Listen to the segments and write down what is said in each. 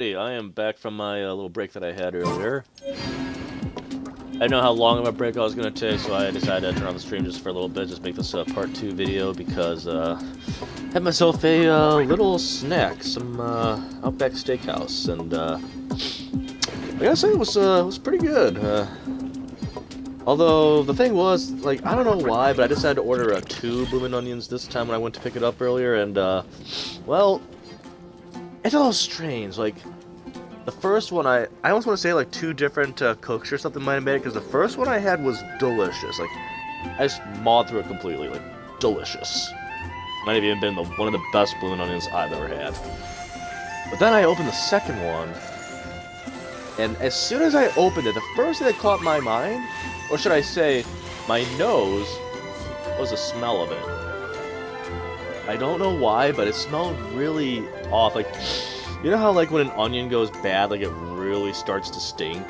Hey, I am back from my little break that I had earlier. I don't know how long of a break I was going to take, so I decided to turn on the stream just for a little bit, just make this a part 2 video, because I had myself a little snack, some Outback Steakhouse, and I gotta say it was pretty good. Although, the thing was, like, I don't know why, but I decided to order 2 blooming onions this time when I went to pick it up earlier, and well, it's a little strange, like, the first one, I almost want to say, like, 2 different cooks or something might have made it, because the first one I had was delicious, like, I just mauled through it completely, like, delicious. Might have even been one of the best blooming onions I've ever had. But then I opened the second one, and as soon as I opened it, the first thing that caught my mind, or should I say, my nose, was the smell of it. I don't know why, but it smelled really off, like, you know how, like, when an onion goes bad, like, it really starts to stink?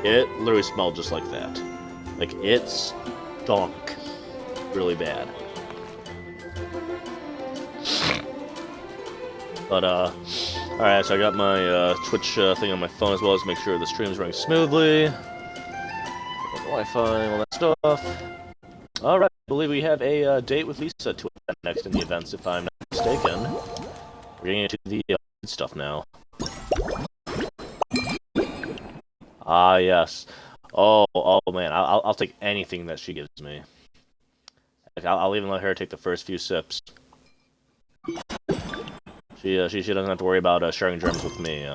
It literally smelled just like that. Like, it stunk really bad. But, alright, so I got my Twitch thing on my phone as well as make sure the stream's running smoothly. Wi-Fi, all that stuff. Alright, I believe we have a date with Lisa to attend next in the events, if I'm not mistaken. We're getting into the stuff now. Ah, yes. Oh man, I'll take anything that she gives me. I'll even let her take the first few sips. She doesn't have to worry about sharing germs with me.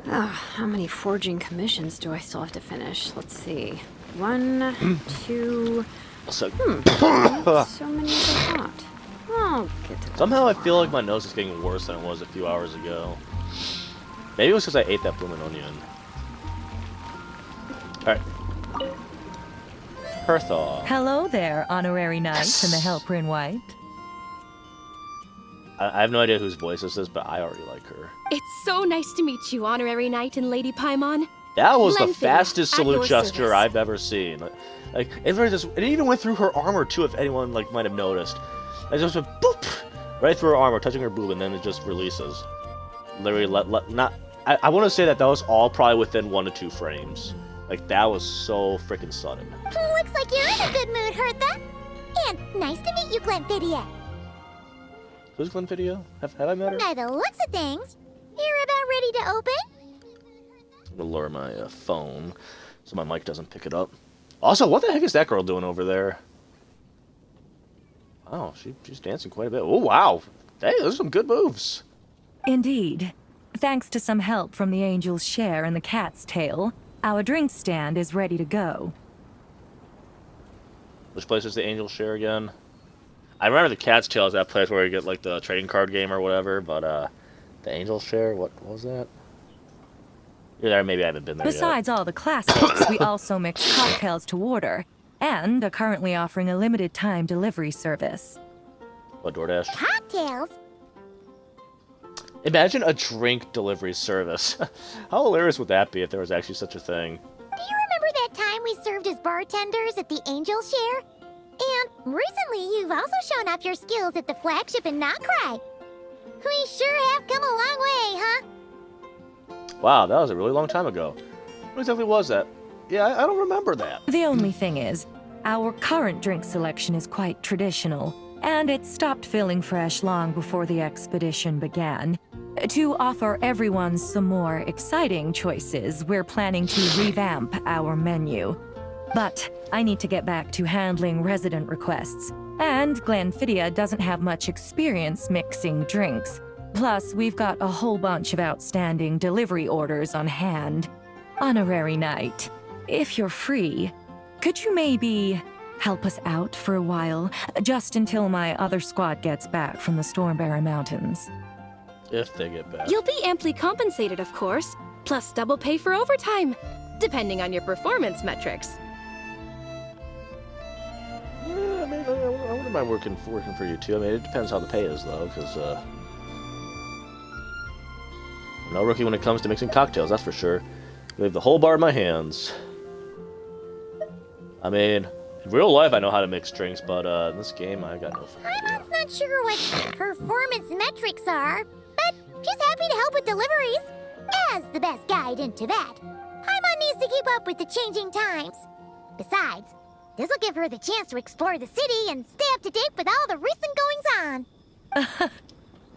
Oh, how many forging commissions do I still have to finish? Let's see. 1, 2... So, not so many as I thought. I'll get to that somehow I tomorrow. feel like my nose is getting worse than it was a few hours ago. Maybe it was because I ate that blooming onion. Alright. Hertha. Hello there, honorary knight in the Helper in White. I have no idea whose voice this is, but I already like her. It's so nice to meet you, Honorary Knight and Lady Paimon. That was the Glenfiddich, fastest at salute your gesture service. I've ever seen. Like it even went through her armor too, if anyone like might have noticed. It just went boop right through her armor, touching her boob, and then it just releases. Literally, not. I want to say that was all probably within 1 to 2 frames. Like that was so freaking sudden. Looks like you're in a good mood, Hertha. And nice to meet you, Glenfiddich. Who's Glenfiddich? Have I met her? By the looks of things, you're about ready to open? I'm gonna lower my phone so my mic doesn't pick it up. Also, what the heck is that girl doing over there? Oh, she's dancing quite a bit. Oh, wow. Hey, those are some good moves. Indeed. Thanks to some help from the angel's share and the cat's tail, our drink stand is ready to go. Which place is the angel share again? I remember the cat's tail is that place where you get like the trading card game or whatever, but the angel share, what was that? You're there, maybe I haven't been there Besides all the classics, we also mix cocktails to order, and are currently offering a limited time delivery service. yet. What, DoorDash? Cocktails? Imagine a drink delivery service. How hilarious would that be if there was actually such a thing? Do you remember that time we served as bartenders at the Angel Share? And recently, you've also shown off your skills at the flagship in Nocrai. We sure have come a long way, huh? Wow, that was a really long time ago. What exactly was that? Yeah, I don't remember that. The only thing is, our current drink selection is quite traditional, and it stopped feeling fresh long before the expedition began. To offer everyone some more exciting choices, we're planning to revamp our menu. But I need to get back to handling resident requests, and Glenfiddich doesn't have much experience mixing drinks. Plus, we've got a whole bunch of outstanding delivery orders on hand. Honorary Knight, if you're free, could you maybe help us out for a while, just until my other squad gets back from the Stormbearer Mountains? If they get back. You'll be amply compensated, of course, plus double pay for overtime, depending on your performance metrics. Yeah, I mean, I wouldn't mind working for you too. I mean, it depends how the pay is, though, because I'm no rookie when it comes to mixing cocktails, that's for sure. I leave the whole bar in my hands. I mean, Real life, I know how to mix drinks, but in this game, I got no fucking idea. Paimon's not sure what performance metrics are, but she's happy to help with deliveries. As the best guide into that, Paimon needs to keep up with the changing times. Besides, this will give her the chance to explore the city and stay up to date with all the recent goings-on.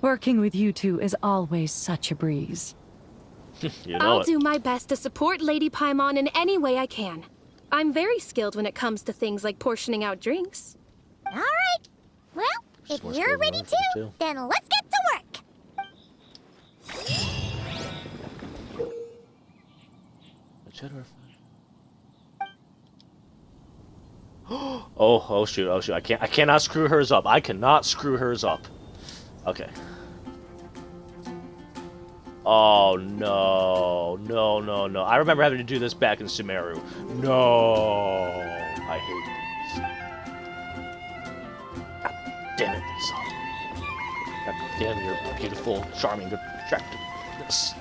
Working with you two is always such a breeze. You know I'll it. do my best to support Lady Paimon in any way I can. I'm very skilled when it comes to things like portioning out drinks. All right. Well, if more you're skilled ready than I to, think, too. then let's get to work. Oh shoot, oh shoot. I cannot screw hers up. I cannot screw hers up. Okay. Oh no. No, no, no. I remember having to do this back in Sumeru. No. I hate these. God damn it, Lisa. God damn your beautiful, charming attractiveness.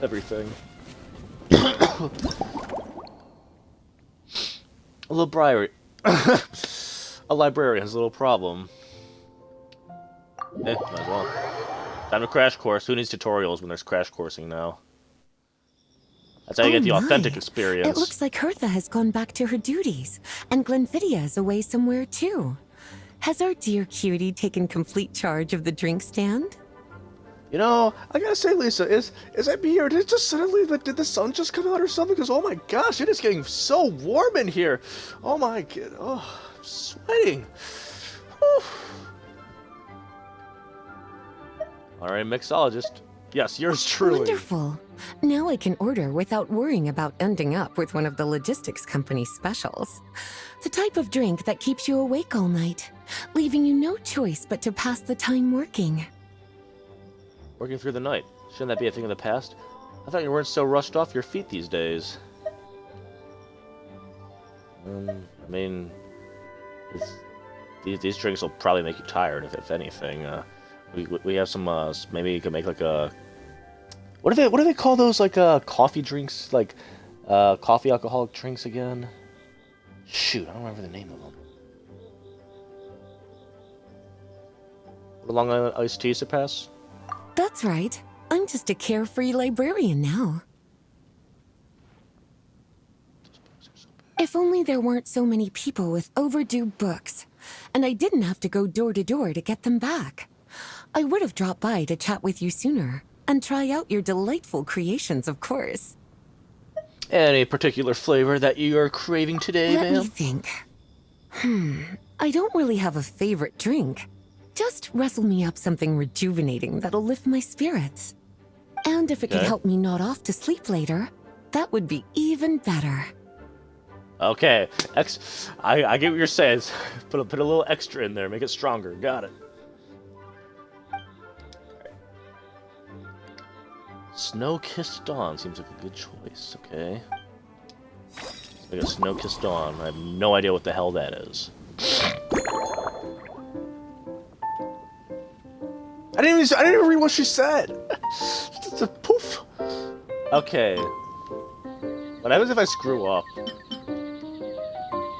Everything. A librarian's a little problem. Might as well. Time to crash course. Who needs tutorials when there's crash coursing now? That's how you get the authentic experience. It looks like Hertha has gone back to her duties, and Glenfidia is away somewhere too. Has our dear cutie taken complete charge of the drink stand? You know, I gotta say, Lisa, is that me or did it just suddenly, did the sun just come out or something? Because, oh my gosh, it is getting so warm in here. Oh my god, oh, I'm sweating. Alright, mixologist. Yes, yours truly. Wonderful. Now I can order without worrying about ending up with one of the logistics company's specials. The type of drink that keeps you awake all night, leaving you no choice but to pass the time working. Working through the night. Shouldn't that be a thing of the past? I thought you weren't so rushed off your feet these days. I mean, these drinks will probably make you tired, if anything. We have some, maybe you could make like a... What do they call those, like, coffee drinks? Like, coffee alcoholic drinks again? Shoot, I don't remember the name of them. What Long Island iced tea surpass? That's right. I'm just a carefree librarian now. If only there weren't so many people with overdue books, and I didn't have to go door to door to get them back. I would have dropped by to chat with you sooner, and try out your delightful creations, of course. Any particular flavor that you are craving today, Let me ma'am? think. I don't really have a favorite drink. Just rustle me up something rejuvenating that'll lift my spirits. And if it could Okay. help me nod off to sleep later, that would be even better. Okay, I get what you're saying. Put a little extra in there, make it stronger. Got it. Snow-Kissed Dawn seems like a good choice. Okay. We got Snow-Kissed Dawn. I have no idea what the hell that is. I didn't even read what she said. It's a poof. Okay. What happens if I screw up?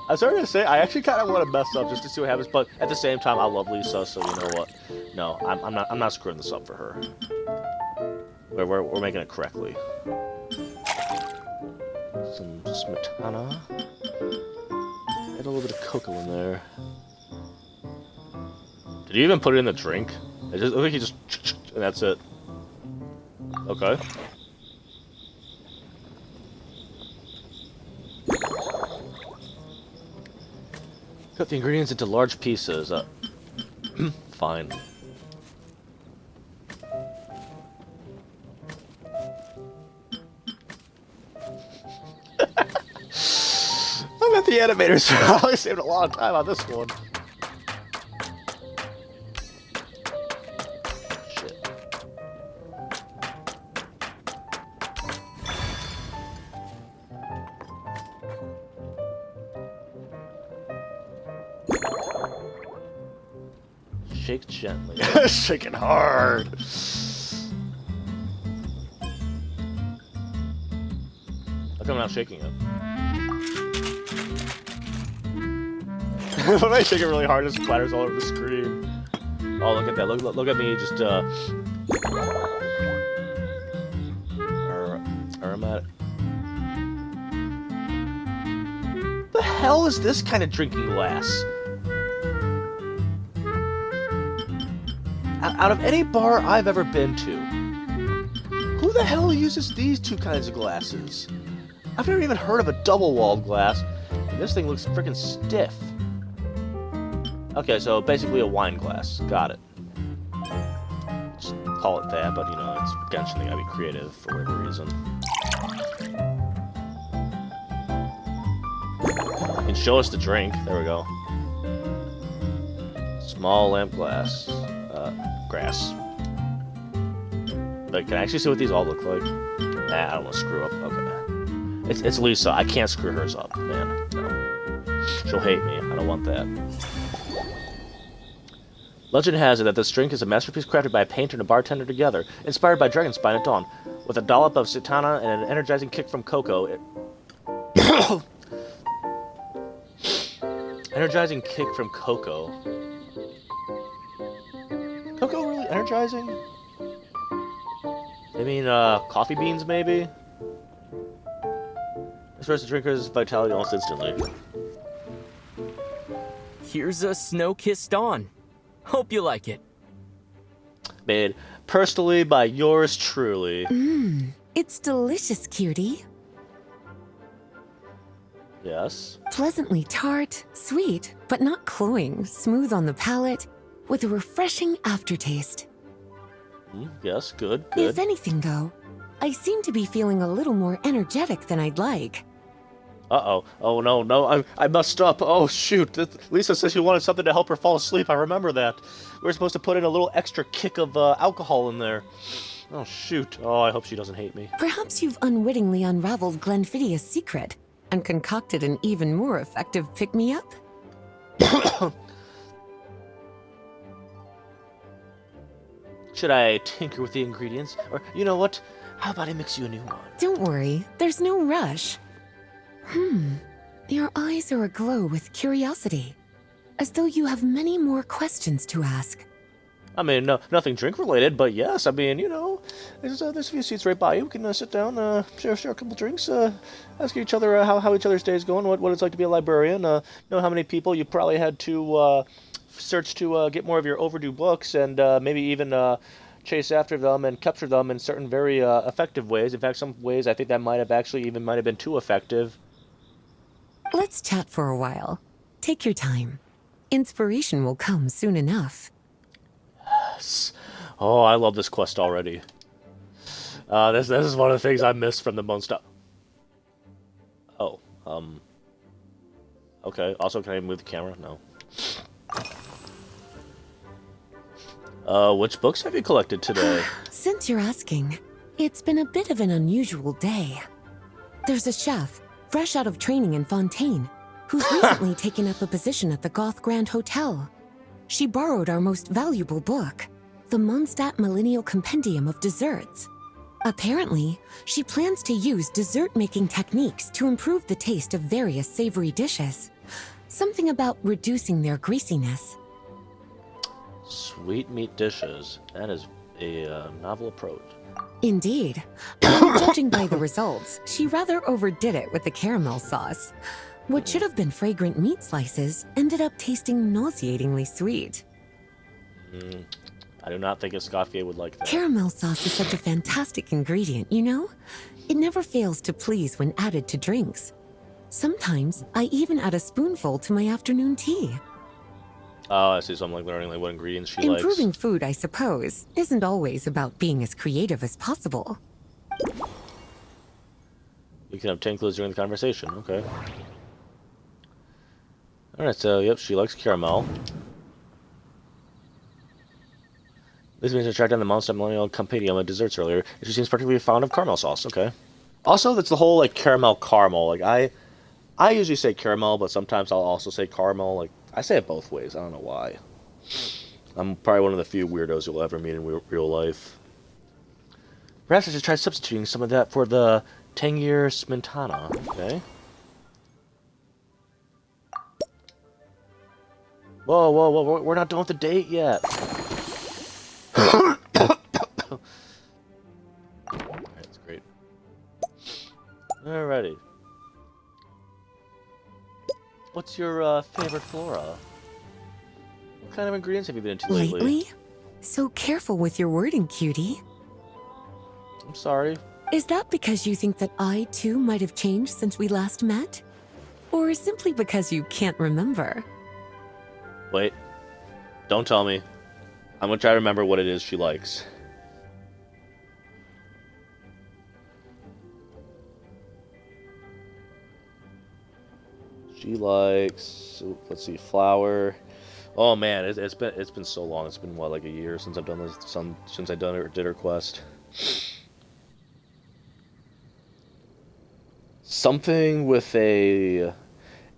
I was sorry to say, I actually kind of want to mess up just to see what happens, but at the same time, I love Lisa, so you know what? No, I'm not screwing this up for her. We're making it correctly. Some smetana. Add a little bit of cocoa in there. Did you even put it in the drink? It just looked like he just and that's it. Okay. Cut the ingredients into large pieces. Fine. I'm at the animator, so I saved a long time on this one. Shit. Shake gently. Shake it hard. How come I'm not shaking it? When I shake it really hard, it splatters all over the screen. Oh, look at that. Look at me just, aromatic. The hell is this kind of drinking glass? Out of any bar I've ever been to, who the hell uses these two kinds of glasses? I've never even heard of a double-walled glass, and this thing looks freaking stiff. Okay, so basically a wine glass. Got it. Just call it that, but you know, it's Genshin, they gotta be creative for whatever reason. You can show us the drink. There we go. Small lamp glass. Grass. But can I actually see what these all look like? Nah, I don't want to screw up. Okay. It's Lisa. I can't screw hers up, man. No. She'll hate me. I don't want that. Legend has it that this drink is a masterpiece crafted by a painter and a bartender together, inspired by dragon spine at dawn, with a dollop of Satana and an energizing kick from cocoa. Energizing kick from cocoa. Cocoa really energizing? I mean, coffee beans maybe? This restores the drinker's vitality almost instantly. Here's a snow-kissed dawn. Hope you like it. Made personally by yours truly. It's delicious, cutie. Yes. Pleasantly tart, sweet, but not cloying, smooth on the palate, with a refreshing aftertaste. Yes, good. If anything, though, I seem to be feeling a little more energetic than I'd like. Uh-oh. Oh, no, I messed up. Oh, shoot. Lisa says she wanted something to help her fall asleep. I remember that. We're supposed to put in a little extra kick of alcohol in there. Oh, shoot. Oh, I hope she doesn't hate me. Perhaps you've unwittingly unraveled Glenfiddia's secret and concocted an even more effective pick-me-up? Should I tinker with the ingredients? Or, you know what? How about I mix you a new one? Don't worry, there's no rush. Your eyes are aglow with curiosity, as though you have many more questions to ask. I mean, no, nothing drink-related, but yes, I mean, you know, there's a few seats right by you. We can sit down, share a couple drinks, ask each other how each other's day is going, what it's like to be a librarian, know how many people you probably had to search to get more of your overdue books, and maybe even chase after them and capture them in certain very effective ways. In fact, some ways I think that might have been too effective. Let's chat for a while. Take your time. Inspiration will come soon enough. Oh, I love this quest already. This is one of the things I missed from the Mondstadt. Oh, okay. Also, can I move the camera? No. Which books have you collected today? Since you're asking, it's been a bit of an unusual day. There's a chef, fresh out of training in Fontaine, who's recently taken up a position at the Goth Grand Hotel. She borrowed our most valuable book, the Mondstadt Millennial Compendium of Desserts. Apparently, she plans to use dessert-making techniques to improve the taste of various savory dishes. Something about reducing their greasiness. Sweet meat dishes. That is a novel approach. Indeed. And judging by the results, she rather overdid it with the caramel sauce. What should have been fragrant meat slices ended up tasting nauseatingly sweet. I do not think Escoffier would like that. Caramel sauce is such a fantastic ingredient, you know? It never fails to please when added to drinks. Sometimes, I even add a spoonful to my afternoon tea. Oh, I see. So I'm like learning like what ingredients she likes. Improving food, I suppose, isn't always about being as creative as possible. You can obtain clues during the conversation. Okay. Alright, so, yep, she likes caramel. This means I tracked down the Mondstadt Millennial Compendium of Desserts earlier, and she seems particularly fond of caramel sauce. Okay. Also, that's the whole, like, caramel. Like, I usually say caramel, but sometimes I'll also say caramel. Like, I say it both ways. I don't know why. I'm probably one of the few weirdos you'll ever meet in real life. Perhaps I should try substituting some of that for the tangier Smintana. Okay. Whoa, whoa, whoa, we're not done with the date yet. That's great. Alrighty. What's your favorite flora? What kind of ingredients have you been into lately? Lately? So careful with your wording, cutie. I'm sorry. Is that because you think that I, too, might have changed since we last met? Or simply because you can't remember? Wait. Don't tell me. I'm gonna try to remember what it is she likes. She likes... Let's see, flour. Oh man, it's been so long. It's been what, like a year since I've done this. Since I did her quest. Something with a...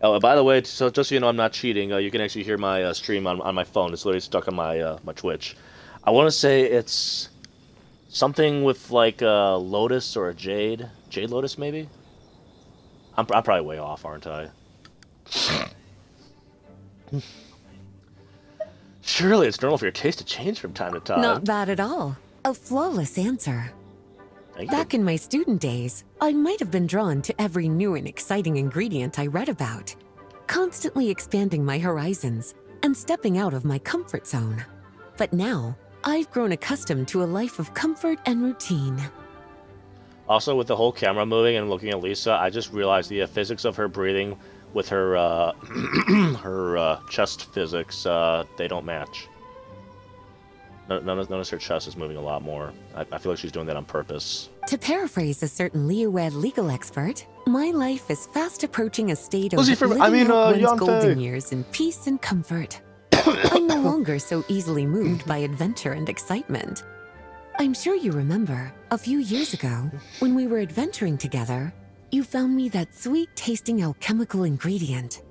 Oh, by the way, so just so you know, I'm not cheating. You can actually hear my stream on my phone. It's literally stuck on my my Twitch. I want to say it's something with like a lotus or a jade lotus, maybe. I'm probably way off, aren't I? Surely it's normal for your taste to change from time to time. Not bad at all. A flawless answer. Thank you. Back in my student days, I might have been drawn to every new and exciting ingredient I read about, constantly expanding my horizons and stepping out of my comfort zone. But now, I've grown accustomed to a life of comfort and routine. Also, with the whole camera moving and looking at Lisa, I just realized the physics of her breathing with her her chest physics, they don't match. Notice her chest is moving a lot more. I feel like she's doing that on purpose. To paraphrase a certain Leowed legal expert, my life is fast approaching a state of living out one's golden years in peace and comfort. I'm no longer so easily moved by adventure and excitement. I'm sure you remember, a few years ago, when we were adventuring together, you found me that sweet-tasting alchemical ingredient.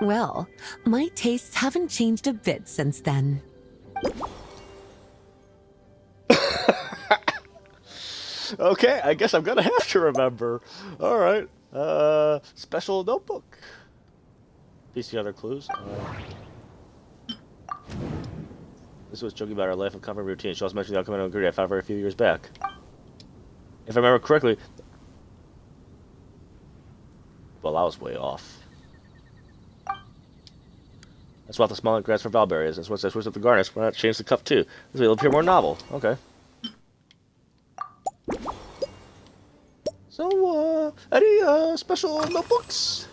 Well, my tastes haven't changed a bit since then. Okay, I guess I'm gonna have to remember. Alright. Special notebook. These the other clues. This was joking about our life of comfort routine. She also mentioned the alchemical ingredient I found her a few years back. If I remember correctly... Well, I was way off. That's what the smelling grass for Valberry is. That's what I switched up the garnish. Why not change the cup too? This will appear more novel. Okay. So, any special notebooks?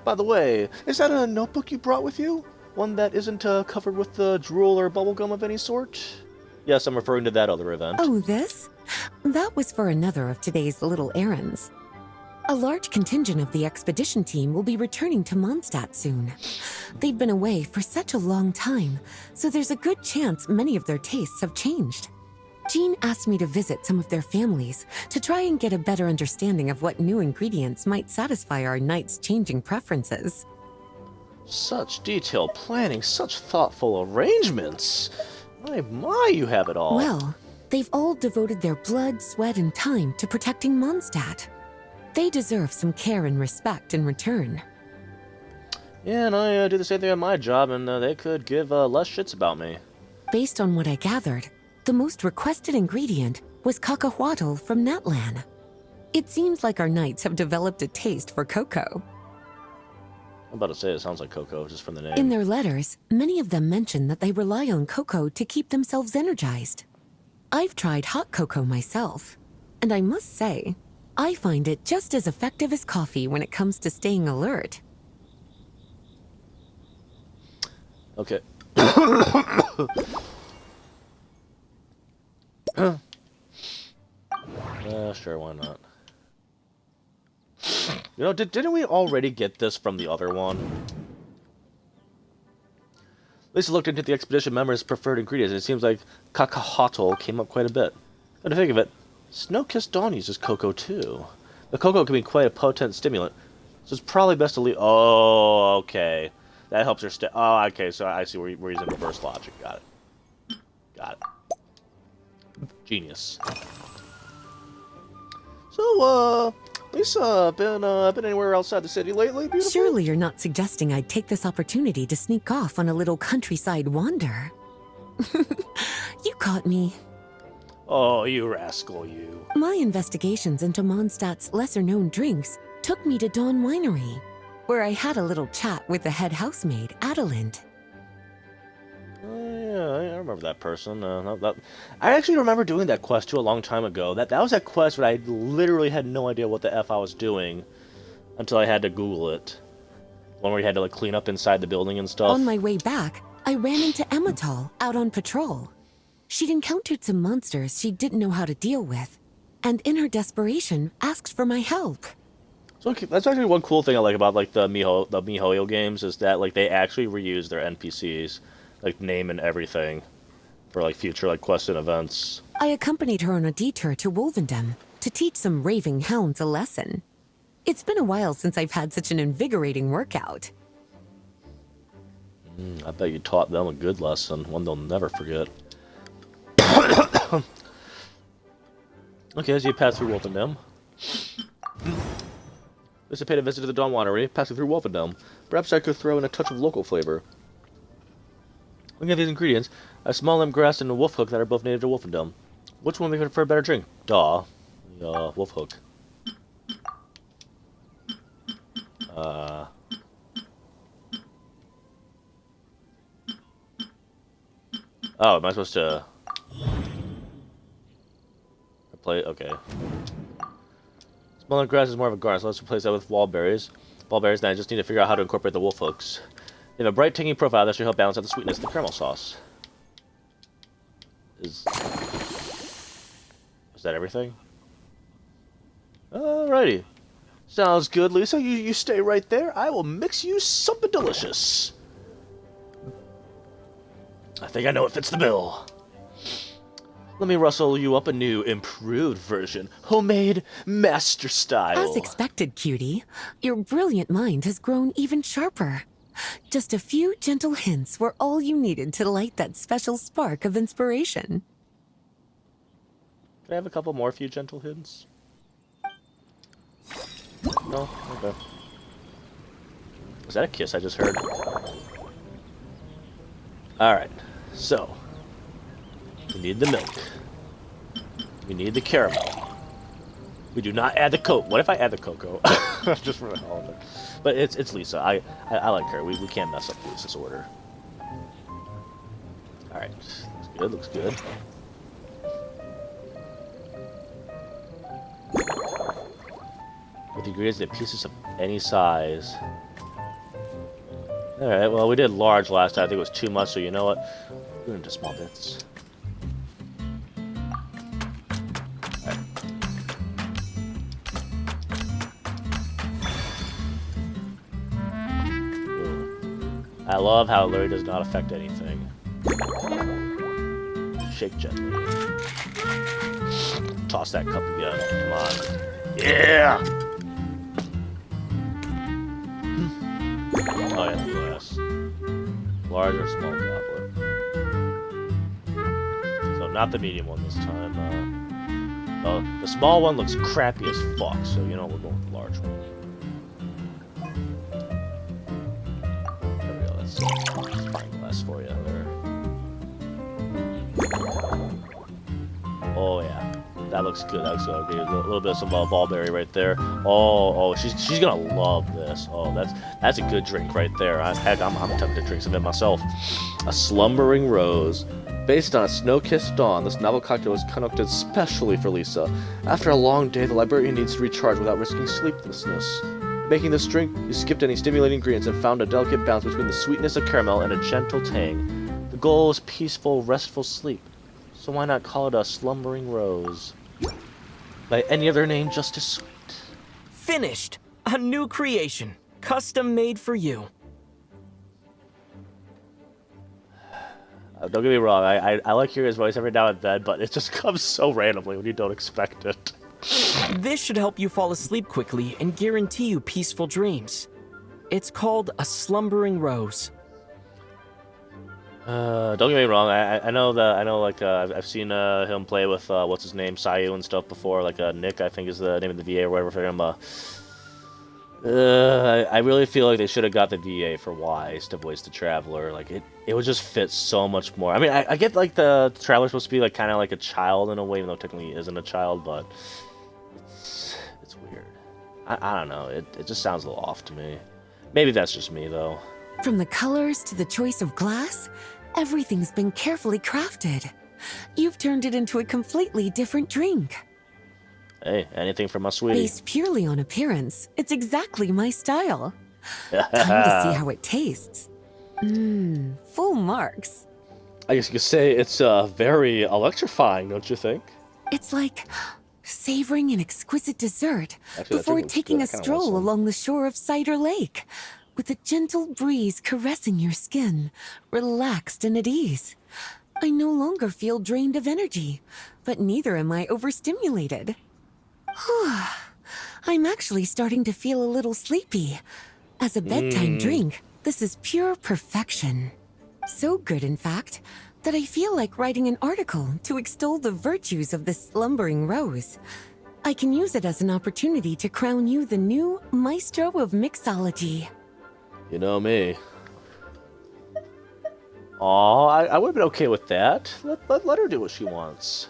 By the way, is that a notebook you brought with you? One that isn't covered with drool or bubblegum of any sort? Yes, I'm referring to that other event. Oh, this? That was for another of today's little errands. A large contingent of the expedition team will be returning to Mondstadt soon. They've been away for such a long time, so there's a good chance many of their tastes have changed. Jean asked me to visit some of their families to try and get a better understanding of what new ingredients might satisfy our knights' changing preferences. Such detailed planning, such thoughtful arrangements. My, you have it all. Well, they've all devoted their blood, sweat, and time to protecting Mondstadt. They deserve some care and respect in return. Yeah, and I do the same thing on my job, and they could give less shits about me. Based on what I gathered, the most requested ingredient was cacahuatl from Natlan. It seems like our knights have developed a taste for cocoa. I'm about to say it sounds like cocoa, just from the name. In their letters, many of them mention that they rely on cocoa to keep themselves energized. I've tried hot cocoa myself, and I must say, I find it just as effective as coffee when it comes to staying alert. Okay. Sure, why not? You know, didn't we already get this from the other one? Lisa looked into the expedition members' preferred ingredients, and it seems like cacahuatl came up quite a bit. Come to think of it, Snow-Kissed Dawn uses cocoa too. The cocoa can be quite a potent stimulant, so it's probably best to leave... Oh, okay. That helps her stay... Oh, okay, so I see we're using reverse logic. Got it. Got it. Genius. So, Lisa, been anywhere outside the city lately, beautiful? Surely you're not suggesting I'd take this opportunity to sneak off on a little countryside wander. You caught me. Oh, you rascal, you. My investigations into Mondstadt's lesser-known drinks took me to Dawn Winery, where I had a little chat with the head housemaid, Adelind. Yeah, I remember that person. I actually remember doing that quest too a long time ago. That was that quest where I literally had no idea what the F I was doing until I had to Google it. One where you had to like clean up inside the building and stuff. On my way back, I ran into Emmetall out on patrol. She'd encountered some monsters she didn't know how to deal with, and in her desperation, asked for my help. So that's actually one cool thing I like about like the MiHoYo games is that like they actually reuse their NPCs, like name and everything, for like future like quests and events. I accompanied her on a detour to Wolvendom to teach some raving hounds a lesson. It's been a while since I've had such an invigorating workout. I bet you taught them a good lesson, one they'll never forget. Okay, as you pass through Wolfendom. This is paid a visit to the Dawn Winery, passing through Wolfendom. Perhaps I could throw in a touch of local flavor. Looking at these ingredients, a small lemongrass and a wolf hook that are both native to Wolfendom. Which one would make for a better drink? Duh. The wolf hook. Oh, am I supposed to play? Okay. Smaller grass is more of a garnish, so let's replace that with wallberries. Wallberries, now I just need to figure out how to incorporate the wolf hooks. They have a bright, tangy profile that should help balance out the sweetness of the caramel sauce. Is that everything? Alrighty. Sounds good, Lisa. You stay right there. I will mix you something delicious. I think I know what fits the bill. Let me rustle you up a new, improved version. Homemade, master style. As expected, cutie, your brilliant mind has grown even sharper. Just a few gentle hints were all you needed to light that special spark of inspiration. Can I have a couple more few gentle hints? No? Okay. Was that a kiss I just heard? Alright, so we need the milk. We need the caramel. We do not add the coke. What if I add the cocoa? Just for the hell of it. But it's Lisa. I like her. We can't mess up Lisa's order. Alright. Looks good, looks good. With ingredients in pieces of any size. Alright, well we did large last time. I think it was too much, so you know what? We're into small bits. Alright. I love how it literally does not affect anything. Shake gently. Toss that cup again. Come on. Yeah! Oh yeah, the glass. Large or small goblet. So not the medium one this time. Oh, the small one looks crappy as fuck, so you know we're going with the large one. There we go, that's a fine glass for you there. Oh yeah. That looks good. That looks good. Okay, a little bit of some ballberry right there. Oh, she's gonna love this. Oh, that's a good drink right there. Heck, I'm tempted to drink some of it myself. A slumbering rose, based on a snow-kissed dawn. This novel cocktail was concocted specially for Lisa. After a long day, the librarian needs to recharge without risking sleeplessness. Making this drink, you skipped any stimulating ingredients and found a delicate balance between the sweetness of caramel and a gentle tang. The goal is peaceful, restful sleep. So why not call it a slumbering rose? By any other name just as sweet. Finished! A new creation. Custom made for you. Don't get me wrong, I like hearing his voice every now and then, but it just comes so randomly when you don't expect it. This should help you fall asleep quickly and guarantee you peaceful dreams. It's called a slumbering rose. Don't get me wrong. I know that like I've seen him play with what's his name, Sayu and stuff before. Like Nick, I think is the name of the VA or whatever for him. I really feel like they should have got the VA for Wise to voice the Traveler. Like it would just fit so much more. I mean, I get like the Traveler's supposed to be like kind of like a child in a way, even though technically he isn't a child, but it's weird. I don't know. It just sounds a little off to me. Maybe that's just me though. From the colors to the choice of glass, everything's been carefully crafted. You've turned it into a completely different drink. Hey, anything for my sweetie. Based purely on appearance, it's exactly my style. Time to see how it tastes. Full marks. I guess you could say it's very electrifying, don't you think? It's like savoring an exquisite dessert Actually, that before drink looks taking good. a I kinda want stroll some. along the shore of Cider Lake, with a gentle breeze caressing your skin, relaxed and at ease. I no longer feel drained of energy, but neither am I overstimulated. I'm actually starting to feel a little sleepy. As a bedtime drink, this is pure perfection. So good, in fact, that I feel like writing an article to extol the virtues of this slumbering rose. I can use it as an opportunity to crown you the new maestro of mixology. You know me. Aw, I would have been okay with that. Let her do what she wants.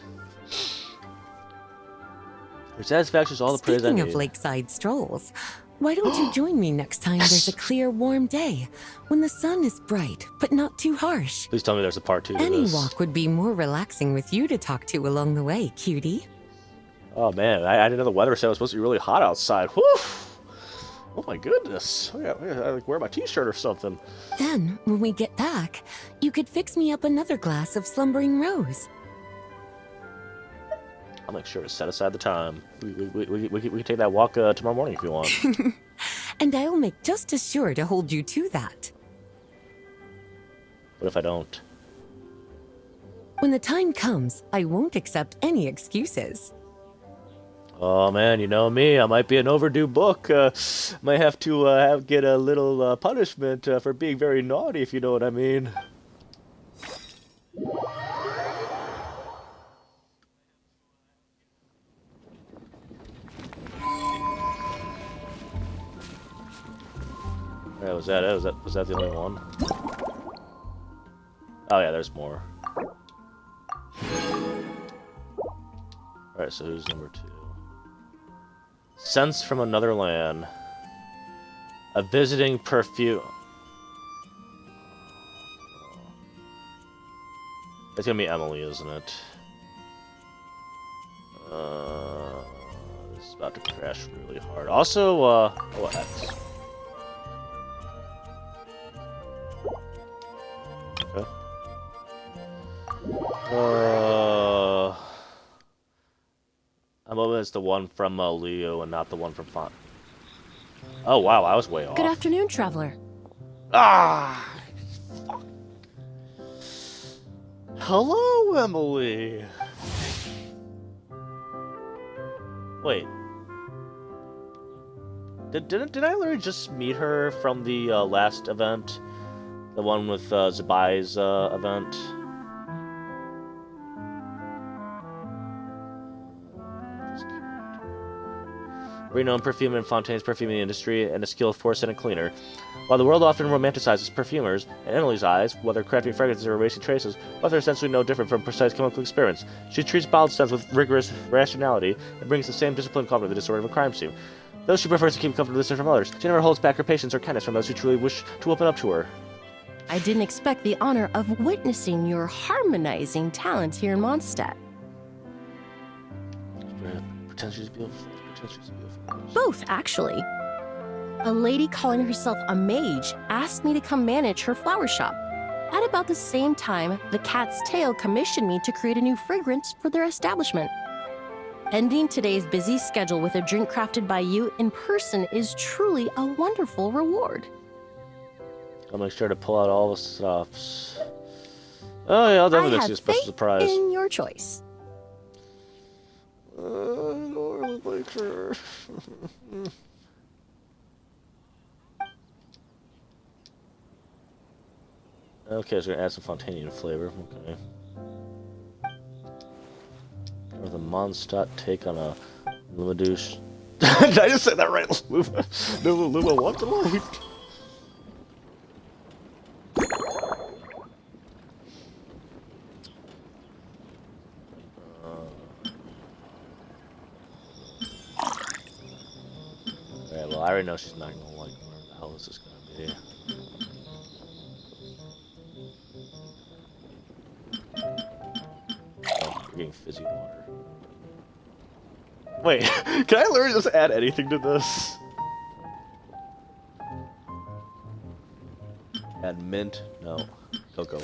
Her satisfaction is all the praise I Speaking need. of lakeside strolls, why don't you join me next time there's a clear, warm day, when the sun is bright, but not too harsh? Please tell me there's a part 2 to Any this. walk would be more relaxing with you to talk to along the way, cutie. Oh man, I didn't know the weather said it was supposed to be really hot outside. Whew! Oh my goodness. I like wear my t-shirt or something. Then, when we get back, you could fix me up another glass of slumbering rose. I'll make sure to set aside the time. We can take that walk tomorrow morning if you want. And I'll make just as sure to hold you to that. What if I don't? When the time comes, I won't accept any excuses. Oh man, you know me. I might be an overdue book. Might have to get a little punishment for being very naughty, if you know what I mean. Yeah, was that it? Was that the only one? Oh yeah, there's more. Alright, so who's number 2? Sense from another land. A visiting perfume. It's gonna be Emily, isn't it? This is about to crash really hard. Also, oh, X. Okay. I'm hoping it's the one from Leo and not the one from Font. Oh wow, I was way off. Good afternoon, traveler. Ah! Fuck. Hello, Emily. Wait. Did I literally just meet her from the last event? The one with Zabai's event? Renowned perfumer in Fontaine's perfuming industry and a skilled force-setting cleaner. While the world often romanticizes perfumers, in Emily's eyes, whether crafting fragrances or erasing traces, both are essentially no different from precise chemical experiments. She treats bottled scents with rigorous rationality and brings the same discipline calm to the disorder of a crime scene. Though she prefers to keep comfortable distance from others, she never holds back her patience or kindness from those who truly wish to open up to her. I didn't expect the honor of witnessing your harmonizing talents here in Mondstadt. Pretend she's beautiful. Pretend she's beautiful. Both, actually. A lady calling herself a mage asked me to come manage her flower shop. At about the same time, the Cat's Tail commissioned me to create a new fragrance for their establishment. Ending today's busy schedule with a drink crafted by you in person is truly a wonderful reward. I'll make sure to pull out all the stops. Oh yeah, I'll definitely I make you a have special faith surprise. in your choice. I don't really like her. Okay, so we're gonna add some Fontanian flavor. Okay. With a Mondstadt take on a Lumadouche. Did I just say that right? Luma what to like? Alright, well, I already know she's not gonna like where the hell is this gonna be. Oh, we're getting fizzy water. Wait, can I literally just add anything to this? Add mint? No. Cocoa.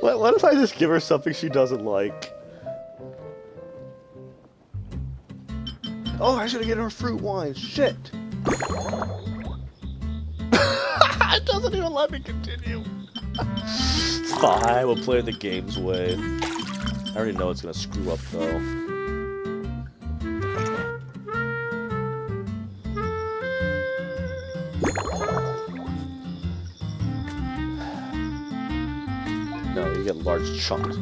What if I just give her something she doesn't like? Oh, I should have given her fruit wine. Shit! It doesn't even let me continue. Fine, we'll play the game's way. I already know it's gonna screw up though. No, you get large chunks.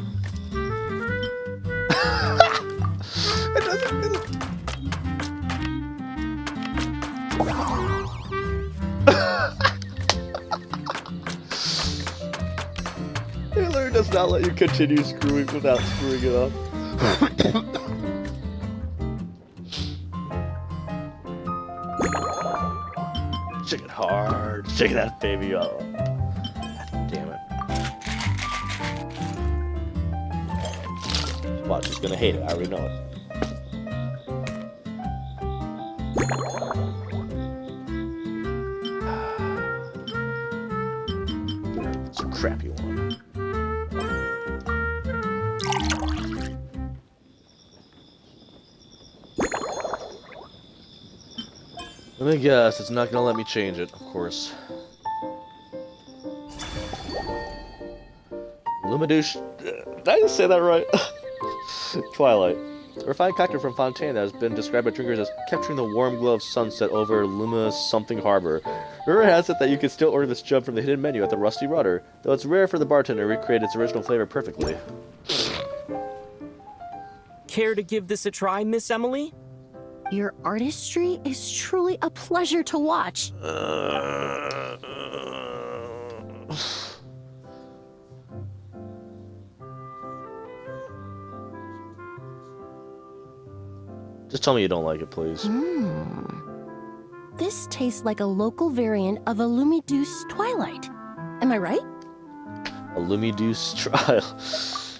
It doesn't. It literally does not let you continue screwing without screwing it up. Shake it hard. Shake that baby up. God damn it. Watch, she's gonna hate it. I already know it. It's a crappy one. Let me guess, it's not gonna let me change it, of course. Lumadouche. Did I just say that right? Twilight. A refined cocktail from Fontaine that has been described by drinkers as capturing the warm glow of sunset over Luma something harbor. Rumor has it that you can still order this gem from the hidden menu at the Rusty Rudder, though it's rare for the bartender to recreate its original flavor perfectly. Care to give this a try, Miss Emily? Your artistry is truly a pleasure to watch. Just tell me you don't like it, please. This tastes like a local variant of a Lumiduce Twilight. Am I right? A Lumiduce trial.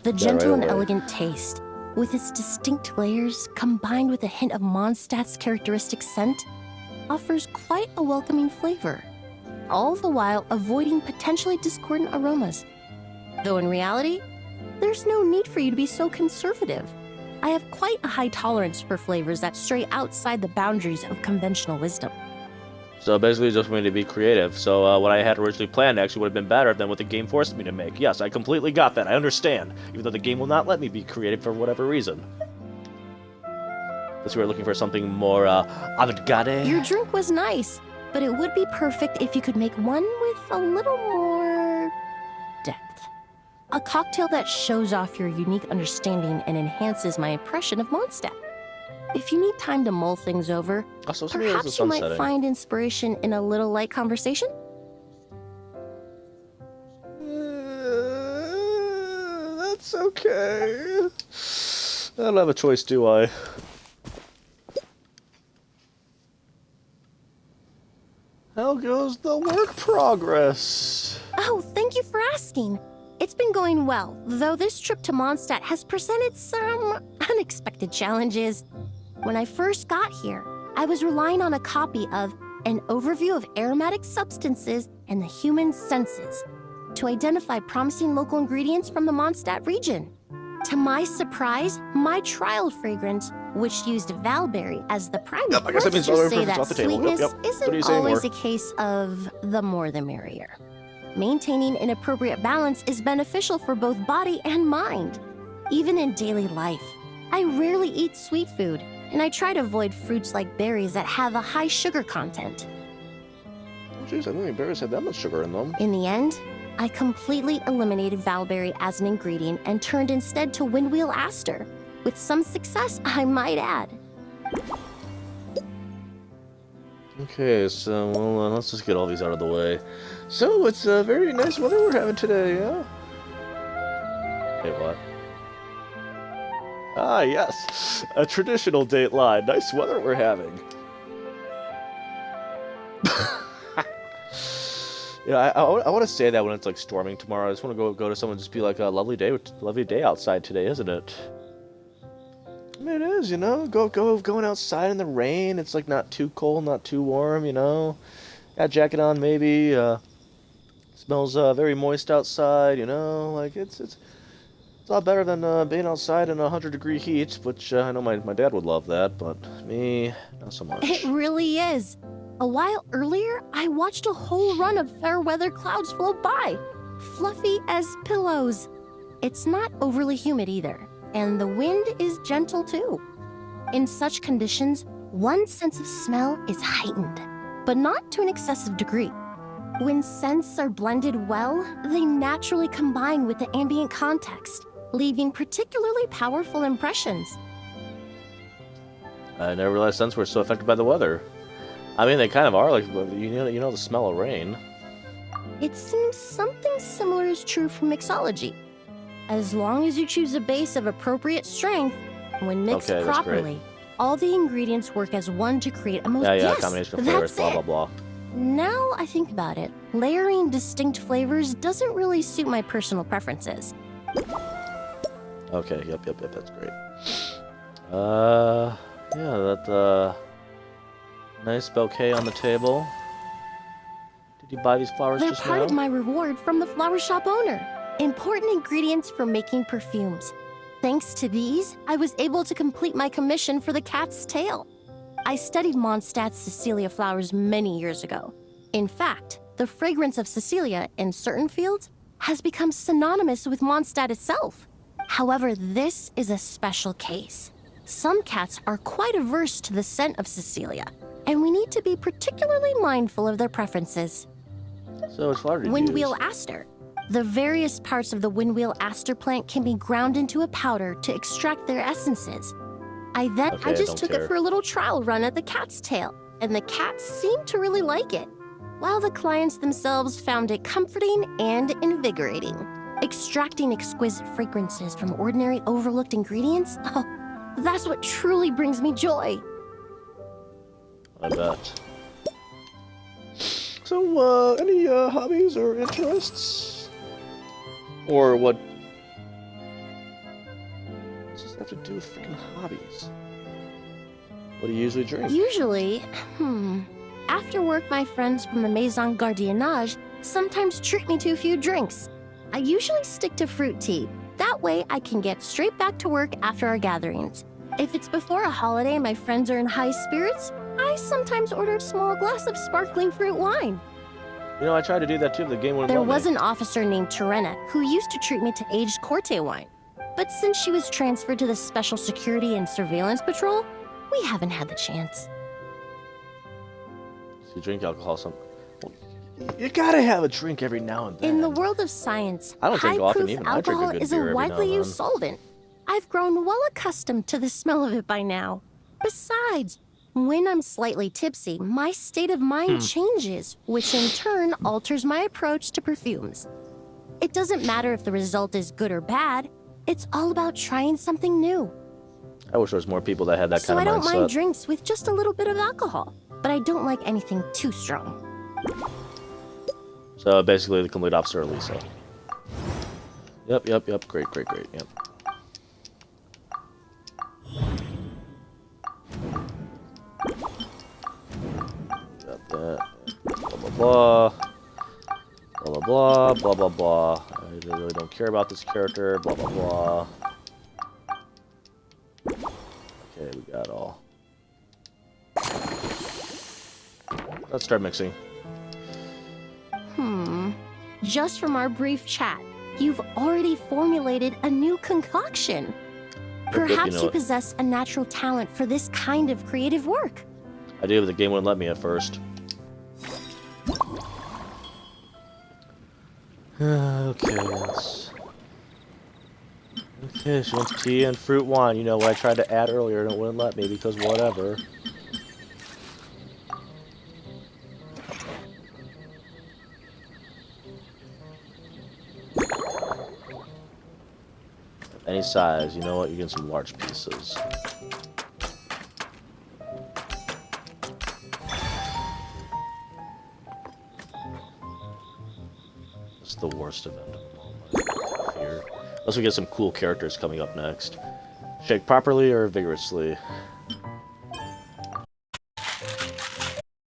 The gentle right and away. elegant taste, with its distinct layers combined with a hint of Mondstadt's characteristic scent, offers quite a welcoming flavor, all the while avoiding potentially discordant aromas. Though in reality, there's no need for you to be so conservative. I have quite a high tolerance for flavors that stray outside the boundaries of conventional wisdom. So basically just wanted to be creative. So what I had originally planned actually would have been better than what the game forced me to make. Yes, I completely got that. I understand. Even though the game will not let me be creative for whatever reason. Unless you were looking for something more avant-garde. Your drink was nice, but it would be perfect if you could make one with a little more depth. A cocktail that shows off your unique understanding and enhances my impression of Mondstadt. If you need time to mull things over, Also, to me, it was the perhaps you sun might setting. find inspiration in a little light conversation? That's okay. I don't have a choice, do I? How goes the work progress? Oh, thank you for asking. It's been going well, though this trip to Mondstadt has presented some unexpected challenges. When I first got here, I was relying on a copy of An Overview of Aromatic Substances and the Human Senses to identify promising local ingredients from the Mondstadt region. To my surprise, my trial fragrance, which used Valberry as the primary, Yep, I guess that means let's all just the say references that off the table. Yep, sweetness yep. What are you isn't saying always more? a case of the more the merrier. Maintaining an appropriate balance is beneficial for both body and mind. Even in daily life, I rarely eat sweet food, and I try to avoid fruits like berries that have a high sugar content. Oh, jeez, I didn't think berries had that much sugar in them. In the end, I completely eliminated valberry as an ingredient and turned instead to windwheel aster, with some success, I might add. Okay, so, well, let's just get all these out of the way. So, it's a very nice weather we're having today, yeah? Hey, what? Ah, yes! A traditional dateline. Nice weather we're having. Yeah, I want to say that when it's, like, storming tomorrow. I just want to go to someone and just be like, a lovely day outside today, isn't it? I mean, it is, you know, going outside in the rain. It's like not too cold, not too warm, you know. Got a jacket on, maybe. Smells very moist outside, you know. Like it's a lot better than being outside in 100-degree heat, which I know my dad would love that, but me, not so much. It really is. A while earlier, I watched a whole run of fair weather clouds float by, fluffy as pillows. It's not overly humid either. And the wind is gentle too. In such conditions, one's sense of smell is heightened, but not to an excessive degree. When scents are blended well, they naturally combine with the ambient context, leaving particularly powerful impressions. I never realized scents were so affected by the weather. I mean, they kind of are, like, you know the smell of rain. It seems something similar is true for mixology. As long as you choose a base of appropriate strength, when mixed properly, all the ingredients work as one to create a most combination of flavors, blah, blah, blah. Now I think about it, layering distinct flavors doesn't really suit my personal preferences. Okay, yep, that's great. Yeah, that, nice bouquet on the table. Did you buy these flowers They're just now? part of my reward from the flower shop owner. Important ingredients for making perfumes. Thanks to these, I was able to complete my commission for the cat's tail. I studied Mondstadt's Cecilia flowers many years ago. In fact, the fragrance of Cecilia in certain fields has become synonymous with Mondstadt itself. However, this is a special case. Some cats are quite averse to the scent of Cecilia, and we need to be particularly mindful of their preferences. So which flower did you Windwheel use? aster. The various parts of the windwheel aster plant can be ground into a powder to extract their essences. I just took it for a little trial run at the cat's tail, and the cats seemed to really like it, while the clients themselves found it comforting and invigorating. Extracting exquisite fragrances from ordinary overlooked ingredients? Oh, that's what truly brings me joy. I bet. So, any hobbies or interests? Or what does this have to do with freaking hobbies? What do you usually drink? Usually, after work, my friends from the Maison Gardiennage sometimes treat me to a few drinks. I usually stick to fruit tea. That way, I can get straight back to work after our gatherings. If it's before a holiday and my friends are in high spirits, I sometimes order a small glass of sparkling fruit wine. You know, I tried to do that too, but the game wouldn't There let me. was an officer named Terena who used to treat me to aged Corte wine. But since she was transferred to the Special Security and Surveillance Patrol, we haven't had the chance. So you drink alcohol well, you gotta have a drink every now and then. In the world of science, I don't drink often high-proof even. I drink a alcohol good is beer a every now widely and used then. solvent. I've grown well accustomed to the smell of it by now. Besides, when I'm slightly tipsy, my state of mind changes, which in turn alters my approach to perfumes. It doesn't matter if the result is good or bad. It's all about trying something new. I wish there was more people that had that So kind I of mindset. don't mind drinks with just a little bit of alcohol, but I don't like anything too strong. So basically the complete opposite of Lisa. Yep. Great. Yep. Got that. Blah, blah, blah. I really don't care about this character. Blah, blah, blah. Okay, we got all. Let's start mixing. Just from our brief chat, you've already formulated a new concoction. Perhaps know you it. possess a natural talent for this kind of creative work. I do, but the game wouldn't let me at first. Okay, Okay, she wants tea and fruit wine. You know what I tried to add earlier and it wouldn't let me because whatever. Any size, you know what? You get some large pieces. It's the worst event of all my fear. Unless we get some cool characters coming up next. Shake properly or vigorously?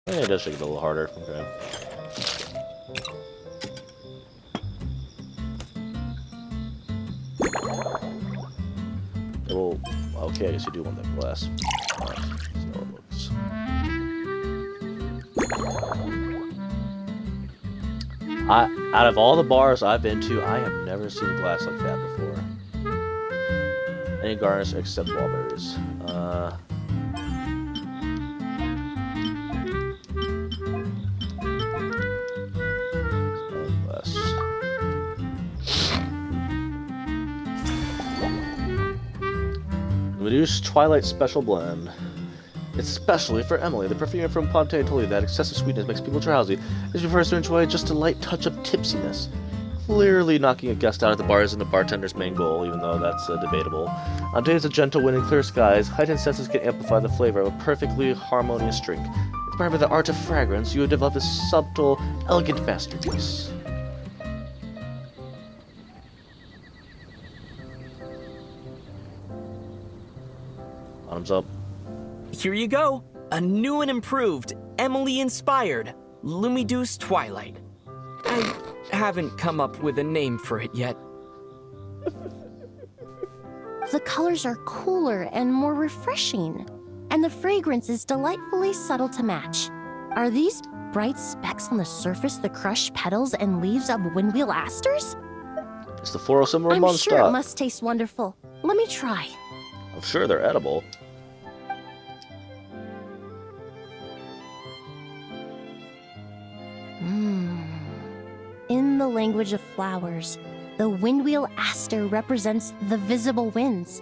It does shake it a little harder. Okay. Well, okay, I guess you do want that glass. Alright, see how it looks. Out of all the bars I've been to, I have never seen glass like that before. Any garnish except strawberries. Glass. Reduced Twilight Special Blend. It's especially for Emily. The perfume from Ponte told you that excessive sweetness makes people drowsy. She prefers to enjoy just a light touch of tipsiness. Clearly knocking a guest out at the bar isn't the bartender's main goal, even though that's debatable. On days of gentle wind and clear skies, heightened senses can amplify the flavor of a perfectly harmonious drink. Inspired by the art of fragrance, you have developed a subtle, elegant masterpiece. Bottoms up. Here you go. A new and improved, Emily-inspired, Lumideuse Twilight. I haven't come up with a name for it yet. The colors are cooler and more refreshing, and the fragrance is delightfully subtle to match. Are these bright specks on the surface the crushed petals and leaves of windwheel asters? It's the 407 or I'm Mondstadt. sure it must taste wonderful. Let me try. I'm sure they're edible. In the language of flowers, the windwheel aster represents the visible winds.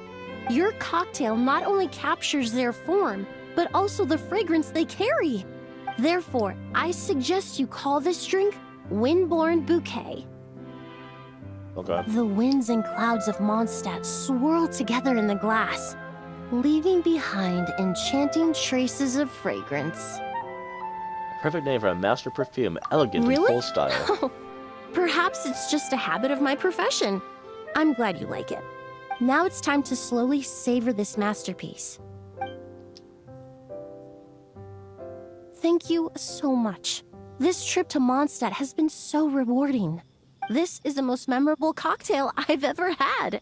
Your cocktail not only captures their form, but also the fragrance they carry. Therefore, I suggest you call this drink Windborne Bouquet. Okay. The winds and clouds of Mondstadt swirl together in the glass, leaving behind enchanting traces of fragrance. Perfect name for a master perfume, elegant Really? and full style. Perhaps it's just a habit of my profession. I'm glad you like it. Now it's time to slowly savor this masterpiece. Thank you so much. This trip to Mondstadt has been so rewarding. This is the most memorable cocktail I've ever had.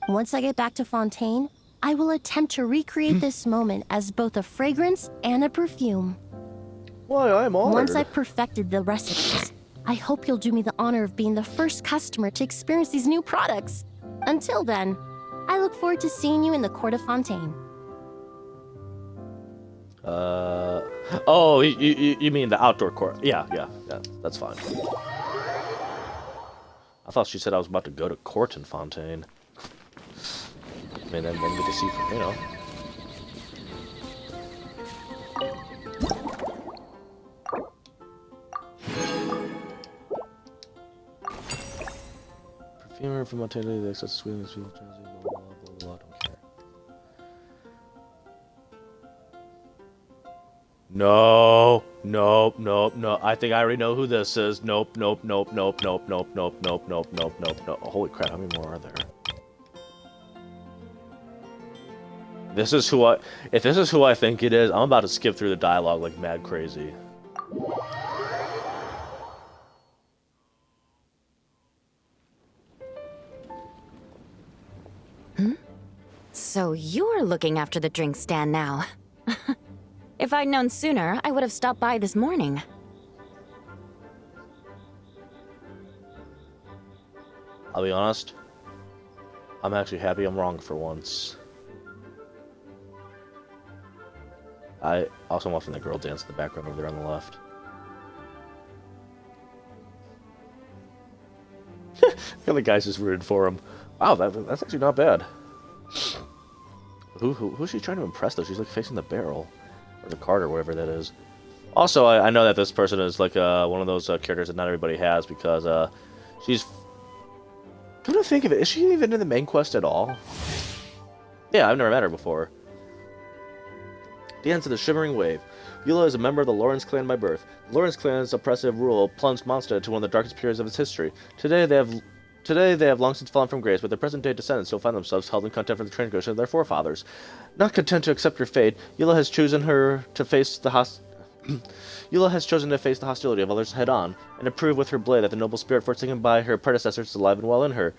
Once I get back to Fontaine, I will attempt to recreate this moment as both a fragrance and a perfume. Why, I'm honored. Once I've perfected the recipes, I hope you'll do me the honor of being the first customer to experience these new products. Until then, I look forward to seeing you in the court of Fontaine. Oh, you mean the outdoor court? Yeah, that's fine. I thought she said I was about to go to court in Fontaine. I mean, then get to see, you know. Perfumer from Montana, the excess sweetness, blah, blah, blah, blah, don't care. No, nope, nope, no. I think I already know who this is. Nope, nope, nope, nope, nope, nope, nope, nope, nope, nope, nope, nope. Holy crap, how many more are there? This is who I... If this is who I think it is, I'm about to skip through the dialogue like mad crazy. So you're looking after the drink stand now. If I'd known sooner, I would have stopped by this morning. I'll be honest. I'm actually happy I'm wrong for once. I also watching the girl dance in the background over there on the left. The guy's just rooted for him. Wow, that's actually not bad. Who's she trying to impress though? She's like facing the barrel. Or the cart or whatever that is. Also, I know that this person is like one of those characters that not everybody has because she's... Come to think of it, is she even in the main quest at all? Yeah, I've never met her before. Dance of the Shimmering Wave. Eula is a member of the Lawrence clan by birth. The Lawrence clan's oppressive rule plunged Mondstadt into one of the darkest periods of its history. Today they have long since fallen from grace, but their present-day descendants still find themselves held in contempt for the transgression of their forefathers. Not content to accept her fate, Eula has chosen to face the hostility of others head-on, and to prove with her blade that the noble spirit forsaken by her predecessors is alive and well in her.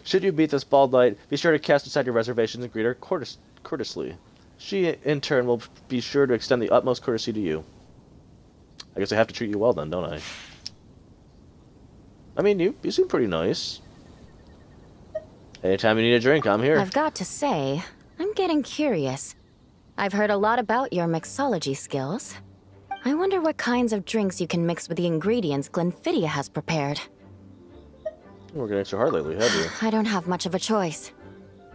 Should you meet this bald knight, be sure to cast aside your reservations and greet her courteously. She, in turn, will be sure to extend the utmost courtesy to you. I guess I have to treat you well then, don't I? I mean, you seem pretty nice. Anytime you need a drink, I'm here. I've got to say, I'm getting curious. I've heard a lot about your mixology skills. I wonder what kinds of drinks you can mix with the ingredients Glenfiddich has prepared. You're working extra hard lately, have you? I don't have much of a choice.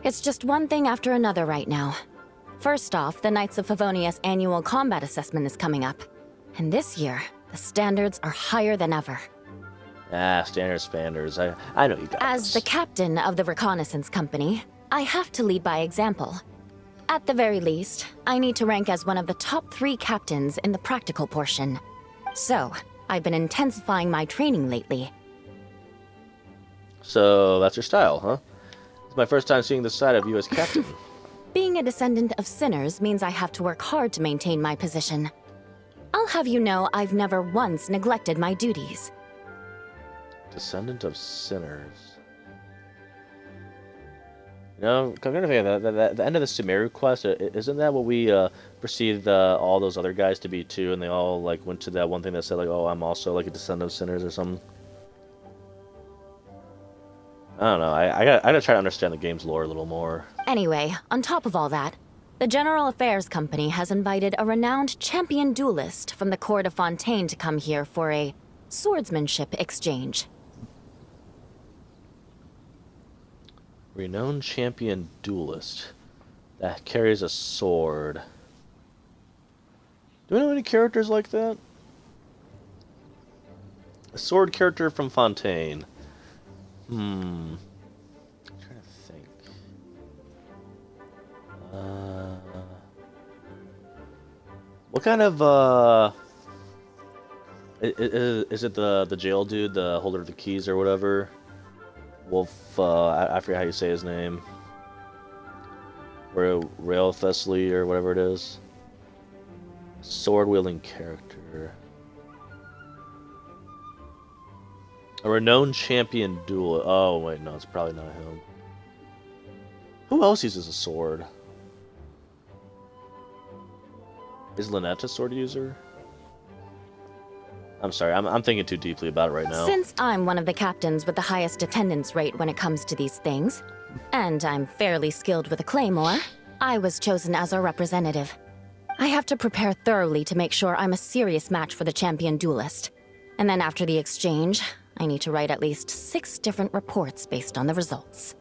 It's just one thing after another right now. First off, the Knights of Favonia's annual combat assessment is coming up. And this year, the standards are higher than ever. Standards. I know you guys. As the captain of the reconnaissance company, I have to lead by example. At the very least, I need to rank as one of the top 3 captains in the practical portion. So, I've been intensifying my training lately. So, that's your style, huh? It's my first time seeing this side of you as captain. Being a descendant of sinners means I have to work hard to maintain my position. I'll have you know I've never once neglected my duties. Descendant of sinners. You know, come to think of that, the end of the Sumeru quest, isn't that what we perceived all those other guys to be too, and they all like went to that one thing that said like, oh, I'm also like a descendant of sinners or something? I don't know, I gotta try to understand the game's lore a little more. Anyway, on top of all that, the General Affairs Company has invited a renowned champion duelist from the court of Fontaine to come here for a swordsmanship exchange. Renowned champion duelist that carries a sword. Do we know any characters like that? A sword character from Fontaine. I'm trying to think. What kind of is it the jail dude, the holder of the keys or whatever? Wolf, I forget how you say his name. Rail Thessaly or whatever it is. Sword-wielding character. A renowned champion duel. Oh, wait, no, it's probably not him. Who else uses a sword? Is Lynette a sword user? I'm sorry, I'm thinking too deeply about it right now. Since I'm one of the captains with the highest attendance rate when it comes to these things, and I'm fairly skilled with a claymore, I was chosen as a representative. I have to prepare thoroughly to make sure I'm a serious match for the champion duelist. And then after the exchange, I need to write at least 6 different reports based on the results.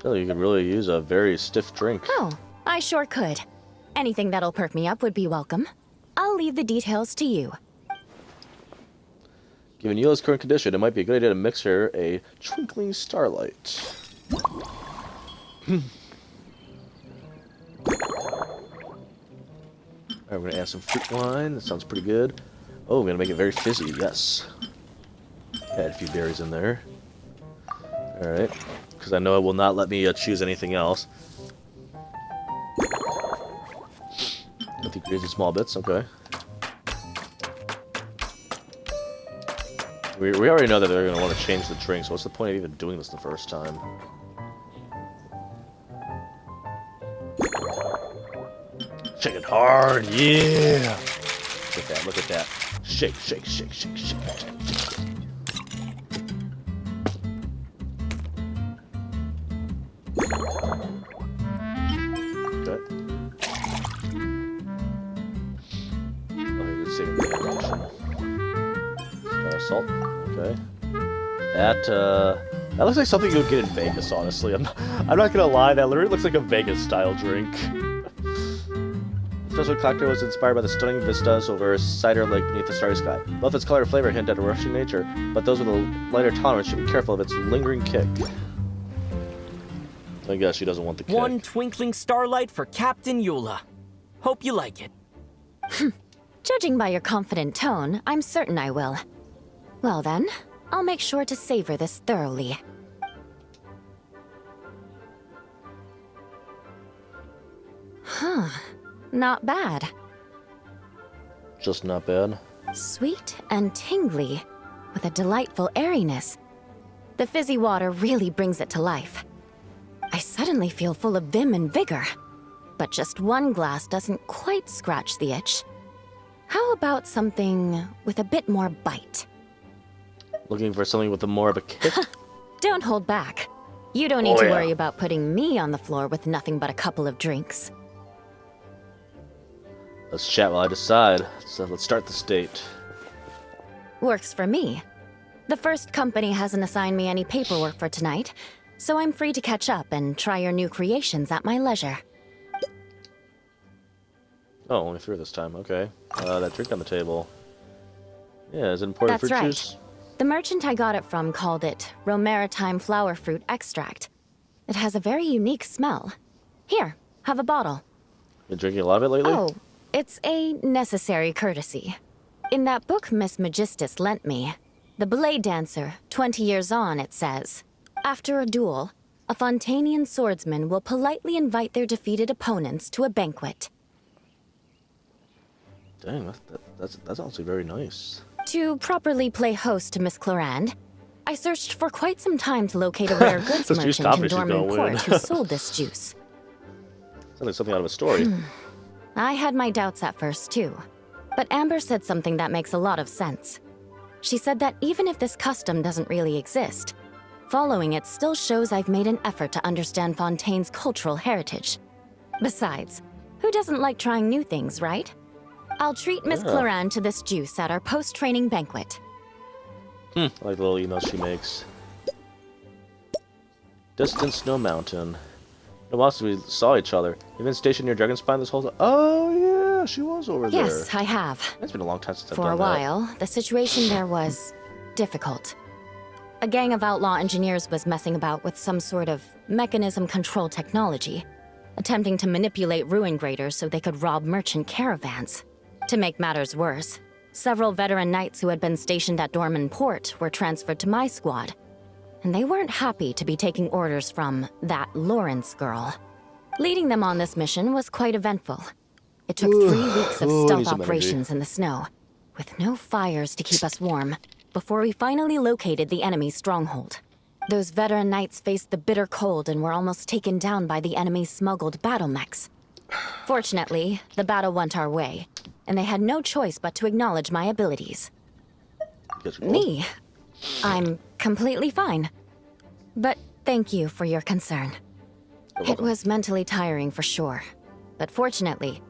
Oh, you could really use a very stiff drink. Oh, I sure could. Anything that'll perk me up would be welcome. I'll leave the details to you. Given Eula's current condition, it might be a good idea to mix her a twinkling starlight. Alright, we're gonna add some fruit wine. That sounds pretty good. Oh, we're gonna make it very fizzy, yes. Add a few berries in there. Alright, because I know it will not let me choose anything else. I think it is in small bits, okay. We already know that they're going to want to change the drink, so what's the point of even doing this the first time? Shake it hard, yeah! Look at that. Shake, shake, shake, shake, shake, shake, shake. salt. Okay. That looks like something you would get in Vegas, honestly. I'm not gonna lie, that literally looks like a Vegas-style drink. The special cocktail was inspired by the stunning vistas over Cider Lake beneath the starry sky. Both its color and flavor hint at a rushing nature, but those with a lighter tolerance should be careful of its lingering kick. I guess she doesn't want the kick. One twinkling starlight for Captain Eula. Hope you like it. Judging by your confident tone, I'm certain I will. Well then, I'll make sure to savor this thoroughly. Huh. Not bad. Just not bad. Sweet and tingly, with a delightful airiness. The fizzy water really brings it to life. I suddenly feel full of vim and vigor. But just one glass doesn't quite scratch the itch. How about something with a bit more bite? Looking for something with a more of a kick? Don't hold back. You don't need to worry about putting me on the floor with nothing but a couple of drinks. Let's chat while I decide. So let's start the state. Works for me. The first company hasn't assigned me any paperwork for tonight, so I'm free to catch up and try your new creations at my leisure. Oh, only 3 this time. Okay. That drink on the table. Yeah, is it imported fruit juice? The merchant I got it from called it Romaritime flower fruit extract. It has a very unique smell. Here, have a bottle. Been drinking a lot of it lately? Oh, it's a necessary courtesy. In that book Miss Magistus lent me, The Blade Dancer, 20 years on, it says, after a duel, a Fontanian swordsman will politely invite their defeated opponents to a banquet. Dang, that's honestly very nice. To properly play host to Miss Clarande, I searched for quite some time to locate a rare goods merchant in Dorman Port who sold this juice. Sounds like something out of a story. I had my doubts at first, too. But Amber said something that makes a lot of sense. She said that even if this custom doesn't really exist, following it still shows I've made an effort to understand Fontaine's cultural heritage. Besides, who doesn't like trying new things, right? I'll treat Miss Clarande to this juice at our post-training banquet. I like the little emails she makes. Distant Snow Mountain. No, whilst we saw each other. You've been stationed near Dragonspine this whole time? Oh, yeah, she was over there. Yes, I have. It's been a long time since I've done that. For a while, the situation there was difficult. A gang of outlaw engineers was messing about with some sort of mechanism control technology, attempting to manipulate ruin graders so they could rob merchant caravans. To make matters worse, several veteran knights who had been stationed at Dorman Port were transferred to my squad, and they weren't happy to be taking orders from that Lawrence girl. Leading them on this mission was quite eventful. It took 3 weeks of stealth operations in the snow, with no fires to keep us warm, before we finally located the enemy's stronghold. Those veteran knights faced the bitter cold and were almost taken down by the enemy's smuggled battle mechs. Fortunately, the battle went our way, and they had no choice but to acknowledge my abilities. Me? I'm completely fine. But thank you for your concern. It was mentally tiring for sure. But fortunately,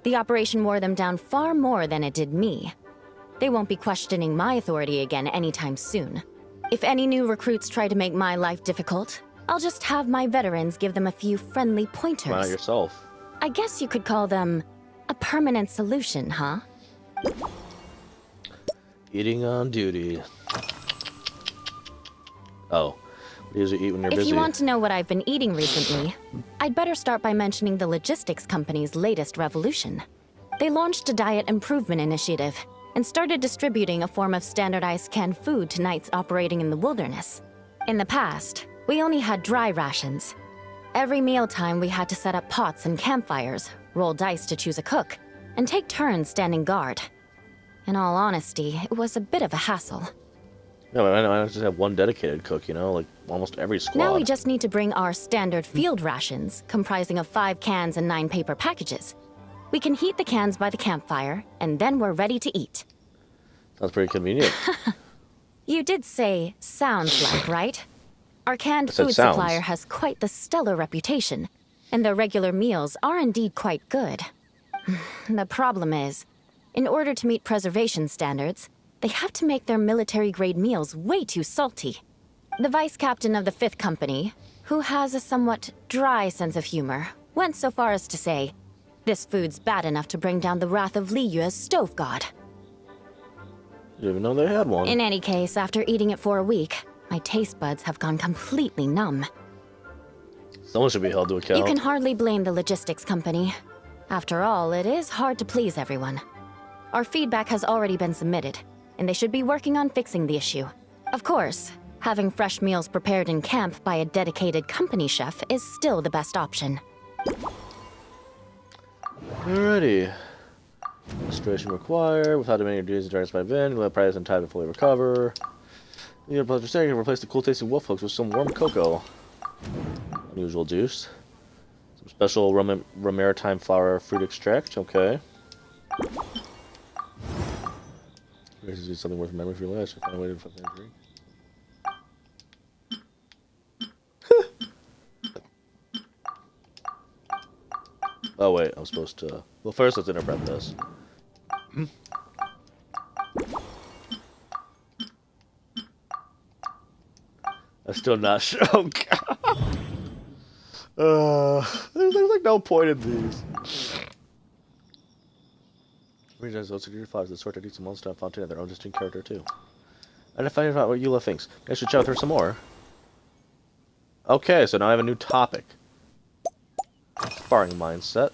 the operation wore them down far more than it did me. They won't be questioning my authority again anytime soon. If any new recruits try to make my life difficult, I'll just have my veterans give them a few friendly pointers. Not yourself. I guess you could call them a permanent solution, huh? Eating on duty. Oh. What do you usually eat when you're busy? If you want to know what I've been eating recently, I'd better start by mentioning the logistics company's latest revolution. They launched a diet improvement initiative and started distributing a form of standardized canned food to knights operating in the wilderness. In the past, we only had dry rations. Every mealtime we had to set up pots and campfires, roll dice to choose a cook, and take turns standing guard. In all honesty, it was a bit of a hassle. No, I don't just have one dedicated cook, you know, like almost every squad. Now we just need to bring our standard field rations, comprising of 5 cans and 9 paper packages. We can heat the cans by the campfire, and then we're ready to eat. Sounds pretty convenient. You did say sounds like, right? Our canned food supplier has quite the stellar reputation, and their regular meals are indeed quite good. The problem is, in order to meet preservation standards, they have to make their military-grade meals way too salty. The vice captain of the 5th Company, who has a somewhat dry sense of humor, went so far as to say, "This food's bad enough to bring down the wrath of Li Yue's stove god." Didn't even know they had one. In any case, after eating it for a week, my taste buds have gone completely numb. Someone should be held to account. You can hardly blame the logistics company. After all, it is hard to please everyone. Our feedback has already been submitted, and they should be working on fixing the issue. Of course, having fresh meals prepared in camp by a dedicated company chef is still the best option. Alrighty. Restoration required. Without many days to by Vin, let price and time to fully recover. You need a pleasure replace the cool tasting wolf hooks with some warm cocoa. Unusual juice. Some special maritime flower fruit extract. Okay. This is something worth remembering for your last. I waited for that drink. Oh wait, I'm supposed to. Well, first let's interpret this. I'm still not sure. Oh god. There's like no point in these. Regions also security flowers, the sort that eats a Mondstadt Fountain have their own distinct character too. And if I find out what Eula thinks, I should chat with her some more. Okay, so now I have a new topic. Sparring mindset.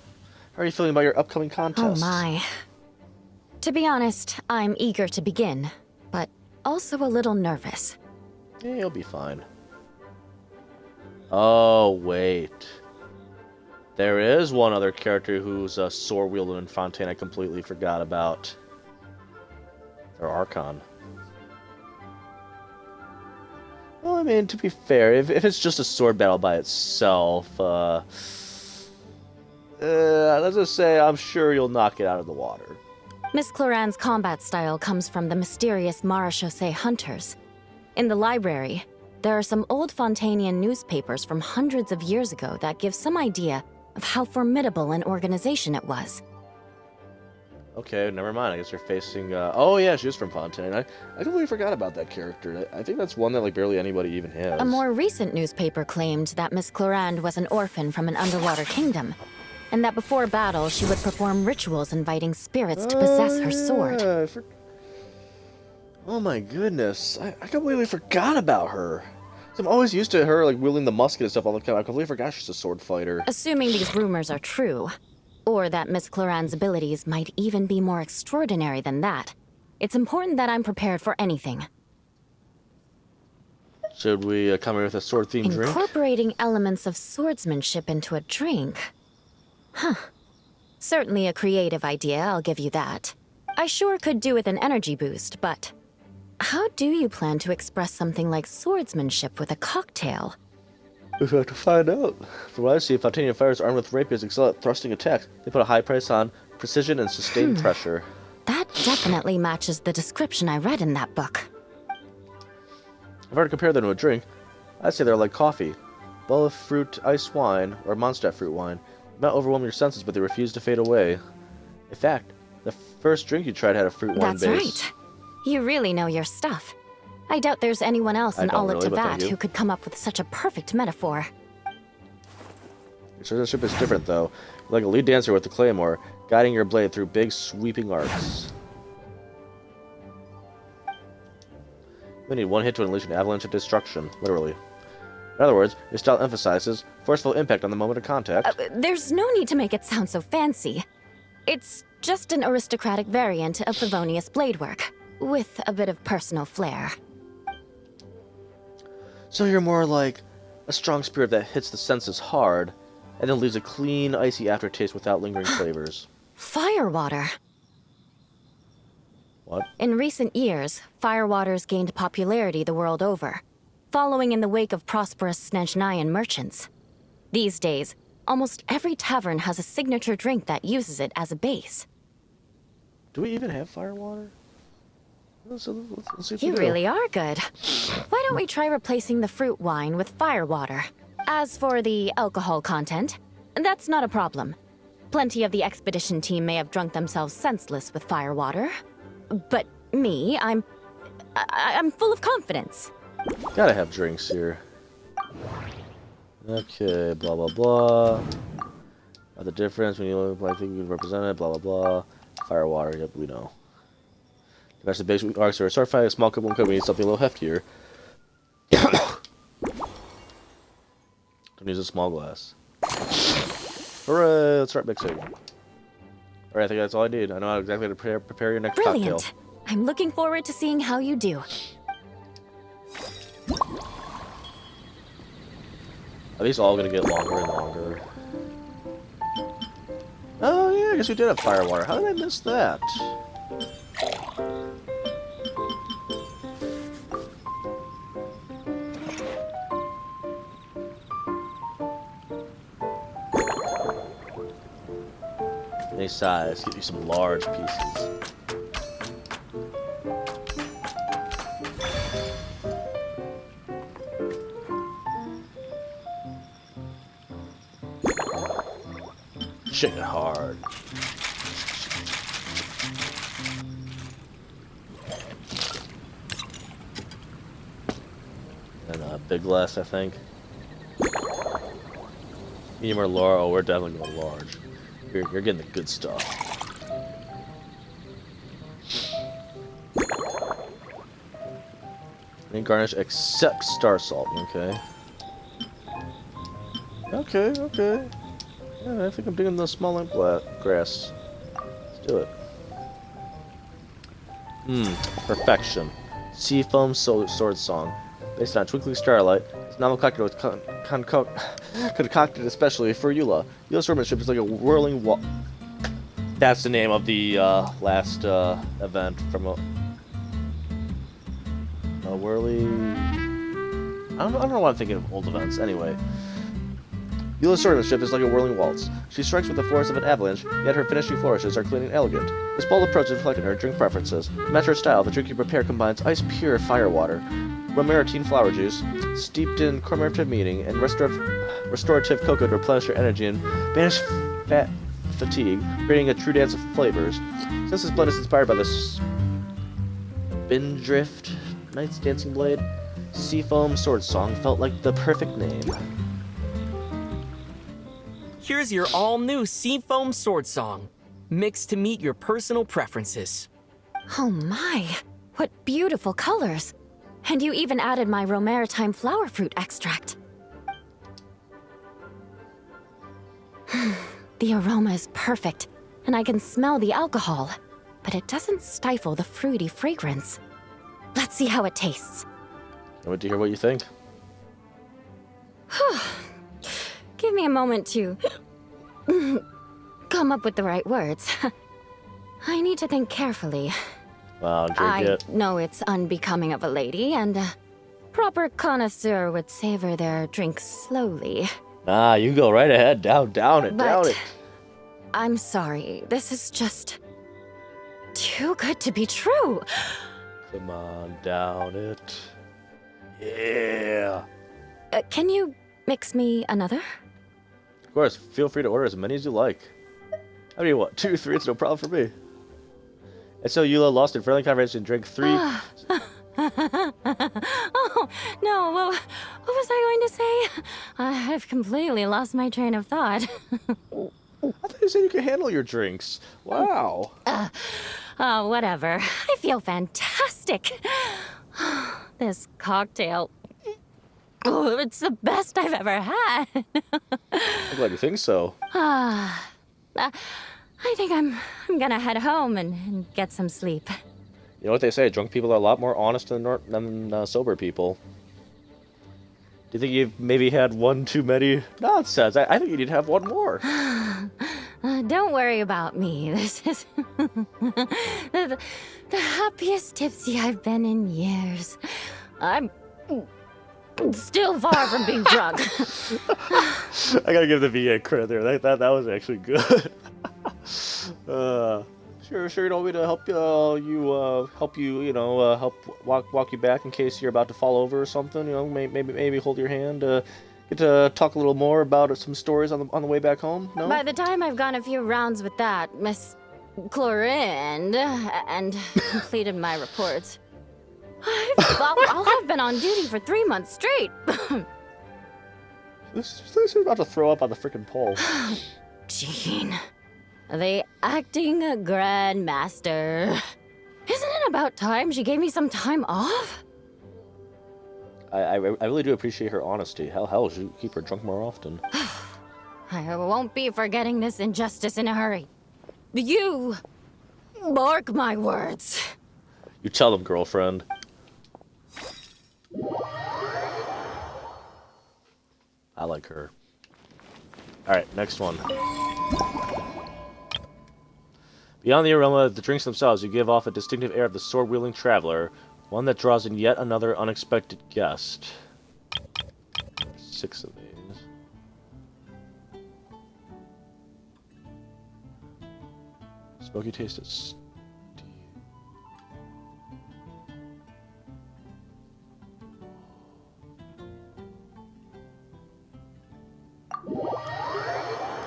How are you feeling about your upcoming contest? Oh my. To be honest, I'm eager to begin, but also a little nervous. Yeah, you'll be fine. Oh, wait. There is one other character who's a sword wielding in Fontaine I completely forgot about. Or Archon. Well, I mean, to be fair, if it's just a sword battle by itself, let's just say I'm sure you'll knock it out of the water. Miss Cloran's combat style comes from the mysterious Marechaussee hunters. In the library, there are some old Fontainian newspapers from hundreds of years ago that give some idea of how formidable an organization it was. Okay, never mind. I guess you're facing, oh yeah, she is from Fontaine. I completely forgot about that character. I think that's one that, like, barely anybody even has. A more recent newspaper claimed that Miss Cloran was an orphan from an underwater kingdom, and that before battle she would perform rituals inviting spirits to possess her sword. Oh my goodness, I completely forgot about her. I'm always used to her, like, wielding the musket and stuff all the time. I completely forgot she's a sword fighter. Assuming these rumors are true, or that Miss Cloran's abilities might even be more extraordinary than that, it's important that I'm prepared for anything. Should we come here with a sword-themed drink? Incorporating elements of swordsmanship into a drink? Huh. Certainly a creative idea, I'll give you that. I sure could do with an energy boost, but how do you plan to express something like swordsmanship with a cocktail? We have to find out. From what I see, Fontanian fighters armed with rapiers excel at thrusting attacks. They put a high price on precision and sustained pressure. That definitely matches the description I read in that book. If I were to compare them to a drink, I'd say they're like coffee. Bowl of fruit ice wine, or Mondstadt fruit wine. They might overwhelm your senses, but they refuse to fade away. In fact, the first drink you tried had a fruit wine base. That's right. You really know your stuff. I doubt there's anyone else in all of Teyvat who could come up with such a perfect metaphor. Your swordsmanship is different, though. You're like a lead dancer with the claymore, guiding your blade through big, sweeping arcs. You need one hit to unleash an avalanche of destruction, literally. In other words, your style emphasizes forceful impact on the moment of contact. There's no need to make it sound so fancy. It's just an aristocratic variant of Favonius bladework, with a bit of personal flair. So you're more like a strong spirit that hits the senses hard, and then leaves a clean, icy aftertaste without lingering flavors. Firewater. What? In recent years, firewaters gained popularity the world over, following in the wake of prosperous Snezhnayan merchants. These days, almost every tavern has a signature drink that uses it as a base. Do we even have firewater? Let's see if You we do. really are good. Why don't we try replacing the fruit wine with firewater? As for the alcohol content, that's not a problem. Plenty of the expedition team may have drunk themselves senseless with firewater. But me. I'm full of confidence. Gotta have drinks here. Okay, blah blah blah. The difference when you look like you represent it, blah blah blah. Fire, water, yep, we know. The rest of the basic arcs are a sword fight, a small cup, one cup, we need something a little heftier. Don't use a small glass. Hooray! Let's start mixing. Alright, I think that's all I need. I know how exactly to prepare your next Brilliant. cocktail. I'm looking forward to seeing how you do. Are these all gonna get longer and longer? Oh yeah, I guess we did have fire water. How did I miss that? Nice size. Get you some large pieces. Shake it hard. And a big glass, I think. Medium or large? Oh, we're definitely going large. You're getting the good stuff. Any garnish except star salt. Okay. Okay. Yeah, I think I'm digging the small lamp grass. Let's do it. Perfection. Seafoam sword song. Based on Twinkling Starlight, this novel cocktail was concocted especially for Eula. Eula's swordmanship is like a whirling wall. That's the name of the last event from a whirly. I don't know why I'm thinking of old events. Anyway. Eula's swordmanship is like a whirling waltz. She strikes with the force of an avalanche, yet her finishing flourishes are clean and elegant. This bold approach is reflected in her drink preferences. To match her style, the drink you prepare combines ice-pure fire water, romaritine flower juice, steeped in commemorative meaning, and restorative cocoa to replenish your energy and banish fatigue, creating a true dance of flavors. Since this blend is inspired by the Spindrift Knight's Dancing Blade, Seafoam Sword Song felt like the perfect name. Here's your all-new Seafoam Sword Song, mixed to meet your personal preferences. Oh my, what beautiful colors. And you even added my romaritime flower fruit extract. The aroma is perfect, and I can smell the alcohol, but it doesn't stifle the fruity fragrance. Let's see how it tastes. I want to hear what you think. Give me a moment to come up with the right words. I need to think carefully. Well, drink I it. know it's unbecoming of a lady, and a proper connoisseur would savor their drink slowly. Nah, you go right ahead. Down it, down But it. I'm sorry, this is just too good to be true. Come on, down it. Yeah. Can you mix me another? Of course, feel free to order as many as you like. I mean, what, 2, 3, it's no problem for me. And so Eula lost in friendly conversation and drank 3. Oh, no, what was I going to say? I've completely lost my train of thought. I thought you said you could handle your drinks. Wow. Oh, whatever. I feel fantastic. This cocktail. Oh, it's the best I've ever had. I'm glad you think so. I think I'm gonna head home and get some sleep. You know what they say, drunk people are a lot more honest than sober people. Do you think you've maybe had one too many? Nonsense. I think you need to have one more. Don't worry about me. This is the happiest tipsy I've been in years. I'm still far from being drunk. I gotta give the VA credit there. That was actually good. Sure. You want me to help help walk you back in case you're about to fall over or something. You know, maybe hold your hand. Get to talk a little more about some stories on the way back home. No. By the time I've gone a few rounds with that, Miss chlorined and completed my reports. I'll have been on duty for 3 months straight. This is about to throw up on the freaking pole. Jean, the acting grandmaster. Isn't it about time she gave me some time off? I really do appreciate her honesty. Hell, she should keep her drunk more often. I won't be forgetting this injustice in a hurry. You mark my words. You tell them, girlfriend. I like her. Alright, next one. Beyond the aroma of the drinks themselves, you give off a distinctive air of the sword-wielding traveler, one that draws in yet another unexpected guest. 6 of these. Smoky taste is...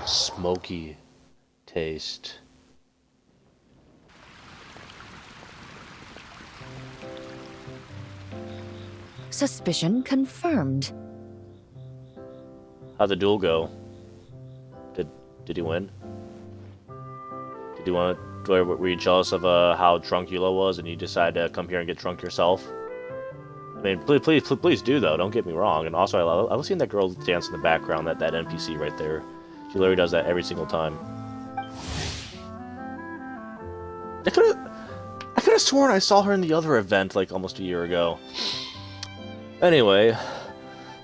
Smoky taste. Suspicion confirmed. How'd the duel go? Did he win? Did you want to? Were you jealous of how drunk Eula was, and you decided to come here and get drunk yourself? I mean, please do though. Don't get me wrong. And also, I love seeing that girl dance in the background. That NPC right there. She literally does that every single time. I could have sworn I saw her in the other event like almost a year ago. Anyway,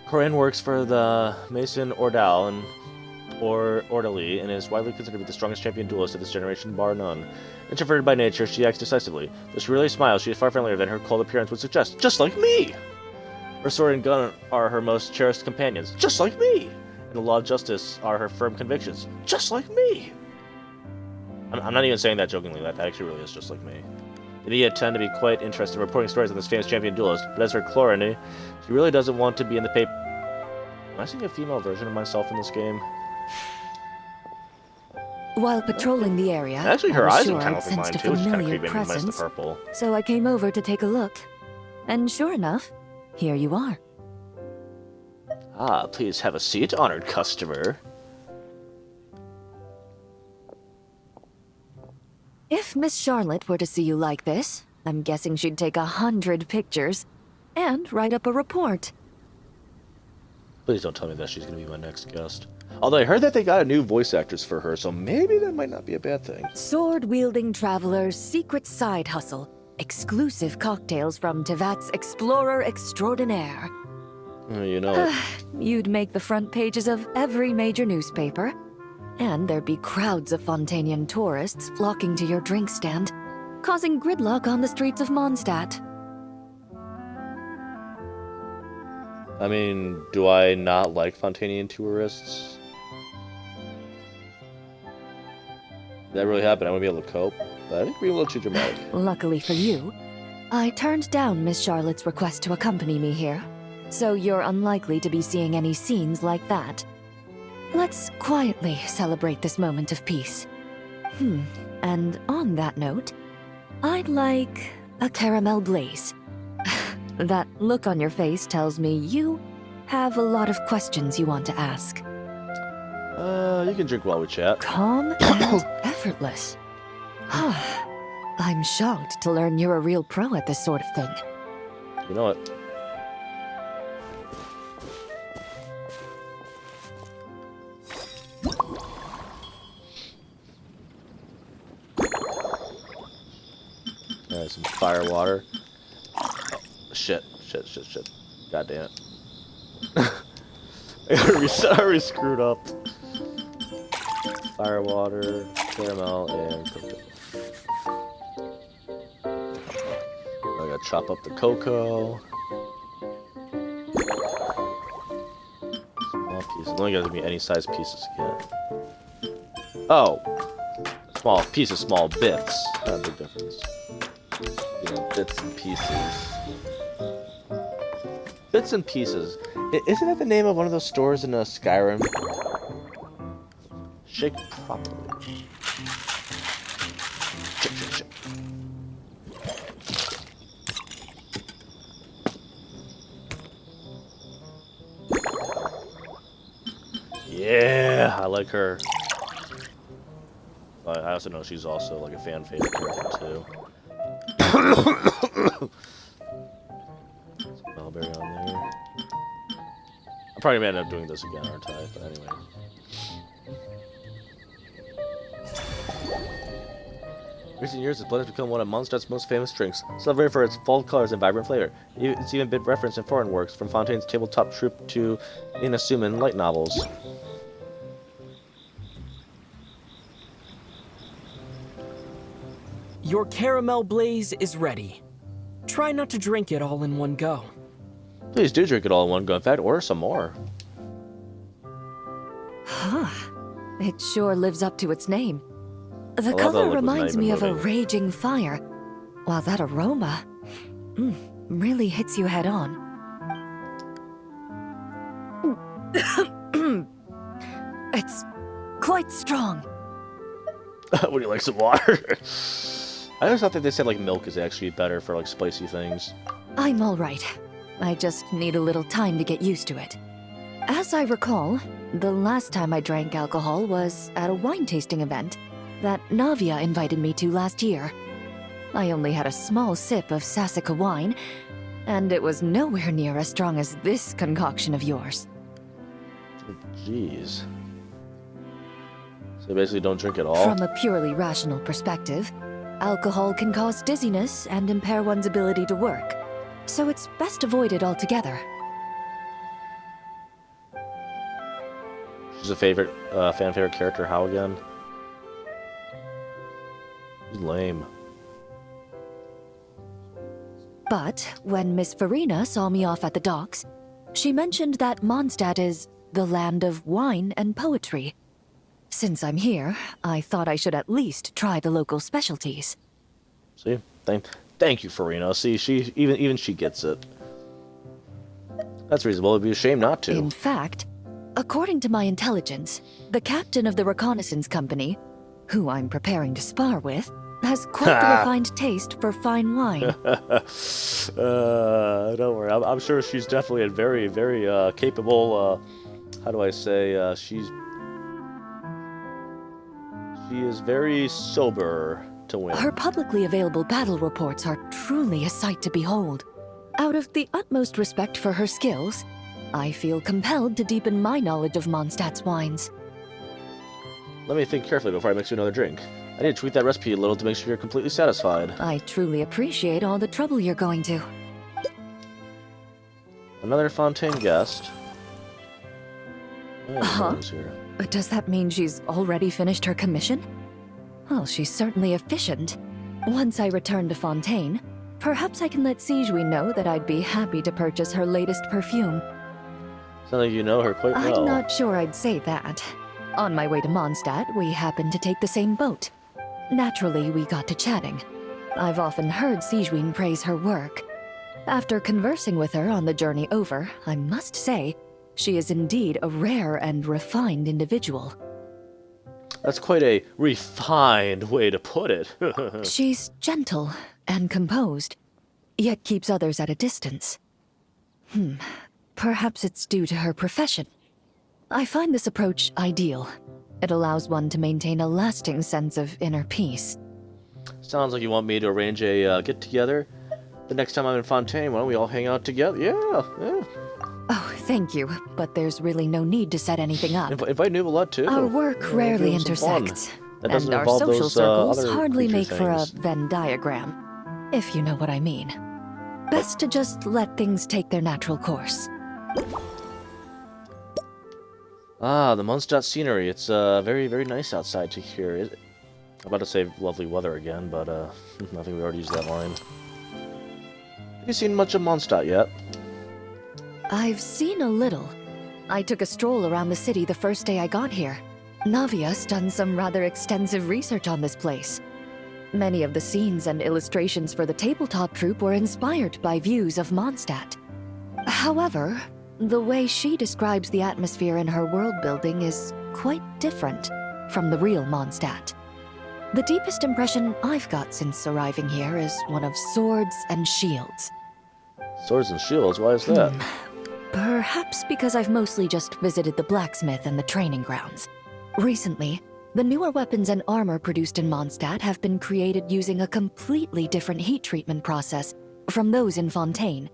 Corinne works for the Mason Ordal or Orderly, and is widely considered to be the strongest champion duelist of this generation, bar none. Introverted by nature, she acts decisively. Though she really smiles, she is far friendlier than her cold appearance would suggest. Just like me! Her sword and gun are her most cherished companions. Just like me! And the law of justice are her firm convictions. Just like me! I'm not even saying that jokingly, that actually really is just like me. The media tend to be quite interested in reporting stories on this famous champion duelist, but as for Chlorine, she really doesn't want to be in the paper. Am I seeing a female version of myself in this game? While patrolling the area, Actually, her I eyes was sure are kind I'd of like mine sensed a too, which is kind of familiar creepy. Maybe minus the presence, purple. so I came over to take a look. And sure enough, here you are. Ah, please have a seat, honored customer. If Miss Charlotte were to see you like this, I'm guessing she'd take 100 pictures and write up a report. Please don't tell me that she's going to be my next guest. Although I heard that they got a new voice actress for her, so maybe that might not be a bad thing. Sword-wielding traveler's secret side hustle. Exclusive cocktails from Tevat's Explorer Extraordinaire. You know, You'd make the front pages of every major newspaper. And there'd be crowds of Fontanian tourists flocking to your drink stand, causing gridlock on the streets of Mondstadt. I mean, do I not like Fontanian tourists? Did that really happen? I want to be able to cope. But I think we're a little too dramatic. Luckily for you, I turned down Miss Charlotte's request to accompany me here, so you're unlikely to be seeing any scenes like that. Let's quietly celebrate this moment of peace. And on that note, I'd like a caramel blaze. That look on your face tells me you have a lot of questions you want to ask. You can drink while we chat. Calm and effortless. I'm shocked to learn you're a real pro at this sort of thing. You know what? Some fire water. Oh, shit. God damn it. I already screwed up. Fire water, caramel, and cocoa. I gotta chop up the cocoa. Small pieces. Only gotta give me any size pieces again. Oh! Small pieces, small bits. Not a big difference. You know, bits and pieces. Bits and pieces. Isn't that the name of one of those stores in Skyrim? Shake properly. Yeah, I like her. I also know she's also like a fan favorite character too. Mulberry on there. I'm probably gonna end up doing this again, aren't I? But anyway. In recent years, it's become one of Mondstadt's most famous drinks, celebrated for its bold colors and vibrant flavor. It's even been referenced in foreign works, from Fontaine's tabletop troupe to Inazuma light novels. Your caramel blaze is ready. Try not to drink it all in one go. Please do drink it all in one go. In fact, order some more. It sure lives up to its name. The love color that reminds me of a moving. raging fire, while that aroma really hits you head on. It's quite strong. Would you like some water? I always thought that they said like milk is actually better for like spicy things. I'm all right. I just need a little time to get used to it. As I recall, the last time I drank alcohol was at a wine tasting event that Navia invited me to last year. I only had a small sip of Sassica wine, and it was nowhere near as strong as this concoction of yours. Oh, jeez. So you basically don't drink at all? From a purely rational perspective, alcohol can cause dizziness and impair one's ability to work, so it's best avoided altogether. She's a favorite, fan favorite character. How again? She's lame. But when Miss Farina saw me off at the docks, she mentioned that Mondstadt is the land of wine and poetry. Since I'm here, I thought I should at least try the local specialties. See? Thank you, Farina. See, she even she gets it. That's reasonable. It'd be a shame not to. In fact, according to my intelligence, the captain of the reconnaissance company, who I'm preparing to spar with, has quite the refined taste for fine wine. Don't worry. I'm sure she's definitely a very, very capable. How do I say? She is very sober to win. Her publicly available battle reports are truly a sight to behold. Out of the utmost respect for her skills, I feel compelled to deepen my knowledge of Mondstadt's wines. Let me think carefully before I mix you another drink. I need to tweak that recipe a little to make sure you're completely satisfied. I truly appreciate all the trouble you're going to. Another Fontaine guest. Oh, Huh? who's here? Does that mean she's already finished her commission? Well, she's certainly efficient. Once I return to Fontaine, perhaps I can let Sijuin know that I'd be happy to purchase her latest perfume. Sounds like you know her quite well. I'm not sure I'd say that. On my way to Mondstadt, we happened to take the same boat. Naturally, we got to chatting. I've often heard Sijuin praise her work. After conversing with her on the journey over, I must say, she is indeed a rare and refined individual. That's quite a refined way to put it. She's gentle and composed, yet keeps others at a distance. Perhaps it's due to her profession. I find this approach ideal. It allows one to maintain a lasting sense of inner peace. Sounds like you want me to arrange a get-together. The next time I'm in Fontaine, why don't we all hang out together? Yeah. Oh, thank you, but there's really no need to set anything up. Invite Nuvolette too. Our work Yeah, rarely give them some fun. intersects, That doesn't and our involve social those, circles other hardly make creature for a things. Venn diagram, if you know what I mean. Best to just let things take their natural course. Ah, the Mondstadt scenery. It's very, very nice outside to hear. I'm about to say lovely weather again, but I think we already used that line. Have you seen much of Mondstadt yet? I've seen a little. I took a stroll around the city the first day I got here. Navia's done some rather extensive research on this place. Many of the scenes and illustrations for the tabletop troupe were inspired by views of Mondstadt. However, the way she describes the atmosphere in her world building is quite different from the real Mondstadt. The deepest impression I've got since arriving here is one of swords and shields. Swords and shields. Why is that? Perhaps because I've mostly just visited the blacksmith and the training grounds. Recently, the newer weapons and armor produced in Mondstadt have been created using a completely different heat treatment process from those in Fontaine,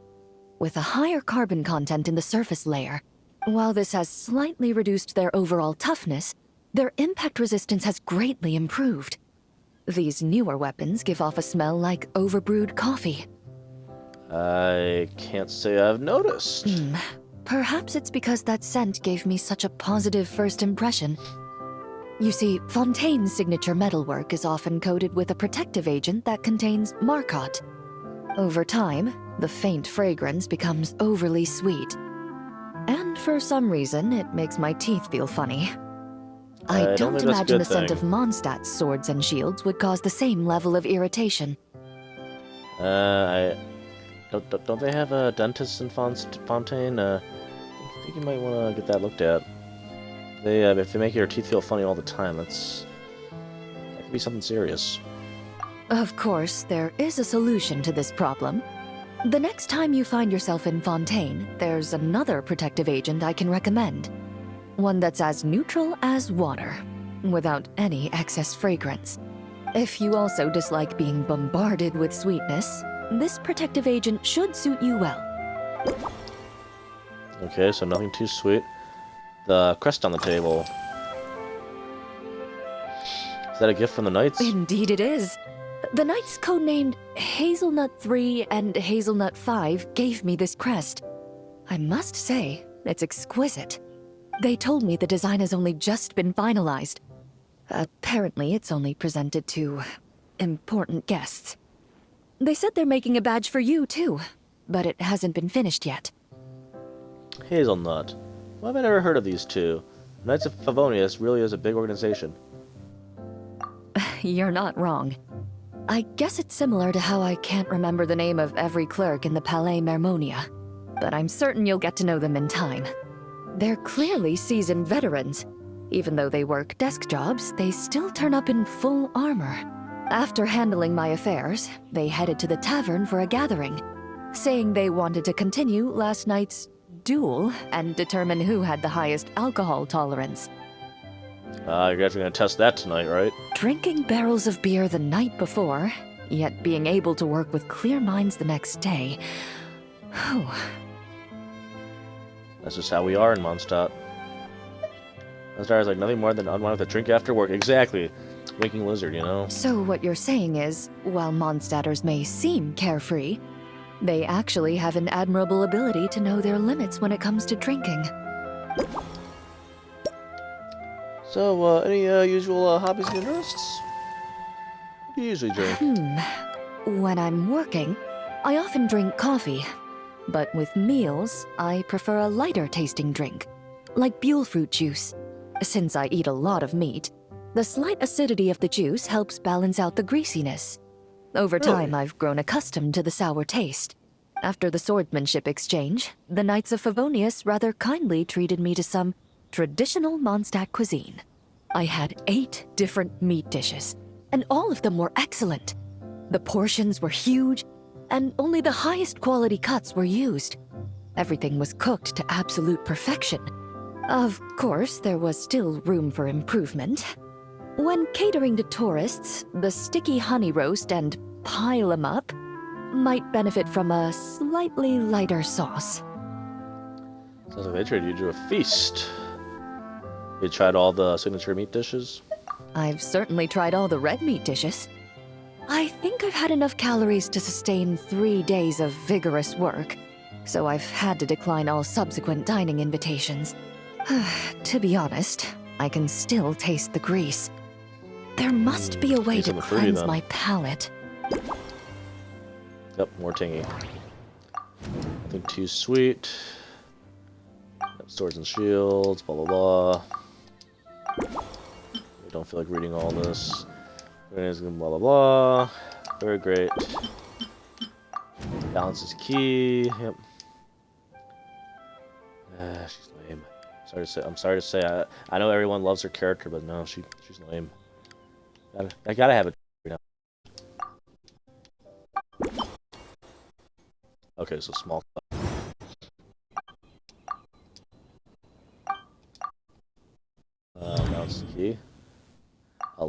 with a higher carbon content in the surface layer. While this has slightly reduced their overall toughness, their impact resistance has greatly improved. These newer weapons give off a smell like overbrewed coffee. I can't say I've noticed. Perhaps it's because that scent gave me such a positive first impression. You see, Fontaine's signature metalwork is often coated with a protective agent that contains Marcotte. Over time, the faint fragrance becomes overly sweet. And for some reason, it makes my teeth feel funny. I don't imagine the scent of Mondstadt's swords and shields would cause the same level of irritation. Don't they have a dentist in Fontaine? I think you might want to get that looked at. If they make your teeth feel funny all the time, that could be something serious. Of course, there is a solution to this problem. The next time you find yourself in Fontaine, there's another protective agent I can recommend. One that's as neutral as water, without any excess fragrance. If you also dislike being bombarded with sweetness, this protective agent should suit you well. Okay, so nothing too sweet. The crest on the table. Is that a gift from the Knights? Indeed it is. The Knights codenamed Hazelnut 3 and Hazelnut 5 gave me this crest. I must say, it's exquisite. They told me the design has only just been finalized. Apparently, it's only presented to important guests. They said they're making a badge for you, too, but it hasn't been finished yet. Hazelnut. Why have I never heard of these two? Knights of Favonius really is a big organization. You're not wrong. I guess it's similar to how I can't remember the name of every clerk in the Palais Mermonia, but I'm certain you'll get to know them in time. They're clearly seasoned veterans. Even though they work desk jobs, they still turn up in full armor. After handling my affairs, they headed to the tavern for a gathering, saying they wanted to continue last night's duel and determine who had the highest alcohol tolerance. You guys are gonna test that tonight, right? Drinking barrels of beer the night before, yet being able to work with clear minds the next day. Whew. That's just how we are in Mondstadt. Mondstadt is like nothing more than unwanted to drink after work. Exactly. Winking lizard, you know? So what you're saying is, while Mondstadters may seem carefree, they actually have an admirable ability to know their limits when it comes to drinking. So, any usual hobbies and interests? What do you usually drink? When I'm working, I often drink coffee. But with meals, I prefer a lighter tasting drink, like Buell fruit juice. Since I eat a lot of meat, the slight acidity of the juice helps balance out the greasiness. Over time, I've grown accustomed to the sour taste. After the swordsmanship exchange, the Knights of Favonius rather kindly treated me to some traditional Mondstadt cuisine. I had 8 different meat dishes, and all of them were excellent. The portions were huge, and only the highest quality cuts were used. Everything was cooked to absolute perfection. Of course, there was still room for improvement. When catering to tourists, the sticky honey roast and pile 'em up might benefit from a slightly lighter sauce. Sounds like they treated you to a feast. You tried all the signature meat dishes? I've certainly tried all the red meat dishes. I think I've had enough calories to sustain 3 days of vigorous work, so I've had to decline all subsequent dining invitations. To be honest, I can still taste the grease. There must be a way to cleanse my palate. Yep, more tangy. Nothing too sweet. Yep, swords and shields, blah blah blah. I don't feel like reading all this. Blah blah blah. Very great. Balance is key. Yep. She's lame. I'm sorry to say. I know everyone loves her character, but no, she's lame. I gotta have it now. Okay, so small.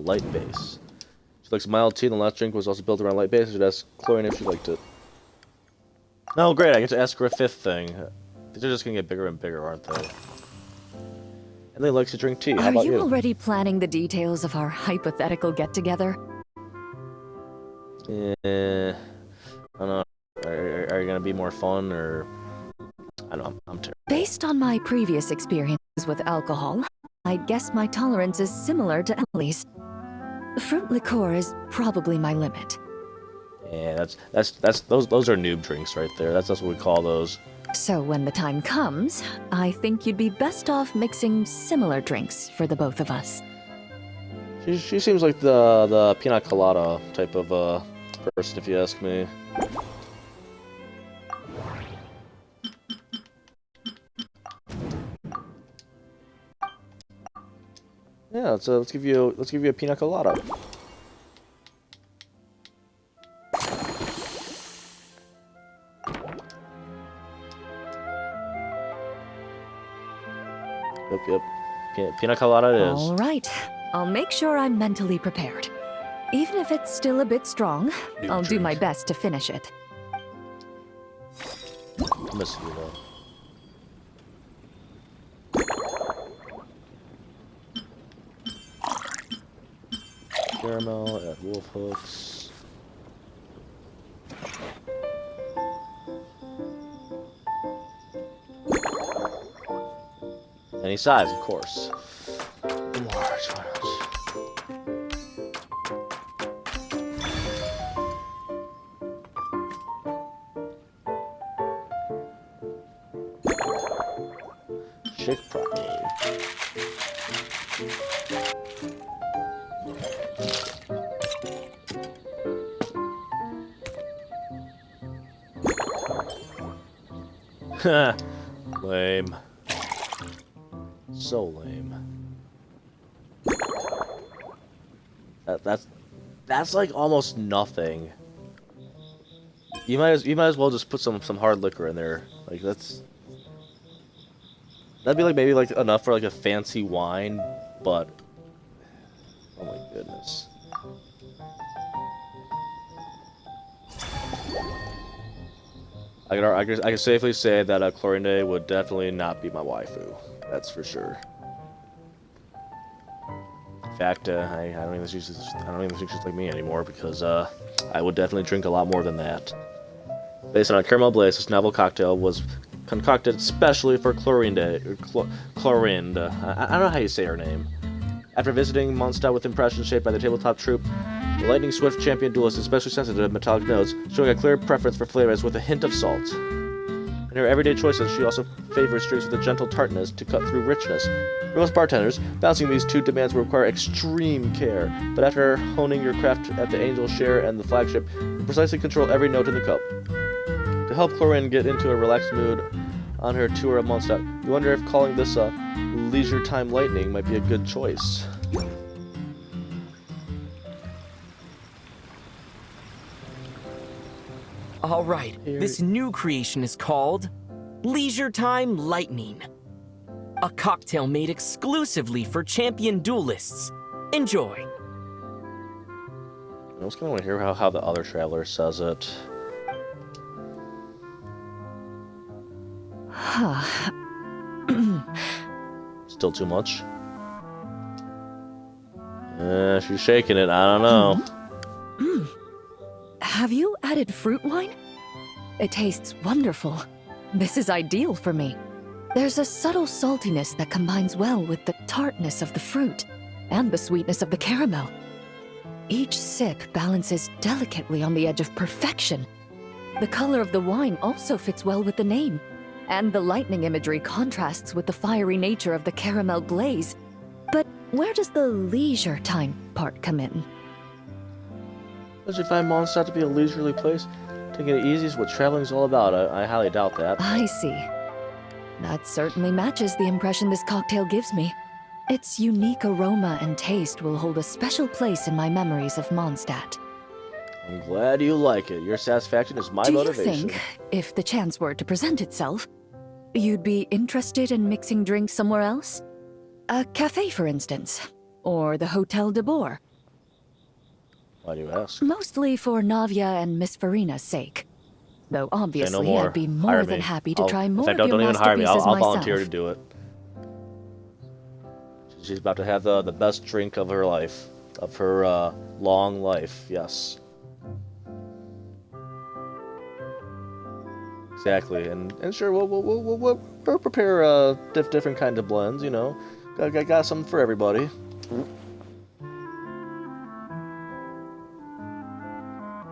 light base. She likes mild tea, and the last drink was also built around light base. She'd ask Chlorine if she liked it. Oh, great, I get to ask her a fifth thing. These are just gonna get bigger and bigger, aren't they? And they likes to drink tea. How Are about you you? already planning the details of our hypothetical get-together? I don't know. Are you gonna be more fun, or... I don't know, I'm terrible. Based on my previous experiences with alcohol, I'd guess my tolerance is similar to Emily's. Fruit liqueur is probably my limit. Yeah, those are noob drinks right there. That's what we call those. So when the time comes, I think you'd be best off mixing similar drinks for the both of us. She seems like the pina colada type of person, if you ask me. Yeah, let's give you a pina colada. Yep. Pina colada it is. All right. I'll make sure I'm mentally prepared. Even if it's still a bit strong, I'll do my best to finish it. I miss you though. Caramel at wolf hooks. Any size, of course. Large ones. Shake properly. Lame. So lame. That's like almost nothing. You might as well just put some hard liquor in there. Like that'd be like maybe like enough for like a fancy wine, but oh my goodness. I can safely say that Chlorine would definitely not be my waifu. That's for sure. In fact, I don't even think she's like me anymore because I would definitely drink a lot more than that. Based on a caramel blaze, this novel cocktail was concocted especially for Chlorinde. Chlorinde. I don't know how you say her name. After visiting Mondstadt with impressions shaped by the tabletop troupe, the lightning-swift champion duelist is especially sensitive to metallic notes, showing a clear preference for flavors with a hint of salt. In her everyday choices, she also favors drinks with a gentle tartness to cut through richness. For most bartenders, balancing these two demands will require extreme care, but after honing your craft at the Angel Share and the Flagship, you precisely control every note in the cup. To help Chlorine get into a relaxed mood on her tour of Mondstadt, you wonder if calling this a leisure time lightning might be a good choice. All right, this new creation is called Leisure Time Lightning. A cocktail made exclusively for champion duelists. Enjoy. I was gonna want to hear how the other traveler says it. Still too much? She's shaking it. I don't know. Have you added fruit wine? It tastes wonderful. This is ideal for me. There's a subtle saltiness that combines well with the tartness of the fruit and the sweetness of the caramel. Each sip balances delicately on the edge of perfection. The color of the wine also fits well with the name, and the lightning imagery contrasts with the fiery nature of the caramel glaze. But where does the leisure time part come in? Does you find Mondstadt to be a leisurely place? Taking it easy is what traveling is all about. I highly doubt that. I see. That certainly matches the impression this cocktail gives me. Its unique aroma and taste will hold a special place in my memories of Mondstadt. I'm glad you like it. Your satisfaction is my motivation. Do you think, if the chance were to present itself, you'd be interested in mixing drinks somewhere else? A cafe, for instance, or the Hotel de Boer. Why do you ask? Mostly for Navia and Miss Farina's sake. Though obviously more. I'd be Hire more me. than happy to try In more fact, of your don't even hire me. masterpieces I'll myself. volunteer to do it. She's about to have the best drink of her life. Of her long life, yes. Exactly, and sure, we'll prepare different kind of blends, you know. Got something for everybody.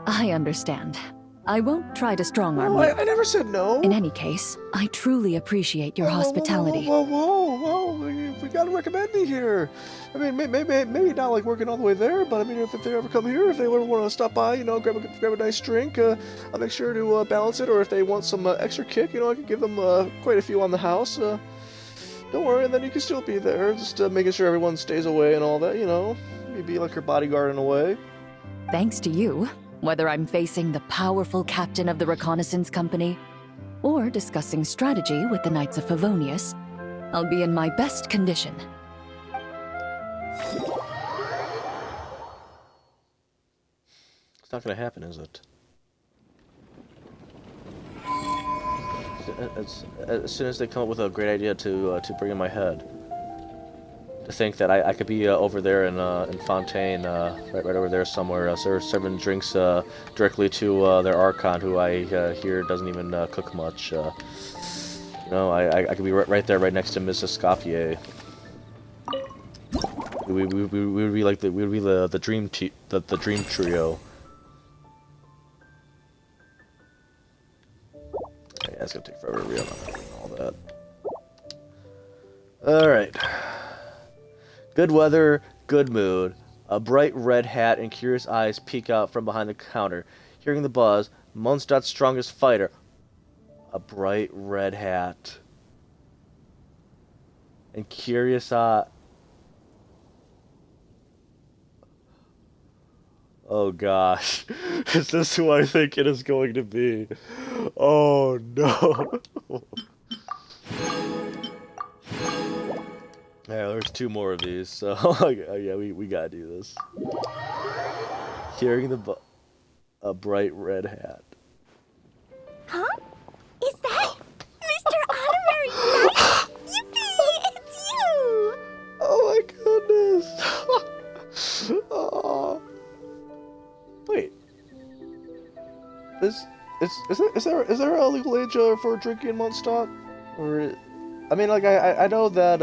I understand. I won't try to strong-arm Oh, you. I never said no. In any case, I truly appreciate your hospitality. Whoa, we gotta recommend me here. I mean, maybe not like working all the way there, but I mean, if they ever come here, if they ever want to stop by, you know, grab a nice drink, I'll make sure to balance it. Or if they want some extra kick, you know, I can give them quite a few on the house. Don't worry, and then you can still be there, just making sure everyone stays away and all that, you know. You'd be like your bodyguard in a way. Thanks to you, whether I'm facing the powerful captain of the reconnaissance company or discussing strategy with the Knights of Favonius, I'll be in my best condition. It's not gonna happen, is it? As soon as they come up with a great idea to bring in my head, to think that I could be over there in Fontaine, right over there somewhere, serving drinks directly to their Archon, who I hear doesn't even cook much. You know, I could be right there, right next to Mrs. Scapier. We would be like the dream the dream trio. Yeah, it's gonna take forever to read all that. All right. Good weather, good mood. A bright red hat and curious eyes peek out from behind the counter. Hearing the buzz, Mondstadt's strongest fighter. A bright red hat. And curious eye. Oh gosh. Is this who I think it is going to be? Oh no. Yeah, there's two more of these, so yeah, we gotta do this. Hearing a bright red hat. Huh? Is that Mr. Honorary Knight? Yippee! It's you! Oh my goodness! Oh. Wait. Is there a legal age for drinking in Mondstadt? Or, I mean, like I know that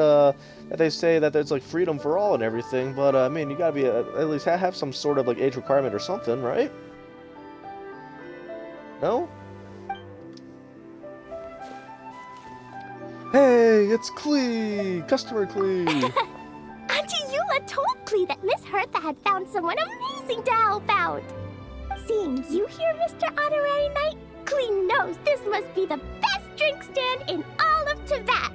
that they say that there's like freedom for all and everything, but I mean, you gotta be at least have some sort of like age requirement or something, right? No? Hey, it's Klee! Customer Klee! Auntie Eula told Klee that Miss Hertha had found someone amazing to help out. Seeing you here, Mr. Honorary Knight, Klee knows this must be the best drink stand in all of Teyvat.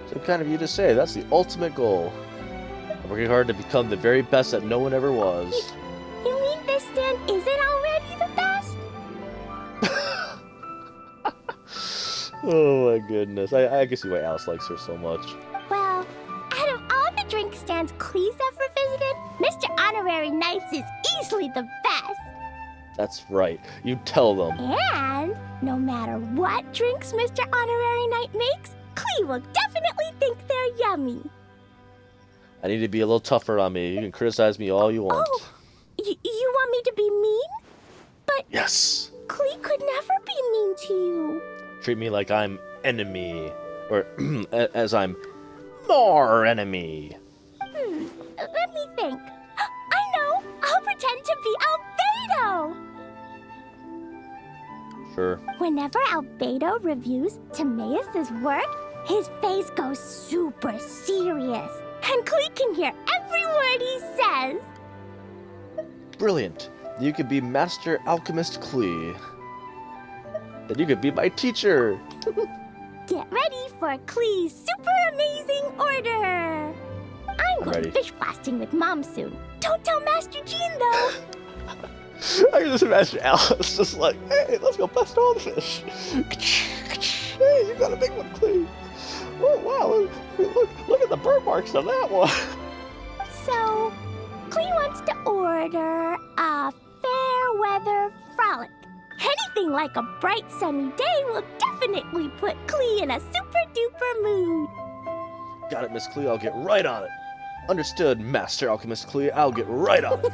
So kind of you to say, that's the ultimate goal. I'm working hard to become the very best that no one ever was. You mean this stand isn't already the best? Oh my goodness. I can see why Alice likes her so much. Well, out of all the drink stands Klee's ever visited, Mr. Honorary Knight's is easily the best. That's right. You tell them. And no matter what drinks Mr. Honorary Knight makes, Klee will definitely think they're yummy. I need to be a little tougher on me. You can criticize me all you want. Oh, you want me to be mean? But Yes! Klee could never be mean to you. Treat me like I'm enemy. Or as I'm more enemy. Let me think. I know! I'll pretend to be Albedo! Sure. Whenever Albedo reviews Timaeus' work, his face goes super serious. And Klee can hear every word he says. Brilliant. You could be Master Alchemist Klee. Then you could be my teacher. Get ready for Klee's super amazing order. I'm going ready. fish blasting with Mom soon. Don't tell Master Jean, though. I can just imagine Alice just like, hey, let's go bust all the fish. Hey, you got a big one, Klee. Oh, wow, look at the burn marks on that one. So, Klee wants to order a fair weather frolic. Anything like a bright sunny day will definitely put Klee in a super duper mood. Got it, Miss Klee. I'll get right on it. Understood, Master Alchemist Klee. I'll get right on it.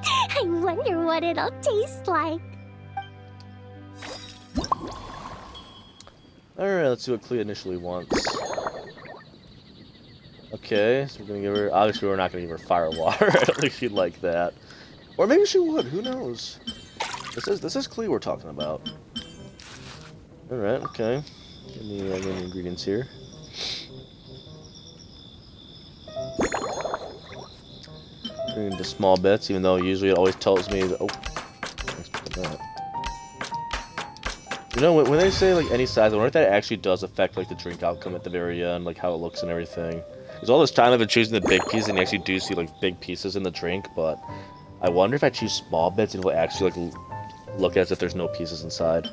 I wonder what it'll taste like. Alright, let's see what Klee initially wants. Okay, so we're gonna give her... Obviously, we're not gonna give her fire water. I don't think she'd like that. Or maybe she would. Who knows? This is Klee we're talking about. Alright, okay. Give me the ingredients here. Bring into small bits, even though usually it always tells me that... Oh, thanks for that. You know, when they say, like, any size, I wonder if that actually does affect, like, the drink outcome at the very end, like, how it looks and everything. Because all this time I've been choosing the big pieces, and you actually do see, like, big pieces in the drink, but I wonder if I choose small bits, it will actually, like, look as if there's no pieces inside.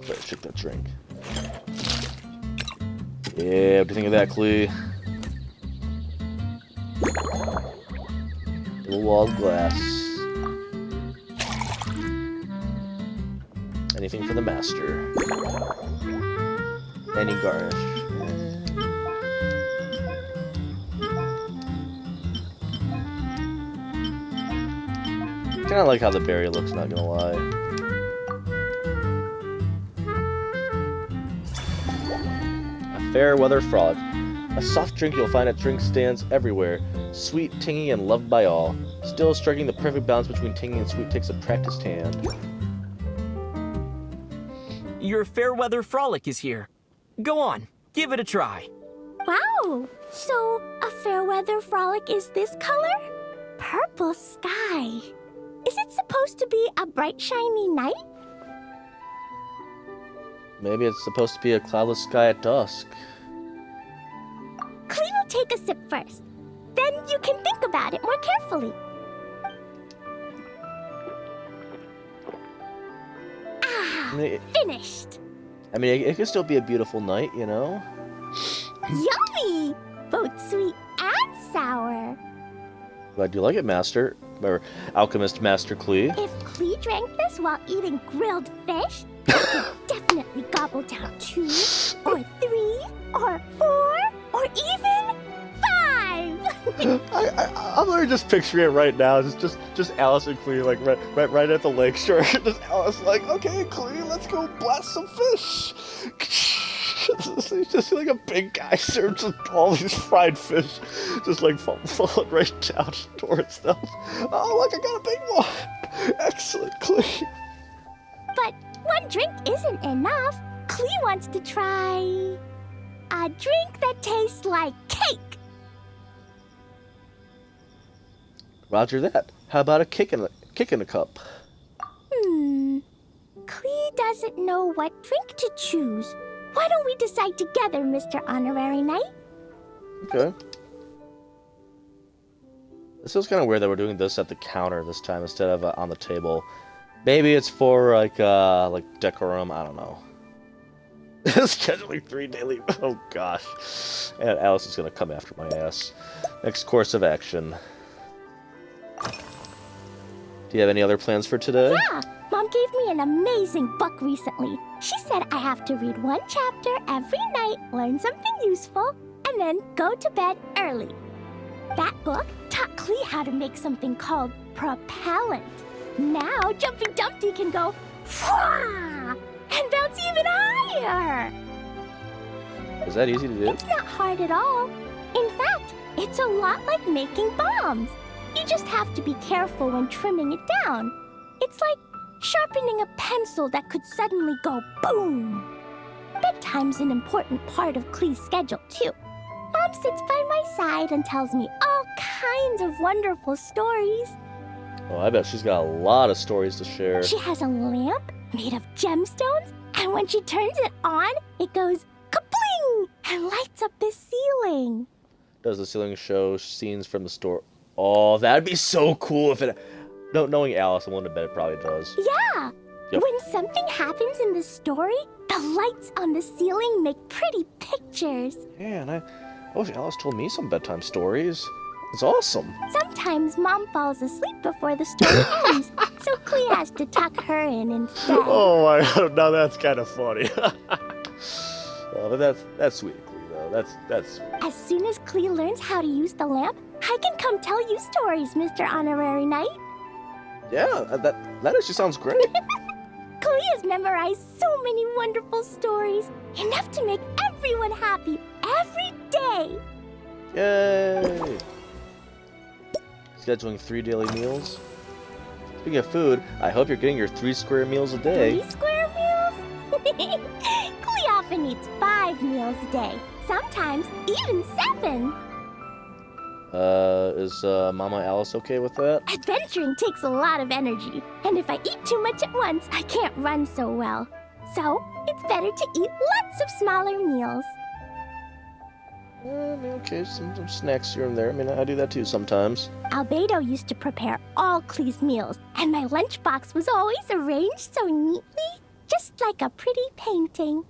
Let's check that drink. Yeah, what do you think of that, Klee? Little walled glass. Anything for the master. Any garnish. Kinda like how the berry looks, not gonna lie. A fair weather frolic. A soft drink you'll find at drink stands everywhere. Sweet, tangy, and loved by all. Still striking the perfect balance between tangy and sweet takes a practiced hand. Your Fairweather Frolic is here. Go on, give it a try. Wow! So, a fair weather frolic is this color? Purple sky. Is it supposed to be a bright, shiny night? Maybe it's supposed to be a cloudless sky at dusk. Klee will take a sip first. Then you can think about it more carefully. Finished. I mean, it could still be a beautiful night, you know? Yummy! Both sweet and sour. Glad you like it, Master. Or Alchemist Master Klee. If Klee drank this while eating grilled fish, he could definitely gobble down 2, or 3, or 4, or even 5! I'm literally just picturing it right now. Just Alice and Klee, like right at the lakeshore. Just Alice, like, okay, Klee, let's go blast some fish. It's just like a big guy serves just all these fried fish, just like falling right down towards them. Oh, look, I got a big one. Excellent, Klee. But one drink isn't enough. Klee wants to try a drink that tastes like cake. Roger that. How about a kick in a cup? Klee doesn't know what drink to choose. Why don't we decide together, Mr. Honorary Knight? Okay. This feels kind of weird that we're doing this at the counter this time instead of on the table. Maybe it's for like decorum. I don't know. Scheduling 3 daily. Oh gosh. And Alice is gonna come after my ass. Next course of action. Do you have any other plans for today? Yeah! Mom gave me an amazing book recently. She said I have to read 1 chapter every night, learn something useful, and then go to bed early. That book taught Klee how to make something called propellant. Now Jumpy Dumpty can go Fwah! And bounce even higher. Is that easy to do? It's not hard at all. In fact, it's a lot like making bombs. You just have to be careful when trimming it down. It's like sharpening a pencil that could suddenly go boom. Bedtime's an important part of Klee's schedule, too. Mom sits by my side and tells me all kinds of wonderful stories. Oh, I bet she's got a lot of stories to share. She has a lamp made of gemstones, and when she turns it on, it goes kabling and lights up the ceiling. Does the ceiling show scenes from the store? Oh, that'd be so cool if it... No, knowing Alice, I'm willing to bet it probably does. Yeah! Yep. When something happens in the story, the lights on the ceiling make pretty pictures. Yeah, and Oh, Alice told me some bedtime stories. It's awesome. Sometimes Mom falls asleep before the story ends, so Clea has to tuck her in instead. Oh my god, now that's kind of funny. But that's sweet, Clea, though. That's sweet. As soon as Clea learns how to use the lamp, I can come tell you stories, Mr. Honorary Knight. Yeah, that actually sounds great. Clea's memorized so many wonderful stories, enough to make everyone happy every day. Yay! Scheduling 3 daily meals. Speaking of food, I hope you're getting your 3 square meals a day. 3 square meals? Clea often eats 5 meals a day, sometimes even 7. Is Mama Alice okay with that? Adventuring takes a lot of energy, and if I eat too much at once, I can't run so well. So, it's better to eat lots of smaller meals. I mean, okay, some snacks here and there. I mean, I do that too sometimes. Albedo used to prepare all Clea's meals, and my lunchbox was always arranged so neatly, just like a pretty painting.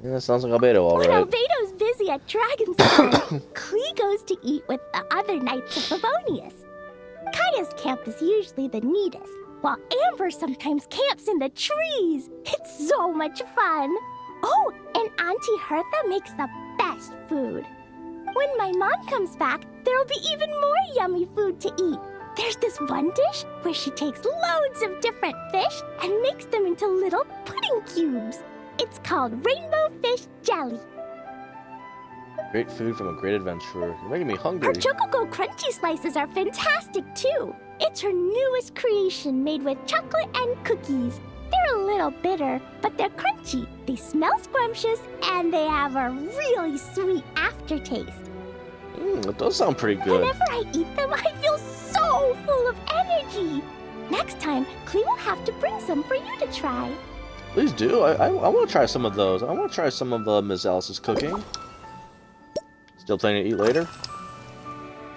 Yeah, that sounds like Albedo, all When right. Albedo's busy at Dragonstone, Clea goes to eat with the other knights of Favonius. Kaya's camp is usually the neatest, while Amber sometimes camps in the trees. It's so much fun. Oh, and Auntie Hertha makes the best food. When my mom comes back, there'll be even more yummy food to eat. There's this one dish where she takes loads of different fish and makes them into little pudding cubes. It's called rainbow fish jelly. Great food from a great adventurer. You're making me hungry. Her Chococo Crunchy Slices are fantastic too. It's her newest creation made with chocolate and cookies. They're a little bitter, but they're crunchy. They smell scrumptious, and they have a really sweet aftertaste. That does sound pretty good. Whenever I eat them, I feel so full of energy. Next time, Clea will have to bring some for you to try. Please do. I want to try some of those. I want to try some of Ms. Alice's cooking. Still planning to eat later?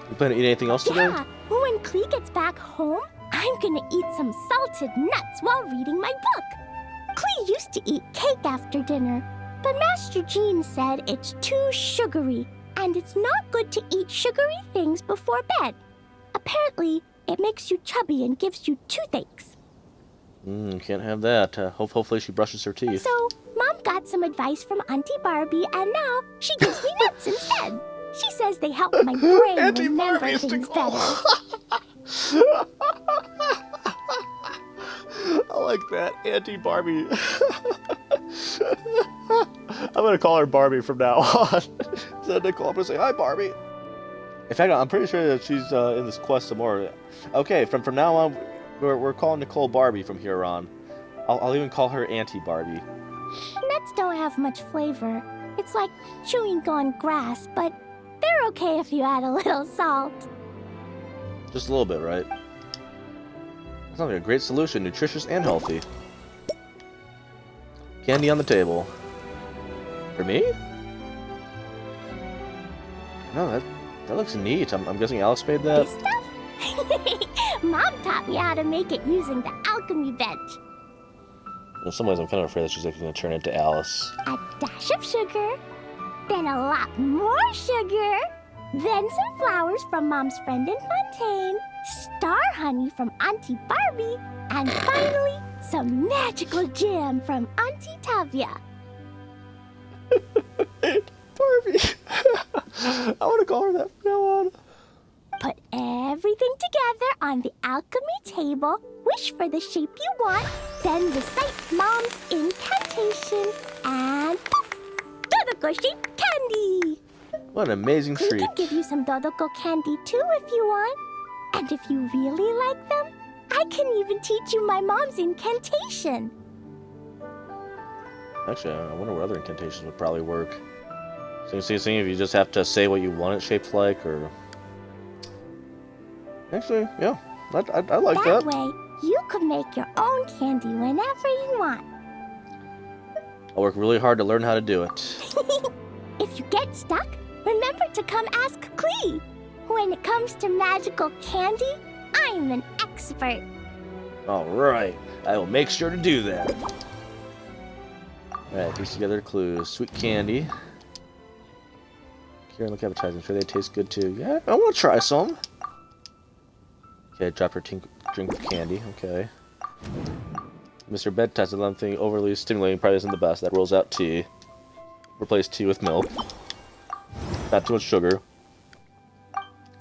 You planning to eat anything else today? Yeah, when Clea gets back home, I'm gonna eat some salted nuts while reading my book. Clea used to eat cake after dinner, but Master Jean said it's too sugary, and it's not good to eat sugary things before bed. Apparently, it makes you chubby and gives you toothaches. Can't have that. Hopefully she brushes her teeth. So, Mom got some advice from Auntie Barbie, and now she gives me nuts instead. She says they help my brain Auntie remember Barbie's the things goal. better. I like that. Auntie Barbie. I'm going to call her Barbie from now on. So Nicole, I'm going to say, hi, Barbie. In fact, I'm pretty sure that she's in this quest some more. Okay, from now on, we're calling Nicole Barbie from here on. I'll even call her Auntie Barbie. Nuts don't have much flavor. It's like chewing on grass, but they're okay if you add a little salt. Just a little bit, right? Sounds like a great solution, nutritious and healthy. Candy on the table. For me? No, that looks neat. I'm guessing Alex made that. This stuff? Mom taught me how to make it using the alchemy bench. In some ways, I'm kind of afraid that she's like going to turn into Alice. A dash of sugar, then a lot more sugar, then some flowers from Mom's friend in Fontaine, star honey from Auntie Barbie, and finally, some magical jam from Auntie Tavia. Barbie. I want to call her that from now on. Put everything together on the alchemy table, wish for the shape you want, then recite Mom's incantation, and poof! Dodoko shaped candy! What an amazing Clea treat. can give you some Dodoko candy too if you want. And if you really like them, I can even teach you my mom's incantation. Actually, I wonder what other incantations would probably work. Seeing if you just have to say what you want it shaped like, or... Actually, yeah, I like that. That way, you could make your own candy whenever you want. I'll work really hard to learn how to do it. If you get stuck, remember to come ask Clea. When it comes to magical candy, I'm an expert. Alright, I will make sure to do that. Alright, piece together clues. Sweet candy. Here and look appetizing. Sure, they taste good too. Yeah, I want to try some. Okay, drop her drink with candy. Okay. Mr. Bedtime said something overly stimulating probably isn't the best. That rolls out tea. Replace tea with milk. Not too much sugar.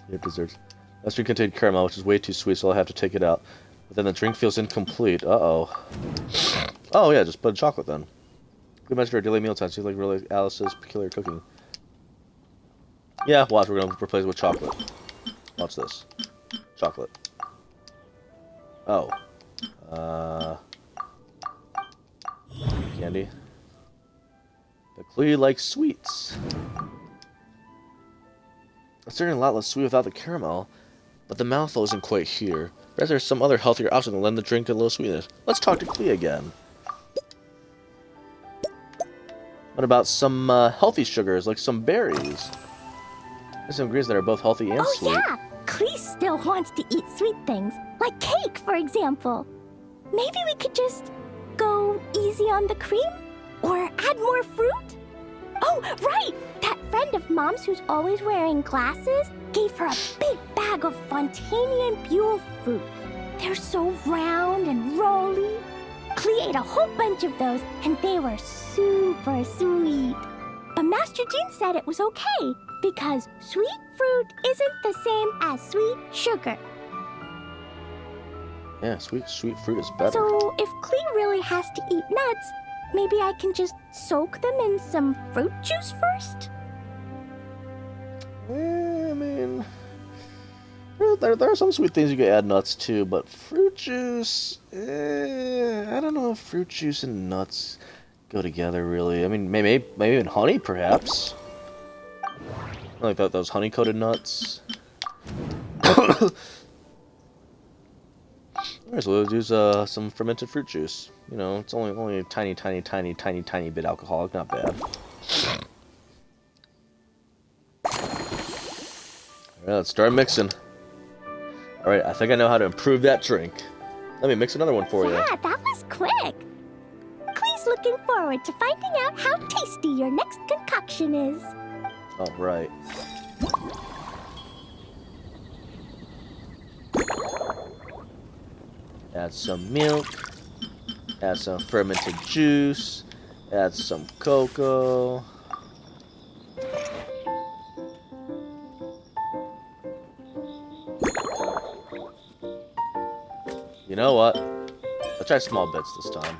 Your desserts. Last drink contained caramel, which is way too sweet, so I'll have to take it out. But then the drink feels incomplete. Uh-oh. Oh, yeah, just put chocolate then. Good measure of daily mealtime. Seems like really Alice's peculiar cooking. Yeah, watch. We're going to replace it with chocolate. Watch this. Chocolate. Oh. Candy. The Klee likes sweets. It's certainly a lot less sweet without the caramel, but the mouthful isn't quite here. Perhaps there's some other healthier option to lend the drink a little sweetness. Let's talk to Klee again. What about some healthy sugars, like some berries? There's some ingredients that are both healthy and sweet. Oh yeah! Klee still wants to eat sweet things, like cake, for example. Maybe we could just go easy on the cream? Or add more fruit? Oh, right! That friend of Mom's who's always wearing glasses gave her a big bag of Fontanian Buell fruit. They're so round and rolly. Klee ate a whole bunch of those, and they were super sweet. But Master Jean said it was okay, because sweet fruit isn't the same as sweet sugar. Yeah, sweet fruit is better. So, if Klee really has to eat nuts, maybe I can just soak them in some fruit juice first? I mean, there are some sweet things you can add nuts to, but fruit juice, I don't know if fruit juice and nuts go together really. I mean, maybe even honey, perhaps. I like those honey-coated nuts. Alright, so we'll use some fermented fruit juice. You know, it's only a tiny bit alcoholic, not bad. Alright, let's start mixing. Alright, I think I know how to improve that drink. Let me mix another one for you. Yeah, that was quick. Klee's looking forward to finding out how tasty your next concoction is. Alright. Add some milk. Add some fermented juice. Add some cocoa. You know what? Let's try small bits this time.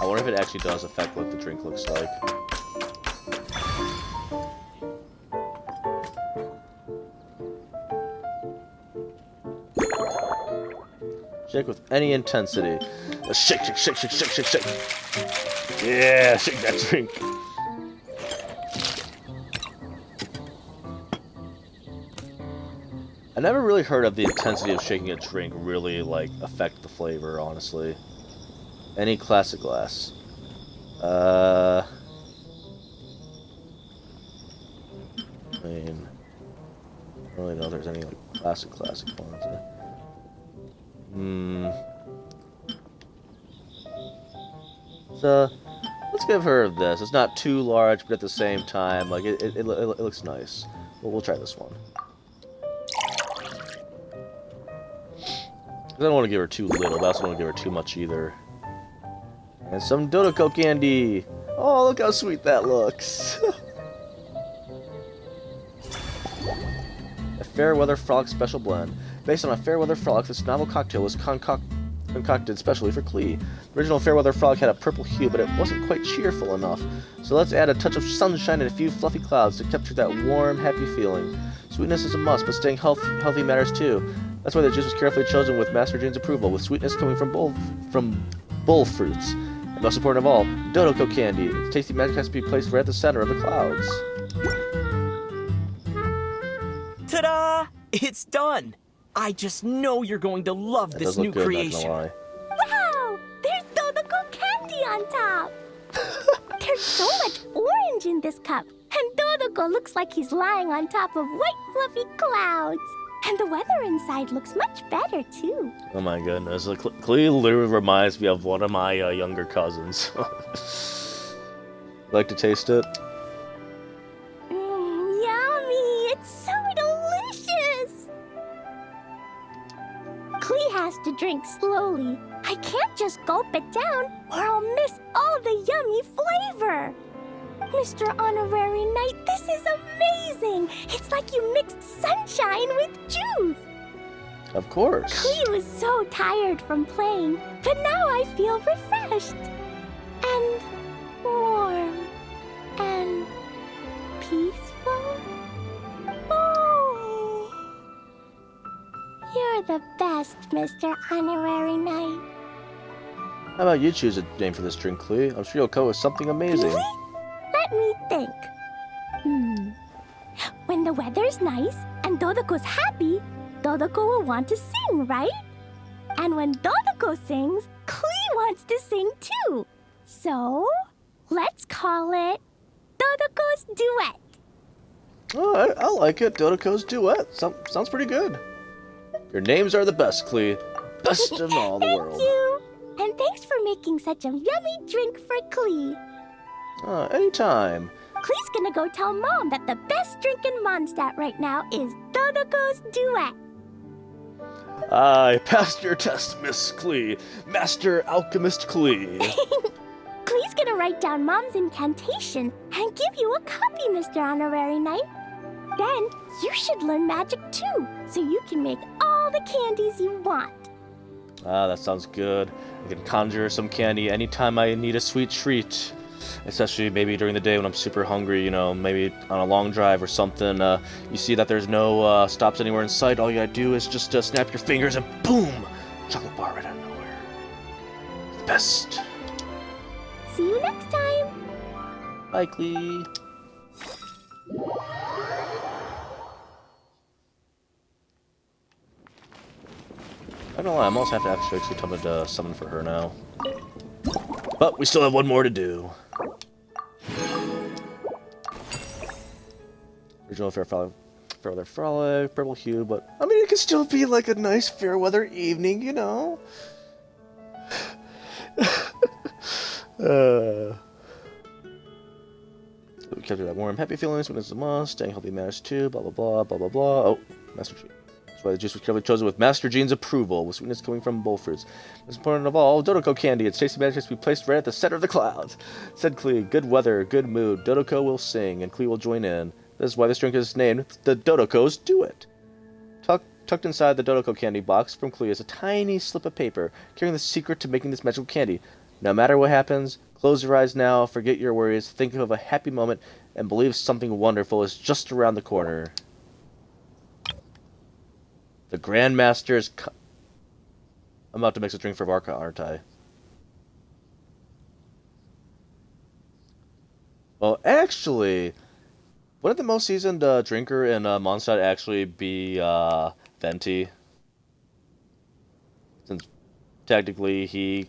I wonder if it actually does affect what the drink looks like. Shake with any intensity. Shake. Yeah, shake that drink. I never really heard of the intensity of shaking a drink really, like, affect the flavor, honestly. Any classic glass. I mean, I don't really know if there's any, like, classic ones. So, let's give her this. It's not too large, but at the same time, like, it looks nice. We'll try this one. I don't want to give her too little, but I also don't want to give her too much either. And some Dodoko candy! Oh, look how sweet that looks! A Fairweather Frolic Special Blend. Based on a Fairweather Frolic, this novel cocktail was concocted specially for Klee. The original Fairweather Frolic had a purple hue, but it wasn't quite cheerful enough. So let's add a touch of sunshine and a few fluffy clouds to capture that warm, happy feeling. Sweetness is a must, but staying healthy matters too. That's why the juice was carefully chosen with Master Jean's approval, with sweetness coming from bull fruits. And most important of all, Dodoko candy. Its tasty magic has to be placed right at the center of the clouds. Ta-da! It's done! I just know you're going to love this new creation. Wow! There's Dodoko candy on top! There's so much orange in this cup, and Dodoko looks like he's lying on top of white fluffy clouds. And the weather inside looks much better, too. Oh my goodness. Klee literally reminds me of one of my younger cousins. Like to taste it? Yeah, drink slowly. I can't just gulp it down, or I'll miss all the yummy flavor. Mr. Honorary Knight, this is amazing! It's like you mixed sunshine with juice! Of course. Klee was so tired from playing, but now I feel refreshed. And warm. And peaceful. Oh. You're the best, Mr. Honorary Knight. How about you choose a name for this drink, Klee? I'm sure you'll come up with something amazing. Really? Let me think. When the weather's nice and Dodoko's happy, Dodoko will want to sing, right? And when Dodoko sings, Klee wants to sing too. So, let's call it Dodoko's Duet. Oh, I like it. Dodoko's Duet. Sounds pretty good. Your names are the best, Klee. Best in all the world. Thank you. And thanks for making such a yummy drink for Klee. Anytime. Klee's gonna go tell Mom that the best drink in Mondstadt right now is Dodoko's Duet. I passed your test, Miss Klee. Master Alchemist Klee. Klee's gonna write down Mom's incantation and give you a copy, Mr. Honorary Knight. Then you should learn magic too, so you can make all the candies you want. That sounds good. I can conjure some candy anytime I need a sweet treat. Especially maybe during the day when I'm super hungry, you know, maybe on a long drive or something. You see that there's no stops anywhere in sight. All you gotta do is just snap your fingers and boom! Chocolate bar right out of nowhere. The best. See you next time. Bye, Klee. I don't know why, I'm also have to actually tell me to summon for her now. But we still have one more to do. Original Fairweather Frolic, purple hue, but I mean, it could still be like a nice Fairweather evening, you know? We kept that warm, happy feelings when it's a must, staying healthy matters too, blah blah blah, blah blah blah. Oh, Master Gene. That's why the juice was carefully chosen with Master Gene's approval, with sweetness coming from bull fruits. Most important of all, Dodoko candy. Its tasty magic to be placed right at the center of the clouds. Said Klee, good weather, good mood. Dodoko will sing, and Klee will join in. This is why this drink is named the Dodoko's Duet. Tucked inside the Dodoko candy box from Klee is a tiny slip of paper, carrying the secret to making this magical candy. No matter what happens, close your eyes now, forget your worries, think of a happy moment, and believe something wonderful is just around the corner. The Grandmaster's... I'm about to mix a drink for Varka, aren't I? Well, actually, wouldn't the most seasoned drinker in Mondstadt actually be Venti? Since technically he...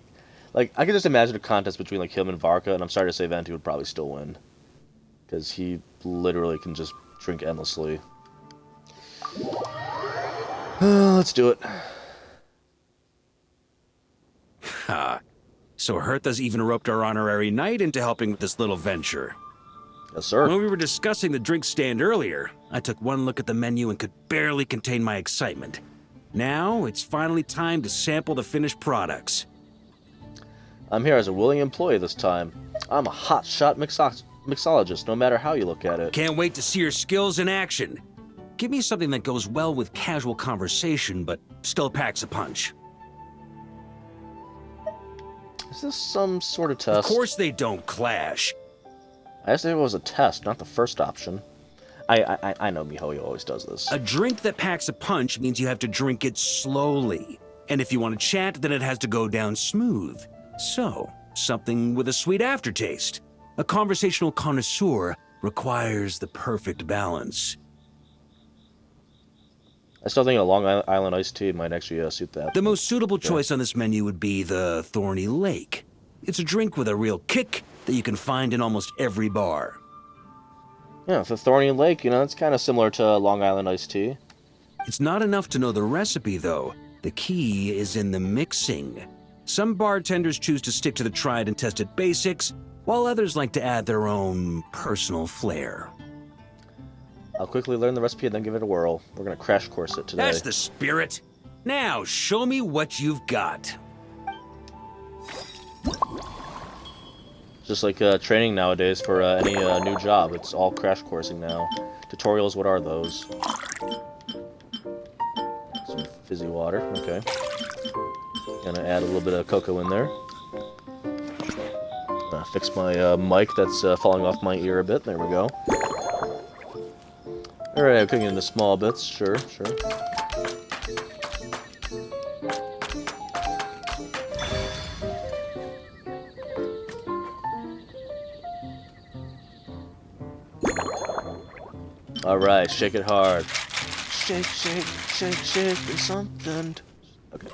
Like, I could just imagine a contest between like him and Varka, and I'm sorry to say Venti would probably still win. Because he literally can just drink endlessly. Let's do it. Ha. So Hertha's even roped our honorary knight into helping with this little venture. Yes, sir. When we were discussing the drink stand earlier, I took one look at the menu and could barely contain my excitement. Now, it's finally time to sample the finished products. I'm here as a willing employee this time. I'm a hotshot mixologist, no matter how you look at it. Can't wait to see your skills in action. Give me something that goes well with casual conversation, but still packs a punch. Is this some sort of test? Of course they don't clash. I asked if it was a test, not the first option. I know Mihoyo always does this. A drink that packs a punch means you have to drink it slowly. And if you want to chat, then it has to go down smooth. So, something with a sweet aftertaste. A conversational connoisseur requires the perfect balance. I still think a Long Island iced tea might actually suit that. The most suitable choice on this menu would be the Thorny Lake. It's a drink with a real kick that you can find in almost every bar. Yeah, the Thorny Lake, you know, it's kind of similar to Long Island iced tea. It's not enough to know the recipe, though. The key is in the mixing. Some bartenders choose to stick to the tried and tested basics, while others like to add their own personal flair. I'll quickly learn the recipe and then give it a whirl. We're gonna crash course it today. That's the spirit. Now, show me what you've got. Just like training nowadays for any new job. It's all crash coursing now. Tutorials, what are those? Some fizzy water, okay. Gonna add a little bit of cocoa in there. Fix my mic that's falling off my ear a bit. There we go. Alright, I'm cooking into small bits. Sure, sure. Alright, shake it hard. Shake, shake, shake, shake, and something. Okay.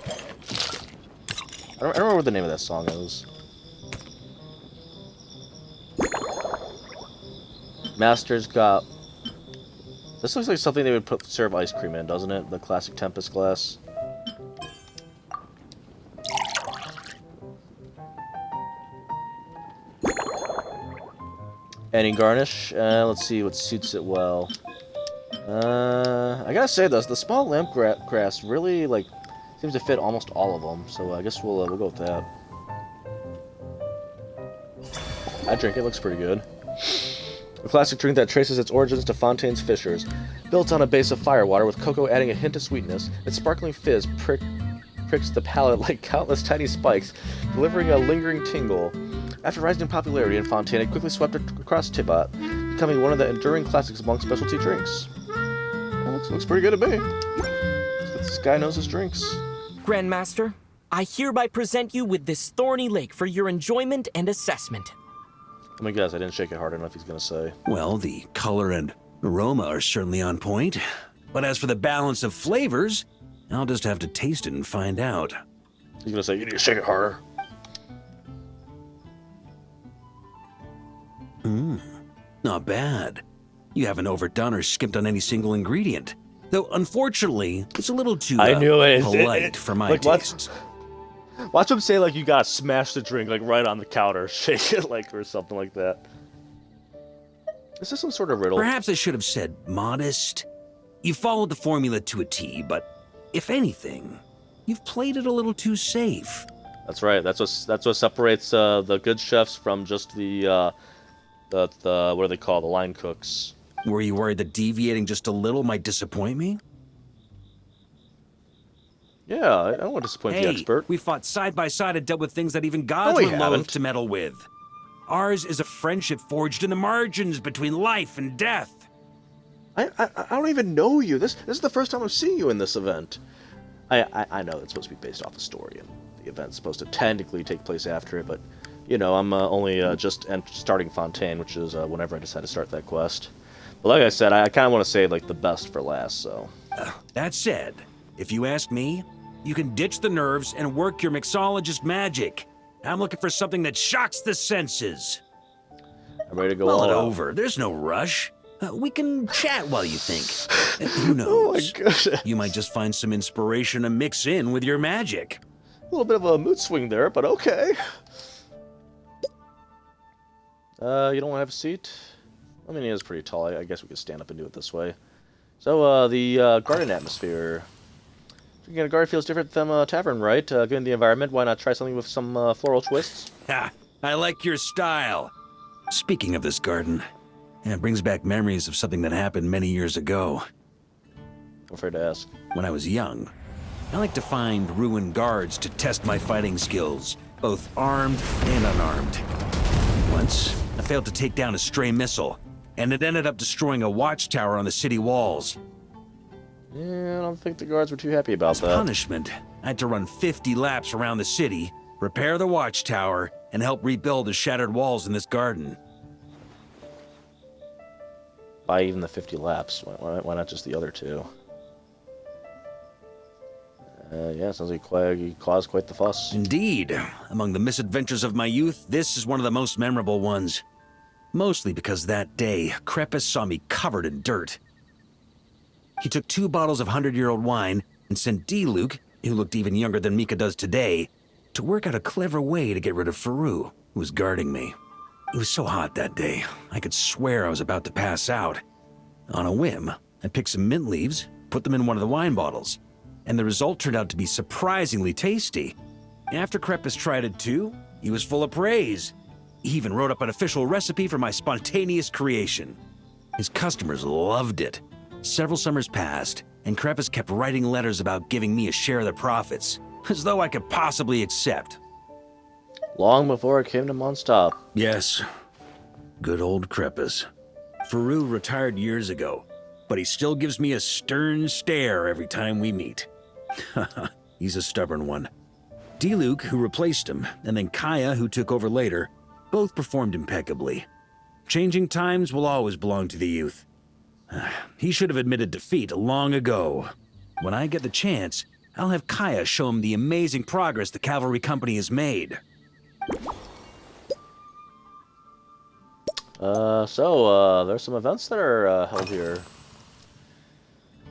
I don't remember what the name of that song is. Master's got... This looks like something they would serve ice cream in, doesn't it? The classic Tempest glass. Any garnish? Let's see what suits it well. I gotta say this, the small lamp grass really, like, seems to fit almost all of them, so I guess we'll go with that. I drink it, looks pretty good. A classic drink that traces its origins to Fontaine's Fishers. Built on a base of firewater with cocoa adding a hint of sweetness, its sparkling fizz pricks the palate like countless tiny spikes, delivering a lingering tingle. After rising in popularity in Fontaine, it quickly swept across Tibet, becoming one of the enduring classics among specialty drinks. Looks pretty good to me. This guy knows his drinks. Grandmaster, I hereby present you with this thorny lake for your enjoyment and assessment. Let me guess, I didn't shake it hard enough, he's gonna say. Well, the color and aroma are certainly on point. But as for the balance of flavors, I'll just have to taste it and find out. He's gonna say, you need to shake it harder. Not bad. You haven't overdone or skimped on any single ingredient. Though, unfortunately, it's a little too I knew it. polite for my like, tastes. Watch him say, like, you gotta smash the drink, like, right on the counter. Shake it, like, or something like that. Is this some sort of riddle? Perhaps I should have said modest. You followed the formula to a T, but if anything, you've played it a little too safe. That's right. That's what separates the good chefs from just the what do they call, the line cooks. Were you worried that deviating just a little might disappoint me? Yeah, I don't want to disappoint the expert. We fought side by side and dealt with things that even gods were loath to meddle with. Ours is a friendship forged in the margins between life and death. I don't even know you. This is the first time I'm seeing you in this event. I know it's supposed to be based off a story, and the event's supposed to technically take place after it, but, you know, I'm only just starting Fontaine, which is whenever I decide to start that quest. But like I said, I kind of want to save, like, the best for last, so... That said, if you ask me, you can ditch the nerves and work your mixologist magic. I'm looking for something that shocks the senses. I'm ready to go Mull all it out. over. There's no rush. We can chat while you think. Who knows? Oh my goodness. You might just find some inspiration to mix in with your magic. A little bit of a mood swing there, but okay. You don't want to have a seat? I mean, he is pretty tall. I guess we could stand up and do it this way. So, the garden atmosphere. Drinking at a garden feels different from a tavern, right? Given the environment, why not try something with some floral twists? Ha! I like your style. Speaking of this garden, it brings back memories of something that happened many years ago. I'm afraid to ask. When I was young, I liked to find ruined guards to test my fighting skills, both armed and unarmed. Once, I failed to take down a stray missile, and it ended up destroying a watchtower on the city walls. Yeah, I don't think the guards were too happy about As that. punishment, I had to run 50 laps around the city, repair the watchtower, and help rebuild the shattered walls in this garden. By even the 50 laps. Why not just the other two? Yeah, sounds like you caused quite the fuss. Indeed. Among the misadventures of my youth, this is one of the most memorable ones. Mostly because that day, Crepus saw me covered in dirt. He took 2 bottles of 100-year-old wine and sent D-Luke, who looked even younger than Mika does today, to work out a clever way to get rid of Faru, who was guarding me. It was so hot that day, I could swear I was about to pass out. On a whim, I picked some mint leaves, put them in one of the wine bottles, and the result turned out to be surprisingly tasty. After Krepis tried it too, he was full of praise. He even wrote up an official recipe for my spontaneous creation. His customers loved it. Several summers passed, and Krepis kept writing letters about giving me a share of the profits, as though I could possibly accept. Long before it came to Mondstadt. Yes, good old Krepis. Faru retired years ago, but he still gives me a stern stare every time we meet. He's a stubborn one. Diluc, who replaced him, and then Kaya, who took over later, both performed impeccably. Changing times will always belong to the youth. He should have admitted defeat long ago. When I get the chance, I'll have Kaya show him the amazing progress the Cavalry Company has made. There's some events that are held here.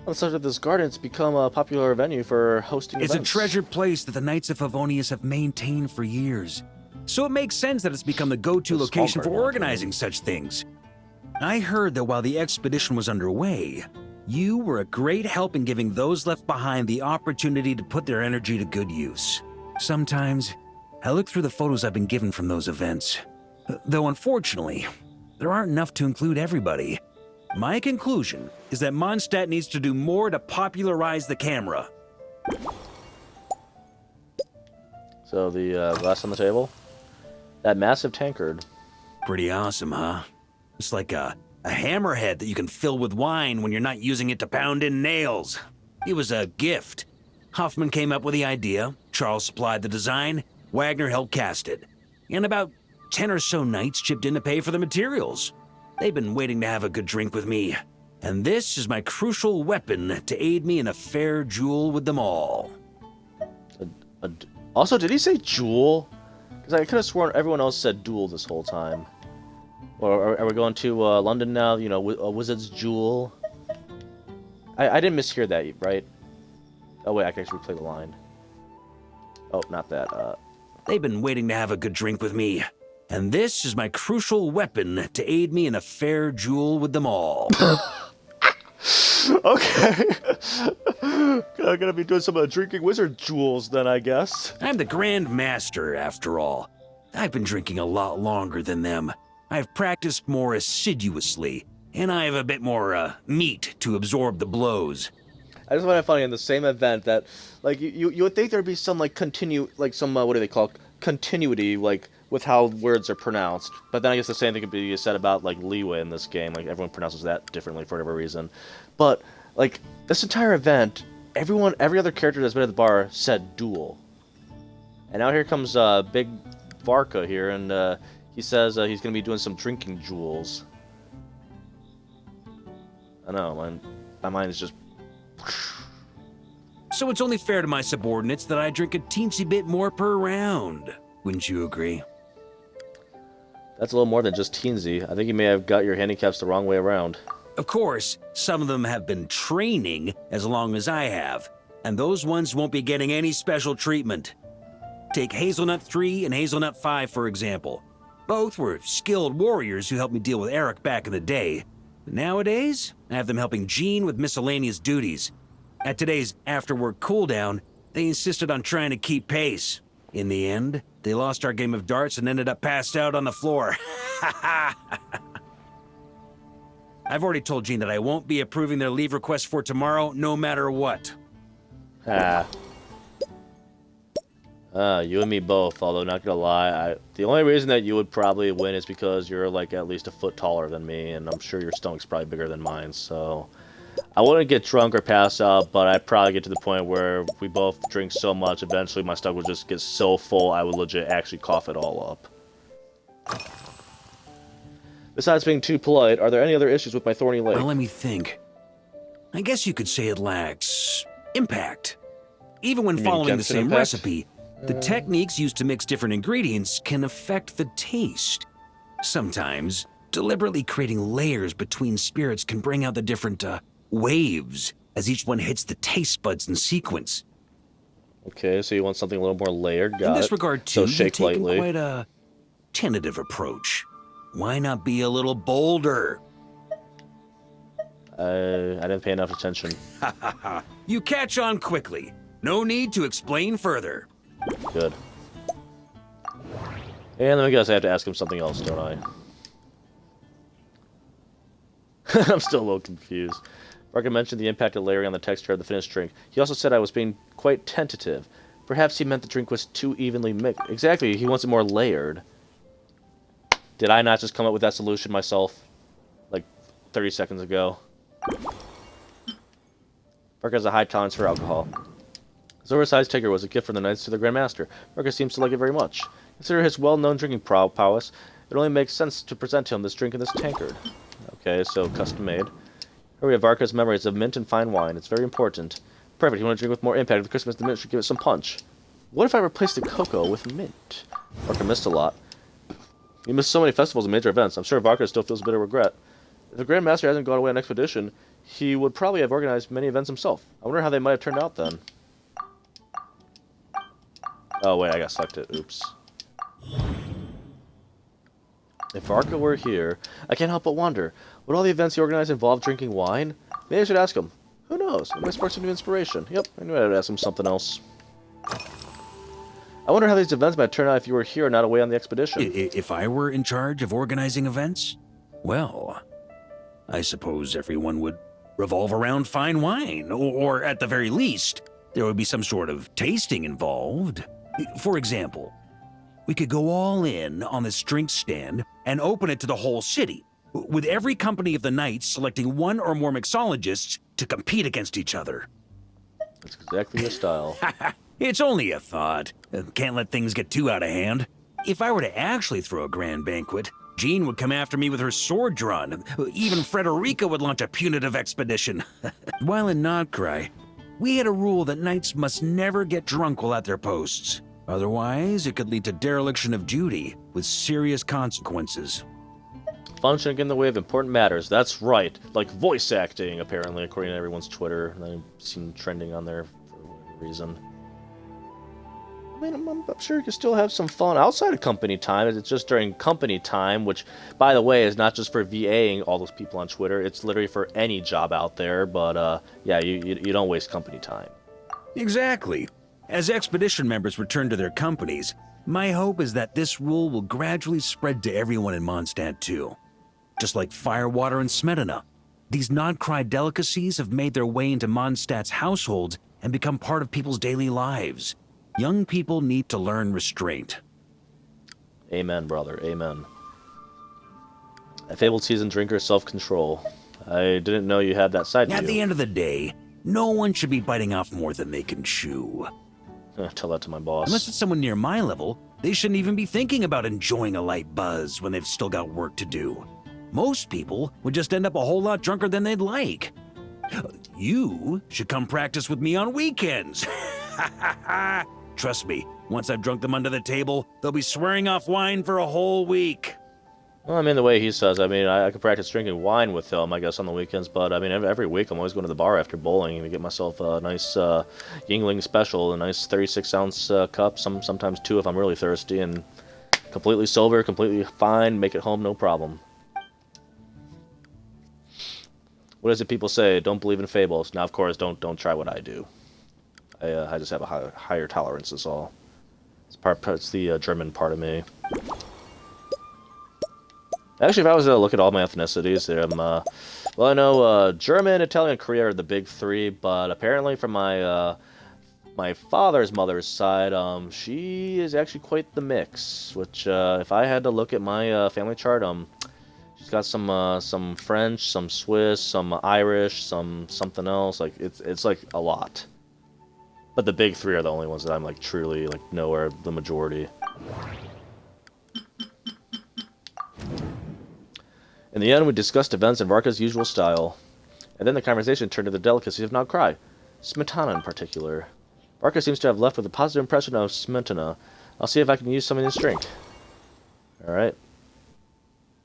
On the subject of this garden, it's become a popular venue for hosting events. It's a treasured place that the Knights of Favonius have maintained for years. So it makes sense that it's become the go-to location for organizing such things. I heard that while the expedition was underway, you were a great help in giving those left behind the opportunity to put their energy to good use. Sometimes, I look through the photos I've been given from those events. Though unfortunately, there aren't enough to include everybody. My conclusion is that Mondstadt needs to do more to popularize the camera. So the glass on the table? That massive tankard. Pretty awesome, huh? It's like a hammerhead that you can fill with wine when you're not using it to pound in nails. It was a gift. Hoffman came up with the idea, Charles supplied the design, Wagner helped cast it. And about 10 or so knights chipped in to pay for the materials. They've been waiting to have a good drink with me. And this is my crucial weapon to aid me in a fair duel with them all. Also, did he say jewel? Because I could have sworn everyone else said duel this whole time. Or are we going to London now? You know, a wizard's jewel? I didn't mishear that, right? Oh wait, I can actually replay the line. Oh, not that. They've been waiting to have a good drink with me. And this is my crucial weapon to aid me in a fair duel with them all. Okay. I'm gonna be doing some drinking wizard jewels then, I guess. I'm the Grand Master, after all. I've been drinking a lot longer than them. I've practiced more assiduously, and I have a bit more meat to absorb the blows. I just find it funny in the same event that, like, you would think there'd be some, like, what do they call it? Continuity, like, with how words are pronounced. But then I guess the same thing could be said about, like, leeway in this game. Like, everyone pronounces that differently for whatever reason. But, like, this entire event, every other character that's been at the bar said duel. And now here comes Big Varka here, and he says he's going to be doing some drinking jewels. I know, my mind is just... So it's only fair to my subordinates that I drink a teensy bit more per round. Wouldn't you agree? That's a little more than just teensy. I think you may have got your handicaps the wrong way around. Of course, some of them have been training as long as I have, and those ones won't be getting any special treatment. Take Hazelnut 3 and Hazelnut 5, for example. Both were skilled warriors who helped me deal with Eric back in the day. Nowadays, I have them helping Jean with miscellaneous duties. At today's after-work cooldown, they insisted on trying to keep pace. In the end, they lost our game of darts and ended up passed out on the floor. I've already told Jean that I won't be approving their leave request for tomorrow, no matter what. You and me both, although not gonna lie, the only reason that you would probably win is because you're like at least a foot taller than me, and I'm sure your stomach's probably bigger than mine, so... I wouldn't get drunk or pass out, but I'd probably get to the point where we both drink so much, eventually my stomach would just get so full I would legit actually cough it all up. Besides being too polite, are there any other issues with my thorny leg? Well, let me think. I guess you could say it lacks impact. Even when following the same recipe, the techniques used to mix different ingredients can affect the taste. Sometimes, deliberately creating layers between spirits can bring out the different, waves as each one hits the taste buds in sequence. Okay, so you want something a little more layered, got it. In this regard, too, so you've taken quite a tentative approach. Why not be a little bolder? I didn't pay enough attention. Ha ha ha. You catch on quickly. No need to explain further. Good. And then I guess I have to ask him something else, don't I? I'm still a little confused. Barker mentioned the impact of layering on the texture of the finished drink. He also said I was being quite tentative. Perhaps he meant the drink was too evenly mixed. Exactly, he wants it more layered. Did I not just come up with that solution myself? Like 30 seconds ago. Barker has a high tolerance for alcohol. His oversized taker was a gift from the Knights to the Grand Master. Barker seems to like it very much. Consider his well-known drinking prowess. It only makes sense to present him this drink in this tankard. Okay, so custom-made. Here we have Varka's memories of mint and fine wine. It's very important. Perfect, you want to drink with more impact at Christmas, the mint should give it some punch. What if I replaced the cocoa with mint? Varka missed a lot. He missed so many festivals and major events. I'm sure Varka still feels a bit of regret. If the Grand Master hasn't gone away on expedition, he would probably have organized many events himself. I wonder how they might have turned out then. Oh wait, I got selected. Oops. If Varka were here, I can't help but wonder, would all the events he organized involve drinking wine? Maybe I should ask him. Who knows? It might spark some new inspiration. Yep, I knew I'd ask him something else. I wonder how these events might turn out if you were here, not away on the expedition. If I were in charge of organizing events? Well, I suppose everyone would revolve around fine wine, or at the very least, there would be some sort of tasting involved. For example, we could go all in on this drink stand and open it to the whole city, with every company of the Knights selecting one or more mixologists to compete against each other. That's exactly your style. It's only a thought. Can't let things get too out of hand. If I were to actually throw a grand banquet, Jean would come after me with her sword drawn. Even Frederica would launch a punitive expedition. While in Nodcry, we had a rule that knights must never get drunk while at their posts. Otherwise, it could lead to dereliction of duty, with serious consequences. Functioning in the way of important matters. That's right. Like voice acting, apparently, according to everyone's Twitter. I've seen trending on there for whatever reason. I mean, I'm sure you can still have some fun outside of company time. It's just during company time, which, by the way, is not just for VAing all those people on Twitter. It's literally for any job out there. But, yeah, you don't waste company time. Exactly. As expedition members return to their companies, my hope is that this rule will gradually spread to everyone in Mondstadt too. Just like firewater and smetana, these Nodcry delicacies have made their way into Mondstadt's households and become part of people's daily lives. Young people need to learn restraint. Amen, brother. Amen. A fabled seasoned drinker, self-control. I didn't know you had that side to you. At the end of the day, no one should be biting off more than they can chew. Tell that to my boss. Unless it's someone near my level, they shouldn't even be thinking about enjoying a light buzz when they've still got work to do. Most people would just end up a whole lot drunker than they'd like. You should come practice with me on weekends. Trust me, once I've drunk them under the table, they'll be swearing off wine for a whole week. Well, I mean, the way he says, I mean, I could practice drinking wine with him, I guess, on the weekends, but, I mean, every week I'm always going to the bar after bowling to get myself a nice Yingling special, a nice 36-ounce cup, sometimes two if I'm really thirsty, and completely sober, completely fine, make it home, no problem. What is it people say? Don't believe in fables. Now, of course, don't try what I do. I just have a higher tolerance, is all. It's the German part of me. Actually, if I was to look at all my ethnicities, well, I know German, Italian, Korea are the big three, but apparently from my my father's mother's side, she is actually quite the mix. Which, if I had to look at my family chart, she's got some French, some Swiss, some Irish, something else. Like it's like a lot. But the big three are the only ones that I'm like truly like know are the majority. In the end, we discussed events in Varka's usual style, and then the conversation turned to the delicacies of Nodcry, smetana in particular. Varka seems to have left with a positive impression of smetana. I'll see if I can use some in this drink. Alright.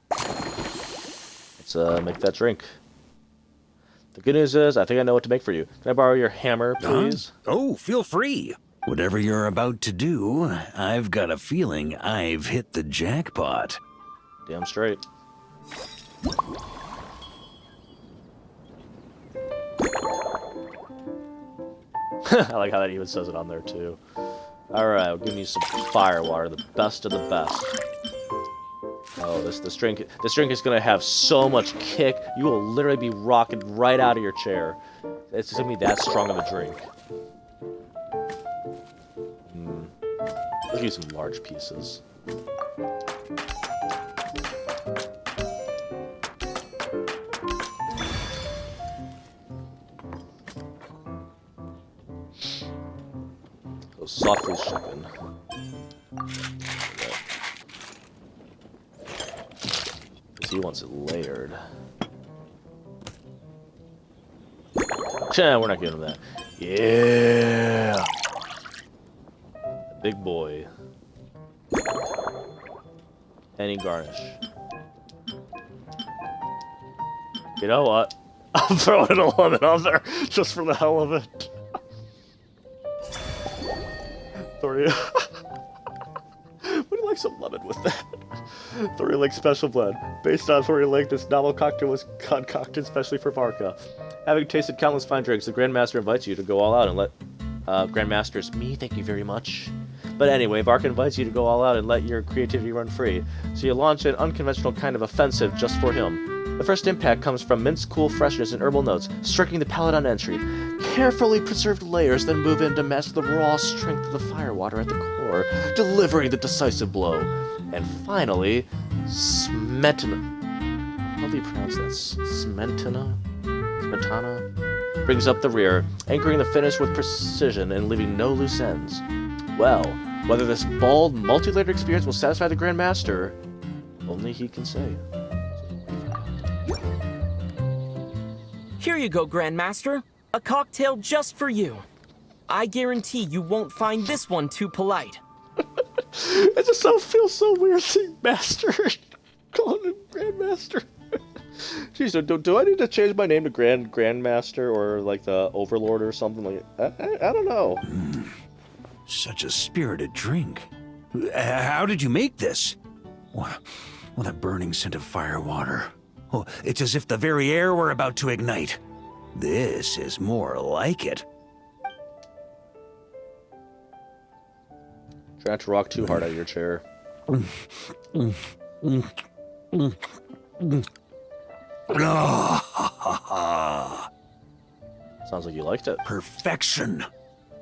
Let's make that drink. The good news is, I think I know what to make for you. Can I borrow your hammer, please? Oh, feel free. Whatever you're about to do, I've got a feeling I've hit the jackpot. Damn straight. I like how that even says it on there too. Alright, we'll give you some fire water, the best of the best. Oh, this drink is gonna have so much kick. You will literally be rocking right out of your chair. It's gonna be that strong of a drink. Let's give you some large pieces. Softly chicken. He wants it layered. We're not giving him that. Yeah! Big boy. Any garnish. You know what? I'm throwing a lemon on there just for the hell of it. Would you like some lemon with that? Thori Lake Special Blend. Based on Thori Lake, this novel cocktail was concocted especially for Varka. Having tasted countless fine drinks, the Grandmaster invites you to go all out and let... Grandmaster's me, thank you very much. But anyway, Varka invites you to go all out and let your creativity run free. So you launch an unconventional kind of offensive just for him. The first impact comes from mint's cool freshness and herbal notes, striking the palate on entry. Carefully preserved layers then move in to mask the raw strength of the firewater at the core, delivering the decisive blow. And finally, Smetana. How do you pronounce that? Smetana? Smetana? Brings up the rear, anchoring the finish with precision and leaving no loose ends. Well, whether this bold, multi-layered experience will satisfy the Grandmaster, only he can say. Here you go, Grandmaster. A cocktail just for you. I guarantee you won't find this one too polite. It just feels so weird seeing Master calling him Grandmaster. Jeez, do I need to change my name to Grandmaster or like the Overlord or something like I don't know. Such a spirited drink. How did you make this? What a burning scent of firewater. Oh, it's as if the very air were about to ignite. This is more like it. Try not to rock too hard out of your chair. Sounds like you liked it. Perfection.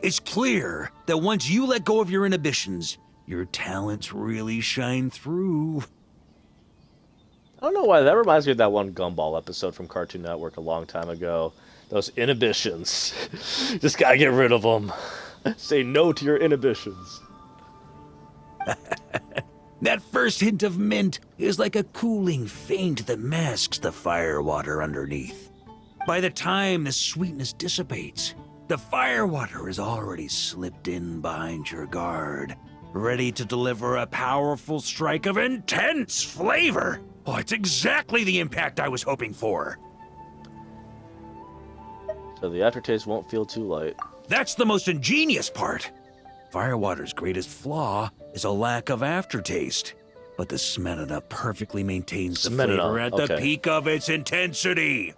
It's clear that once you let go of your inhibitions, your talents really shine through. I don't know why, that reminds me of that one Gumball episode from Cartoon Network a long time ago. Those inhibitions. Just gotta get rid of them. Say no to your inhibitions. That first hint of mint is like a cooling feint that masks the firewater underneath. By the time the sweetness dissipates, the firewater is already slipped in behind your guard, ready to deliver a powerful strike of intense flavor. Oh, it's exactly the impact I was hoping for. So the aftertaste won't feel too light. That's the most ingenious part. Firewater's greatest flaw is a lack of aftertaste, but the Smetana perfectly maintains the flavor at the peak of its intensity.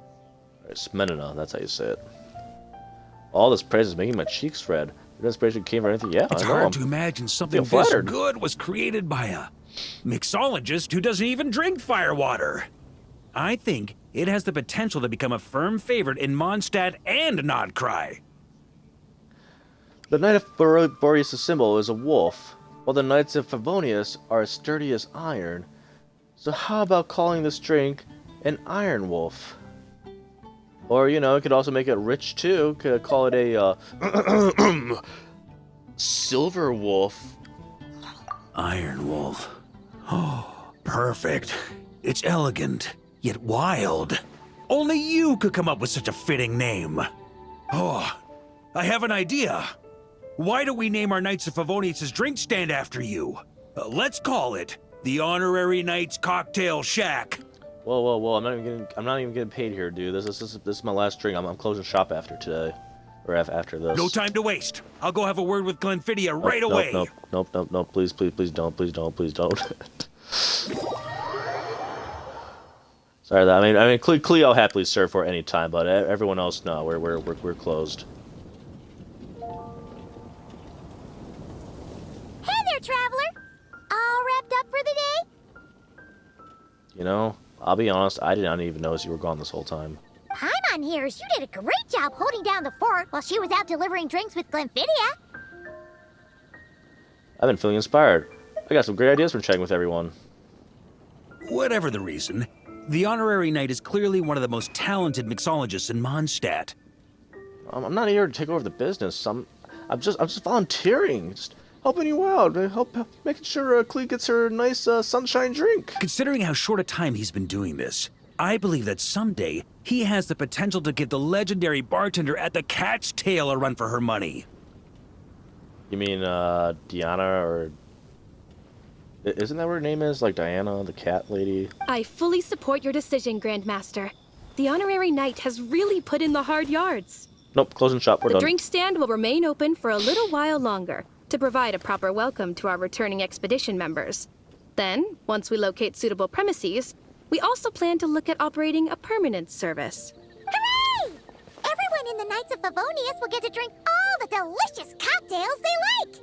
Right, Smetana, that's how you say it. All this praise is making my cheeks red. Your inspiration came from anything? Yeah, it's I know. hard to imagine something this good was created by a mixologist who doesn't even drink firewater. I think it has the potential to become a firm favorite in Mondstadt and Nodcry. The Knight of Boreas' symbol is a wolf, while the Knights of Favonius are as sturdy as iron. So how about calling this drink an Iron Wolf? Or, you know, you could also make it rich too. Could call it a Silver Wolf. Iron Wolf. Oh, perfect. It's elegant, yet wild. Only you could come up with such a fitting name. Oh, I have an idea. Why don't we name our Knights of Favonius' drink stand after you? Let's call it the Honorary Knights Cocktail Shack. Whoa! I'm not even getting paid here, dude. This is my last drink. I'm closing shop after today, or after this. No time to waste. I'll go have a word with Glenfiddich right away. Nope. Please don't. Sorry, I mean, Cleo happily serve for any time, but everyone else, no, we're closed. You know, I'll be honest, I did not even notice you were gone this whole time. Paimon hears you did a great job holding down the fort while she was out delivering drinks with Glenfiddia. I've been feeling inspired. I got some great ideas from chatting with everyone. Whatever the reason, the honorary knight is clearly one of the most talented mixologists in Mondstadt. I'm not here to take over the business. I'm just volunteering, just helping you out, making sure Klee gets her nice sunshine drink. Considering how short a time he's been doing this, I believe that someday he has the potential to give the legendary bartender at the Cat's Tail a run for her money. You mean Diana, or isn't that what her name is? Like Diana, the cat lady? I fully support your decision, Grandmaster. The honorary knight has really put in the hard yards. Nope, closing shop, we're The done. drink stand will remain open for a little while longer to provide a proper welcome to our returning expedition members. Then, once we locate suitable premises, we also plan to look at operating a permanent service. Hooray! Everyone in the Knights of Favonius will get to drink all the delicious cocktails they like.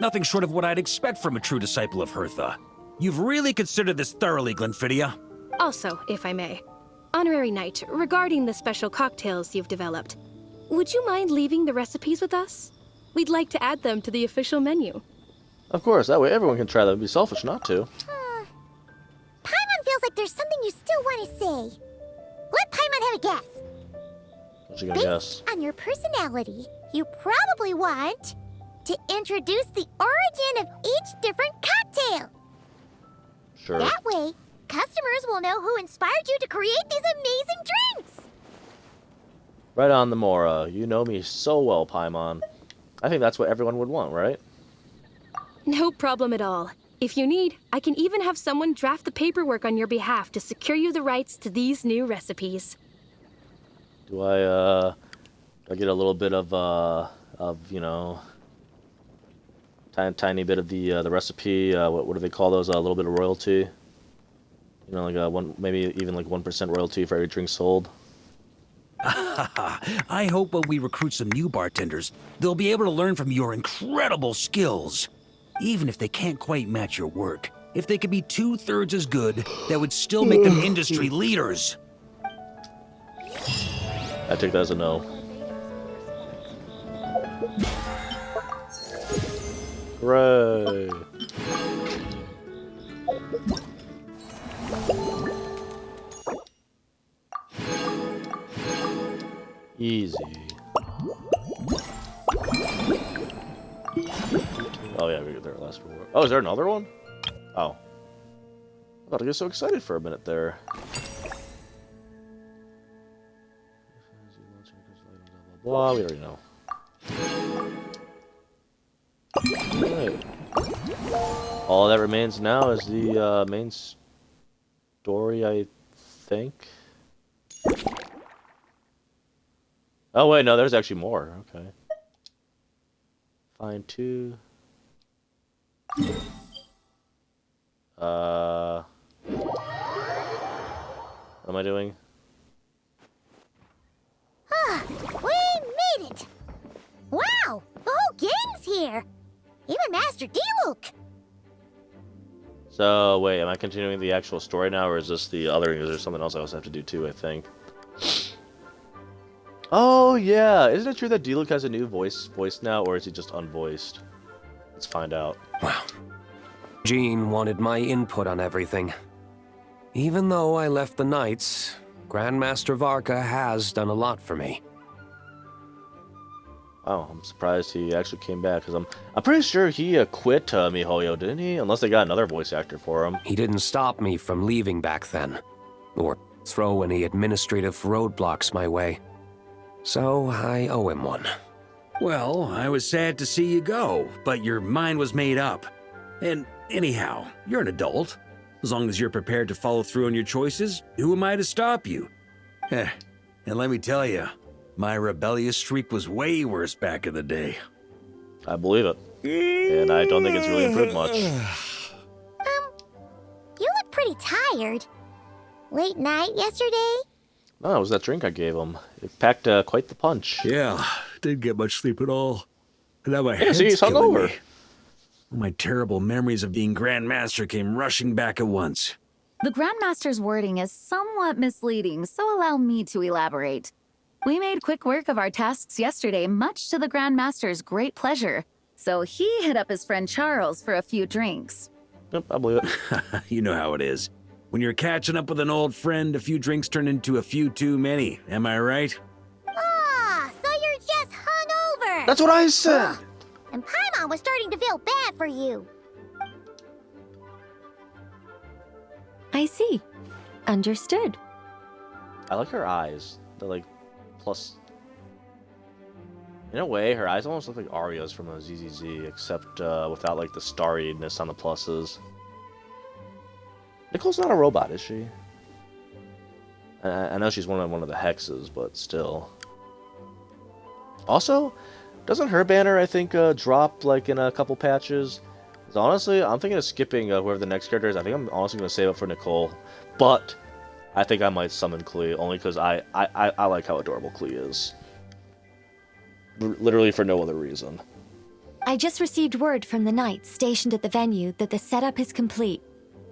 Nothing short of what I'd expect from a true disciple of Hertha. You've really considered this thoroughly, Glenfiddia. Also, if I may, honorary knight, regarding the special cocktails you've developed, would you mind leaving the recipes with us? We'd like to add them to the official menu. Of course, that way everyone can try them. It'd be selfish not to. Paimon feels like there's something you still want to say. Let Paimon have a guess. What you gonna guess? Based on your personality, you probably want to introduce the origin of each different cocktail. Sure. That way, customers will know who inspired you to create these amazing drinks. Right on the Mora. You know me so well, Paimon. I think that's what everyone would want, right? No problem at all. If you need, I can even have someone draft the paperwork on your behalf to secure you the rights to these new recipes. Do I get a little bit of you know, tiny bit of the recipe? What do they call those? A little bit of royalty. You know, like maybe even like 1% royalty for every drink sold. I hope when we recruit some new bartenders, they'll be able to learn from your incredible skills. Even if they can't quite match your work, if they could be 2/3 as good, that would still make them industry leaders. I take that as a no. Hooray! Easy. Oh yeah, we got their last reward. Oh, is there another one? Oh. I thought I get so excited for a minute there. Blah, we already know. Alright. All that remains now is the main story, I think. Oh wait, no, there's actually more. Okay. Find 2. What am I doing? We made it! Wow! The whole gang's here! Even Master Diluc! So, wait, am I continuing the actual story now, or is this the other? Is there something else I also have to do too, I think? Oh, yeah! Isn't it true that Diluc has a new voice now, or is he just unvoiced? Let's find out. Well, Jean wanted my input on everything. Even though I left the Knights, Grandmaster Varka has done a lot for me. Oh, I'm surprised he actually came back, because I'm pretty sure he quit MiHoYo, didn't he? Unless they got another voice actor for him. He didn't stop me from leaving back then, or throw any administrative roadblocks my way. So I owe him one. Well, I was sad to see you go, but your mind was made up. And anyhow, you're an adult. As long as you're prepared to follow through on your choices, who am I to stop you? And let me tell you, my rebellious streak was way worse back in the day. I believe it. And I don't think it's really improved much. You look pretty tired. Late night yesterday? No, it was that drink I gave him. It packed quite the punch. Yeah, didn't get much sleep at all. And now my Yeah, head's see, he's killing hungover. me. My terrible memories of being Grand Master came rushing back at once. The Grandmaster's wording is somewhat misleading, so allow me to elaborate. We made quick work of our tasks yesterday, much to the Grandmaster's great pleasure. So he hit up his friend Charles for a few drinks. Yep, I believe it. You know how it is. When you're catching up with an old friend, a few drinks turn into a few too many. Am I right? Ah, so you're just hungover. That's what I said! Ugh. And Paimon was starting to feel bad for you. I see. Understood. I like her eyes. They're like, plus... In a way, her eyes almost look like Arya's from a ZZZ, except without like the starriness on the pluses. Nicole's not a robot, is she? I know she's one of the hexes, but still. Also, doesn't her banner, I think, drop like in a couple patches? 'Cause honestly, I'm thinking of skipping whoever the next character is. I think I'm honestly going to save it for Nicole. But I think I might summon Klee, only because I like how adorable Klee is. Literally for no other reason. I just received word from the knights stationed at the venue that the setup is complete.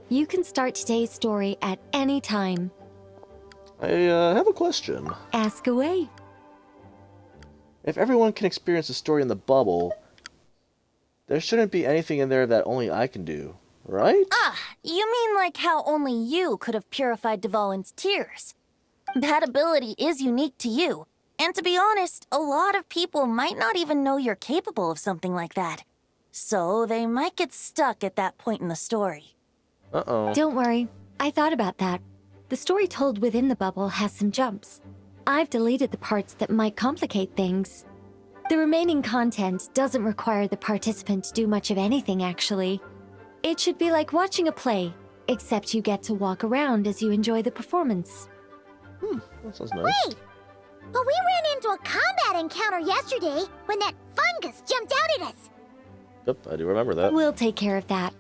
You can start today's story at any time. I have a question. Ask away. If everyone can experience the story in the bubble, there shouldn't be anything in there that only I can do, right? You mean like how only you could have purified Dvalin's tears? That ability is unique to you. And to be honest, a lot of people might not even know you're capable of something like that. So they might get stuck at that point in the story. Uh-oh. Don't worry. I thought about that. The story told within the bubble has some jumps. I've deleted the parts that might complicate things. The remaining content doesn't require the participant to do much of anything, actually. It should be like watching a play, except you get to walk around as you enjoy the performance. That sounds nice. Wait! But we ran into a combat encounter yesterday when that fungus jumped out at us. Yep, I do remember that. We'll take care of that.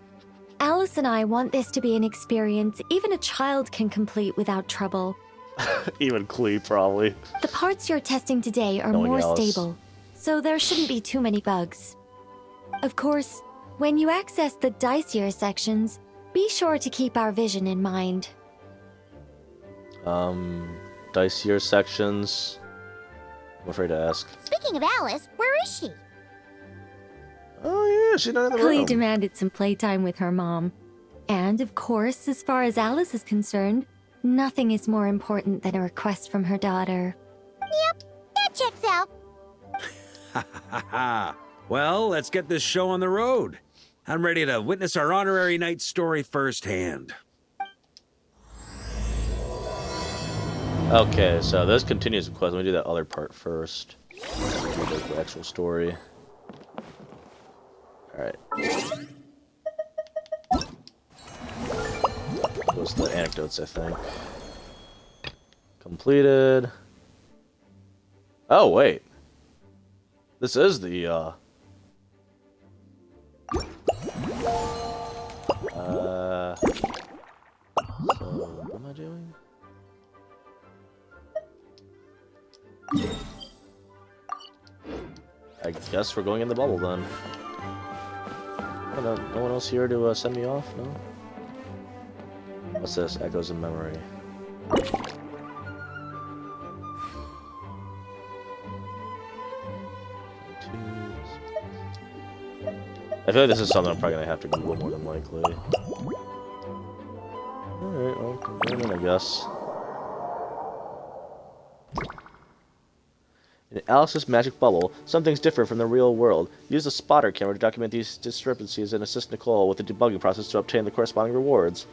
Alice and I want this to be an experience even a child can complete without trouble. Even Klee, probably. The parts you're testing today are Knowing more Alice. stable, so there shouldn't be too many bugs. Of course, when you access the dicier sections, be sure to keep our vision in mind. Dicier sections. I'm afraid to ask. Speaking of Alice, where is she? Oh yeah, she's not in the Klee room. demanded some playtime with her mom. And of course, as far as Alice is concerned, nothing is more important than a request from her daughter. Yep, that checks out. Ha ha ha. Well, let's get this show on the road. I'm ready to witness our honorary knight's story firsthand. Okay, so this continues the quest. Let me do that other part first. Do the actual story. Alright. Those are the anecdotes, I think. Completed. Oh, wait. This is the, so, what am I doing? I guess we're going in the bubble then. Oh, no one else here to send me off? No? What's this? Echoes in memory. I feel like this is something I'm probably gonna have to Google more than likely. Alright, well, I'm in, I guess. In Alice's magic bubble, some things differ from the real world. Use the spotter camera to document these discrepancies and assist Nicole with the debugging process to obtain the corresponding rewards.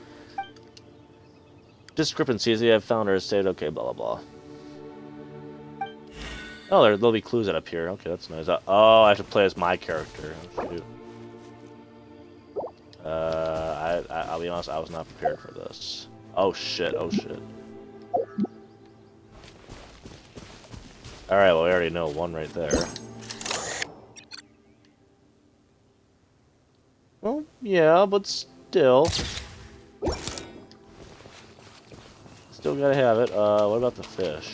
Discrepancies you have found are stated, okay, blah blah blah. Oh, there'll be clues up here. Okay, that's nice. Oh, I have to play as my character. Oh, shoot. I'll be honest, I was not prepared for this. Oh shit, oh shit. Alright, well, we already know one right there. Well, yeah, but still. Still gotta have it. What about the fish?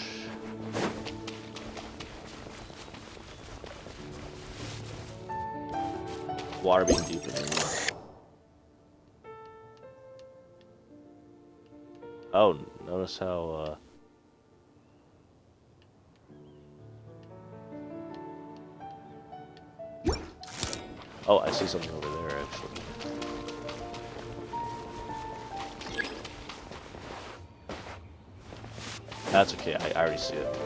Water being deepened. Oh, notice how, Oh, I see something over there, actually. That's okay, I already see it.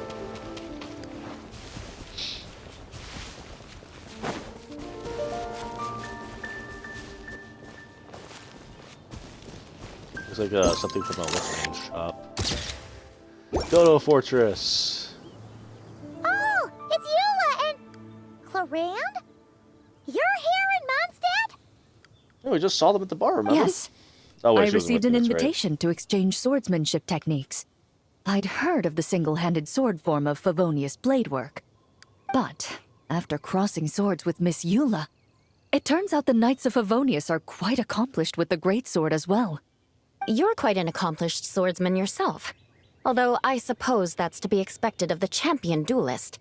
Looks like something from a what's shop. Dodo Fortress! Oh, it's Eula and... Clarand? You're here in Mondstadt? Yeah, we just saw them at the bar, remember? Yes. Oh, wait, I she wasn't received with an me, that's right. invitation to exchange swordsmanship techniques. I'd heard of the single-handed sword form of Favonius blade work. But, after crossing swords with Miss Eula, it turns out the Knights of Favonius are quite accomplished with the greatsword as well. You're quite an accomplished swordsman yourself. Although I suppose that's to be expected of the champion duelist.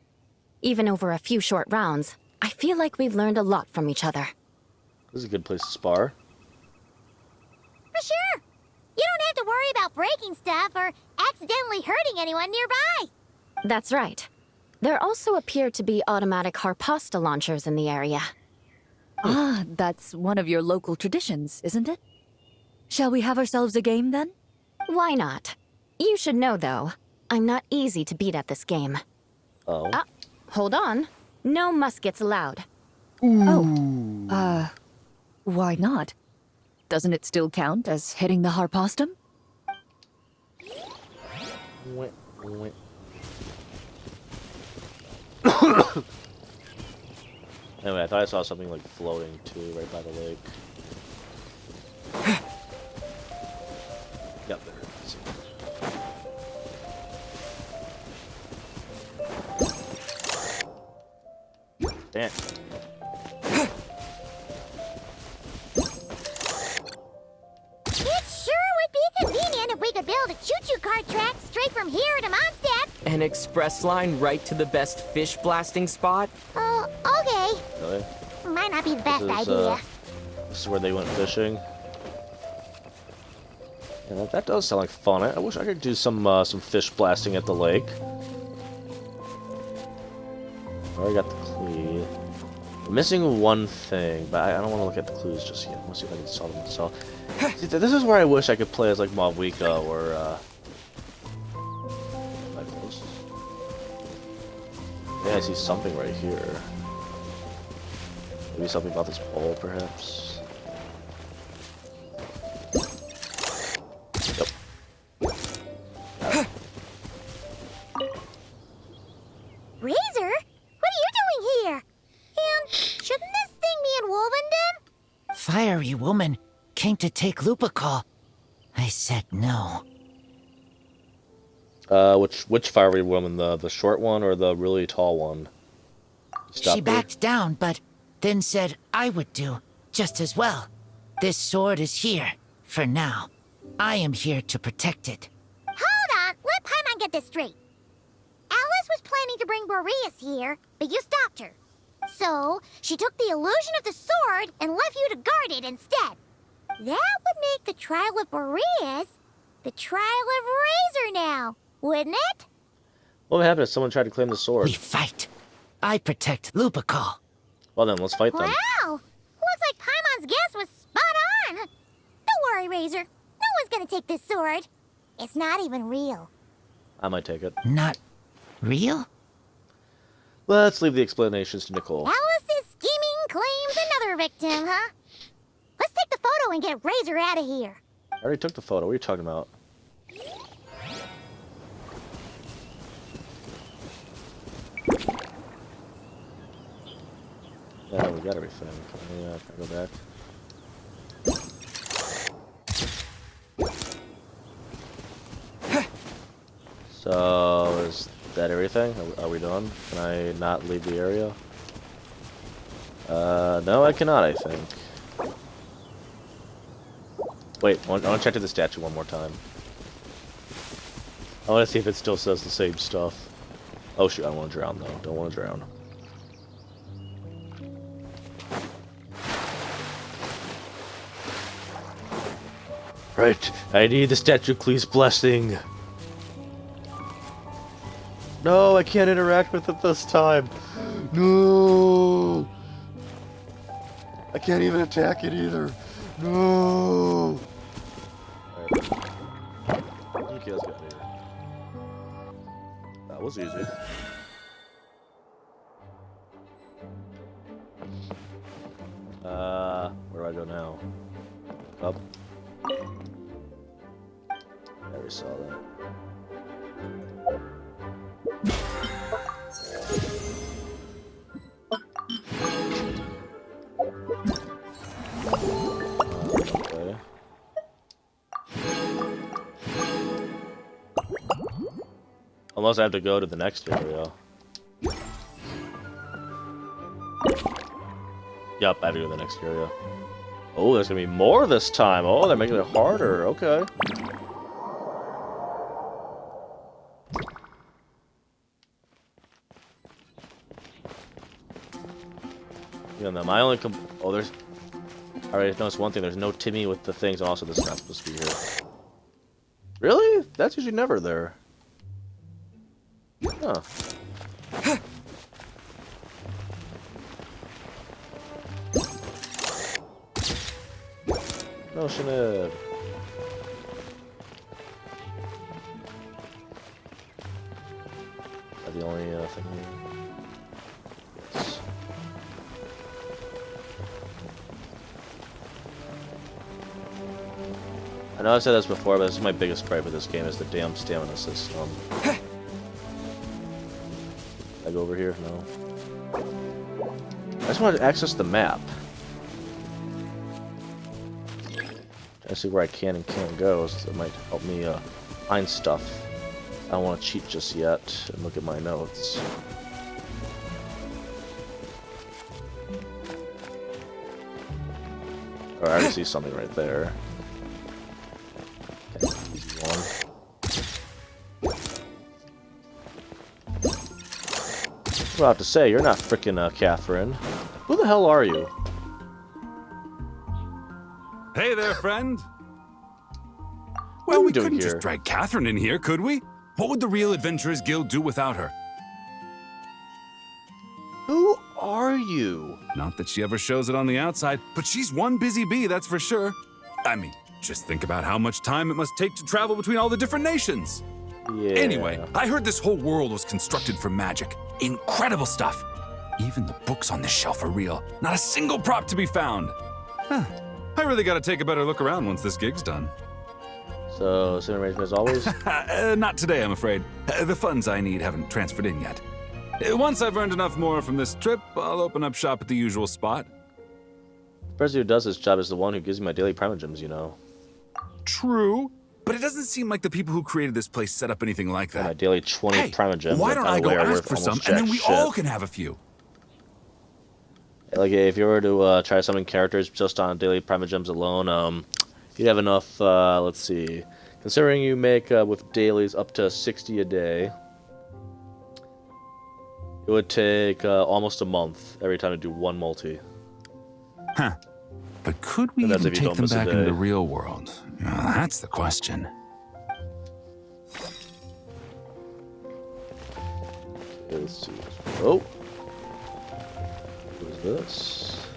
Even over a few short rounds, I feel like we've learned a lot from each other. This is a good place to spar. For sure. You don't have to worry about breaking stuff or accidentally hurting anyone nearby. That's right. There also appear to be automatic harpasta launchers in the area. Ah, that's one of your local traditions, isn't it? Shall we have ourselves a game, then? Why not? You should know, though, I'm not easy to beat at this game. Oh. Ah, hold on. No muskets allowed. Oh. Why not? Doesn't it still count as hitting the harpastum? Wait, wait. Anyway, I thought I saw something like floating too, right by the lake. Yep, there it is. Damn. It sure would be convenient if we could build a choo-choo cart track straight from here to Mondstadt. An express line right to the best fish blasting spot? Oh, okay. Really? Might not be the best This is, idea. This is where they went fishing. Yeah, that does sound like fun. I wish I could do some fish blasting at the lake. I already got the clue. I'm missing one thing, but I don't want to look at the clues just yet. Let's see if I can solve them myself. See, this is where I wish I could play as like Mawika or am I close? Yeah, I see something right here. Maybe something about this pole, perhaps. Yep. Razor? What are you doing here? And shouldn't this thing be in Wolvenden? Fiery woman came to take Lupical. I said no. Which fiery woman? The short one or the really tall one? She backed down, but then said I would do just as well. This sword is here, for now. I am here to protect it. Hold on, let Paimon get this straight. Alice was planning to bring Boreas here, but you stopped her. So, she took the illusion of the sword and left you to guard it instead. That would make the trial of Boreas the trial of Razor now, wouldn't it? What would happen if someone tried to claim the sword? We fight. I protect Lupical. Well then, let's fight them. Wow! Looks like Paimon's guess was spot on. Don't worry, Razor. No one's gonna take this sword. It's not even real. I might take it. Not real? Let's leave the explanations to Nicole. Alice's scheming claims another victim, huh? Let's take the photo and get Razor out of here. I already took the photo. What are you talking about? Yeah, we got everything. Yeah, can I go back? So, is that everything? Are we done? Can I not leave the area? No, I cannot, I think. Wait, I want to check to the statue one more time. I want to see if it still says the same stuff. Oh shoot, I don't want to drown though. Don't want to drown. Alright, I need the Statue of Clee's blessing. No, I can't interact with it this time. No! I can't even attack it either. No! Alright. Okay, let's get out of here. That was easy. Where do I go now? Up? I already saw that. Okay. Unless I have to go to the next area. Yup, I have to go to the next area. Oh, there's gonna be more this time. Oh, they're making it harder. Okay. Yeah, no, my only oh, there's... I already noticed one thing. There's no Timmy with the things, and also this is not supposed to be here. Really? That's usually never there. Huh. No, Sinead. Is that the only thing here? Yes. I know I've said this before, but this is my biggest gripe with this game is the damn stamina system. Can I go over here? No. I just wanted to access the map. I see where I can and can't go, so it might help me find stuff. I don't want to cheat just yet and look at my notes. Oh, I already see something right there. Okay, easy one. I'm about to say, you're not frickin' Catherine. Who the hell are you? Hey there, friend. What Well, are we we doing couldn't here? just drag Catherine in here, could we? What would the Real Adventurers Guild do without her? Who are you? Not that she ever shows it on the outside, but she's one busy bee, that's for sure. I mean, just think about how much time it must take to travel between all the different nations. Yeah. Anyway, I heard this whole world was constructed from magic. Incredible stuff. Even the books on this shelf are real. Not a single prop to be found. Huh. I really gotta take a better look around once this gig's done. So, same arrangement as always? Not today, I'm afraid. The funds I need haven't transferred in yet. Once I've earned enough more from this trip, I'll open up shop at the usual spot. The person who does this job is the one who gives me my daily primogems, you know. True, but it doesn't seem like the people who created this place set up anything like that. My daily 20 Hey, primogems. why that, don't by I the go way, are ask worth for some, almost and then jack we shit. all can have a few? Like, if you were to try to summon characters just on daily primogems alone, you'd have enough, let's see. Considering you make, with dailies, up to 60 a day, it would take almost a month every time to do one multi. Huh. But could we And that's even if you take don't them miss a back into day. the real world? That's the question. Okay, let's see. Oh! What is this?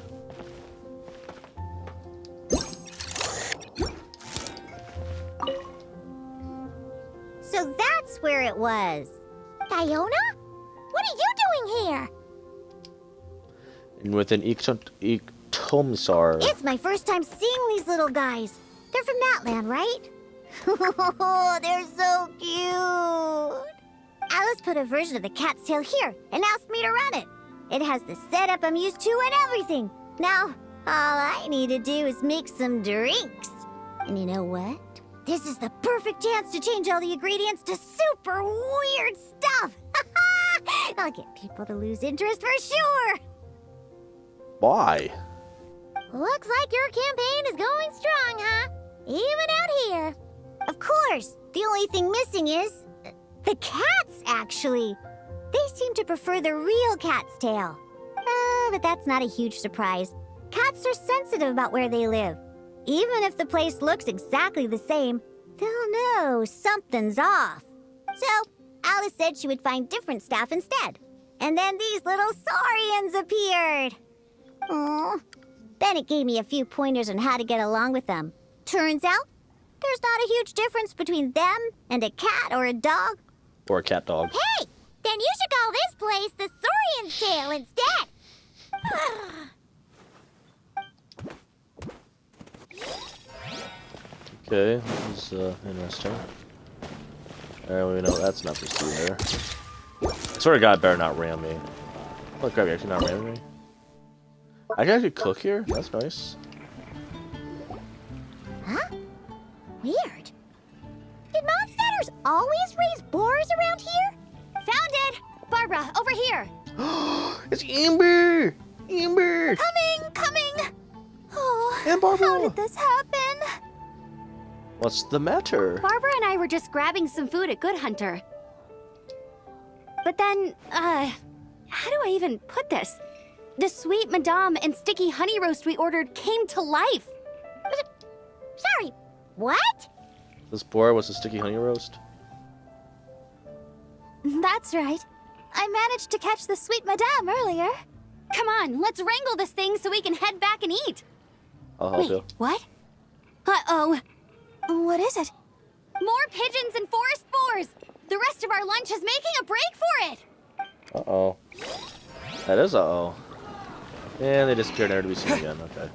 So that's where it was. Fiona? What are you doing here? And with an Ectomsar. It's my first time seeing these little guys. They're from that land, right? Oh, they're so cute. Alice put a version of the cat's tail here and asked me to run it. It has the setup I'm used to and everything. Now, all I need to do is make some drinks. And you know what? This is the perfect chance to change all the ingredients to super weird stuff. I'll get people to lose interest for sure. Why? Looks like your campaign is going strong, huh? Even out here. Of course, the only thing missing is the cats, actually. They seem to prefer the real cat's tail. But that's not a huge surprise. Cats are sensitive about where they live. even if the place looks exactly the same, they'll know something's off. So, Alice said she would find different staff instead. And then these little saurians appeared. Aww. Bennett gave me a few pointers on how to get along with them. Turns out, there's not a huge difference between them and a cat or a dog. Or a cat dog. Hey! Then you should call this place the Saurian's Tail instead! Okay, this is interesting. Alright, we know that's not supposed to be there. I swear to God, better not ram me. Oh crap, you actually not ramming me? I can actually cook here? That's nice. Huh? Weird. Did Mondstatters always raise boars around here? Found it! Barbara, over here! It's Amber! Amber! Coming! Oh, and Barbara! How did this happen? What's the matter? Barbara and I were just grabbing some food at Good Hunter. But then, how do I even put this? The sweet madame and sticky honey roast we ordered came to life. Sorry, what? This boar was a sticky honey roast? That's right. I managed to catch the sweet madame earlier. Come on, let's wrangle this thing so we can head back and eat. I'll help you. What? Uh-oh. What is it? More pigeons and forest boars! The rest of our lunch is making a break for it! Uh-oh. That is uh-oh. And they disappeared, never to be seen again. Okay.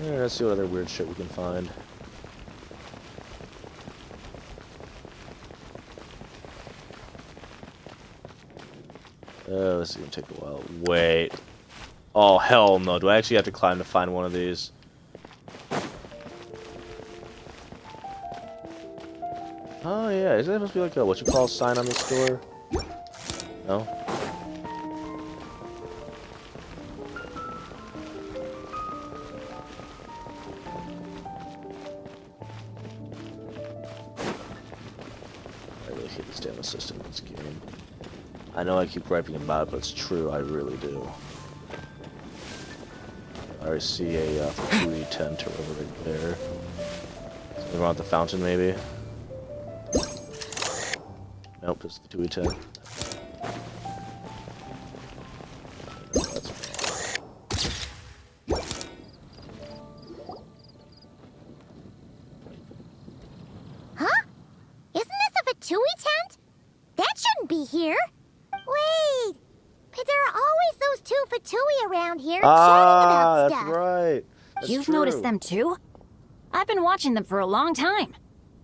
Yeah, let's see what other weird shit we can find. Oh, this is gonna take a while. Wait. Oh, hell no. Do I actually have to climb to find one of these? Oh, yeah. Isn't that supposed to be like a, what you call, sign on the store? No? I really hate this damn assistant in this game. I know I keep griping about it, but it's true. I really do. I already see a Fukui tent or whatever right there. Something wrong with the fountain, maybe? Nope, it's the Tui tent. That's Huh? Isn't this a Fatui tent? That shouldn't be here. Wait! But there are always those two Fatui around here chatting about stuff. That's right. That's You've true. noticed them too? I've been watching them for a long time.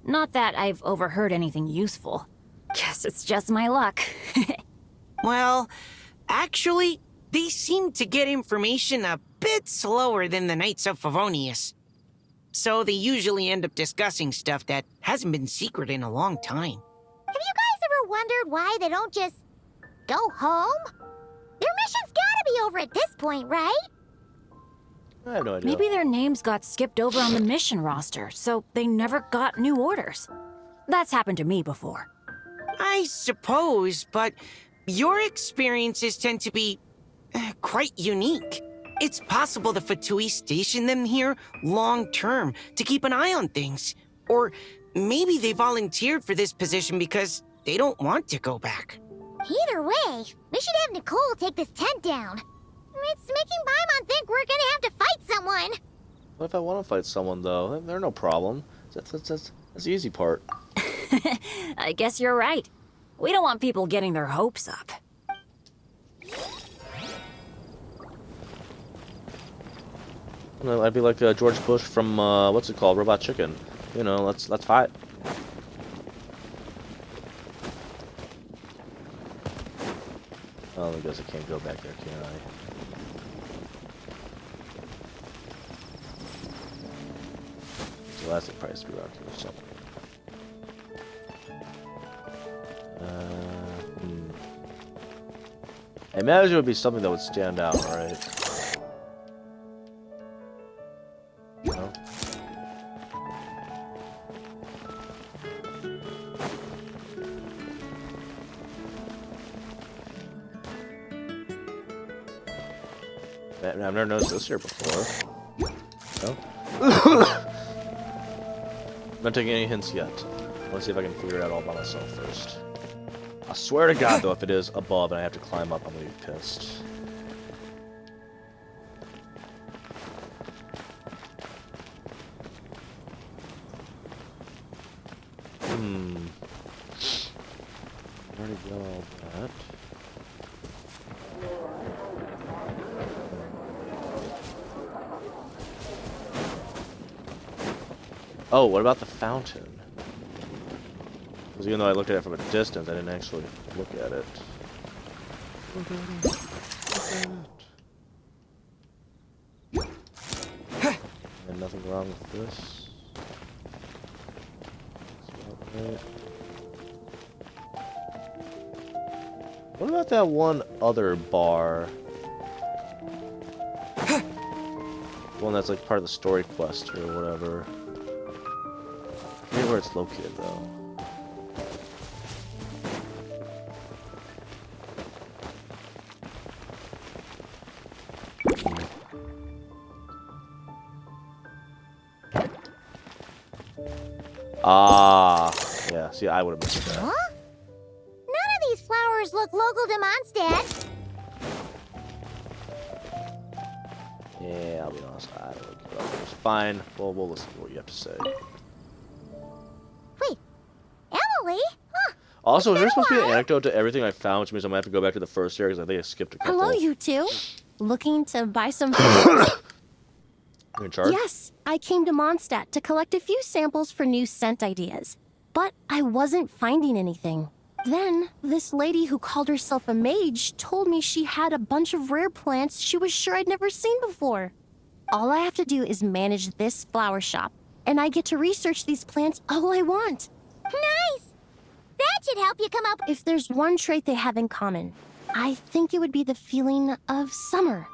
Not that I've overheard anything useful. Guess it's just my luck. Well, actually, they seem to get information a bit slower than the Knights of Favonius. So they usually end up discussing stuff that hasn't been secret in a long time. Have you guys ever wondered why they don't just go home? Their mission's gotta be over at this point, right? I have no idea. Maybe their names got skipped over on the mission roster, so they never got new orders. That's happened to me before. I suppose, but your experiences tend to be quite unique. It's possible the Fatui stationed them here long-term to keep an eye on things. Or maybe they volunteered for this position because they don't want to go back. Either way, we should have Nicole take this tent down. It's making Paimon think we're gonna have to fight someone. What if I want to fight someone, though? They're no problem. That's the easy part. I guess you're right. We don't want people getting their hopes up. I'd be like George Bush from, what's it called? Robot Chicken. You know, let's fight. Oh, I guess I can't go back there, can I? The elastic price be around here or something. I imagine it would be something that would stand out, right? No? I've never noticed this here before. No? I'm not taking any hints yet. Let's see if I can figure it out all by myself first. I swear to God, though, if it is above and I have to climb up, I'm gonna be pissed. Already got all that. Oh, what about the fountain? Because even though I looked at it from a distance, I didn't actually look at it. Look at it. And nothing wrong with this. Right. What about that one other bar? The one that's like part of the story quest or whatever. I forget where it's located though. Ah, yeah. See, I would have missed that. Huh? None of these flowers look local to Mondstadt. Yeah, I'll be honest. I don't really care about those. Fine. Well, we'll listen to what you have to say. Wait, Emily? Huh? Also, is there supposed to be an anecdote to everything I found, which means I'm gonna have to go back to the first area because I think I skipped a couple. Hello, you two. Looking to buy some flowers? You in charge? Yes, I came to Mondstadt to collect a few samples for new scent ideas, but I wasn't finding anything. Then, this lady who called herself a mage told me she had a bunch of rare plants she was sure I'd never seen before. All I have to do is manage this flower shop, and I get to research these plants all I want. Nice! That should help you come up. If there's one trait they have in common, I think it would be the feeling of summer.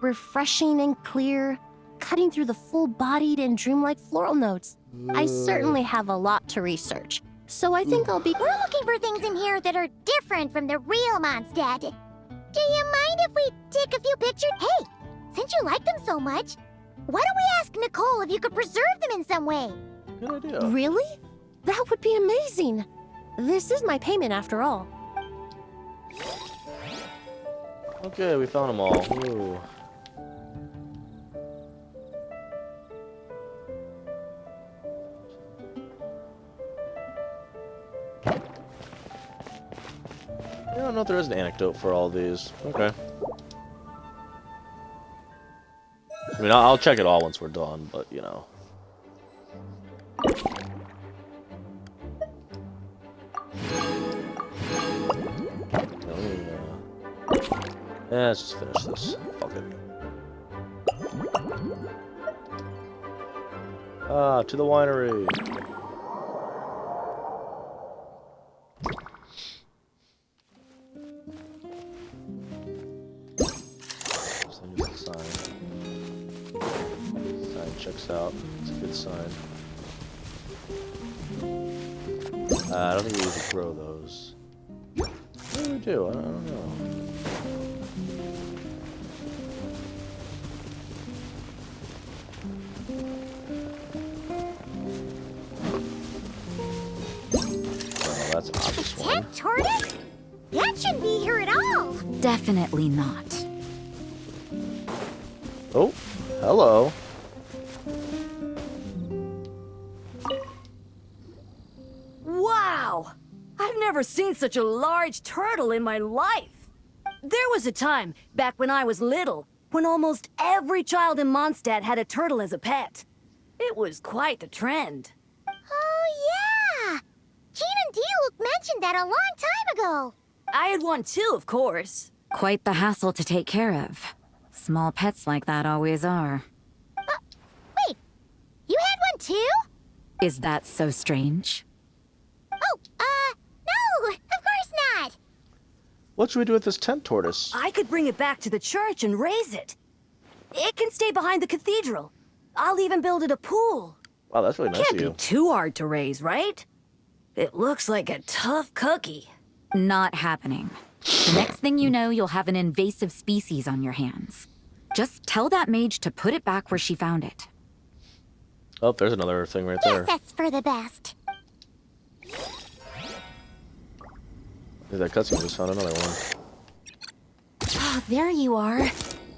Refreshing and clear, cutting through the full-bodied and dreamlike floral notes. I certainly have a lot to research, so I think I'll be... We're looking for things in here that are different from the real Mondstadt. Do you mind if we take a few pictures? Hey, since you like them so much, why don't we ask Nicole if you could preserve them in some way? Good idea. Really? That would be amazing. This is my payment after all. Okay, we found them all. Ooh. I don't know if there is an anecdote for all these. Okay. I mean, I'll check it all once we're done, but, you know. Yeah, let's just finish this. Fuck it. Ah, to the winery. Checks out. It's a good sign. I don't think we usually grow those. What do we do? I don't know. Oh, that's an obvious one. Tent tortoise? That shouldn't be here at all. Definitely not. Oh, hello. Wow! I've never seen such a large turtle in my life. There was a time, back when I was little, when almost every child in Mondstadt had a turtle as a pet. It was quite the trend. Oh, yeah! Jean and D-Luke mentioned that a long time ago. I had one too, of course. Quite the hassle to take care of. Small pets like that always are. Wait, you had one too? Is that so strange? Oh, no, of course not. What should we do with this tent tortoise? I could bring it back to the church and raise it. It can stay behind the cathedral. I'll even build it a pool. Wow, that's really nice Can't of you. be too hard to raise, right? It looks like a tough cookie. Not happening. The next thing you know, you'll have an invasive species on your hands. Just tell that mage to put it back where she found it. Oh, there's another thing right Yes, there. that's for the best. Hey, that cutscene just found another one. Oh, there you are.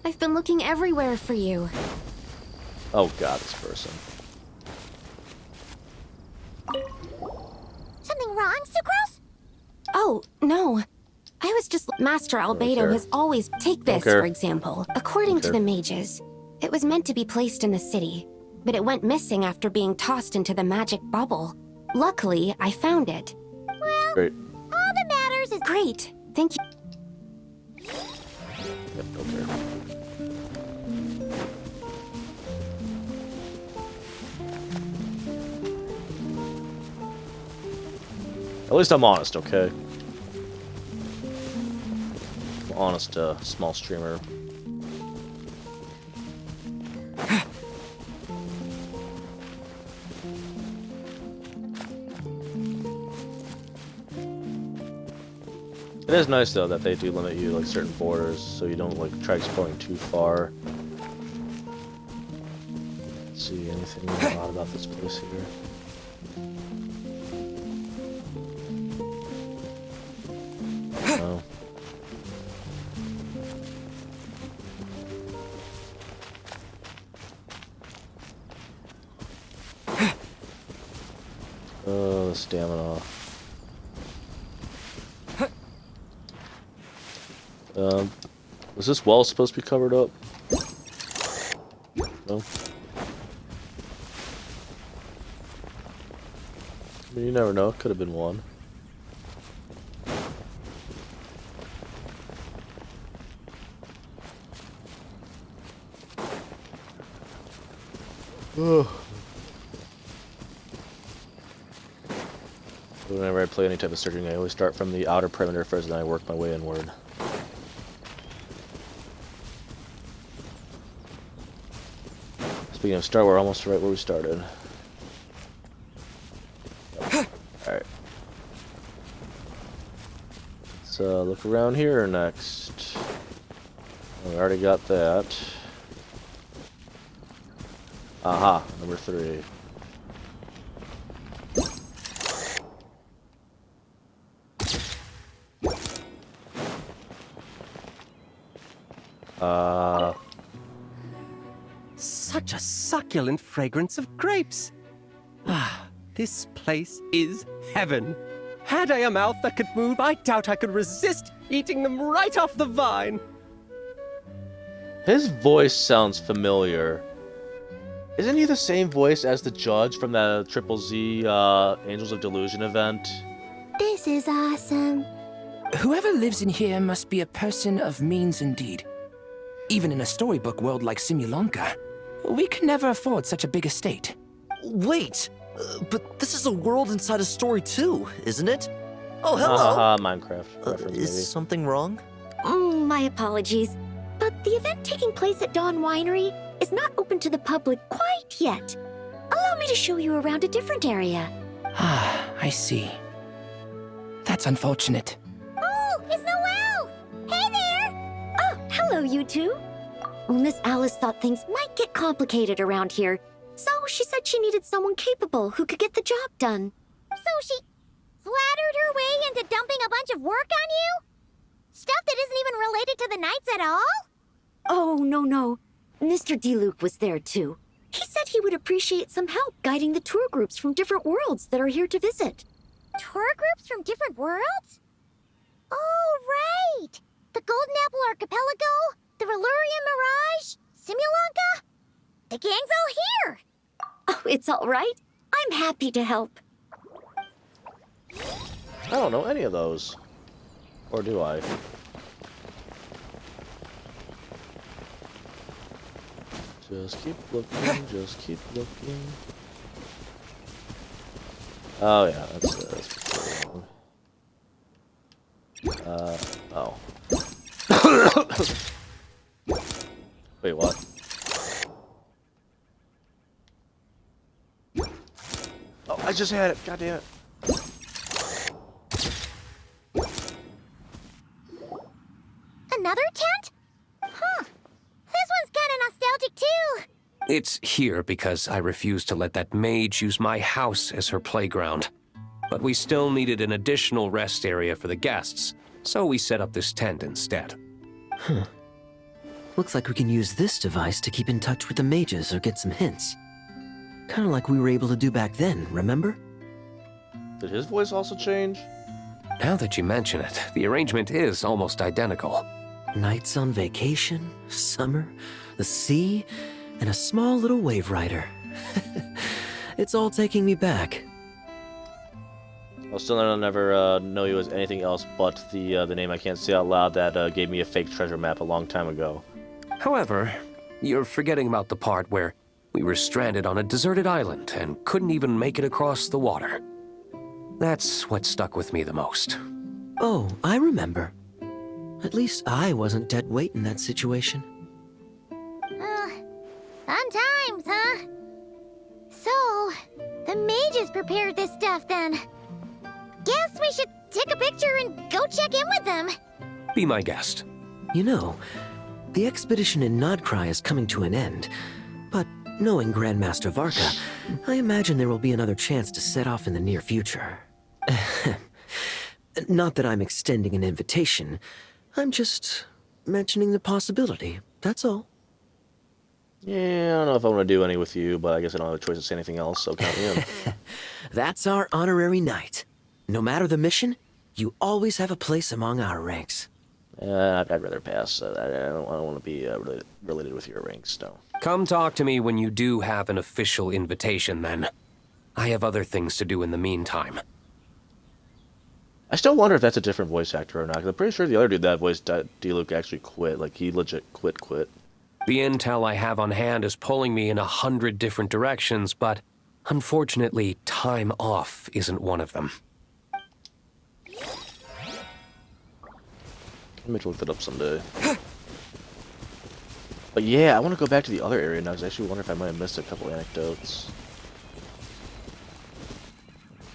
I've been looking everywhere for you. Oh god, this person. Something wrong, Sucrose? Oh, no. I was just... Master Albedo has always... Take this, for example. According to the mages, it was meant to be placed in the city, but it went missing after being tossed into the magic bubble. Luckily, I found it. Well, great. All that matters is... Great. Thank you. Yep, okay. At least I'm honest, okay? I'm honest, small streamer. It is nice though that they do limit you like certain borders, so you don't like try exploring too far. Let's see anything odd about this place here. No. Oh, the stamina. Was this wall supposed to be covered up? No? I mean, you never know. It could have been one. Whenever I play any type of searching, I always start from the outer perimeter first, and then I work my way inward. Speaking of start, we're almost right where we started. Alright. Let's look around here next. We already got that. Aha, number 3. Such a succulent fragrance of grapes. Ah, this place is heaven. Had I a mouth that could move, I doubt I could resist eating them right off the vine. His voice sounds familiar. Isn't he the same voice as the judge from the Triple Z Angels of Delusion event? This is awesome. Whoever lives in here must be a person of means indeed. Even in a storybook world like Simulanka, we could never afford such a big estate. Wait, but this is a world inside a story too, isn't it? Oh, hello! Minecraft reference, maybe. Is something wrong? My apologies, but the event taking place at Dawn Winery is not open to the public quite yet. Allow me to show you around a different area. Ah, I see. That's unfortunate. Oh, it's Noelle! Hey there! Oh, hello, you two. Miss Alice thought things might get complicated around here, so she said she needed someone capable who could get the job done. So she flattered her way into dumping a bunch of work on you? Stuff that isn't even related to the Knights at all? Oh, no. Mr. DeLuke was there, too. He said he would appreciate some help guiding the tour groups from different worlds that are here to visit. Tour groups from different worlds? Oh, right! The Golden Apple Archipelago, the Valurian Mirage, Simulanka. The gang's all here! Oh, it's all right. I'm happy to help. I don't know any of those. Or do I? Just keep looking, just keep looking. Oh yeah, that's wrong. Oh. Wait, what? Oh, I just had it, god damn it. Another tent? Huh. This one's here because I refused to let that mage use my house as her playground. But we still needed an additional rest area for the guests, so we set up this tent instead. Huh. Looks like we can use this device to keep in touch with the mages or get some hints. Kind of like we were able to do back then, remember? Did his voice also change? Now that you mention it, the arrangement is almost identical. Nights on vacation, summer, the sea, and a small little wave rider. It's all taking me back. I'll still never know you as anything else but the name I can't say out loud that gave me a fake treasure map a long time ago. However, you're forgetting about the part where we were stranded on a deserted island and couldn't even make it across the water. That's what stuck with me the most. Oh, I remember. At least I wasn't dead weight in that situation. Fun times, huh? So, the mages prepared this stuff then. Guess we should take a picture and go check in with them. Be my guest. You know, the expedition in Nodcry is coming to an end, but knowing Grandmaster Varka, I imagine there will be another chance to set off in the near future. Not that I'm extending an invitation, I'm just mentioning the possibility, that's all. Yeah, I don't know if I want to do any with you, but I guess I don't have a choice to say anything else, so count me in. That's our honorary knight. No matter the mission, you always have a place among our ranks. I'd rather pass. I don't want to be related with your ranks, no. Come talk to me when you do have an official invitation, then. I have other things to do in the meantime. I still wonder if that's a different voice actor or not, because I'm pretty sure the other dude that voiced D-Luke actually quit. Like, he legit quit. The intel I have on hand is pulling me in 100 different directions, but unfortunately, time off isn't one of them. I may look that up someday. But yeah, I want to go back to the other area now, because I actually wonder if I might have missed a couple anecdotes.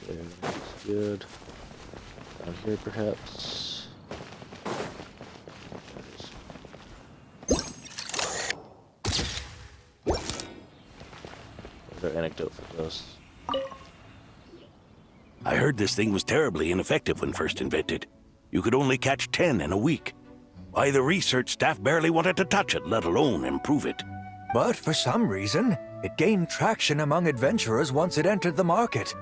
Okay, that's good. Down here, perhaps. There's our anecdote for this. I heard this thing was terribly ineffective when first invented. You could only catch 10 in a week. Why, the research staff barely wanted to touch it, let alone improve it. But for some reason, it gained traction among adventurers once it entered the market.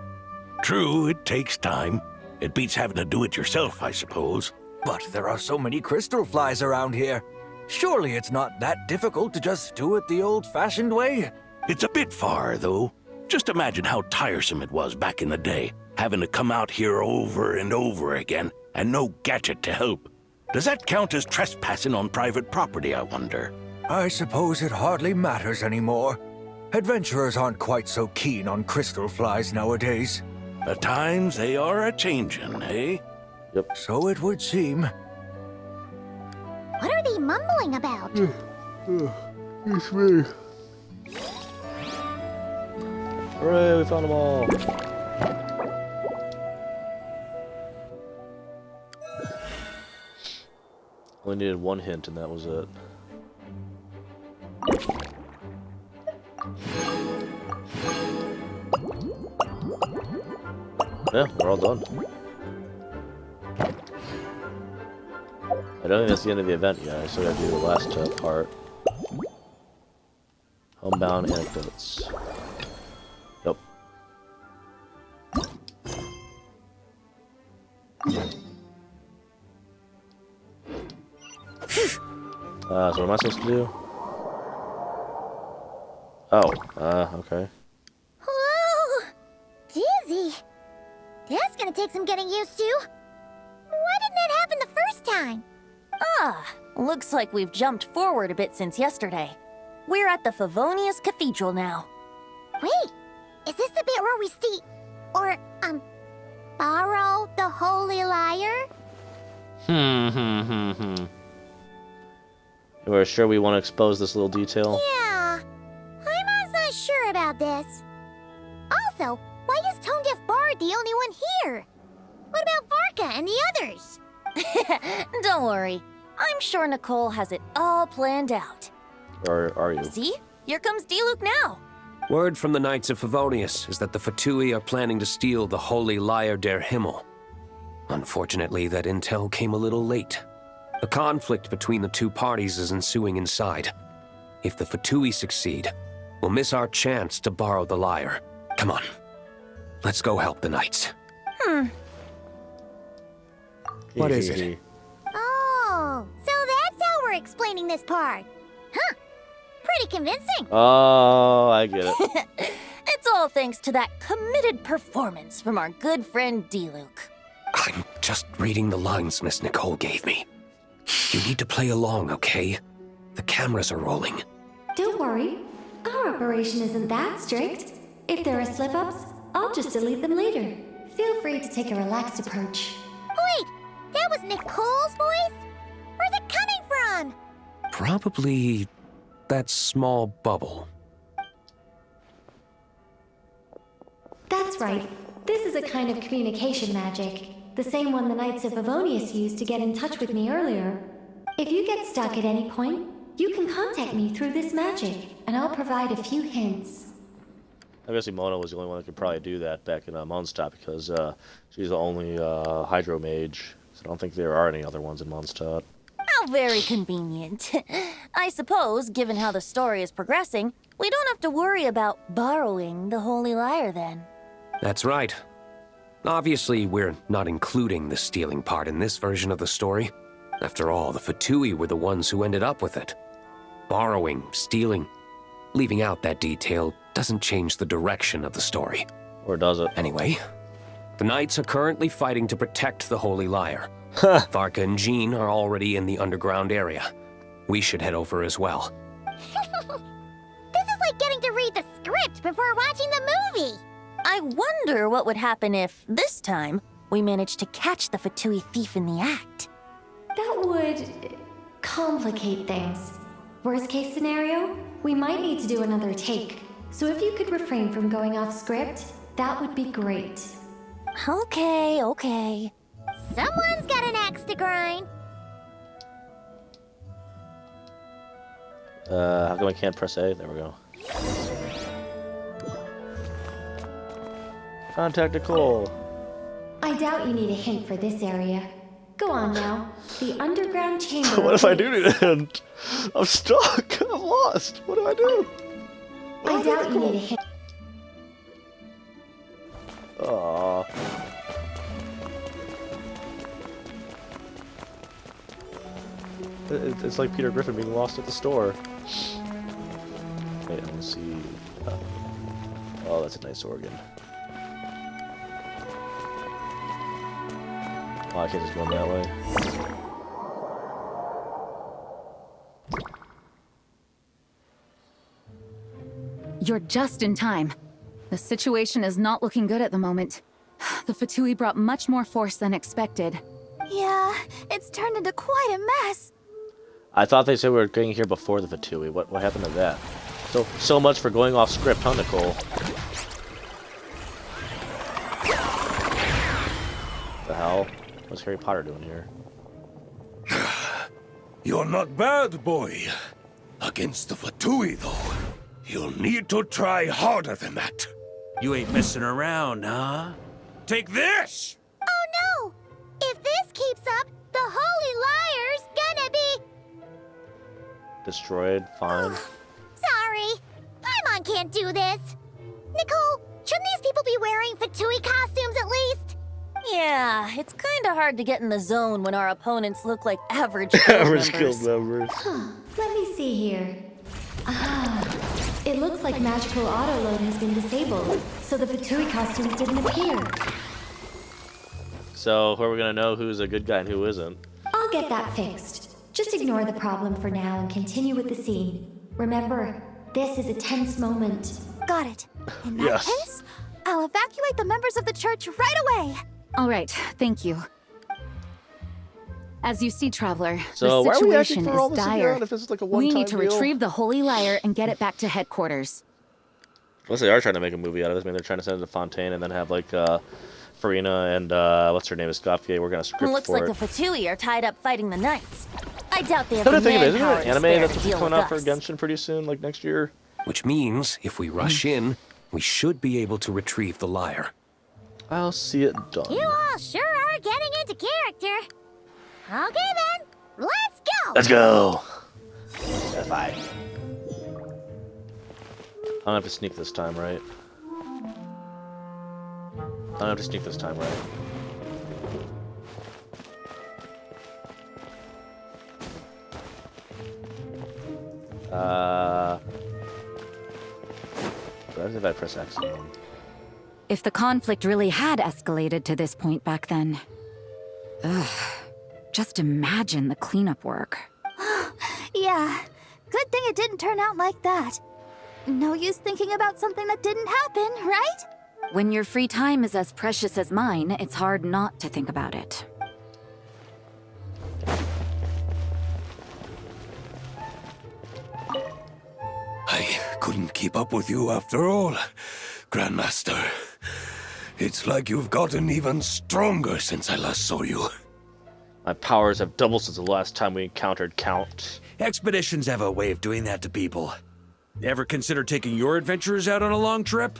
True, it takes time. It beats having to do it yourself, I suppose. But there are so many crystal flies around here. Surely it's not that difficult to just do it the old-fashioned way? It's a bit far, though. Just imagine how tiresome it was back in the day, having to come out here over and over again, and no gadget to help. Does that count as trespassing on private property, I wonder? I suppose it hardly matters anymore. Adventurers aren't quite so keen on crystal flies nowadays. At times, they are a-changin', eh? Yep. So it would seem. What are they mumbling about? It's me. Hooray, we found them all. Only needed one hint and that was it. Yeah, we're all done. I don't think that's the end of the event yet. I still gotta do the last part. Homebound anecdotes. Yep. So what am I supposed to do? Oh, okay. Whoa! Dizzy! That's gonna take some getting used to. Why didn't that happen the first time? Looks like we've jumped forward a bit since yesterday. We're at the Favonius Cathedral now. Wait, is this the bit where we borrow the Holy Lyre? We're sure we want to expose this little detail? Yeah, I'm not sure about this. Also, why is Tone Deaf Bard the only one here? What about Varka and the others? Don't worry. I'm sure Nicole has it all planned out. Or are you? See? Here comes D-Luke now. Word from the Knights of Favonius is that the Fatui are planning to steal the Holy Lyre der Himmel. Unfortunately, that intel came a little late. A conflict between the two parties is ensuing inside. If the Fatui succeed, we'll miss our chance to borrow the lyre. Come on. Let's go help the Knights. What is it? Oh, so that's how we're explaining this part. Huh. Pretty convincing. Oh, I get it. It's all thanks to that committed performance from our good friend D-Luke. I'm just reading the lines Miss Nicole gave me. You need to play along, okay? The cameras are rolling. Don't worry. Our operation isn't that strict. If there are slip-ups, I'll just delete them later. Feel free to take a relaxed approach. Wait, that was Nicole's voice? Where's it coming from? Probably that small bubble. That's right. This is a kind of communication magic. The same one the Knights of Favonius used to get in touch with me earlier. If you get stuck at any point, you can contact me through this magic, and I'll provide a few hints. Obviously, Mona was the only one that could probably do that back in Mondstadt because she's the only Hydro Mage. So I don't think there are any other ones in Mondstadt. How very convenient. I suppose, given how the story is progressing, we don't have to worry about borrowing the Holy Lyre then. That's right. Obviously, we're not including the stealing part in this version of the story. After all, the Fatui were the ones who ended up with it. Borrowing, stealing, leaving out that detail doesn't change the direction of the story. Or does it? Anyway, the Knights are currently fighting to protect the Holy Lyre. Varka and Jean are already in the underground area. We should head over as well. This is like getting to read the script before watching the movie. I wonder what would happen if, this time, we managed to catch the Fatui thief in the act. That would complicate things. Worst case scenario, we might need to do another take. So if you could refrain from going off script, that would be great. Okay. Someone's got an axe to grind. How come I can't press A? There we go. Contact Nicole. I doubt you need a hint for this area. Go on now. The underground chamber. What if I do need a hint? I'm stuck. I'm lost. What do I do? I doubt you need a hint. Aww. It's like Peter Griffin being lost at the store. Wait, let's see. Oh, that's a nice organ. Oh, I can't just go that way. You're just in time. The situation is not looking good at the moment. The Fatui brought much more force than expected. Yeah, it's turned into quite a mess. I thought they said we were getting here before the Fatui. What happened to that? So much for going off script, huh, Nicole? The hell? What's Harry Potter doing here? You're not bad, boy. Against the Fatui, though, you'll need to try harder than that. You ain't messing around, huh? Take this! Oh no! If this keeps up, the Holy Lyre's gonna be... Destroyed? Fine. Sorry. Paimon can't do this. Nicole, shouldn't these people be wearing Fatui costumes at least? Yeah, it's kinda hard to get in the zone when our opponents look like average Average guild members. Let me see here. It looks like magical autoload has been disabled, so the Fatui costumes didn't appear. So, who are we gonna know who's a good guy and who isn't? I'll get that fixed. Just ignore the problem for now and continue with the scene. Remember, this is a tense moment. Got it. In that Yes. case, I'll evacuate the members of the church right away. All right, thank you. As you see, Traveler, So, the why are we asking situation for all is this dire. again if this is like a We one-time need to deal? retrieve the Holy Lyre and get it back to headquarters. Unless they are trying to make a movie out of this. Maybe they're trying to send it to Fontaine and then have like Farina and what's her name, Escoffier working on a script Looks for like it. the Fatui are tied up fighting the Knights. I doubt they have Come the to think of it, isn't there manpower an to anime spare that's to supposed to deal come with out for us. Genshin pretty soon, like next year? Which means, if we rush in, we should be able to retrieve the lyre. I'll see it done. You all sure are getting into character. Okay then, let's go! Let's go! That's fine. I don't have to sneak this time, right? I don't have to sneak this time, right? What if I press X again? If the conflict really had escalated to this point back then... Ugh. Just imagine the cleanup work. Yeah, good thing it didn't turn out like that. No use thinking about something that didn't happen, right? When your free time is as precious as mine, it's hard not to think about it. I couldn't keep up with you after all, Grandmaster. It's like you've gotten even stronger since I last saw you. My powers have doubled since the last time we encountered Count. Expeditions have a way of doing that to people. Ever consider taking your adventurers out on a long trip?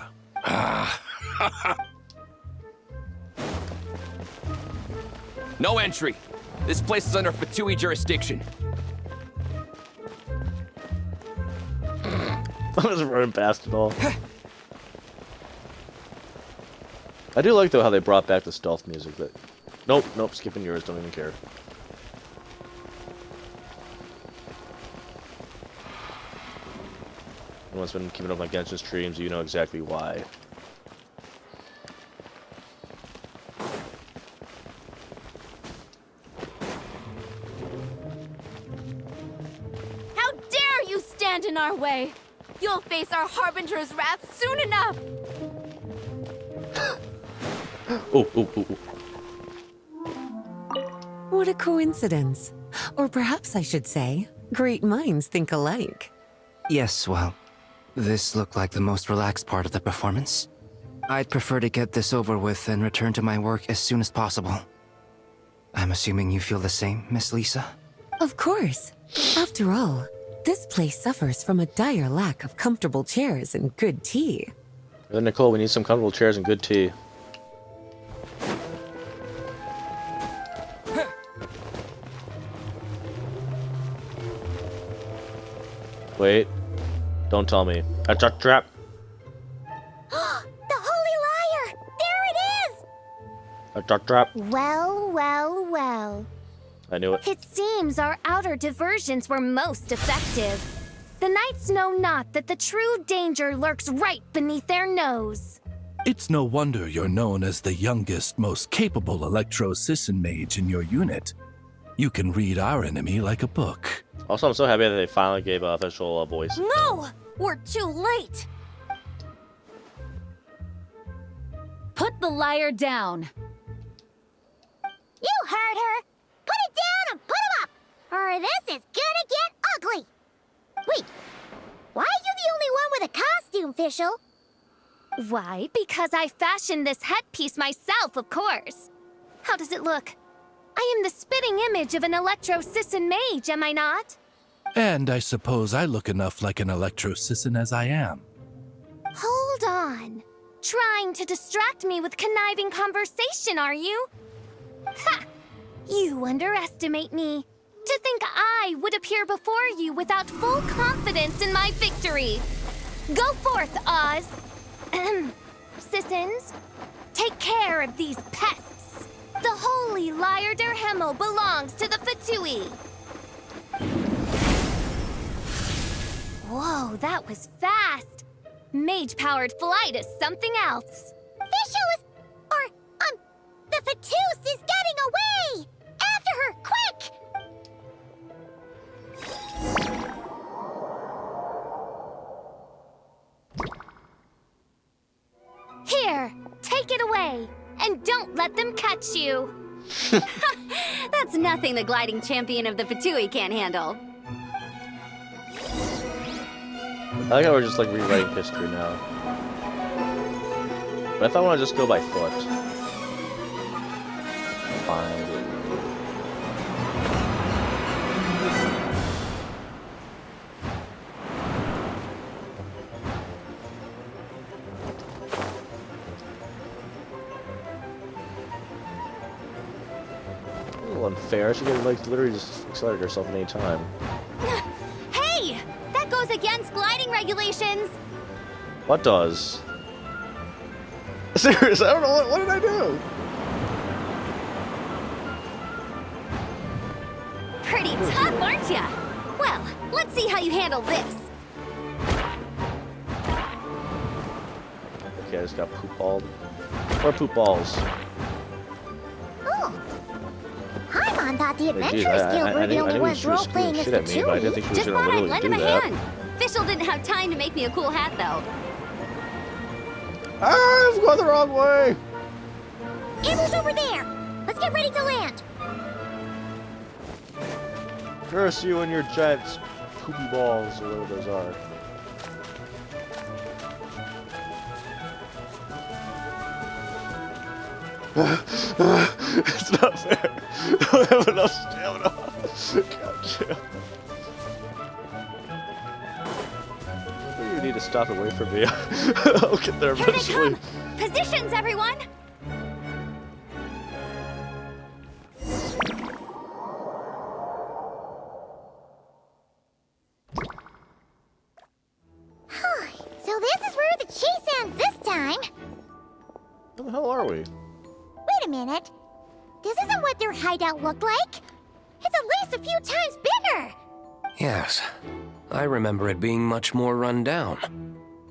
No entry. This place is under Fatui jurisdiction. I was running past it all. I do like, though, how they brought back the stealth music, but... Nope, skipping yours, don't even care. Anyone's been keeping up my Genshin streams, you know exactly why. How dare you stand in our way! You'll face our Harbinger's wrath soon enough! Oh. What a coincidence. Or perhaps I should say, great minds think alike. Yes, well, this looked like the most relaxed part of the performance. I'd prefer to get this over with and return to my work as soon as possible. I'm assuming you feel the same, Miss Lisa? Of course. After all, this place suffers from a dire lack of comfortable chairs and good tea. Nicole, we need some comfortable chairs and good tea. Wait. Don't tell me. I took trap. The Holy Lyre! There it is! I took trap. Well. I knew it. It seems our outer diversions were most effective. The knights know not that the true danger lurks right beneath their nose. It's no wonder you're known as the youngest, most capable Electro-Sisson mage in your unit. You can read our enemy like a book. Also, I'm so happy that they finally gave official voice. No! We're too late! Put the lyre down. You heard her! Put it down and put him up! Or this is gonna get ugly! Wait, why are you the only one with a costume, Fischl? Why, because I fashioned this headpiece myself, of course. How does it look? I am the spitting image of an Electro-Sisson mage, am I not? And I suppose I look enough like an Electro-Sisson as I am. Hold on. Trying to distract me with conniving conversation, are you? Ha! You underestimate me. To think I would appear before you without full confidence in my victory. Go forth, Oz. Sissons, take care of these pests. The Holy Lyre der Himmel belongs to the Fatui. Whoa, that was fast. Mage-powered flight is something else. Fischl is... the Fatus is getting away! After her, quick! Here, take it away, and don't let them catch you. That's nothing the gliding champion of the Fatui can't handle. I like how we're just like rewriting history now. But if I want to just go by foot, fine. little unfair. She could, like, literally just accelerate herself at any time. Hey! That goes against gliding regulations! What does? Seriously, I don't know. What did I do? Pretty tough, aren't ya? Well, let's see how you handle this. Okay, I just got poop balled. Or poop balls. Oh. Paimon thought the Wait, Adventurers geez, Guild were the only ones she was role-playing as shit at me, but I didn't think she was Just gonna thought I'd literally lend do him a that. hand. Fischl didn't have time to make me a cool hat, though. Ah, I've gone the wrong way! Amber's over there! Let's get ready to land! Curse you and your giant poopy balls, or whatever those are. It's not fair. I don't have enough stamina. Gotcha. You need to stop away from me. I'll get there Here they eventually. come! Positions, everyone! So this is where the chase ends this time! Where the hell are we? Wait a minute. This isn't what their hideout looked like. It's at least a few times bigger. Yes, I remember it being much more run down.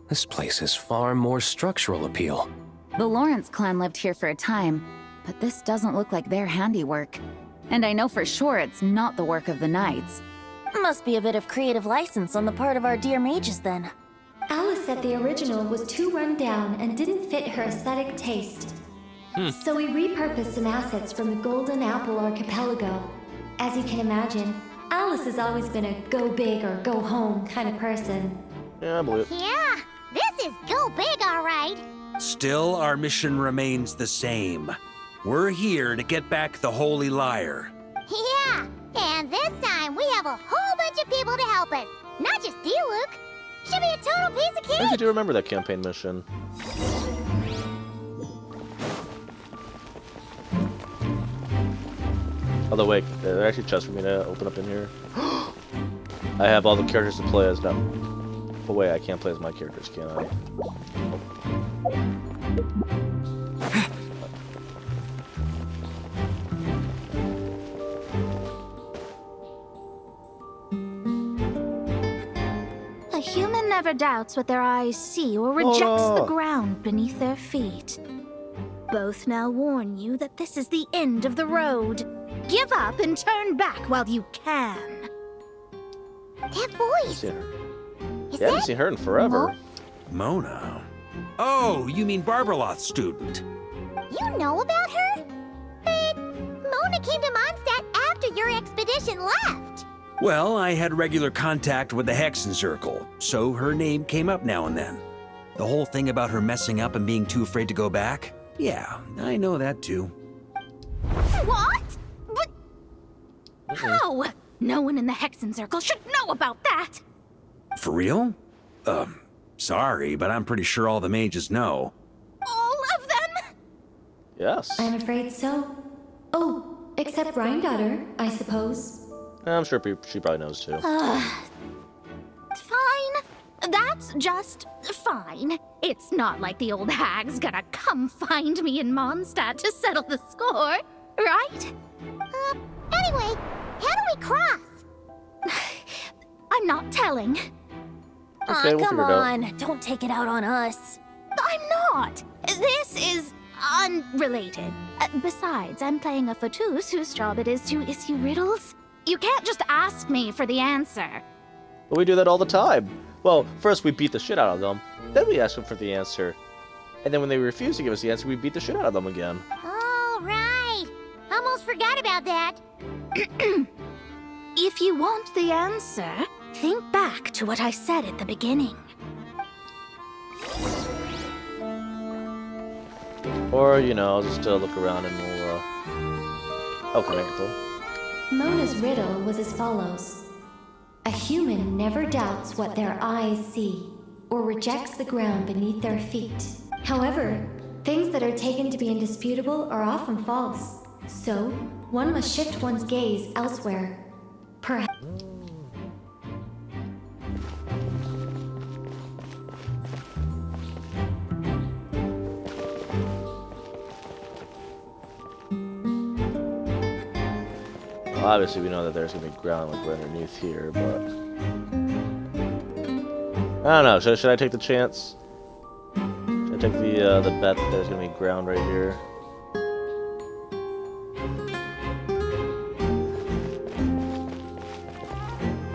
This place has far more structural appeal. The Lawrence clan lived here for a time, but this doesn't look like their handiwork. And I know for sure it's not the work of the Knights. Must be a bit of creative license on the part of our dear mages then. Alice said the original was too run down and didn't fit her aesthetic taste. So we repurposed some assets from the Golden Apple Archipelago. As you can imagine, Alice has always been a go big or go home kind of person. Yeah, I believe it. Yeah, this is go big, all right. Still, our mission remains the same. We're here to get back the Holy Lyre. Yeah, and this time we have a whole bunch of people to help us. Not just Diluc. Should be a total piece of I actually cake. do remember that campaign mission. Although wait, there are actually chests for me to open up in here. I have all the characters to play as now. But wait, I can't play as my characters, can I? A human never doubts what their eyes see or rejects the ground beneath their feet. Both now warn you that this is the end of the road. Give up and turn back while you can. That voice. Yeah, I haven't seen her in forever. Mona? Oh, you mean Barbarloth's student. You know about her? But Mona came to Mondstadt after your expedition left. Well, I had regular contact with the Hexen Circle, so her name came up now and then. The whole thing about her messing up and being too afraid to go back? Yeah, I know that too. What? But how? No one in the Hexen Circle should know about that. For real? Sorry, but I'm pretty sure all the mages know. All of them? Yes. I'm afraid so. Oh, except Rhindaughter, I suppose. I'm sure she probably knows too. Fine. That's just fine. It's not like the old hag's gonna come find me in Mondstadt to settle the score, right? Anyway, how do we cross? I'm not telling. Okay, we'll come figure it out. on, don't take it out on us. I'm not. This is unrelated. Besides, I'm playing a fatus whose job it is to issue riddles. You can't just ask me for the answer. But we do that all the time. Well, first we beat the shit out of them, then we ask them for the answer. And then when they refuse to give us the answer, we beat the shit out of them again. All right. Almost forgot about that. If you want the answer, think back to what I said at the beginning. Or, you know, I'll just look around and we'll, okay, cool. Mona's riddle was as follows. A human never doubts what their eyes see, or rejects the ground beneath their feet. However, things that are taken to be indisputable are often false, So, one must shift one's gaze elsewhere. Perhaps. Well, obviously we know that there's gonna be ground like right underneath here, but I don't know. Should I take the chance? Should I take the bet that there's gonna be ground right here?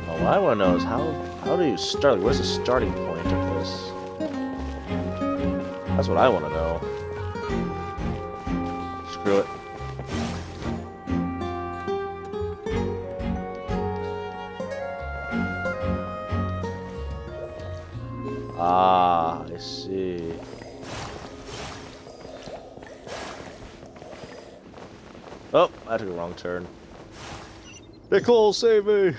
Oh, what I want to know is how do you start? Like, where's the starting point of this? That's what I want to know. Screw it. Ah, I see. Oh, I took a wrong turn. Nicole, save me!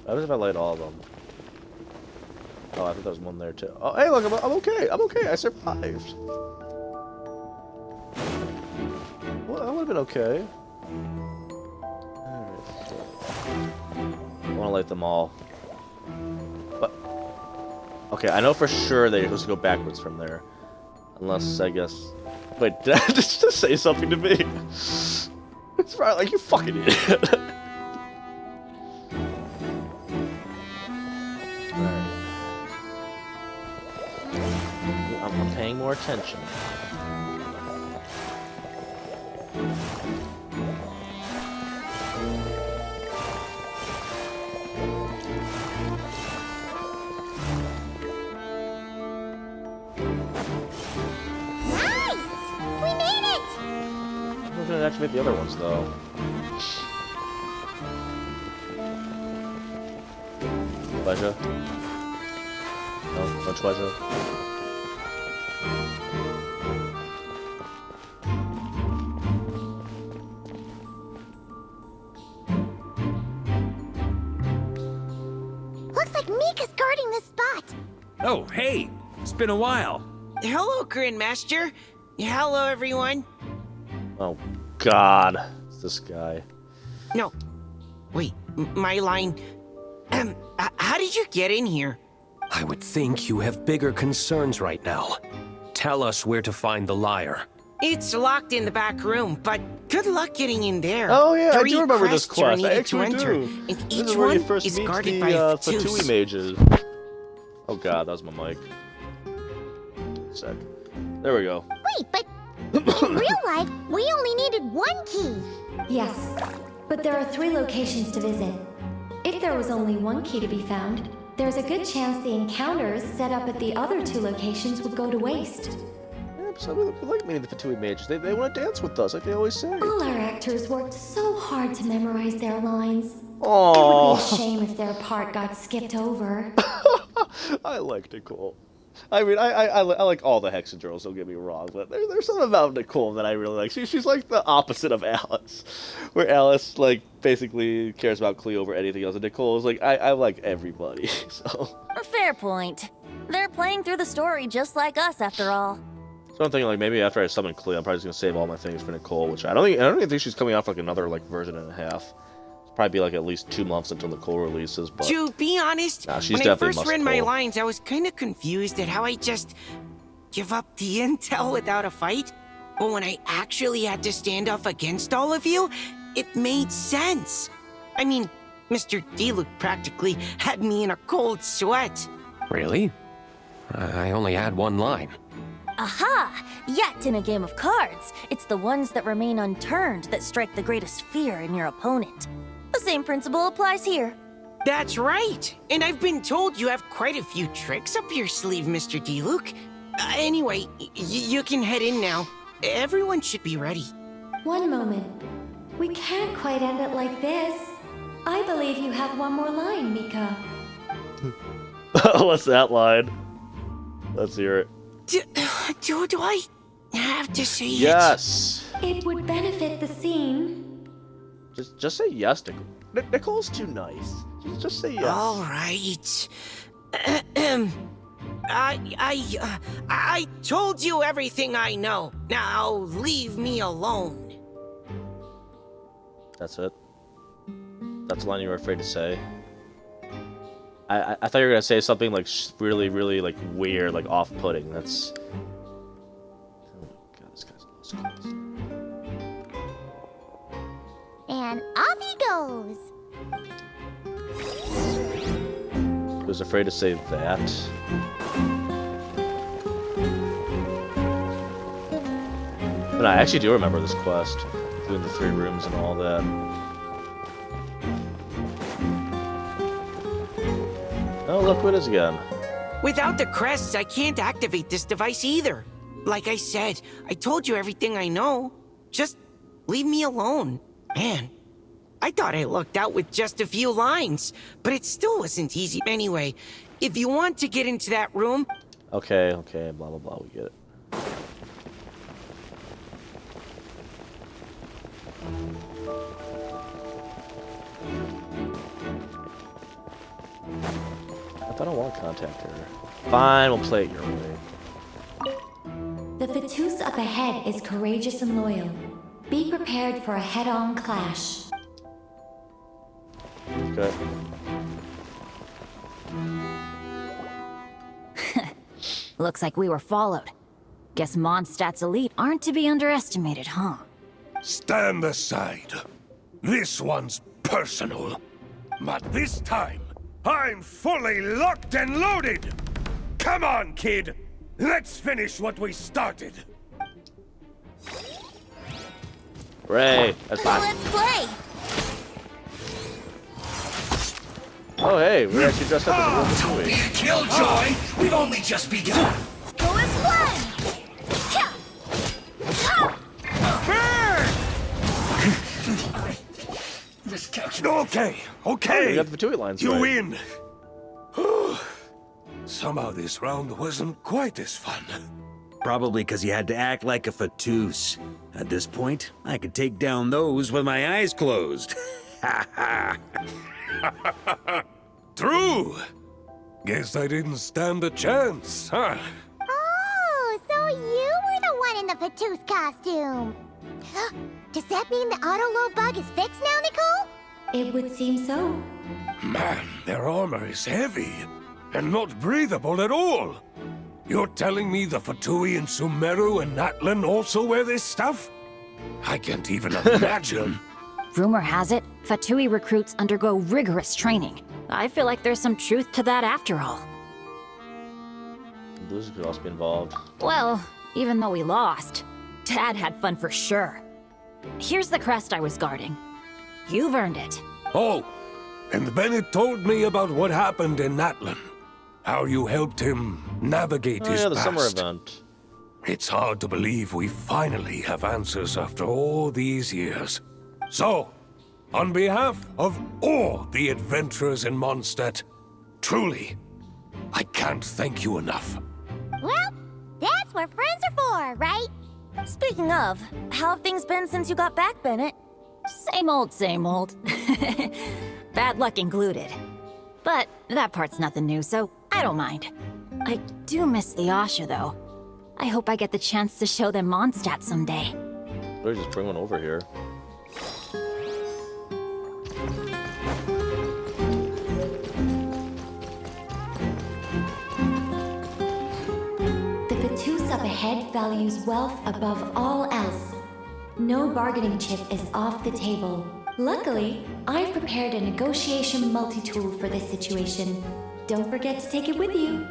What if I light all of them? Oh, I thought there was one there too. Oh, hey, look, I'm okay. I'm okay. I survived. Well, I would have been okay. Alright. I want to light them all. But okay, I know for sure they're supposed to go backwards from there. Unless, I guess... Wait, did I just say something to me? It's probably like, you fucking idiot. Alright. I'm paying more attention. Activate the other ones though. Pleasure. No, no pleasure. Looks like Mika's guarding this spot. Oh, hey! It's been a while. Hello, Grandmaster. Hello, everyone. Oh, God. It's this guy. No. Wait, my line... how did you get in here? I would think you have bigger concerns right now. Tell us where to find the lyre. It's locked in the back room, but good luck getting in there. Oh yeah, I 3 do remember this crests are quest. I needed actually to enter, do. and This each is where you one first is meet guarded by a Fatui Fatus. mages. Oh God, that was my mic. Sec. There we go. Wait, but in real life, we only needed 1 key. Yes, but there are 3 locations to visit. If there was only 1 key to be found, there's a good chance the encounters set up at the other 2 locations would go to waste. Yeah, so we like meeting the Fatui mages. They want to dance with us, like they always say. All our actors worked so hard to memorize their lines. Aww. It would be a shame if their part got skipped over. I like Nicole. I mean, I like all the Hexen girls, don't get me wrong, but there's something about Nicole that I really like. She's like the opposite of Alice, where Alice, like, basically cares about Cleo over anything else, and Nicole is like, I like everybody, so... A fair point. They're playing through the story just like us, after all. So I'm thinking, like, maybe after I summon Cleo, I'm probably just gonna save all my things for Nicole, which I don't even think she's coming out for, like, another, like, version and a half. Probably be like at least 2 months until Nicole releases, but... To be honest, nah, she's when I definitely first read my must-call. lines, I was kind of confused at how I just give up the intel without a fight. But when I actually had to stand up against all of you, it made sense. I mean, Mr. Diluc practically had me in a cold sweat. Really? I only had 1 line. Aha! Yet in a game of cards, it's the ones that remain unturned that strike the greatest fear in your opponent. The same principle applies here. That's right. And I've been told you have quite a few tricks up your sleeve, Mr. Diluc. Anyway, you can head in now. Everyone should be ready. One moment. We can't quite end it like this. I believe you have 1 more line, Mika. What's that line? Let's hear it. Do I have to say it? Yes! It would benefit the scene. Just say yes, Nicole. Nicole's too nice. Just say yes. All right. I told you everything I know. Now leave me alone. That's it. That's the line you were afraid to say. I thought you were gonna say something like really, really like weird, like off-putting. That's. Oh my god, this guy's lost cause. And off he goes. I was afraid to say that. But I actually do remember this quest, doing the 3 rooms and all that. Oh, look who it is again. Without the crests, I can't activate this device either. Like I said, I told you everything I know. Just leave me alone. Man, I thought I lucked out with just a few lines, but it still wasn't easy. Anyway, if you want to get into that room... Okay, blah blah blah, we get it. I don't want to contact her. Fine, we'll play it your way. The Fatus up ahead is courageous and loyal. Be prepared for a head-on clash. Okay. Looks like we were followed. Guess Mondstadt's elite aren't to be underestimated, huh? Stand aside. This one's personal. But this time, I'm fully locked and loaded! Come on, kid! Let's finish what we started! Ray, that's fine. Let's play! Oh hey, we're actually dressed up as a Don't movie. be a killjoy! We've only just begun! Go let's play! Okay, okay! We got the Fatui lines You right. win! Somehow this round wasn't quite as fun. Probably because you had to act like a Fatus. At this point, I could take down those with my eyes closed. Ha ha! True! Guess I didn't stand a chance, huh? Oh, so you were the one in the Fatus costume. Does that mean the auto-load bug is fixed now, Nicole? It would seem so. Man, their armor is heavy and not breathable at all. You're telling me the Fatui in Sumeru and Natlan also wear this stuff? I can't even imagine. Rumor has it, Fatui recruits undergo rigorous training. I feel like there's some truth to that after all. Blues could also be involved. Well, even though we lost, Dad had fun for sure. Here's the crest I was guarding. You've earned it. Oh, and Bennett told me about what happened in Natlan. How you helped him navigate his Oh yeah, the past. summer event. It's hard to believe we finally have answers after all these years. So, on behalf of all the adventurers in Mondstadt, truly, I can't thank you enough. Well, that's what friends are for, right? Speaking of, how have things been since you got back, Bennett? Same old, same old. Bad luck included. But that part's nothing new, so I don't mind. I do miss the Asha, though. I hope I get the chance to show them Mondstadt someday. Or just bring one over here. The Fatus up ahead values wealth above all else. No bargaining chip is off the table. Luckily, I've prepared a negotiation multi-tool for this situation. Don't forget to take it with you.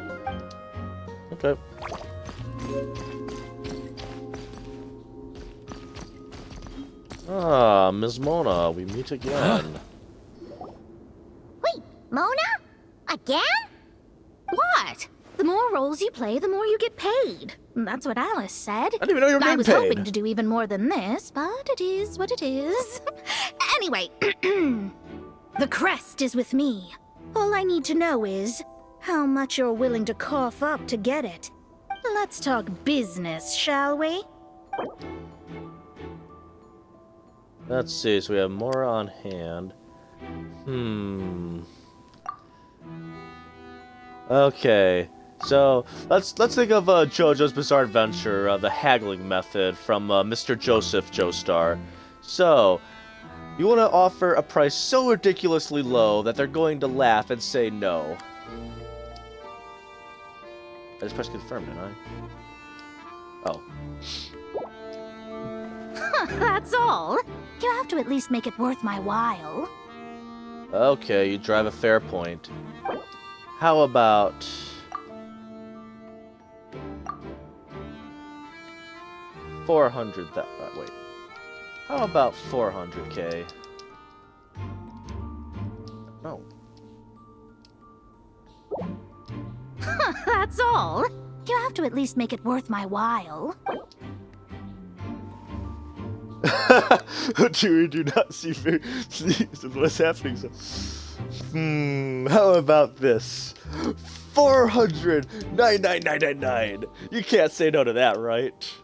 Okay. Ah, Ms. Mona, we meet again. Wait, Mona? Again? What? The more roles you play, the more you get paid. That's what Alice said. I didn't even know you were I getting was paid. hoping to do even more than this, but it is what it is. Anyway, the crest is with me. All I need to know is how much you're willing to cough up to get it. Let's talk business, shall we? Let's see, so we have more on hand. Okay. So let's think of JoJo's Bizarre Adventure, the haggling method from Mr. Joseph Joestar. So you want to offer a price so ridiculously low that they're going to laugh and say no. I just pressed confirm, didn't I? Oh. That's all. You have to at least make it worth my while. Okay, you drive a fair point. How about... $400 that wait. How about 400k? No. That's all. You have to at least make it worth my while. do not see what's happening. So, how about this? 400,99999. You can't say no to that, right?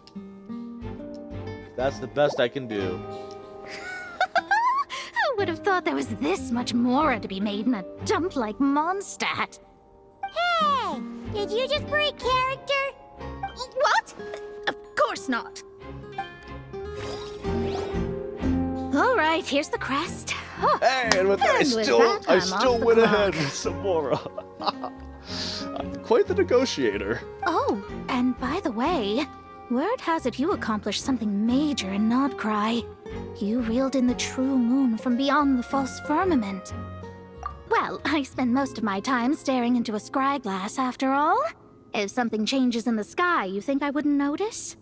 That's the best I can do. Who would have thought there was this much more to be made in a dump like Mondstadt? Hey! Did you just break character? What? Of course not. All right, here's the crest. Oh, Hey, and with that, I still went ahead with Samora. I'm quite the negotiator. Oh, and by the way, word has it you accomplished something major in Nodcry. You reeled in the true moon from beyond the false firmament. Well, I spend most of my time staring into a scry glass after all. If something changes in the sky, you think I wouldn't notice?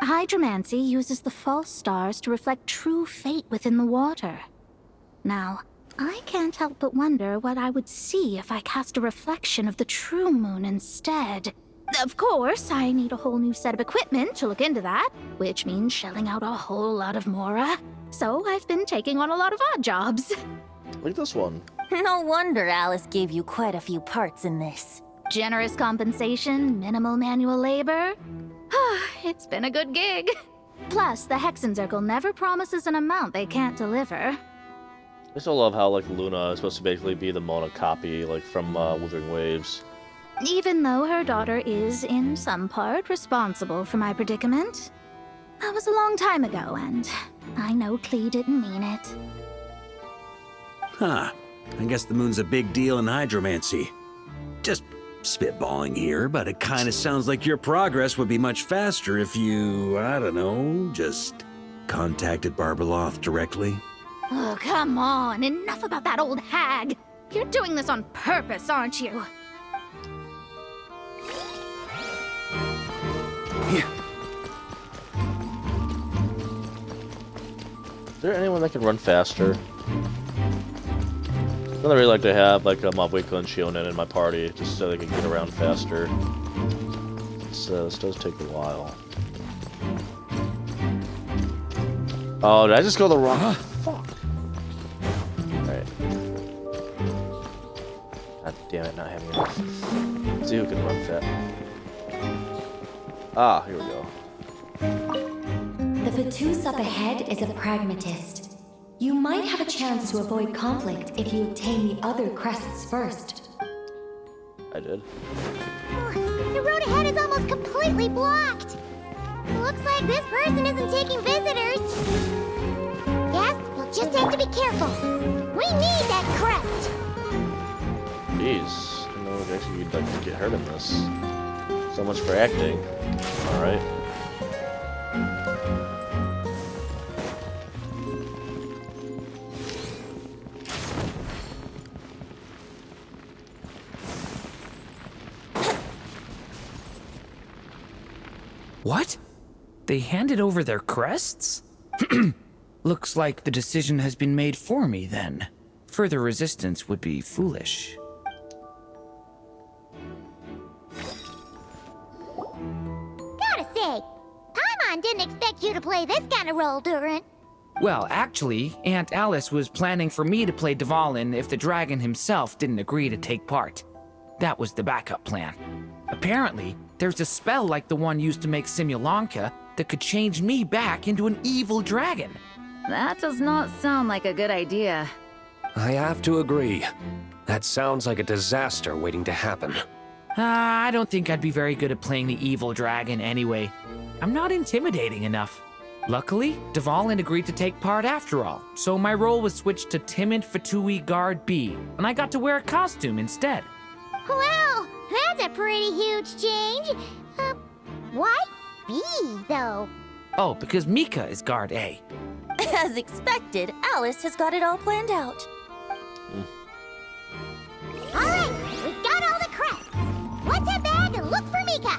Hydromancy uses the false stars to reflect true fate within the water. Now, I can't help but wonder what I would see if I cast a reflection of the true moon instead. Of course, I need a whole new set of equipment to look into that, which means shelling out a whole lot of mora. So I've been taking on a lot of odd jobs. Like this one. No wonder Alice gave you quite a few parts in this. Generous compensation, minimal manual labor. It's been a good gig. Plus, the Hexenzirkel never promises an amount they can't deliver. I still love how, like, Luna is supposed to basically be the Mona copy, like, from Wuthering Waves. Even though her daughter is, in some part, responsible for my predicament. That was a long time ago, and I know Klee didn't mean it. Huh. I guess the moon's a big deal in hydromancy. Just spitballing here, but it kinda sounds like your progress would be much faster if you, I don't know, just contacted Barbeloth directly. Oh, come on. Enough about that old hag. You're doing this on purpose, aren't you? Is there anyone that can run faster? I'd really like to have like a Mabuiko and Shionen in my party, just so they can get around faster. This does take a while. Oh, did I just go the wrong? Fuck. Alright. God damn it, not having enough. Let's see who can run fast. Ah, here we go. The Fatus up ahead is a pragmatist. You might have a chance to avoid conflict if you obtain the other crests first. I did. The road ahead is almost completely blocked. Looks like this person isn't taking visitors. Yes, we'll just have to be careful. We need that crest. Jeez, I didn't know actually you'd like to get hurt in this. So much for acting. Alright. What? They handed over their crests? Looks like the decision has been made for me, then. Further resistance would be foolish. Gotta say, Paimon didn't expect you to play this kind of role, Durant. Well, actually, Aunt Alice was planning for me to play Dvalin if the dragon himself didn't agree to take part. That was the backup plan. Apparently, there's a spell like the one used to make Simulanka that could change me back into an evil dragon. That does not sound like a good idea. I have to agree. That sounds like a disaster waiting to happen. I don't think I'd be very good at playing the evil dragon anyway. I'm not intimidating enough. Luckily, Dvalin agreed to take part after all, so my role was switched to timid Fatui Guard B, and I got to wear a costume instead. Wow, that's a pretty huge change. Why B, though? Oh, because Mika is Guard A. As expected, Alice has got it all planned out. All right, we've got all the crests. Let's head back and look for Mika.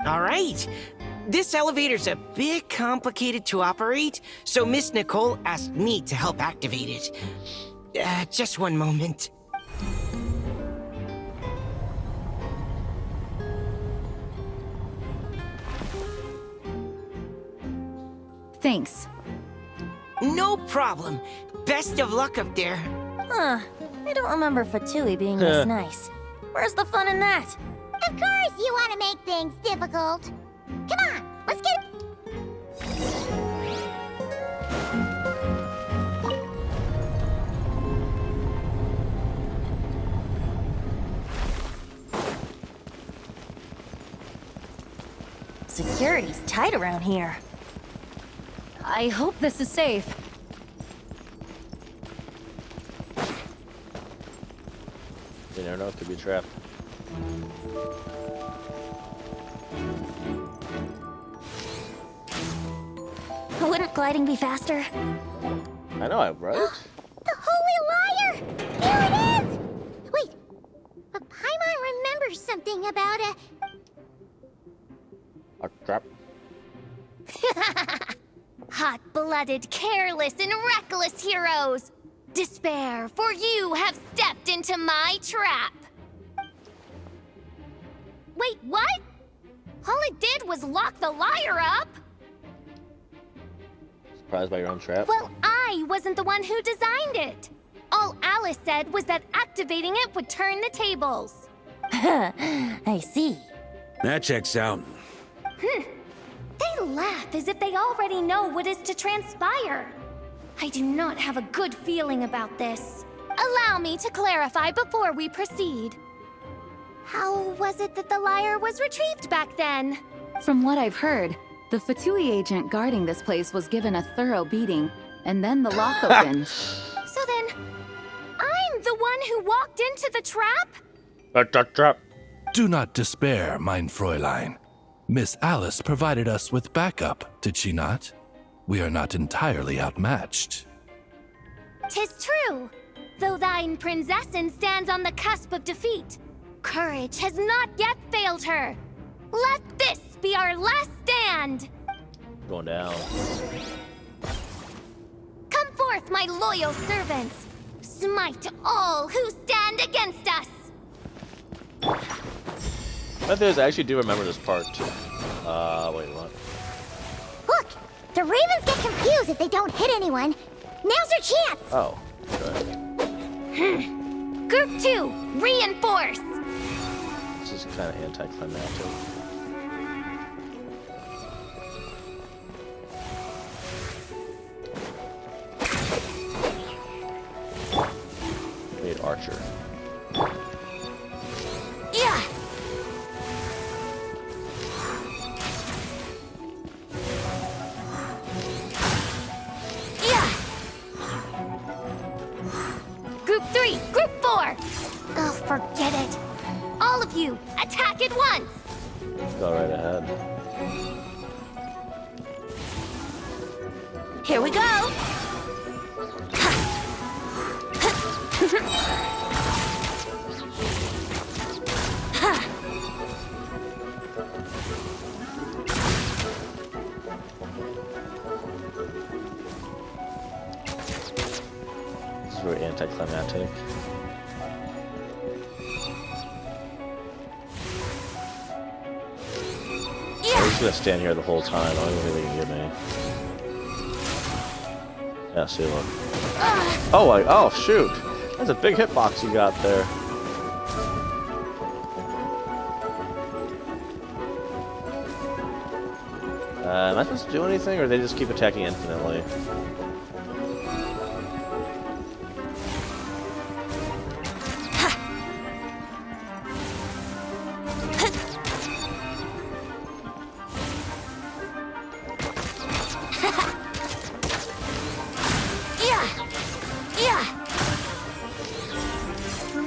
All right. This elevator's a bit complicated to operate, so Miss Nicole asked me to help activate it. Just one moment. Thanks. No problem. Best of luck up there. Huh. I don't remember Fatui being this nice. Where's the fun in that? Of course you want to make things difficult. Come on, let's get... Security's tight around here. I hope this is safe. You never know, it could be a trap. Wouldn't gliding be faster? I know, right? The Holy Liar! Here it is! Wait, but Paimon remembers something about A trap. Hot-blooded, careless, and reckless heroes! Despair, for you have stepped into my trap! Wait, what? All it did was lock the liar up! Surprised by your own trap? Well, I wasn't the one who designed it! All Alice said was that activating it would turn the tables. I see. That checks out. They laugh as if they already know what is to transpire. I do not have a good feeling about this. Allow me to clarify before we proceed. How was it that the liar was retrieved back then? From what I've heard, the Fatui agent guarding this place was given a thorough beating, and then the lock opened. So then, I'm the one who walked into the trap? Trap. Do not despair, mein Fräulein. Miss Alice provided us with backup, did she not? We are not entirely outmatched. 'Tis true, though thine prinzessin stands on the cusp of defeat. Courage has not yet failed her. Let this be our last stand. Going down. Come forth, my loyal servants. Smite all who stand against us. But I actually do remember this part too. Wait, what? Look, the ravens get confused if they don't hit anyone. Now's your chance. Oh, okay. Group 2, reinforce. This is kind of anticlimactic. Made Archer. Yeah. Yeah. Group 3, Group 4. Oh, forget it. All of you, attack at once. Go right ahead. Here we go. This is very anticlimactic. I'm just gonna stand here the whole time. I don't even think they can get me. Yeah, see, look. Oh, shoot. That's a big hitbox you got there. Am I supposed to do anything, or they just keep attacking infinitely?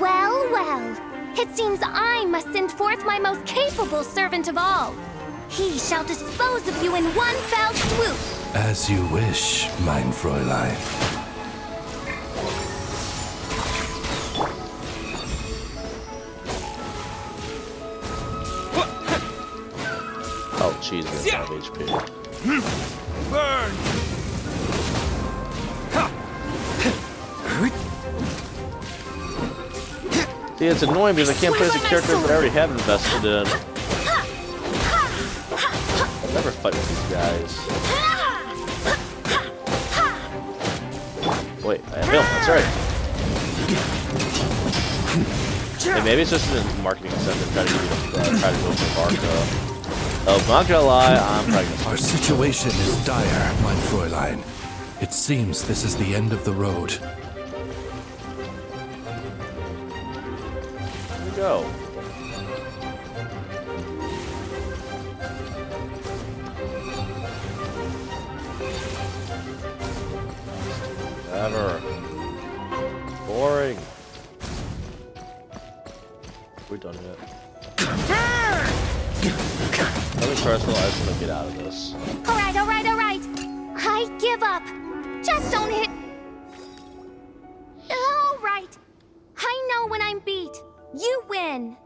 Well. It seems I must send forth my most capable servant of all. He shall dispose of you in one fell swoop. As you wish, mein Fräulein. Oh, jeez, we have 5 HP. Burn! See, it's annoying because I can't play as the characters that I already have invested in. I'll never fight with these guys. Wait, I have Bill, that's right. Hey, maybe it's just a marketing incentive to try to go for Varka. Oh, I'm not gonna lie, I'm pregnant. Our situation is dire, mein Fräulein. It seems this is the end of the road. Here we go. Ever. Boring. We're done yet. Let me first of all, I just want to get out of this. Alright. I give up. Just don't hit. Alright. I know when I'm beat. You win.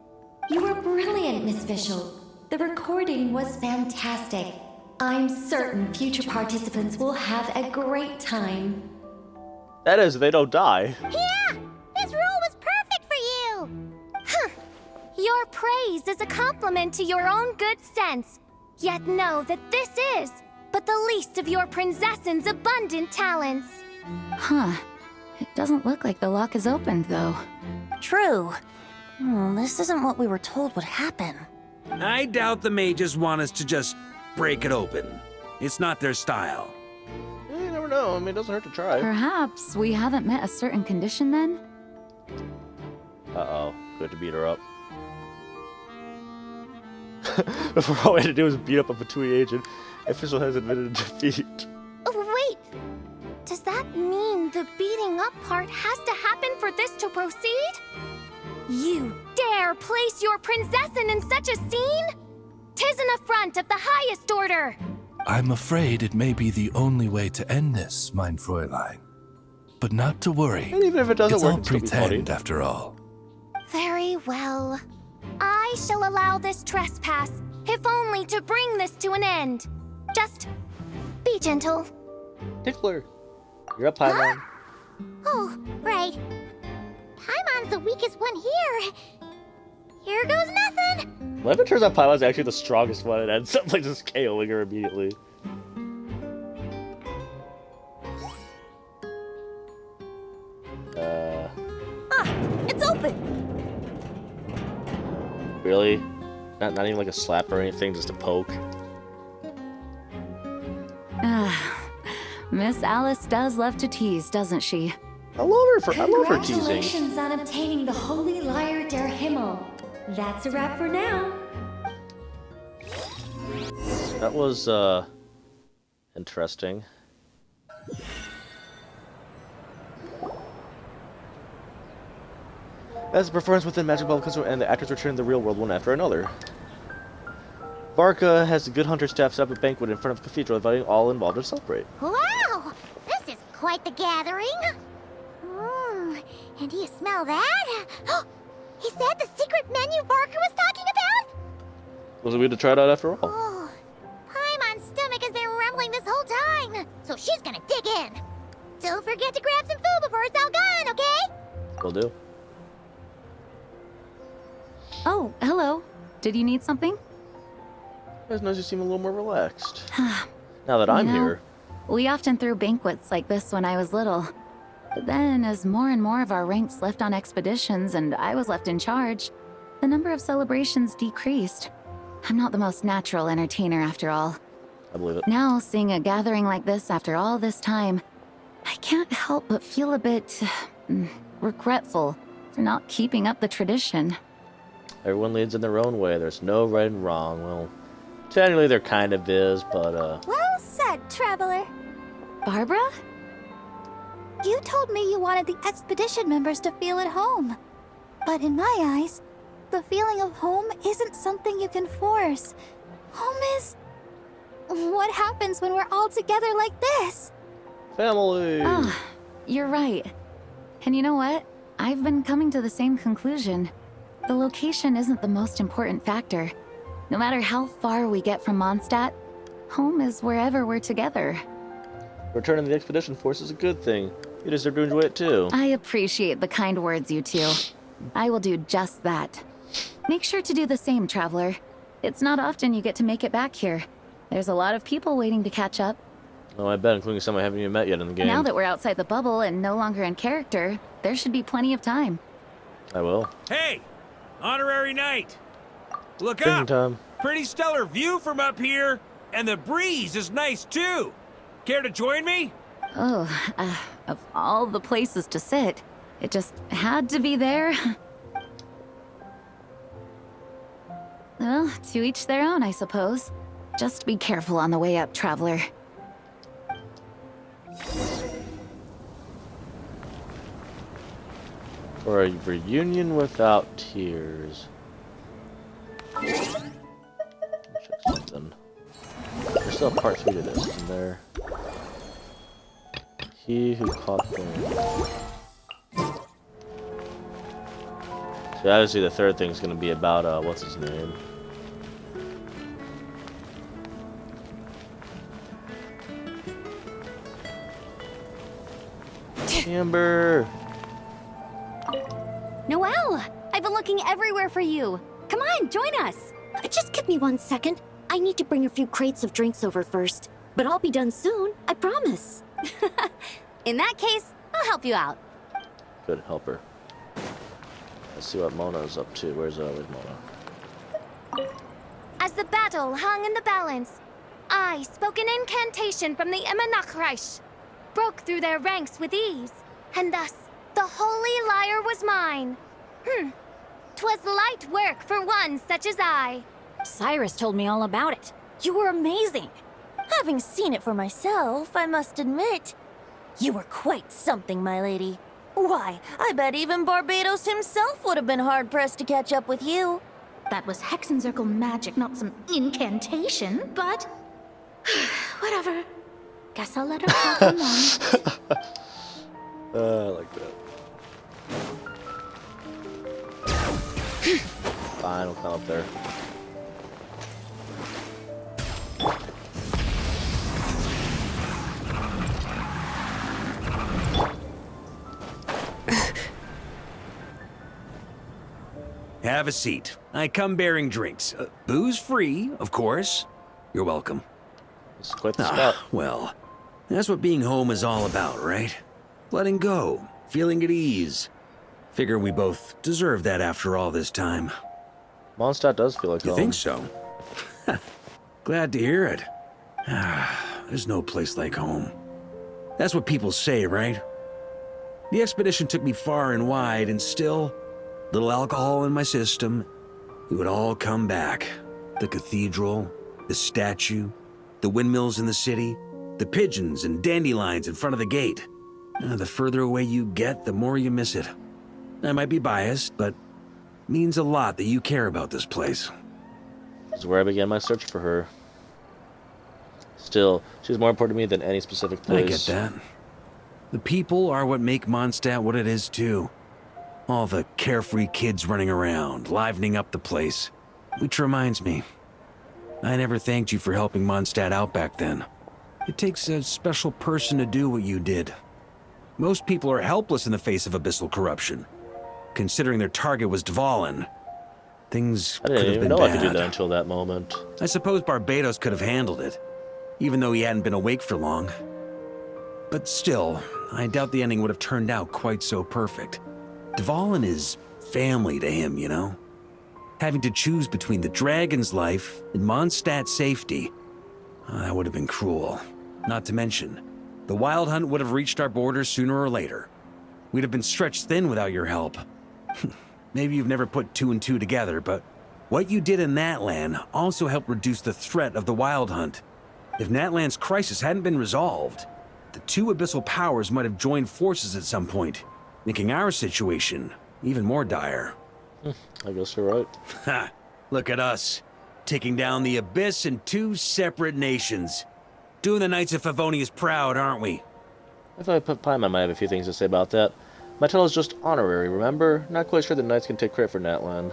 You were brilliant, Miss Fischl. The recording was fantastic. I'm certain future participants will have a great time. That is, they don't die. Yeah! This role was perfect for you! Huh. Your praise is a compliment to your own good sense. Yet know that this is but the least of your princess's abundant talents. Huh. It doesn't look like the lock is opened, though. True. This isn't what we were told would happen. I doubt the mages want us to just break it open. It's not their style. You never know. I mean, it doesn't hurt to try. Perhaps we haven't met a certain condition then? Uh-oh. Good to beat her up. Before all we had to do was beat up a Fatui agent, official has admitted defeat. Wait! Does that mean the beating up part has to happen for this to proceed? You dare place your princessin in such a scene? 'Tis an affront of the highest order! I'm afraid it may be the only way to end this, mein Fräulein. But not to worry. And even if it doesn't it's work, all it's still be funny. pretend after all. Very well. I shall allow this trespass, if only to bring this to an end. Just be gentle. Tickler, you're up, Paimon. Oh, right. Paimon's the weakest one here. Here goes nothing. What if it turns out Paimon's actually the strongest one and ends up like just KOing her immediately? It's open! Really? Not even like a slap or anything, just a poke? Miss Alice does love to tease, doesn't she? I love her teasing. Congratulations on obtaining the Holy Lyre der Himmel. That's a wrap for now. That was, interesting. As the performance within Magic Bubble comes to an end, the actors return to the real world one after another. Varka has the Good Hunter staff set up a banquet in front of the cathedral, inviting all involved to celebrate. Wow! This is quite the gathering. And do you smell that? Is that the secret menu Barker was talking about? Was it weird to try it out after all? Oh, Paimon's stomach has been rumbling this whole time, so she's gonna dig in. Don't forget to grab some food before it's all gone, okay? Will do. Oh, hello. Did you need something? It's nice you seem a little more relaxed. Now that I'm here. We often threw banquets like this when I was little. But then, as more and more of our ranks left on expeditions and I was left in charge, the number of celebrations decreased. I'm not the most natural entertainer after all. I believe it. Now, seeing a gathering like this after all this time, I can't help but feel a bit regretful for not keeping up the tradition. Everyone leads in their own way. There's no right and wrong. Well, technically there kind of is, but Well said, traveler. Barbara? You told me you wanted the expedition members to feel at home. But in my eyes, the feeling of home isn't something you can force. Home is... what happens when we're all together like this? family. Ah, you're right. And you know what? I've been coming to the same conclusion. The location isn't the most important factor. No matter how far we get from Mondstadt, home is wherever we're together. Returning the expedition force is a good thing. You deserve to enjoy it too. I appreciate the kind words, you two. I will do just that. Make sure to do the same, traveler. It's not often you get to make it back here. There's a lot of people waiting to catch up. Oh, I bet, including some I haven't even met yet in the game. Now that we're outside the bubble and no longer in character, there should be plenty of time. I will. Hey! Honorary knight! Look Drinking up! time. Pretty stellar view from up here, and the breeze is nice too. Care to join me? Oh, of all the places to sit, it just had to be there. Well, to each their own, I suppose. Just be careful on the way up, traveler. For a reunion without tears. Check something. There's still part 3 to this, isn't there? He who caught the... So obviously the third thing's gonna be about, what's his name? Amber! Noelle! I've been looking everywhere for you. Come on, join us. Just give me 1 second. I need to bring a few crates of drinks over first. But I'll be done soon, I promise. In that case, I'll help you out. Good, help her. Let's see what Mona's up to. Where's Mona? As the battle hung in the balance, I spoke an incantation from the Emanachreich, broke through their ranks with ease, and thus the holy lyre was mine. 'Twas light work for one such as I. Cyrus told me all about it. You were amazing. Having seen it for myself, I must admit, you were quite something, my lady. Why, I bet even Barbados himself would have been hard-pressed to catch up with you. That was Hexencircle magic, not some incantation, but... whatever. Guess I'll let her have her moment. I like that. Fine, I'll come up there. Have a seat. I come bearing drinks. Booze free, of course. You're welcome. It's quite the spot. Well, that's what being home is all about, right? Letting go, feeling at ease. Figure we both deserve that after all this time. Mondstadt does feel like home. You think so? Glad to hear it. There's no place like home. That's what people say, right? The expedition took me far and wide, and still, little alcohol in my system, it would all come back. The cathedral, the statue, the windmills in the city, the pigeons and dandelions in front of the gate. The further away you get, the more you miss it. I might be biased, but it means a lot that you care about this place. This is where I began my search for her. Still, she's more important to me than any specific place. I get that. The people are what make Mondstadt what it is, too. All the carefree kids running around, livening up the place. Which reminds me, I never thanked you for helping Mondstadt out back then. It takes a special person to do what you did. Most people are helpless in the face of abyssal corruption. Considering their target was Dvalin, things could have been bad. I didn't even know I could do that until that moment. I suppose Barbados could have handled it, even though he hadn't been awake for long. But still, I doubt the ending would have turned out quite so perfect. Dvalin is family to him, you know? Having to choose between the dragon's life and Mondstadt's safety, that would have been cruel. Not to mention, the Wild Hunt would have reached our borders sooner or later. We'd have been stretched thin without your help. Maybe you've never put two and two together, but what you did in Natlan also helped reduce the threat of the Wild Hunt. If Natlan's crisis hadn't been resolved, the two abyssal powers might have joined forces at some point, making our situation even more dire. I guess you're right. Ha! Look at us, taking down the Abyss in two separate nations. Doing the Knights of Favonius proud, aren't we? I thought Paimon might have a few things to say about that. My title is just honorary, remember? Not quite sure the Knights can take credit for Natlan.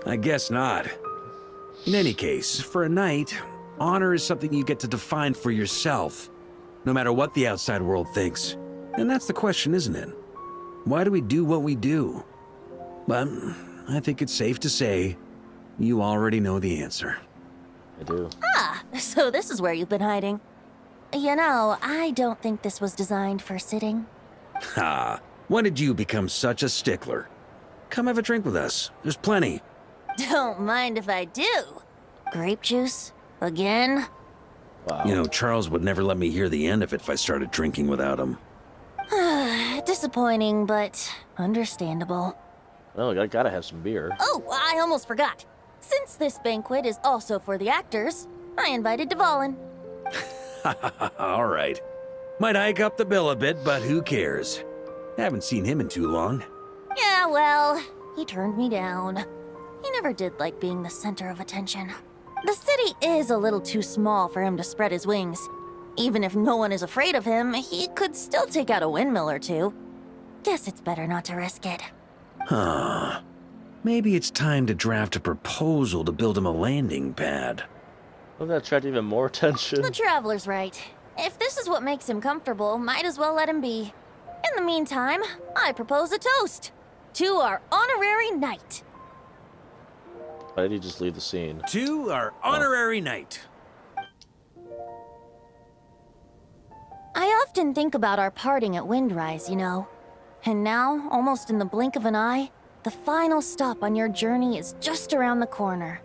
I guess not. In any case, for a knight, honor is something you get to define for yourself, no matter what the outside world thinks. And that's the question, isn't it? Why do we do what we do? But I think it's safe to say you already know the answer. I do. Ah, so this is where you've been hiding. You know, I don't think this was designed for sitting. Ha! When did you become such a stickler? Come have a drink with us. There's plenty. Don't mind if I do. Grape juice? Again? Wow. You know, Charles would never let me hear the end of it if I started drinking without him. Disappointing, but understandable. Oh, I gotta have some beer. Oh, I almost forgot. Since this banquet is also for the actors, I invited Dvalin. All right. Might hike up the bill a bit, but who cares? Haven't seen him in too long. Yeah, well, he turned me down. He never did like being the center of attention. The city is a little too small for him to spread his wings. Even if no one is afraid of him, he could still take out a windmill or two. Guess it's better not to risk it. Huh. Maybe it's time to draft a proposal to build him a landing pad. Wouldn't that attract even more attention? The Traveler's right. If this is what makes him comfortable, might as well let him be. In the meantime, I propose a toast to our honorary knight. Why did he just leave the scene? To our honorary knight. I often think about our parting at Windrise, you know. And now, almost in the blink of an eye, the final stop on your journey is just around the corner.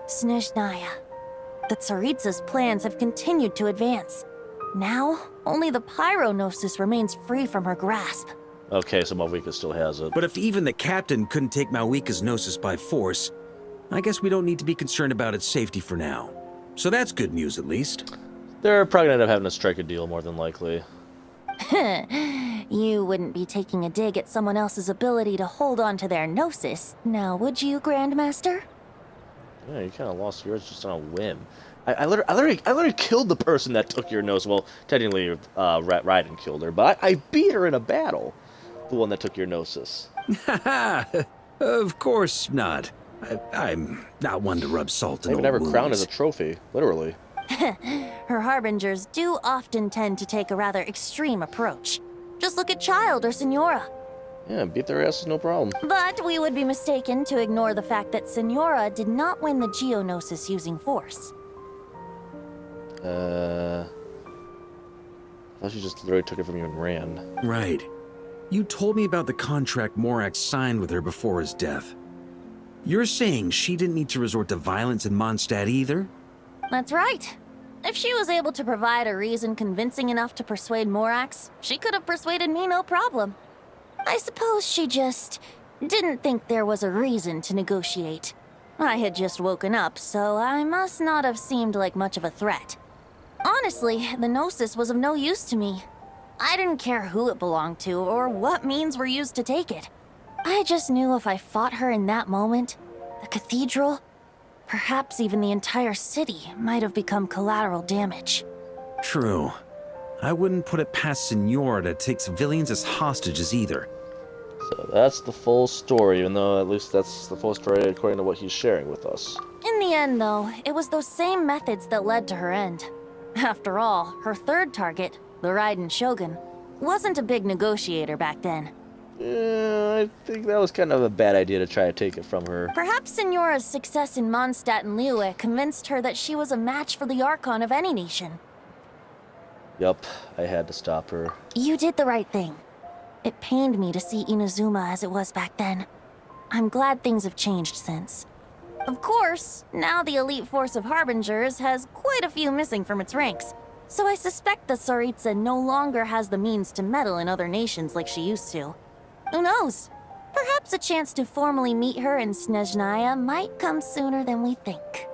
Snezhnaya. The Tsaritsa's plans have continued to advance. Now, only the Pyronosis remains free from her grasp. Okay, so Malvika still has it. But if even the captain couldn't take Malwika's Gnosis by force, I guess we don't need to be concerned about its safety for now. So that's good news, at least. They're probably gonna end up having to strike a deal, more than likely. You wouldn't be taking a dig at someone else's ability to hold on to their Gnosis, now would you, Grandmaster? Yeah, you kind of lost yours just on a whim. I literally killed the person that took your Gnosis. Well, technically, Raiden killed her, but I beat her in a battle. The one that took your Gnosis. Of course not. I'm not one to rub salt in I old even have her wounds. crown as a trophy, literally. Her harbingers do often tend to take a rather extreme approach. Just look at Child or Senora. Yeah, beat their asses, no problem. But we would be mistaken to ignore the fact that Senora did not win the Geonosis using force. I thought she just literally took it from you and ran. Right. You told me about the contract Morak signed with her before his death. You're saying she didn't need to resort to violence in Mondstadt either? That's right. If she was able to provide a reason convincing enough to persuade Morax, she could have persuaded me no problem. I suppose she just didn't think there was a reason to negotiate. I had just woken up, so I must not have seemed like much of a threat. Honestly, the Gnosis was of no use to me. I didn't care who it belonged to or what means were used to take it. I just knew if I fought her in that moment, the cathedral, perhaps even the entire city, might have become collateral damage. True. I wouldn't put it past Senora to take civilians as hostages either. So that's the full story, even though at least that's the full story according to what he's sharing with us. In the end, though, it was those same methods that led to her end. After all, her third target, the Raiden Shogun, wasn't a big negotiator back then. Yeah, I think that was kind of a bad idea to try to take it from her. Perhaps Senora's success in Mondstadt and Liyue convinced her that she was a match for the Archon of any nation. Yup, I had to stop her. You did the right thing. It pained me to see Inazuma as it was back then. I'm glad things have changed since. Of course, now the elite force of Harbingers has quite a few missing from its ranks, so I suspect that Tsaritsa no longer has the means to meddle in other nations like she used to. Who knows? Perhaps a chance to formally meet her in Snezhnaya might come sooner than we think.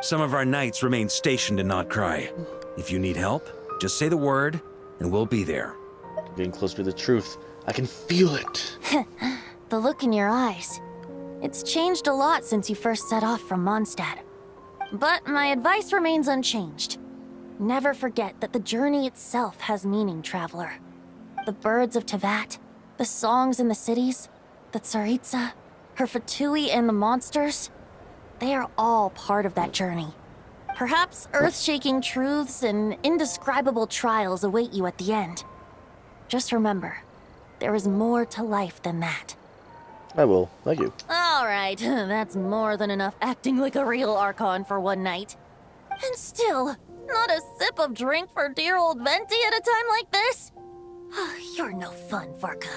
Some of our knights remain stationed in Not Cry. If you need help, just say the word, and we'll be there. Getting closer to the truth. I can feel it. The look in your eyes. It's changed a lot since you first set off from Mondstadt. But my advice remains unchanged. Never forget that the journey itself has meaning, traveler. The birds of Tevat, the songs in the cities, the Tsaritsa, her Fatui and the monsters, they are all part of that journey. Perhaps earth-shaking truths and indescribable trials await you at the end. Just remember, there is more to life than that. I will. Thank you. All right, that's more than enough acting like a real Archon for one night. And still, not a sip of drink for dear old Venti at a time like this? You're no fun, Varka.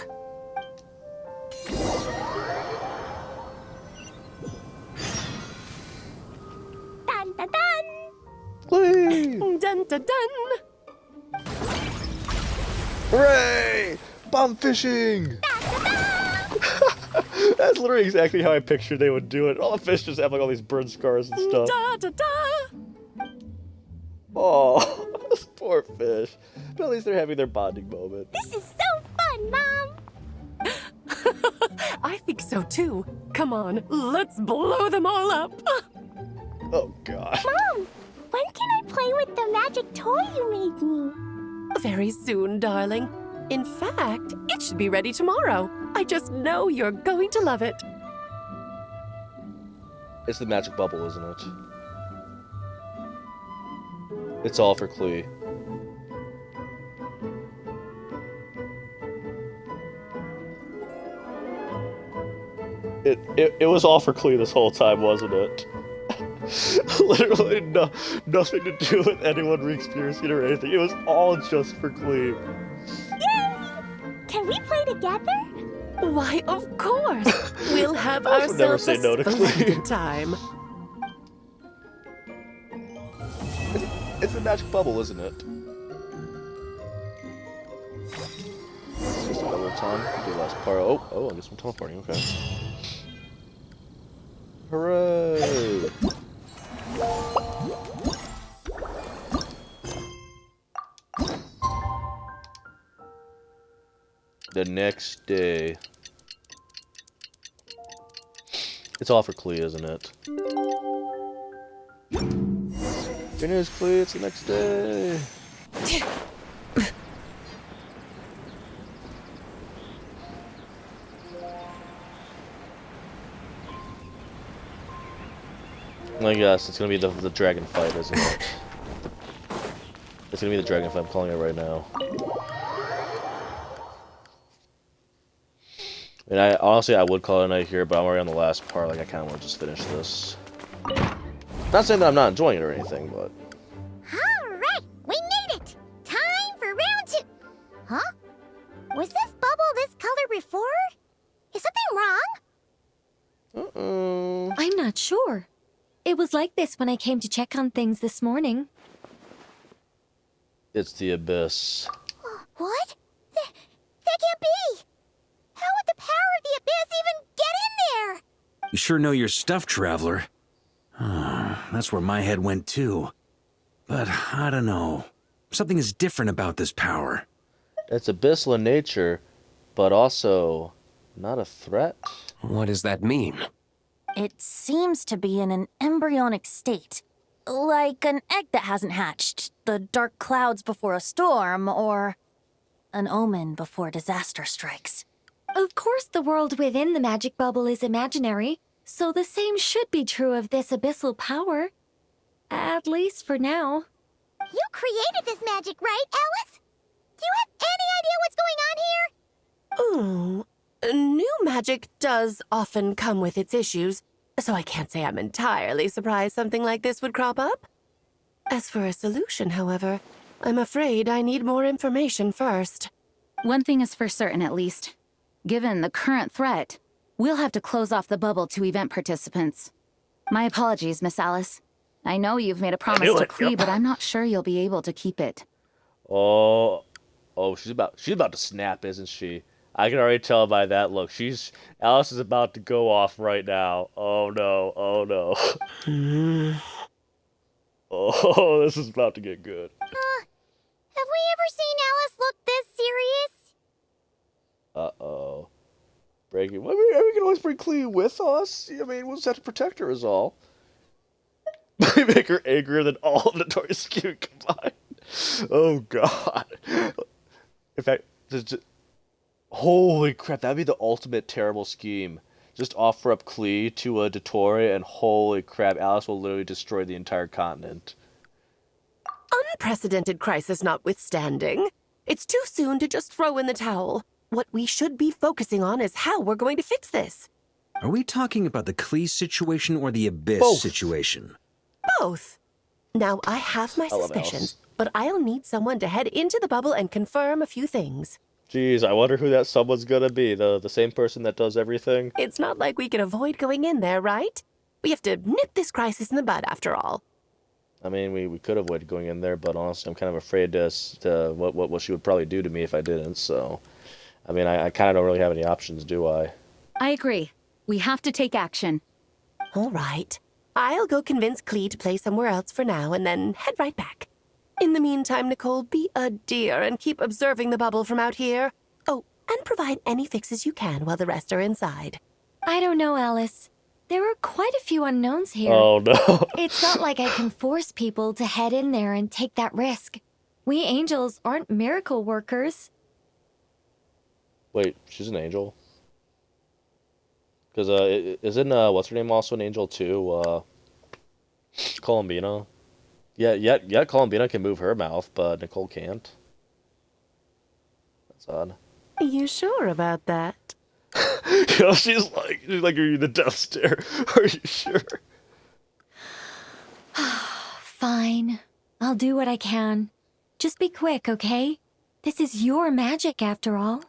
Dun dun dun! Whee! Dun dun dun! Hooray! Bomb fishing! That's literally exactly how I pictured they would do it. All the fish just have like all these burn scars and stuff. Da da da! Oh, those poor fish. But at least they're having their bonding moment. This is so fun, Mom! I think so too. Come on, let's blow them all up! Oh, God. Mom, when can I play with the magic toy you made me? Very soon, darling. In fact, it should be ready tomorrow. I just know you're going to love it. It's the magic bubble, isn't it? It's all for Klee. It was all for Klee this whole time, wasn't it? Literally nothing to do with anyone re-experiencing or anything. It was all just for Klee. Yay! Can we play together? Why, of course! We'll have I would never ourselves say no to a splendid Klee. time. It's the magic bubble, isn't it? Just a little time. Do the last part. Oh, I guess I'm teleporting. Okay. Hooray! The next day. It's all for Klee, isn't it? Good news, Klee, it's the next day. I guess it's gonna be the dragon fight, isn't it? It's gonna be the dragon fight, I'm calling it right now. And honestly, I would call it a night here, but I'm already on the last part, like I kinda wanna just finish this. Not saying that I'm not enjoying it or anything, but... Alright, we made it! Time for round 2! Huh? Was this bubble this color before? Is something wrong? Uh-oh. I'm not sure. It was like this when I came to check on things this morning. It's the Abyss. What? That can't be! How would the power of the Abyss even get in there? You sure know your stuff, traveler. That's where my head went too. But I don't know. Something is different about this power. It's abyssal in nature, but also not a threat. What does that mean? It seems to be in an embryonic state. Like an egg that hasn't hatched, the dark clouds before a storm, or an omen before disaster strikes. Of course, the world within the magic bubble is imaginary, so the same should be true of this abyssal power. At least for now. You created this magic, right, Alice? Do you have any idea what's going on here? New magic does often come with its issues, so I can't say I'm entirely surprised something like this would crop up. As for a solution, however, I'm afraid I need more information first. One thing is for certain, at least. Given the current threat, we'll have to close off the bubble to event participants. My apologies, Miss Alice. I know you've made a promise to Klee, but I'm not sure you'll be able to keep it. Oh, she's about to snap, isn't she? I can already tell by that look. Alice is about to go off right now. Oh no, oh no. Oh, this is about to get good. Have we ever seen Alice look this serious? Uh-oh. Breaking. Well, we can always bring Klee with us. I mean, we'll just have to protect her is all. Make her angrier than all of Notorious Q combined. Oh god. In fact, holy crap, that'd be the ultimate terrible scheme. Just offer up Klee to Dottore, and holy crap, Alice will literally destroy the entire continent. Unprecedented crisis notwithstanding, it's too soon to just throw in the towel. What we should be focusing on is how we're going to fix this. Are we talking about the Klee situation or the Abyss situation? Both. Now, I have my suspicions, but I'll need someone to head into the bubble and confirm a few things. Jeez, I wonder who that someone's gonna be. The same person that does everything? It's not like we can avoid going in there, right? We have to nip this crisis in the bud, after all. I mean, we could avoid going in there, but honestly, I'm kind of afraid to what she would probably do to me if I didn't, so... I mean, I kind of don't really have any options, do I? I agree. We have to take action. All right. I'll go convince Klee to play somewhere else for now and then head right back. In the meantime, Nicole, be a dear and keep observing the bubble from out here. Oh, and provide any fixes you can while the rest are inside. I don't know, Alice. There are quite a few unknowns here. Oh, no. It's not like I can force people to head in there and take that risk. We angels aren't miracle workers. Wait, she's an angel? Because, isn't, what's her name also an angel, too? Columbina? Yeah, Columbina can move her mouth, but Nicole can't. That's odd. You sure about that? You know, she's like, are you the death stare? Are you sure? Fine. I'll do what I can. Just be quick, okay? This is your magic, after all.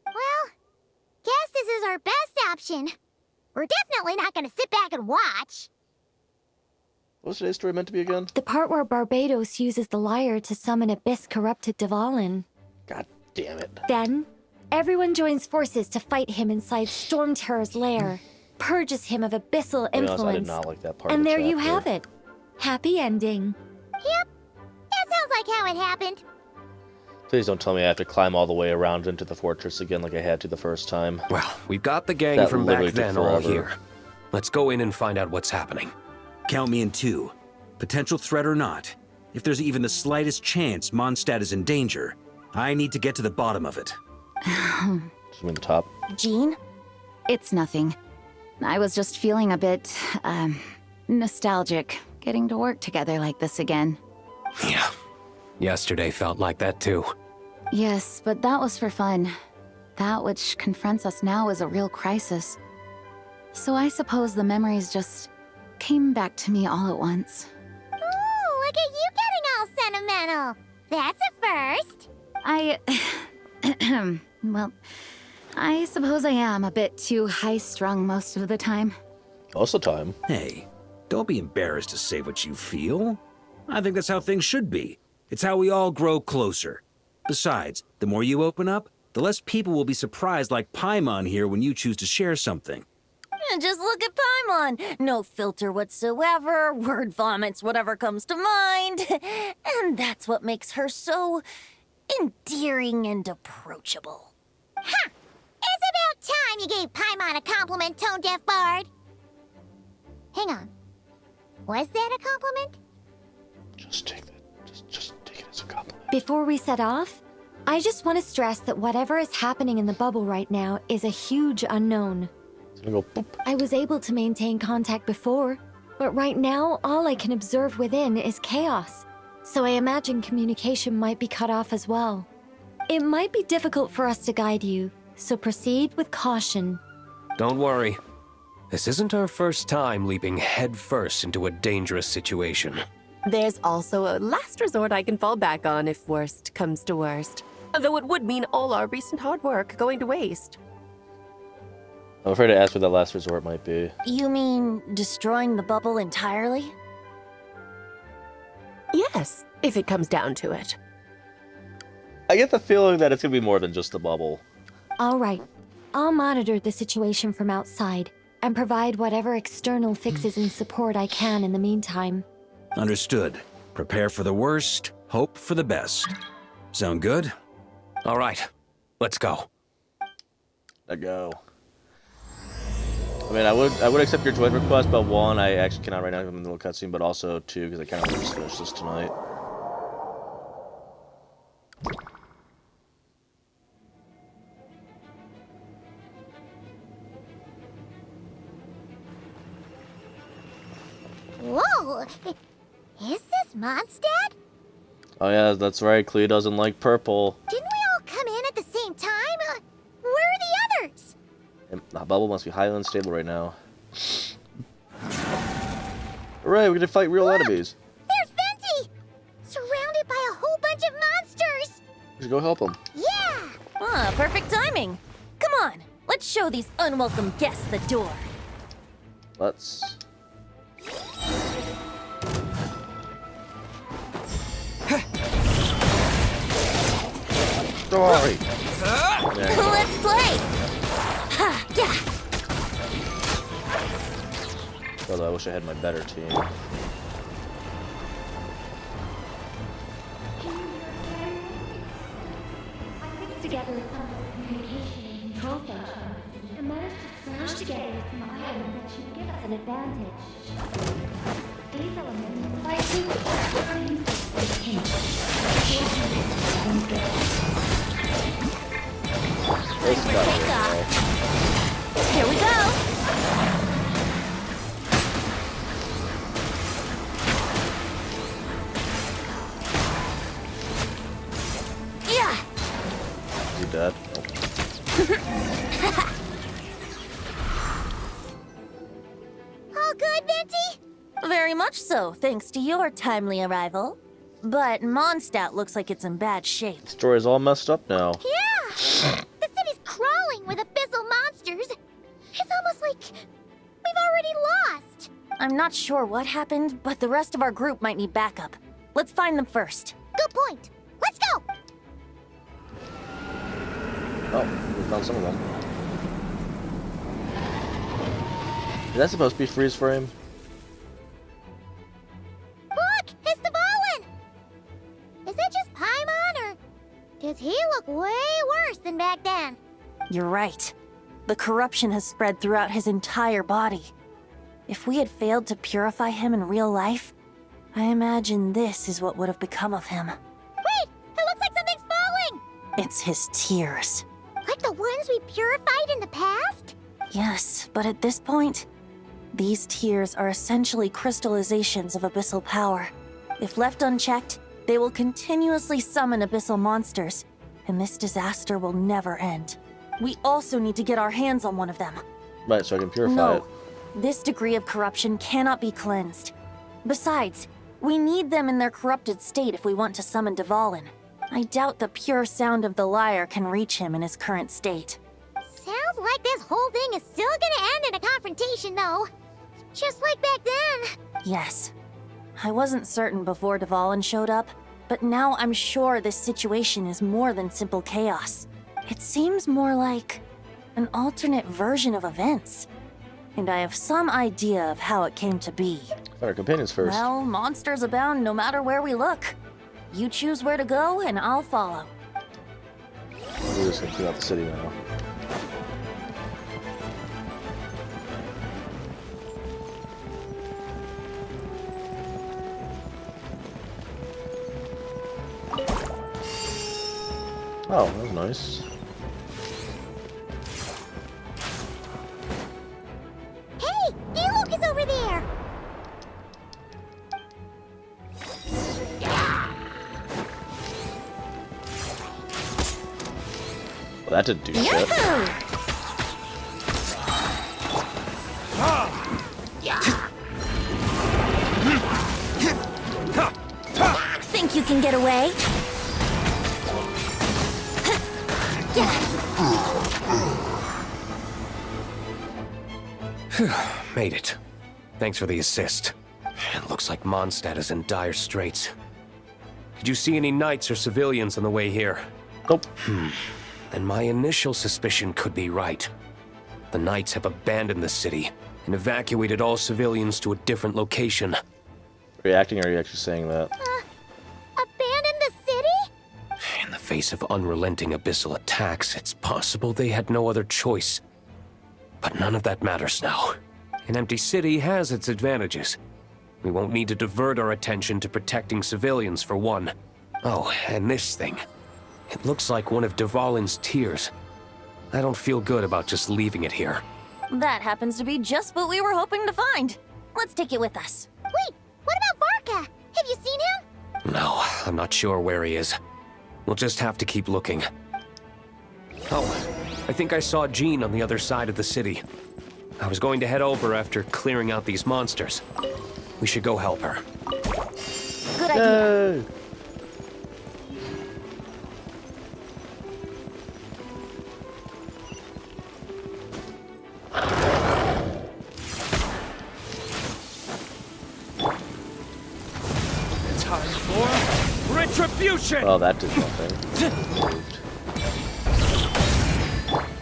Well, guess this is our best option. We're definitely not gonna sit back and watch. What's today's story meant to be again? The part where Barbados uses the lyre to summon Abyss-corrupted Dvalin. God damn it. Then, everyone joins forces to fight him inside Storm Terror's lair, purges him of abyssal influence. I did not like that part and of the there you chapter. have it. Happy ending. Yep, that sounds like how it happened. Please don't tell me I have to climb all the way around into the fortress again like I had to the first time. Well, we've got the gang That from back literally took then all forever. here. Let's go in and find out what's happening. Count me in two. Potential threat or not, if there's even the slightest chance Mondstadt is in danger, I need to get to the bottom of it. Just in the top. Jean? It's nothing. I was just feeling a bit, nostalgic, getting to work together like this again. Yeah. Yesterday felt like that too. Yes, but that was for fun. That which confronts us now is a real crisis. So I suppose the memories just came back to me all at once. Ooh, look at you getting all sentimental. That's a first. Well, I suppose I am a bit too high-strung most of the time. Most of the time. Hey, don't be embarrassed to say what you feel. I think that's how things should be. It's how we all grow closer. Besides, the more you open up, the less people will be surprised like Paimon here when you choose to share something. Just look at Paimon. No filter whatsoever, word vomits whatever comes to mind. And that's what makes her so endearing and approachable. Ha! It's about time you gave Paimon a compliment, tone-deaf bard. Hang on. Was that a compliment? Just take that. Just take it as a compliment. Before we set off, I just want to stress that whatever is happening in the bubble right now is a huge unknown. It's gonna go boop. I was able to maintain contact before, but right now all I can observe within is chaos. So I imagine communication might be cut off as well. It might be difficult for us to guide you, so proceed with caution. Don't worry. This isn't our first time leaping headfirst into a dangerous situation. There's also a last resort I can fall back on if worst comes to worst. Though it would mean all our recent hard work going to waste. I'm afraid to ask what that last resort might be. You mean destroying the bubble entirely? Yes, if it comes down to it. I get the feeling that it's gonna be more than just the bubble. All right. I'll monitor the situation from outside and provide whatever external fixes and support I can in the meantime. Understood. Prepare for the worst, hope for the best. Sound good? All right, let's go. Let go. I mean, I would accept your joint request, but one, I actually cannot right now. I'm in the middle of cutscene, but also two, because I kind of want to finish this tonight. Whoa! Is this Mondstadt? Oh yeah, that's right. Clea doesn't like purple. Didn't we all come in at the same time? Where are the others? The bubble must be highly unstable right now. Hooray, we get to fight real enemies. There's Venti! Surrounded by a whole bunch of monsters! We should go help him. Yeah! Ah, perfect timing. Come on, let's show these unwelcome guests the door. Let's... Sorry. Let's play! Ha, yeah! Although I wish I had my better team. Together some communication and control functions, and managed to smash together some items that should give us an advantage. These elements likely are used as It's got Here we go! Yeah! Is he dead? All good, Venti? Very much so, thanks to your timely arrival. But Mondstadt looks like it's in bad shape. Story's all messed up now. Yeah! The city's crawling with abyssal monsters. It's almost like we've already lost. I'm not sure what happened, but the rest of our group might need backup. Let's find them first. Good point. Let's go! Oh, we found some of them. Is that supposed to be freeze frame? Look! It's the Volin! Is it just Paimon, or does he look way worse than back then? You're right. The corruption has spread throughout his entire body. If we had failed to purify him in real life, I imagine this is what would have become of him. Wait! It looks like something's falling! It's his tears. Like the ones we purified in the past? Yes, but at this point, these tears are essentially crystallizations of abyssal power. If left unchecked, they will continuously summon abyssal monsters, and this disaster will never end. We also need to get our hands on one of them. Right, so I can purify No, it. this degree of corruption cannot be cleansed. Besides, we need them in their corrupted state if we want to summon Dvalin. I doubt the pure sound of the lyre can reach him in his current state. Sounds like this whole thing is still gonna end in a confrontation, though. Just like back then. Yes. I wasn't certain before Dvalin showed up, but now I'm sure this situation is more than simple chaos. It seems more like an alternate version of events. And I have some idea of how it came to be. Find our companions first. Well, monsters abound no matter where we look. You choose where to go, and I'll follow. We're just gonna clean out the city now. Oh, that was nice. Hey! Diluc is over there! Well, that didn't do shit. Think you can get away? Made it. Thanks for the assist. It looks like Mondstadt is in dire straits. Did you see any knights or civilians on the way here? Nope. Then my initial suspicion could be right. The knights have abandoned the city and evacuated all civilians to a different location. Reacting, or are you actually saying that? Abandon the city? In the face of unrelenting abyssal attacks, it's possible they had no other choice. But none of that matters now. An empty city has its advantages. We won't need to divert our attention to protecting civilians, for one. Oh, and this thing. It looks like one of Dvalin's tears. I don't feel good about just leaving it here. That happens to be just what we were hoping to find. Let's take it with us. Wait, what about Varka? Have you seen him? No, I'm not sure where he is. We'll just have to keep looking. Oh, I think I saw Jean on the other side of the city. I was going to head over after clearing out these monsters. We should go help her. Good idea. Yay. Time for retribution! Oh, that did nothing.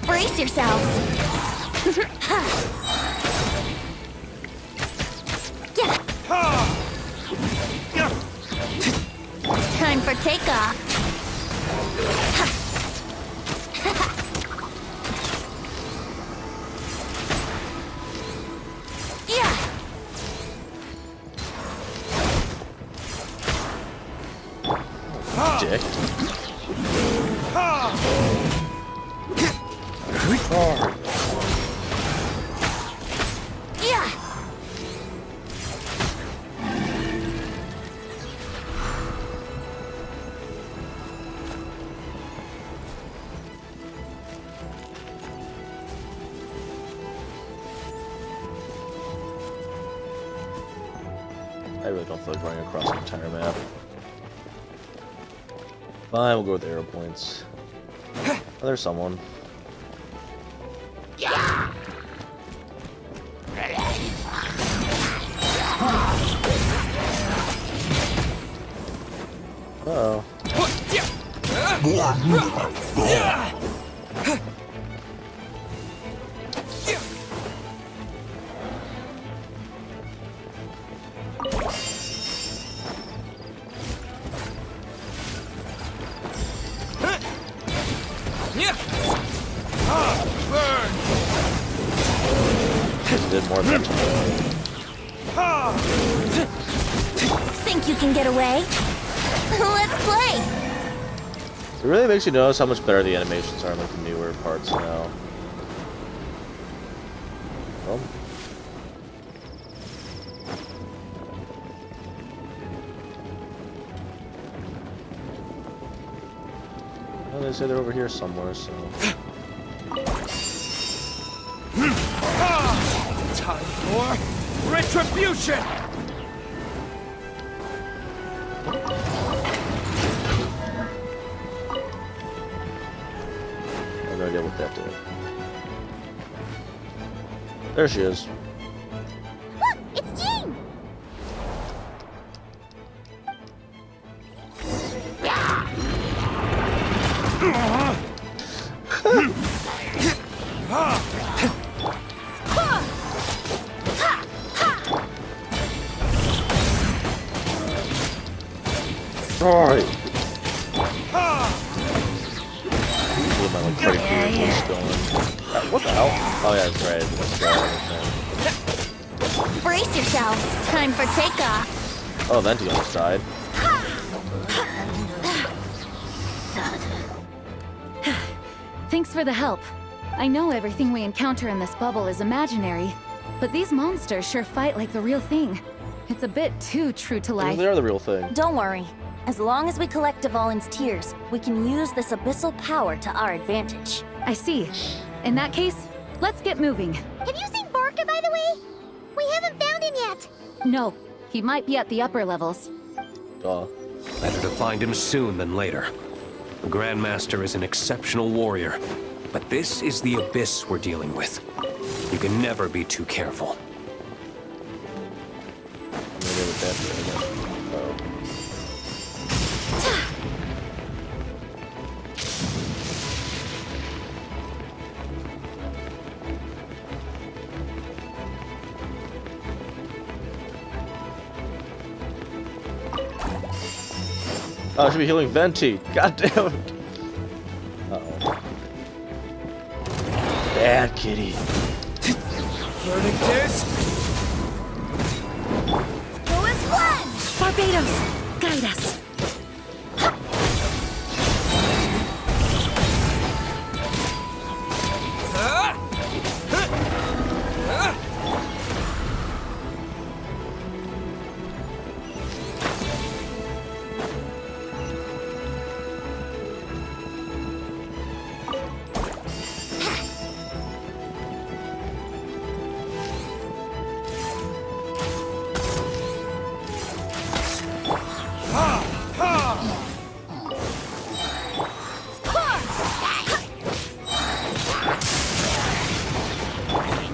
Brace yourselves. Time for takeoff. Dick. I really don't feel like running across the entire map. Fine, we'll go with arrow points. Oh, there's someone. Uh-oh. Did more than Think you can get away? Let's play! It really makes you notice how much better the animations are in like the newer parts now. Oh. Well, they say they're over here somewhere, so... Time for retribution! I have no idea what that did. There she is. Look, it's Jean! Sorry. My like pretty cool voice going. What the hell? Oh yeah, that's right. Brace yourselves. Time for takeoff. Oh, Venti almost died. Thanks for the help. I know everything we encounter in this bubble is imaginary, but these monsters sure fight like the real thing. It's a bit too true to life. They are the real thing. Don't worry. As long as we collect Dvalin's tears, we can use this abyssal power to our advantage. I see. In that case, let's get moving. Have you seen Varka, by the way? We haven't found him yet. No, he might be at the upper levels. Duh. Better to find him soon than later. The Grandmaster is an exceptional warrior, but this is the abyss we're dealing with. You can never be too careful. Oh, I should be healing Venti. God damn it. Uh-oh. Bad kitty. Learning this? Go as one! Barbados, guide us.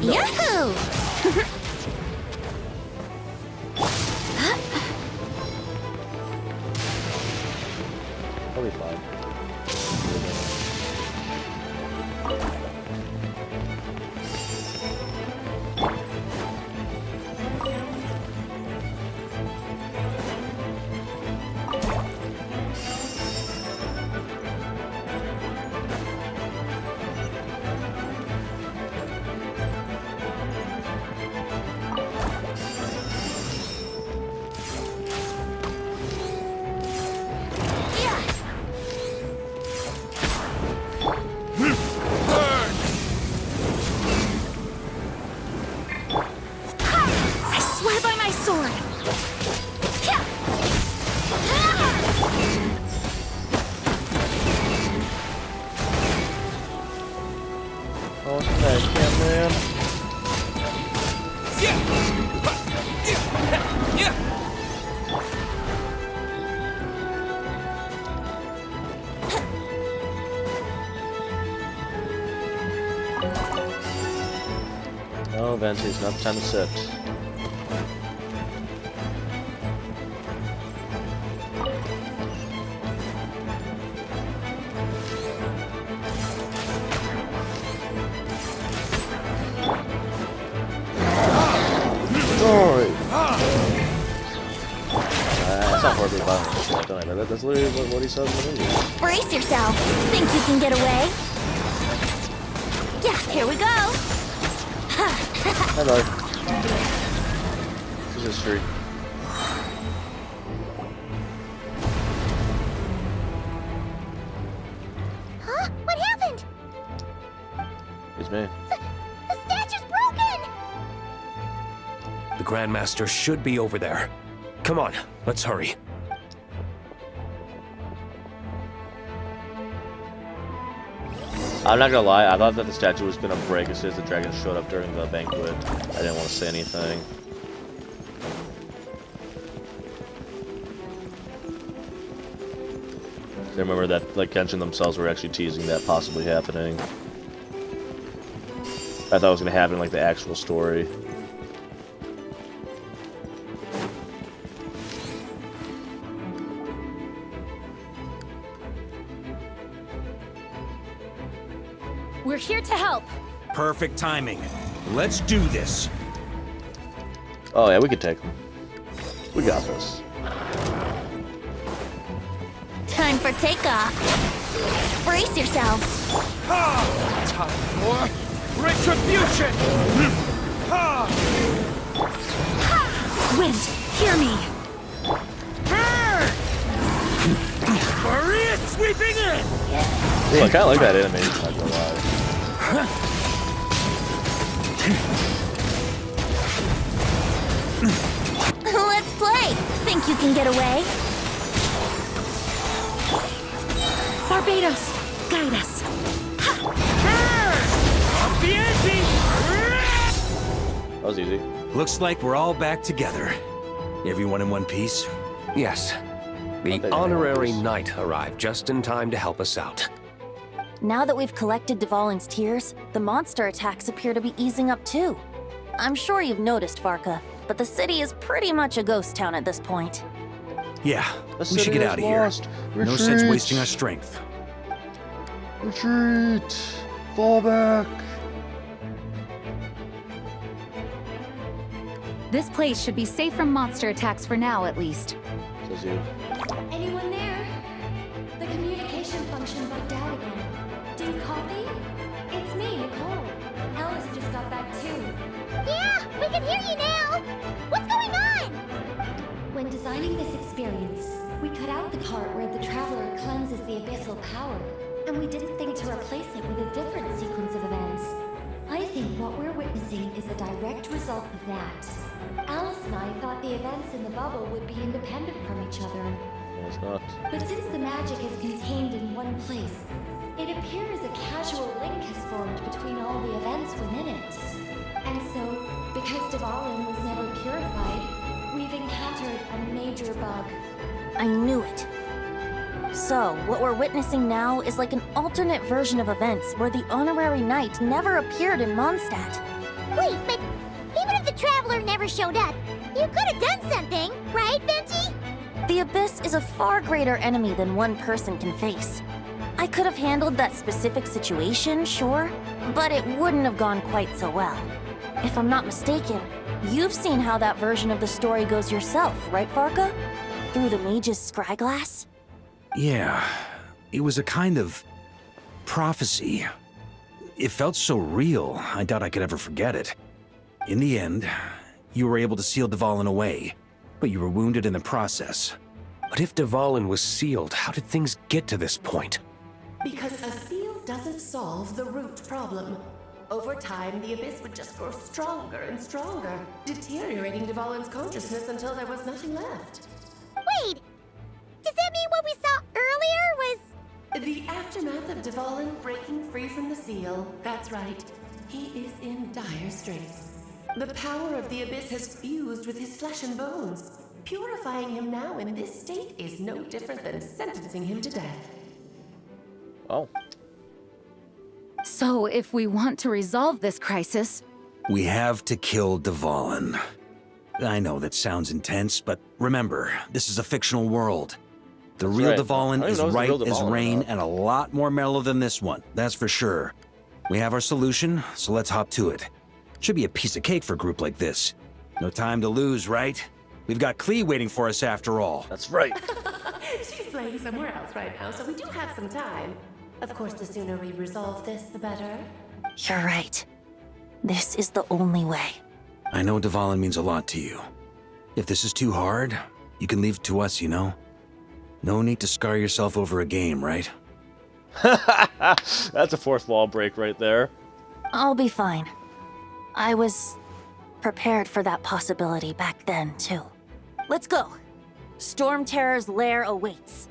Yahoo! Probably fine. Oh, Venti's not time to sit. Sorry. That's not horribly violent. Don't I? That's literally what he says in the movie. Brace yourself. Think you can get away? Yeah, here we go. Hello. This is history. Huh? What happened? It's me. The statue's broken! The Grandmaster should be over there. Come on, let's hurry. I'm not gonna lie, I thought that the statue was gonna break as soon as the dragon showed up during the banquet. I didn't want to say anything. I remember that, like, Genshin themselves were actually teasing that possibly happening. I thought it was gonna happen in, like, the actual story. We're here to help. Perfect timing. Let's do this. Oh yeah, we can take them. We got this. Time for takeoff. Brace yourselves. Time for retribution! Wind, hear me. Maria sweeping in! Ooh, I kinda like that animation, not gonna lie. Let's play. Think you can get away? Barbados, guide us. That was easy. Looks like we're all back together. Everyone in one piece? Yes. The honorary knight arrived just in time to help us out. Now that we've collected Dvalin's tears, the monster attacks appear to be easing up too. I'm sure you've noticed, Farka, but the city is pretty much a ghost town at this point. Yeah, The we should city get is out of here. lost. No sense Retreat. wasting our strength. Retreat! Fall back! This place should be safe from monster attacks for now, at least. Says you. Anyone there? The communication function bugged out again. Do you copy? It's me, Nicole. Alice just got back too. Yeah, we can hear you now! What's going on? When designing this experience, we cut out the part where the traveler cleanses the abyssal power, and we didn't think to replace it with a different sequence of events. I think what we're witnessing is a direct result of that. Alice and I thought the events in the bubble would be independent from each other. No, it's not. But since the magic is contained in one place, it appears a casual link has formed between all the events within it. And so, because Dvalin was never purified, we've encountered a major bug. I knew it. So, what we're witnessing now is like an alternate version of events where the honorary knight never appeared in Mondstadt. Wait, but even if the traveler never showed up, you could have done something, right, Venti? The Abyss is a far greater enemy than one person can face. I could have handled that specific situation, sure, but it wouldn't have gone quite so well. If I'm not mistaken, you've seen how that version of the story goes yourself, right, Farka? Through the mage's scryglass? Yeah, it was a kind of prophecy. It felt so real, I doubt I could ever forget it. In the end, you were able to seal Dvalin away, but you were wounded in the process. But if Dvalin was sealed, how did things get to this point? Because a seal doesn't solve the root problem. Over time, the Abyss would just grow stronger and stronger, deteriorating Dvalin's consciousness until there was nothing left. Wait! Does that mean what we saw earlier was... The aftermath of Dvalin breaking free from the seal. That's right. He is in dire straits. The power of the Abyss has fused with his flesh and bones. Purifying him now in this state is no different than sentencing him to death. Oh. So, if we want to resolve this crisis, We have to kill Dvalin. I know that sounds intense, but remember, this is a fictional world. The real right. I Dvalin don't is even know if right it's the real as Dvalin or rain not. and a lot more mellow than this one, that's for sure. We have our solution, so let's hop to it. Should be a piece of cake for a group like this. No time to lose, right? We've got Klee waiting for us after all. That's right. She's playing somewhere else right now, so we do have some time. Of course, the sooner we resolve this, the better. You're right. This is the only way. I know Dvalin means a lot to you. If this is too hard, you can leave it to us, you know? No need to scar yourself over a game, right? That's a fourth wall break right there. I'll be fine. I was prepared for that possibility back then, too. Let's go. Storm Terror's lair awaits.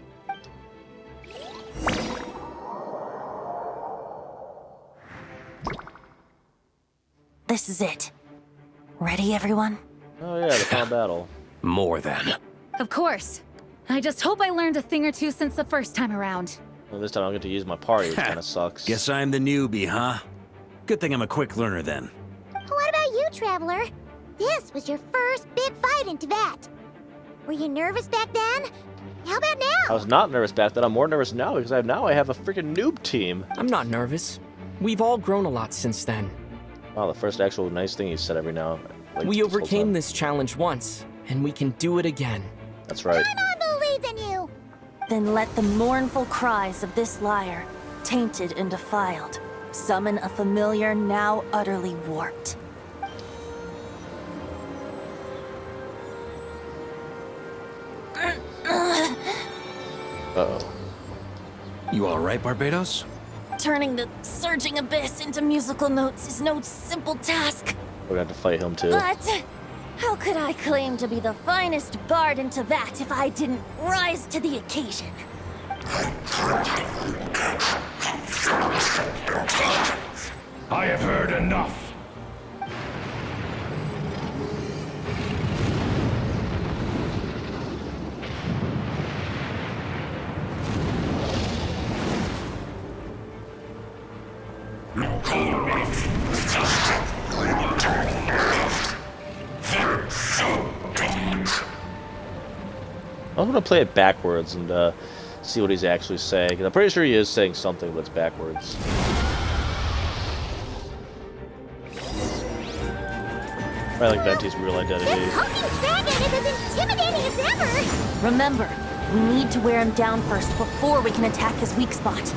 This is it. Ready, everyone? Oh yeah, the final battle. More than. of course. I just hope I learned a thing or two since the first time around. Well, this time I'll get to use my party, which kind of sucks. Guess I'm the newbie, huh? Good thing I'm a quick learner then. What about you, Traveler? This was your first big fight in Teyvat. Were you nervous back then? How about now? I was not nervous back then. I'm more nervous now because now I have a freaking noob team. I'm not nervous. We've all grown a lot since then. Wow, the first actual nice thing he said every now. Like, We this whole overcame time. this challenge once, and we can do it again. That's right. I believe in you. Then let the mournful cries of this lyre, tainted and defiled, summon a familiar now utterly warped. Uh-oh. You alright, Barbados? Turning the surging abyss into musical notes is no simple task. We're gonna have to fight him too. But how could I claim to be the finest bard in Teyvat if I didn't rise to the occasion? I have heard enough. I'm gonna play it backwards and see what he's actually saying. 'Cause I'm pretty sure he is saying something that's backwards. I like Venti's real identity. Hulking dragon is as intimidating as ever! Remember, we need to wear him down first before we can attack his weak spot.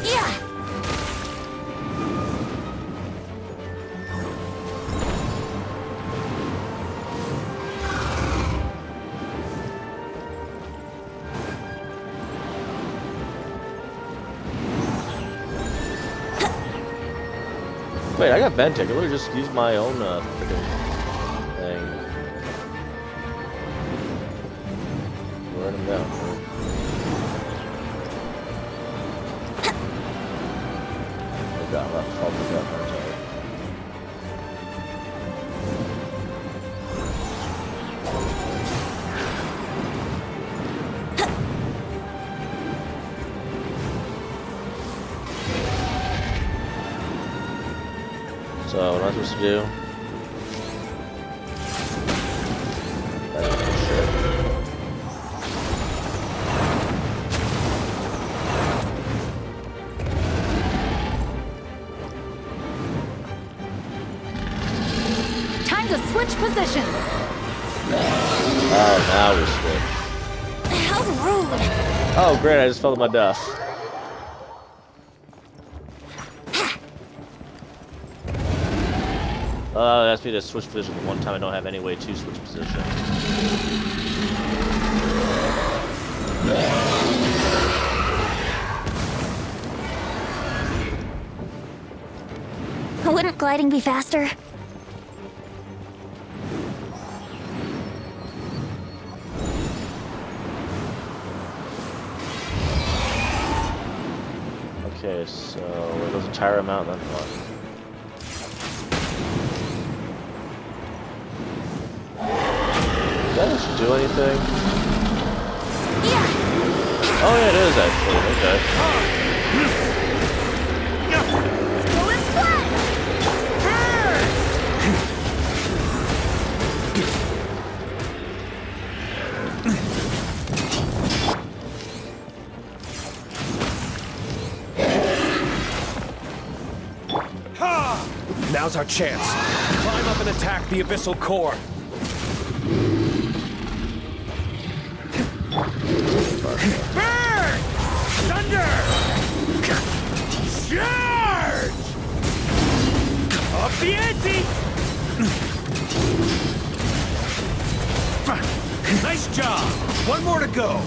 Yeah! Wait, I got Venti. I could literally just use my own freaking thing. Run him down. Oh god, I'm fucking up. So, what am I supposed to do? Time to switch positions. Oh, now we switch. How rude! Oh, great, I just fell to my death. That's me to switch position the one time I don't have any way to switch position. Wouldn't gliding be faster? Okay, so where goes the tire amount then what? Does that actually do anything? Oh yeah, it is actually, okay. Now's our chance. Climb up and attack the abyssal core. Burn! Thunder! Charge! Up the ante! Nice job! One more to go.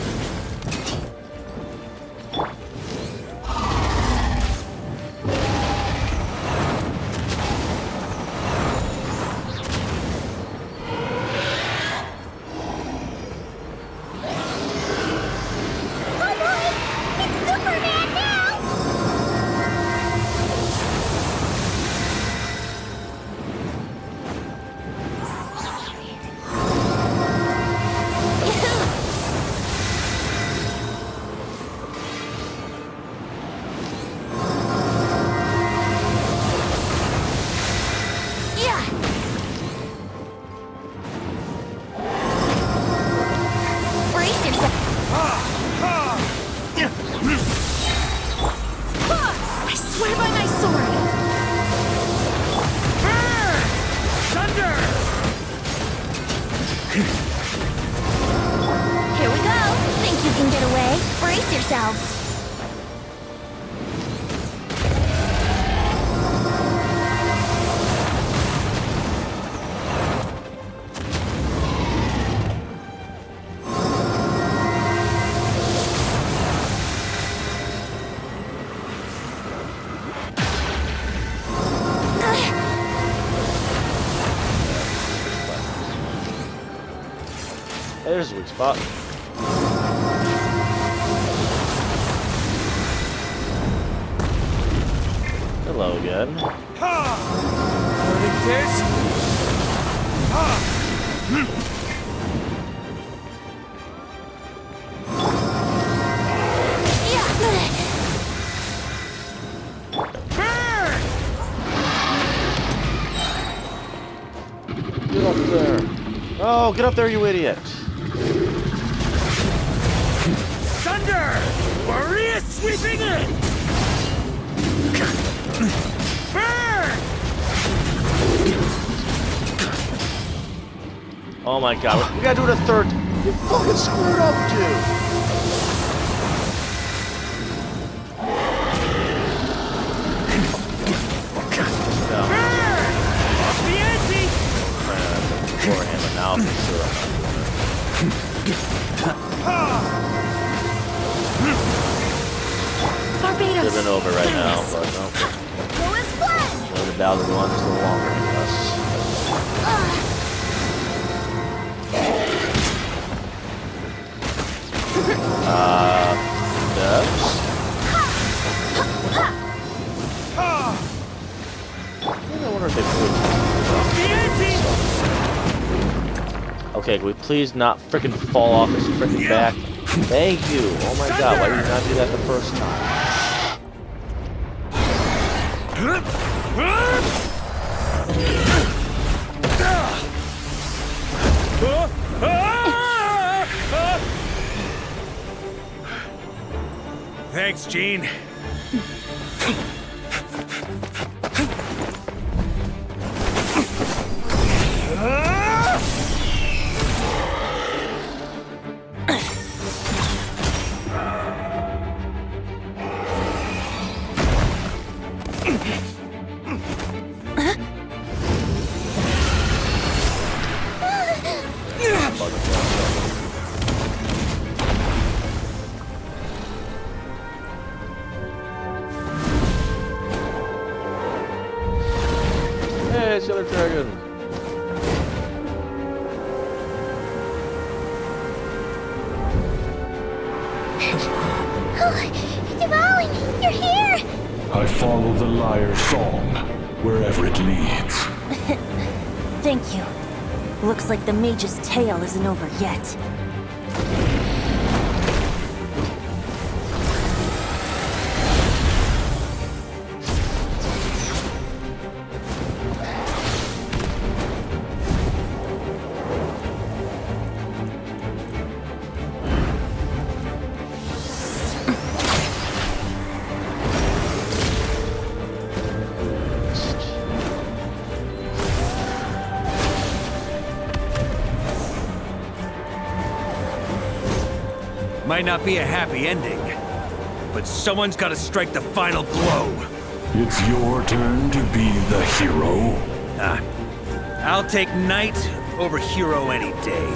There's a weak spot. Hello again. No, get up there, you idiot! Thunder! Maria sweeping in! Burn! Oh my god, we gotta do it a third. You fucking screwed up, dude! Beforehand, but now for sure. Barbados! Living over right now, but no. Well, the battle goes on just a little longer, I guess. Debs? I wonder if they Okay, can we please not frickin' fall off this frickin' back? Thank you! Oh my god, why did you not do that the first time? Thanks, Gene. Hey, it's the other dragon! Dwalin, you're here! I follow the lyre's song, wherever it leads. Thank you. Looks like the mage's tale isn't over yet. Might not be a happy ending, but someone's got to strike the final blow. It's your turn to be the hero. I'll take knight over hero any day.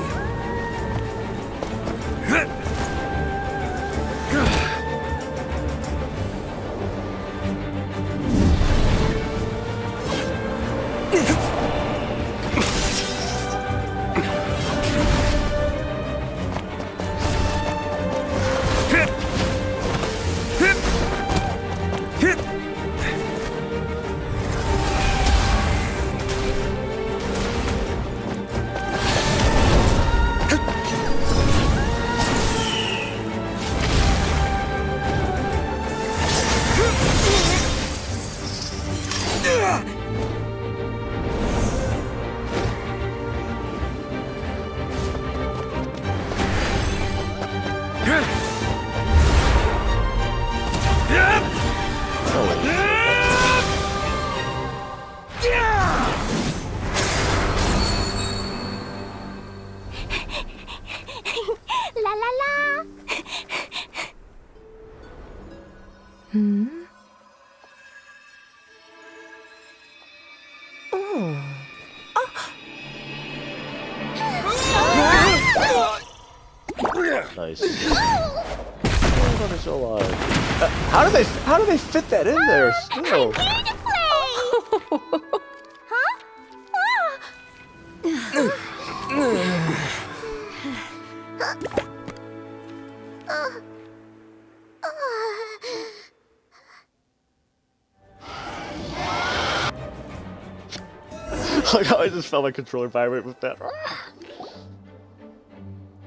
La la la! Hmm? Nice. Oh, they're so alive. How do they fit that in there still? Like how I just felt my controller vibrate with that. The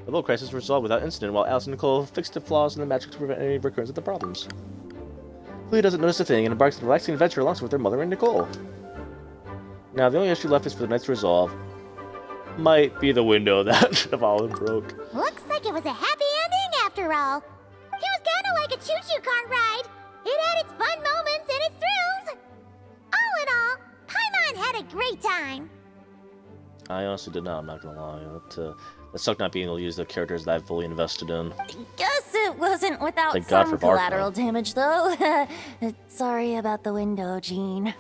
little crisis was resolved without incident while Alice and Nicole fixed the flaws in the magic to prevent any recurrence of the problems. Clea doesn't notice a thing and embarks on a relaxing adventure alongside with their mother and Nicole. Now, the only issue left is for the knights to resolve. might be the window that Dvalin broke. Looks like it was a happy ending after all. It was kind of like a choo-choo car ride. It had its fun moments and its thrills. All in all, Paimon had a great time. I honestly did not, I'm not gonna lie. It sucked not being able to use the characters that I've fully invested in. Guess it wasn't without Thank God some for Bark, collateral damage, though. Sorry about the window, Jean.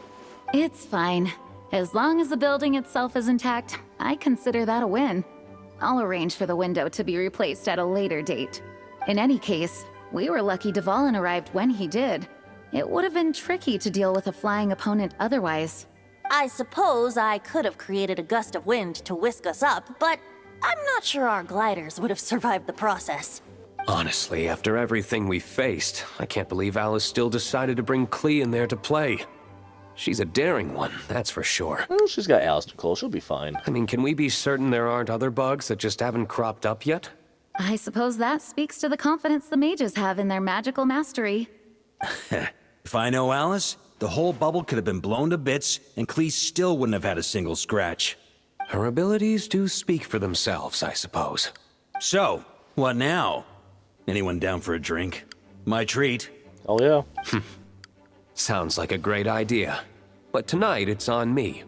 It's fine. As long as the building itself is intact, I consider that a win. I'll arrange for the window to be replaced at a later date. In any case, we were lucky Dvalin arrived when he did. It would have been tricky to deal with a flying opponent otherwise. I suppose I could have created a gust of wind to whisk us up, but I'm not sure our gliders would have survived the process. Honestly, after everything we faced, I can't believe Alice still decided to bring Klee in there to play. She's a daring one, that's for sure. Well, she's got Alice Nicole, she'll be fine. I mean, can we be certain there aren't other bugs that just haven't cropped up yet? I suppose that speaks to the confidence the mages have in their magical mastery. If I know Alice, the whole bubble could have been blown to bits, and Klee still wouldn't have had a single scratch. Her abilities do speak for themselves, I suppose. So, what now? Anyone down for a drink? My treat. Oh yeah. Sounds like a great idea. But tonight it's on me.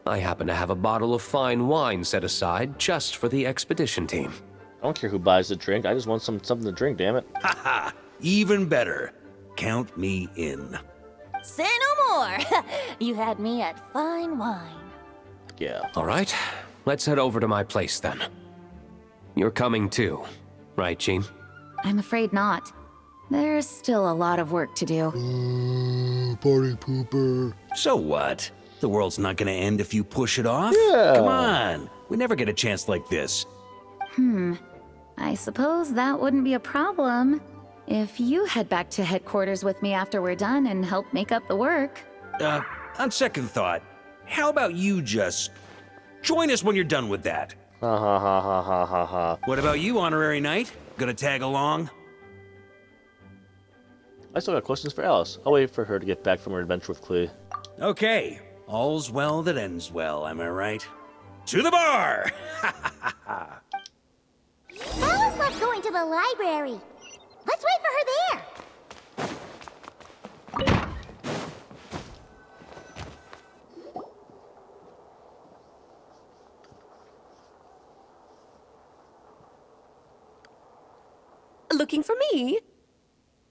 I happen to have a bottle of fine wine set aside just for the expedition team. I don't care who buys the drink, I just want something to drink, damn it. Haha, even better. Count me in. Say no more! You had me at fine wine. Yeah. All right, let's head over to my place then. You're coming too, right, Jean? I'm afraid not. There's still a lot of work to do. Party pooper. So what? The world's not gonna end if you push it off? Yeah. Come on. We never get a chance like this. I suppose that wouldn't be a problem if you head back to headquarters with me after we're done and help make up the work. On second thought, how about you just join us when you're done with that? Ha ha ha ha ha ha ha. What about you, Honorary Knight? Gonna tag along? I still got questions for Alice. I'll wait for her to get back from her adventure with Klee. Okay. All's well that ends well, am I right? To the bar! Alice loves going to the library. Let's wait for her there. Looking for me?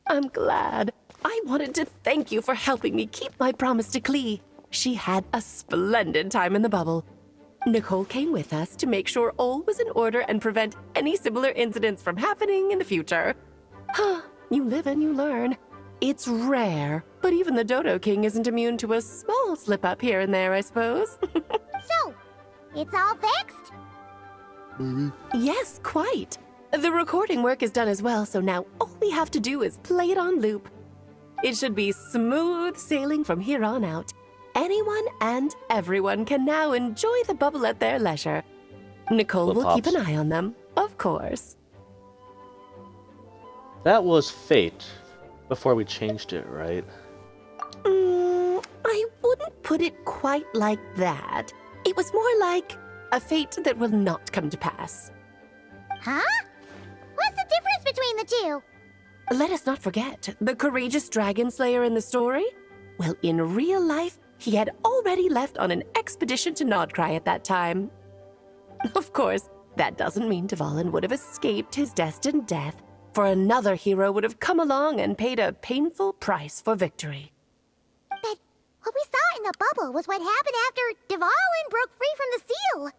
I'm glad. I wanted to thank you for helping me keep my promise to Klee. She had a splendid time in the bubble. Nicole came with us to make sure all was in order and prevent any similar incidents from happening in the future. You live and you learn. It's rare, but even the Dodo King isn't immune to a small slip-up here and there, I suppose. So, it's all fixed? Yes, quite. The recording work is done as well, so now all we have to do is play it on loop. It should be smooth sailing from here on out. Anyone and everyone can now enjoy the bubble at their leisure. Nicole will keep an eye on them, of course. That was fate before we changed it, right? I wouldn't put it quite like that. It was more like a fate that will not come to pass. Huh? What's the difference between the two? Let us not forget the courageous dragon slayer in the story. Well, in real life, he had already left on an expedition to Nodcry at that time. Of course, that doesn't mean Dvalin would have escaped his destined death, for another hero would have come along and paid a painful price for victory. But what we saw in the bubble was what happened after Dvalin broke free from the seal.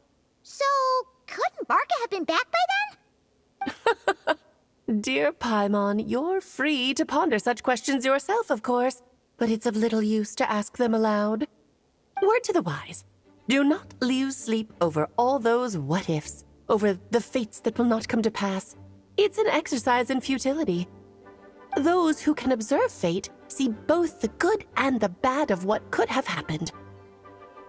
So, couldn't Barca have been back by then? Dear Paimon, you're free to ponder such questions yourself, of course, but it's of little use to ask them aloud. Word to the wise, do not lose sleep over all those what-ifs, over the fates that will not come to pass. It's an exercise in futility. Those who can observe fate see both the good and the bad of what could have happened.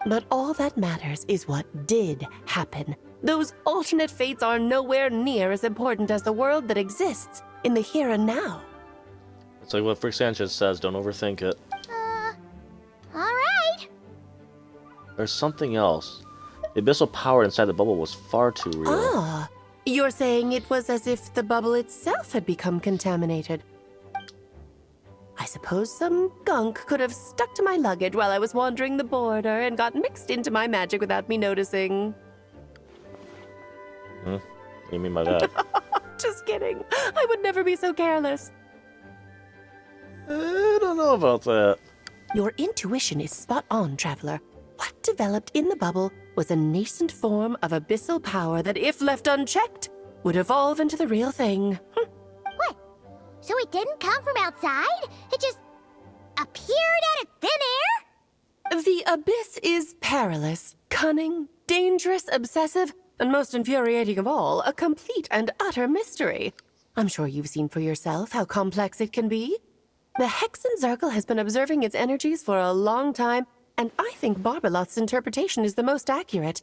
But all that matters is what did happen. Those alternate fates are nowhere near as important as the world that exists in the here and now. It's like what Frick Sanchez says, don't overthink it. Alright. There's something else. The abyssal power inside the bubble was far too real. Ah, you're saying it was as if the bubble itself had become contaminated. I suppose some gunk could have stuck to my luggage while I was wandering the border and got mixed into my magic without me noticing. What do you mean by that? Just kidding. I would never be so careless. I don't know about that. Your intuition is spot on, Traveler. What developed in the bubble was a nascent form of abyssal power that, if left unchecked, would evolve into the real thing. What? So it didn't come from outside? It just appeared out of thin air? The abyss is perilous, cunning, dangerous, obsessive, and most infuriating of all, a complete and utter mystery. I'm sure you've seen for yourself how complex it can be. The Hexen Circle has been observing its energies for a long time, and I think Barbalot's interpretation is the most accurate.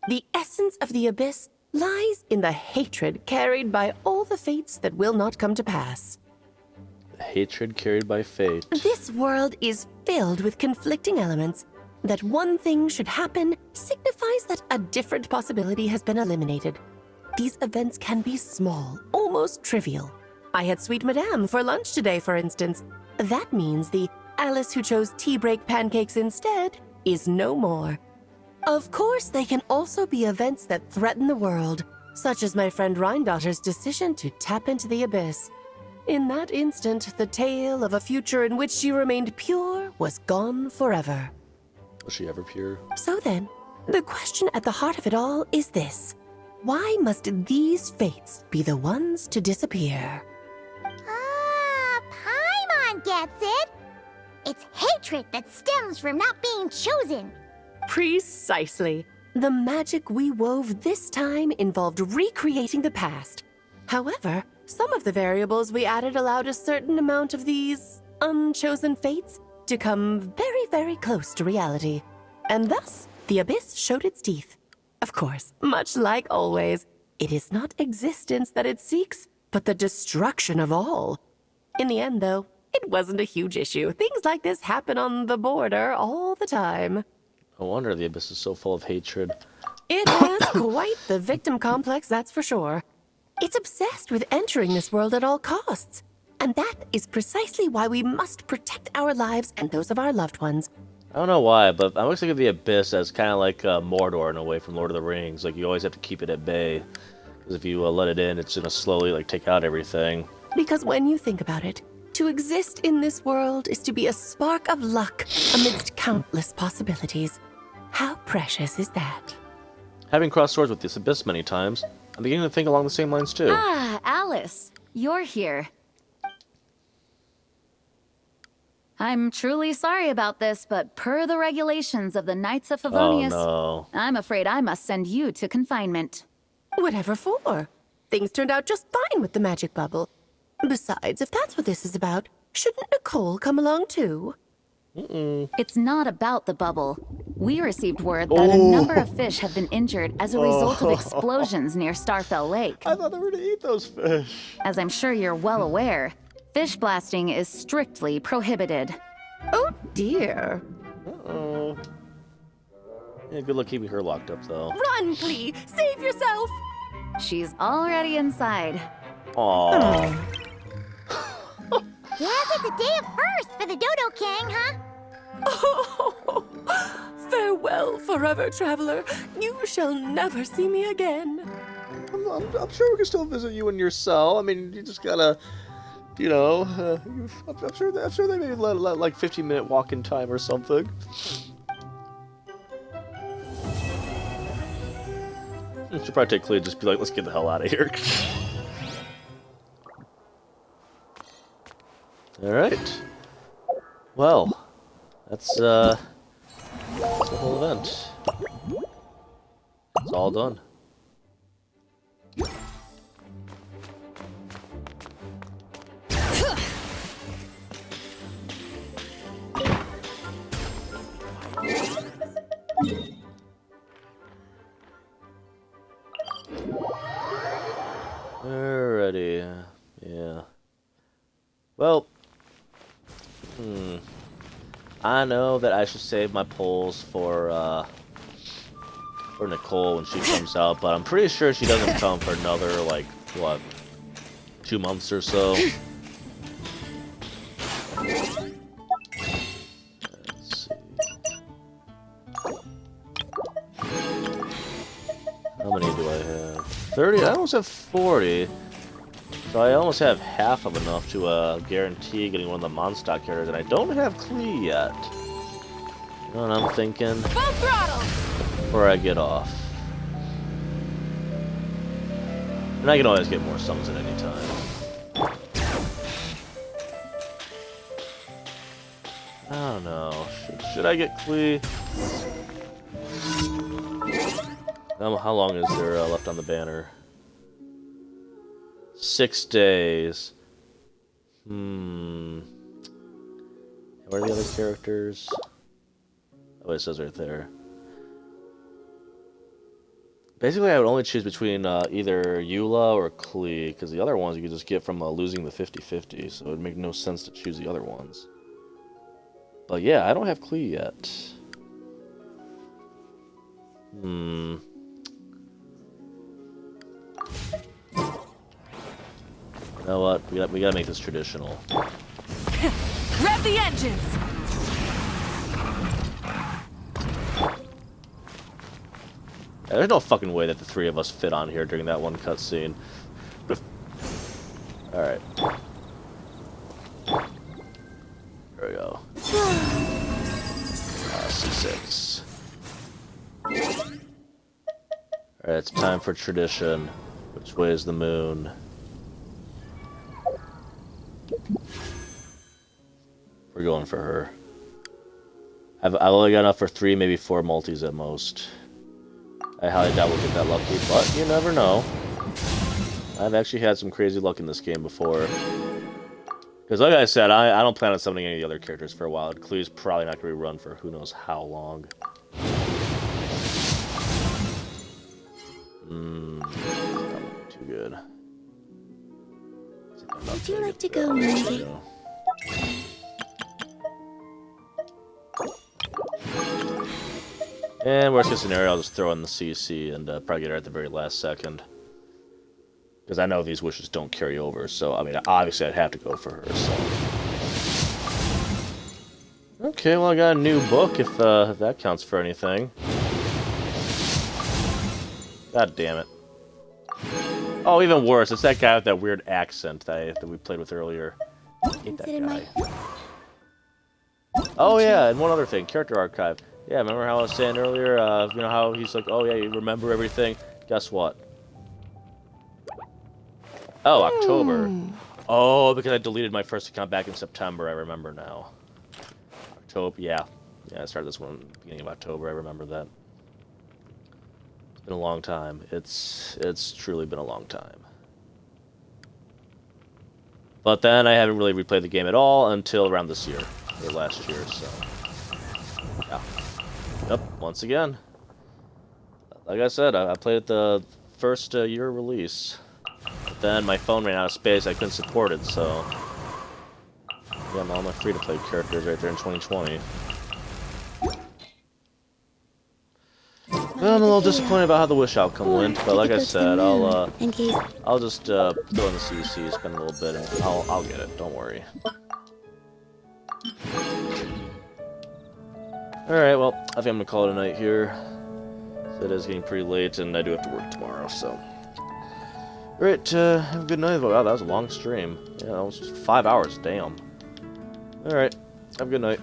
The essence of the abyss lies in the hatred carried by all the fates that will not come to pass. The hatred carried by fate. This world is filled with conflicting elements. That one thing should happen signifies that a different possibility has been eliminated. These events can be small, almost trivial. I had Sweet Madame for lunch today, for instance. That means the Alice who chose tea break pancakes instead is no more. Of course, they can also be events that threaten the world, such as my friend Rhindotter's decision to tap into the abyss. In that instant, the tale of a future in which she remained pure was gone forever. Was she ever pure? So then, the question at the heart of it all is this. Why must these fates be the ones to disappear? Ah, Paimon gets it! It's hatred that stems from not being chosen. Precisely. The magic we wove this time involved recreating the past. However, some of the variables we added allowed a certain amount of these unchosen fates to come very, very close to reality. And thus, the abyss showed its teeth. Of course, much like always, it is not existence that it seeks, but the destruction of all. In the end, though, it wasn't a huge issue. Things like this happen on the border all the time. No wonder the abyss is so full of hatred. It has quite the victim complex, that's for sure. It's obsessed with entering this world at all costs. And that is precisely why we must protect our lives and those of our loved ones. I don't know why, but I always think of the abyss as kind of like Mordor in a way from Lord of the Rings. Like, you always have to keep it at bay. Because if you let it in, it's going to slowly take out everything. Because when you think about it, to exist in this world is to be a spark of luck amidst countless possibilities. How precious is that? Having crossed swords with this abyss many times, I'm beginning to think along the same lines too. Ah, Alice, you're here. I'm truly sorry about this, but per the regulations of the Knights of Favonius, Oh, no. I'm afraid I must send you to confinement. Whatever for? Things turned out just fine with the magic bubble. Besides, if that's what this is about, shouldn't Nicole come along too? It's not about the bubble. We received word that a number of fish have been injured as a result of explosions near Starfell Lake. I thought they were to eat those fish. As I'm sure you're well aware, fish blasting is strictly prohibited. Oh dear. Uh-oh. Yeah, good luck keeping her locked up, though. Run, Clee! Save yourself! She's already inside. Aww. Guess it's a day of first for the Dodo King, huh? Oh, farewell forever, traveler. You shall never see me again. I'm sure we can still visit you in your cell. I mean, you just gotta, you know, I'm sure they maybe let like 15-minute walk-in time or something. Should probably take Clea and just be like, let's get the hell out of here. Alright. Well, that's the whole event. It's all done. Alrighty. Yeah. Well, I know that I should save my pulls for for Nicole when she comes out, but I'm pretty sure she doesn't come for another, like, what, 2 months or so. Let's see. How many do I have? 30? I almost have 40. So I almost have half of enough to guarantee getting one of the Mondstadt characters, and I don't have Klee yet. You know what I'm thinking? Full throttle! Before I get off. And I can always get more summons at any time. I don't know. Should I get Klee? How long is there left on the banner? 6 days. Where are the other characters? Oh, it says right there. Basically, I would only choose between either Eula or Klee, because the other ones you could just get from losing the 50-50, so it would make no sense to choose the other ones. But yeah, I don't have Klee yet. You know what? We gotta make this traditional. Rev the engines! There's no fucking way that the three of us fit on here during that one cutscene. Alright. There we go. C6. Alright, it's time for tradition. Which way is the moon? We're going for her. I've only got enough for 3, maybe 4 multis at most. I highly doubt we'll get that lucky, but you never know. I've actually had some crazy luck in this game before. Because like I said, I don't plan on summoning any of the other characters for a while. Klee's probably not going to be run for who knows how long. Not too good. Would you like to go, Moody? And worst case scenario, I'll just throw in the CC and probably get her at the very last second. Because I know these wishes don't carry over, so I mean, obviously I'd have to go for her, so. Okay, well I got a new book if that counts for anything. God damn it. Oh, even worse, it's that guy with that weird accent that we played with earlier. I hate that guy. Oh yeah, and one other thing, character archive. Yeah, remember how I was saying earlier, you know how he's like, oh yeah, you remember everything? Guess what? Oh, October. Oh, because I deleted my first account back in September, I remember now. October, yeah. Yeah, I started this one at the beginning of October, I remember that. It's been a long time. It's truly been a long time. But then I haven't really replayed the game at all until around this year, or last year, so. Yeah. Yep, once again. Like I said, I played it the first year release. But then my phone ran out of space, I couldn't support it, so... Yeah, all my free-to-play characters right there in 2020. Well, I'm a little disappointed about how the Wish outcome went, but like I said, I'll just throw in the CC, spend a little bit, and I'll get it, don't worry. Alright, well, I think I'm gonna call it a night here. It is getting pretty late, and I do have to work tomorrow, so... Alright, have a good night. Wow, that was a long stream. Yeah, almost 5 hours, damn. Alright, have a good night.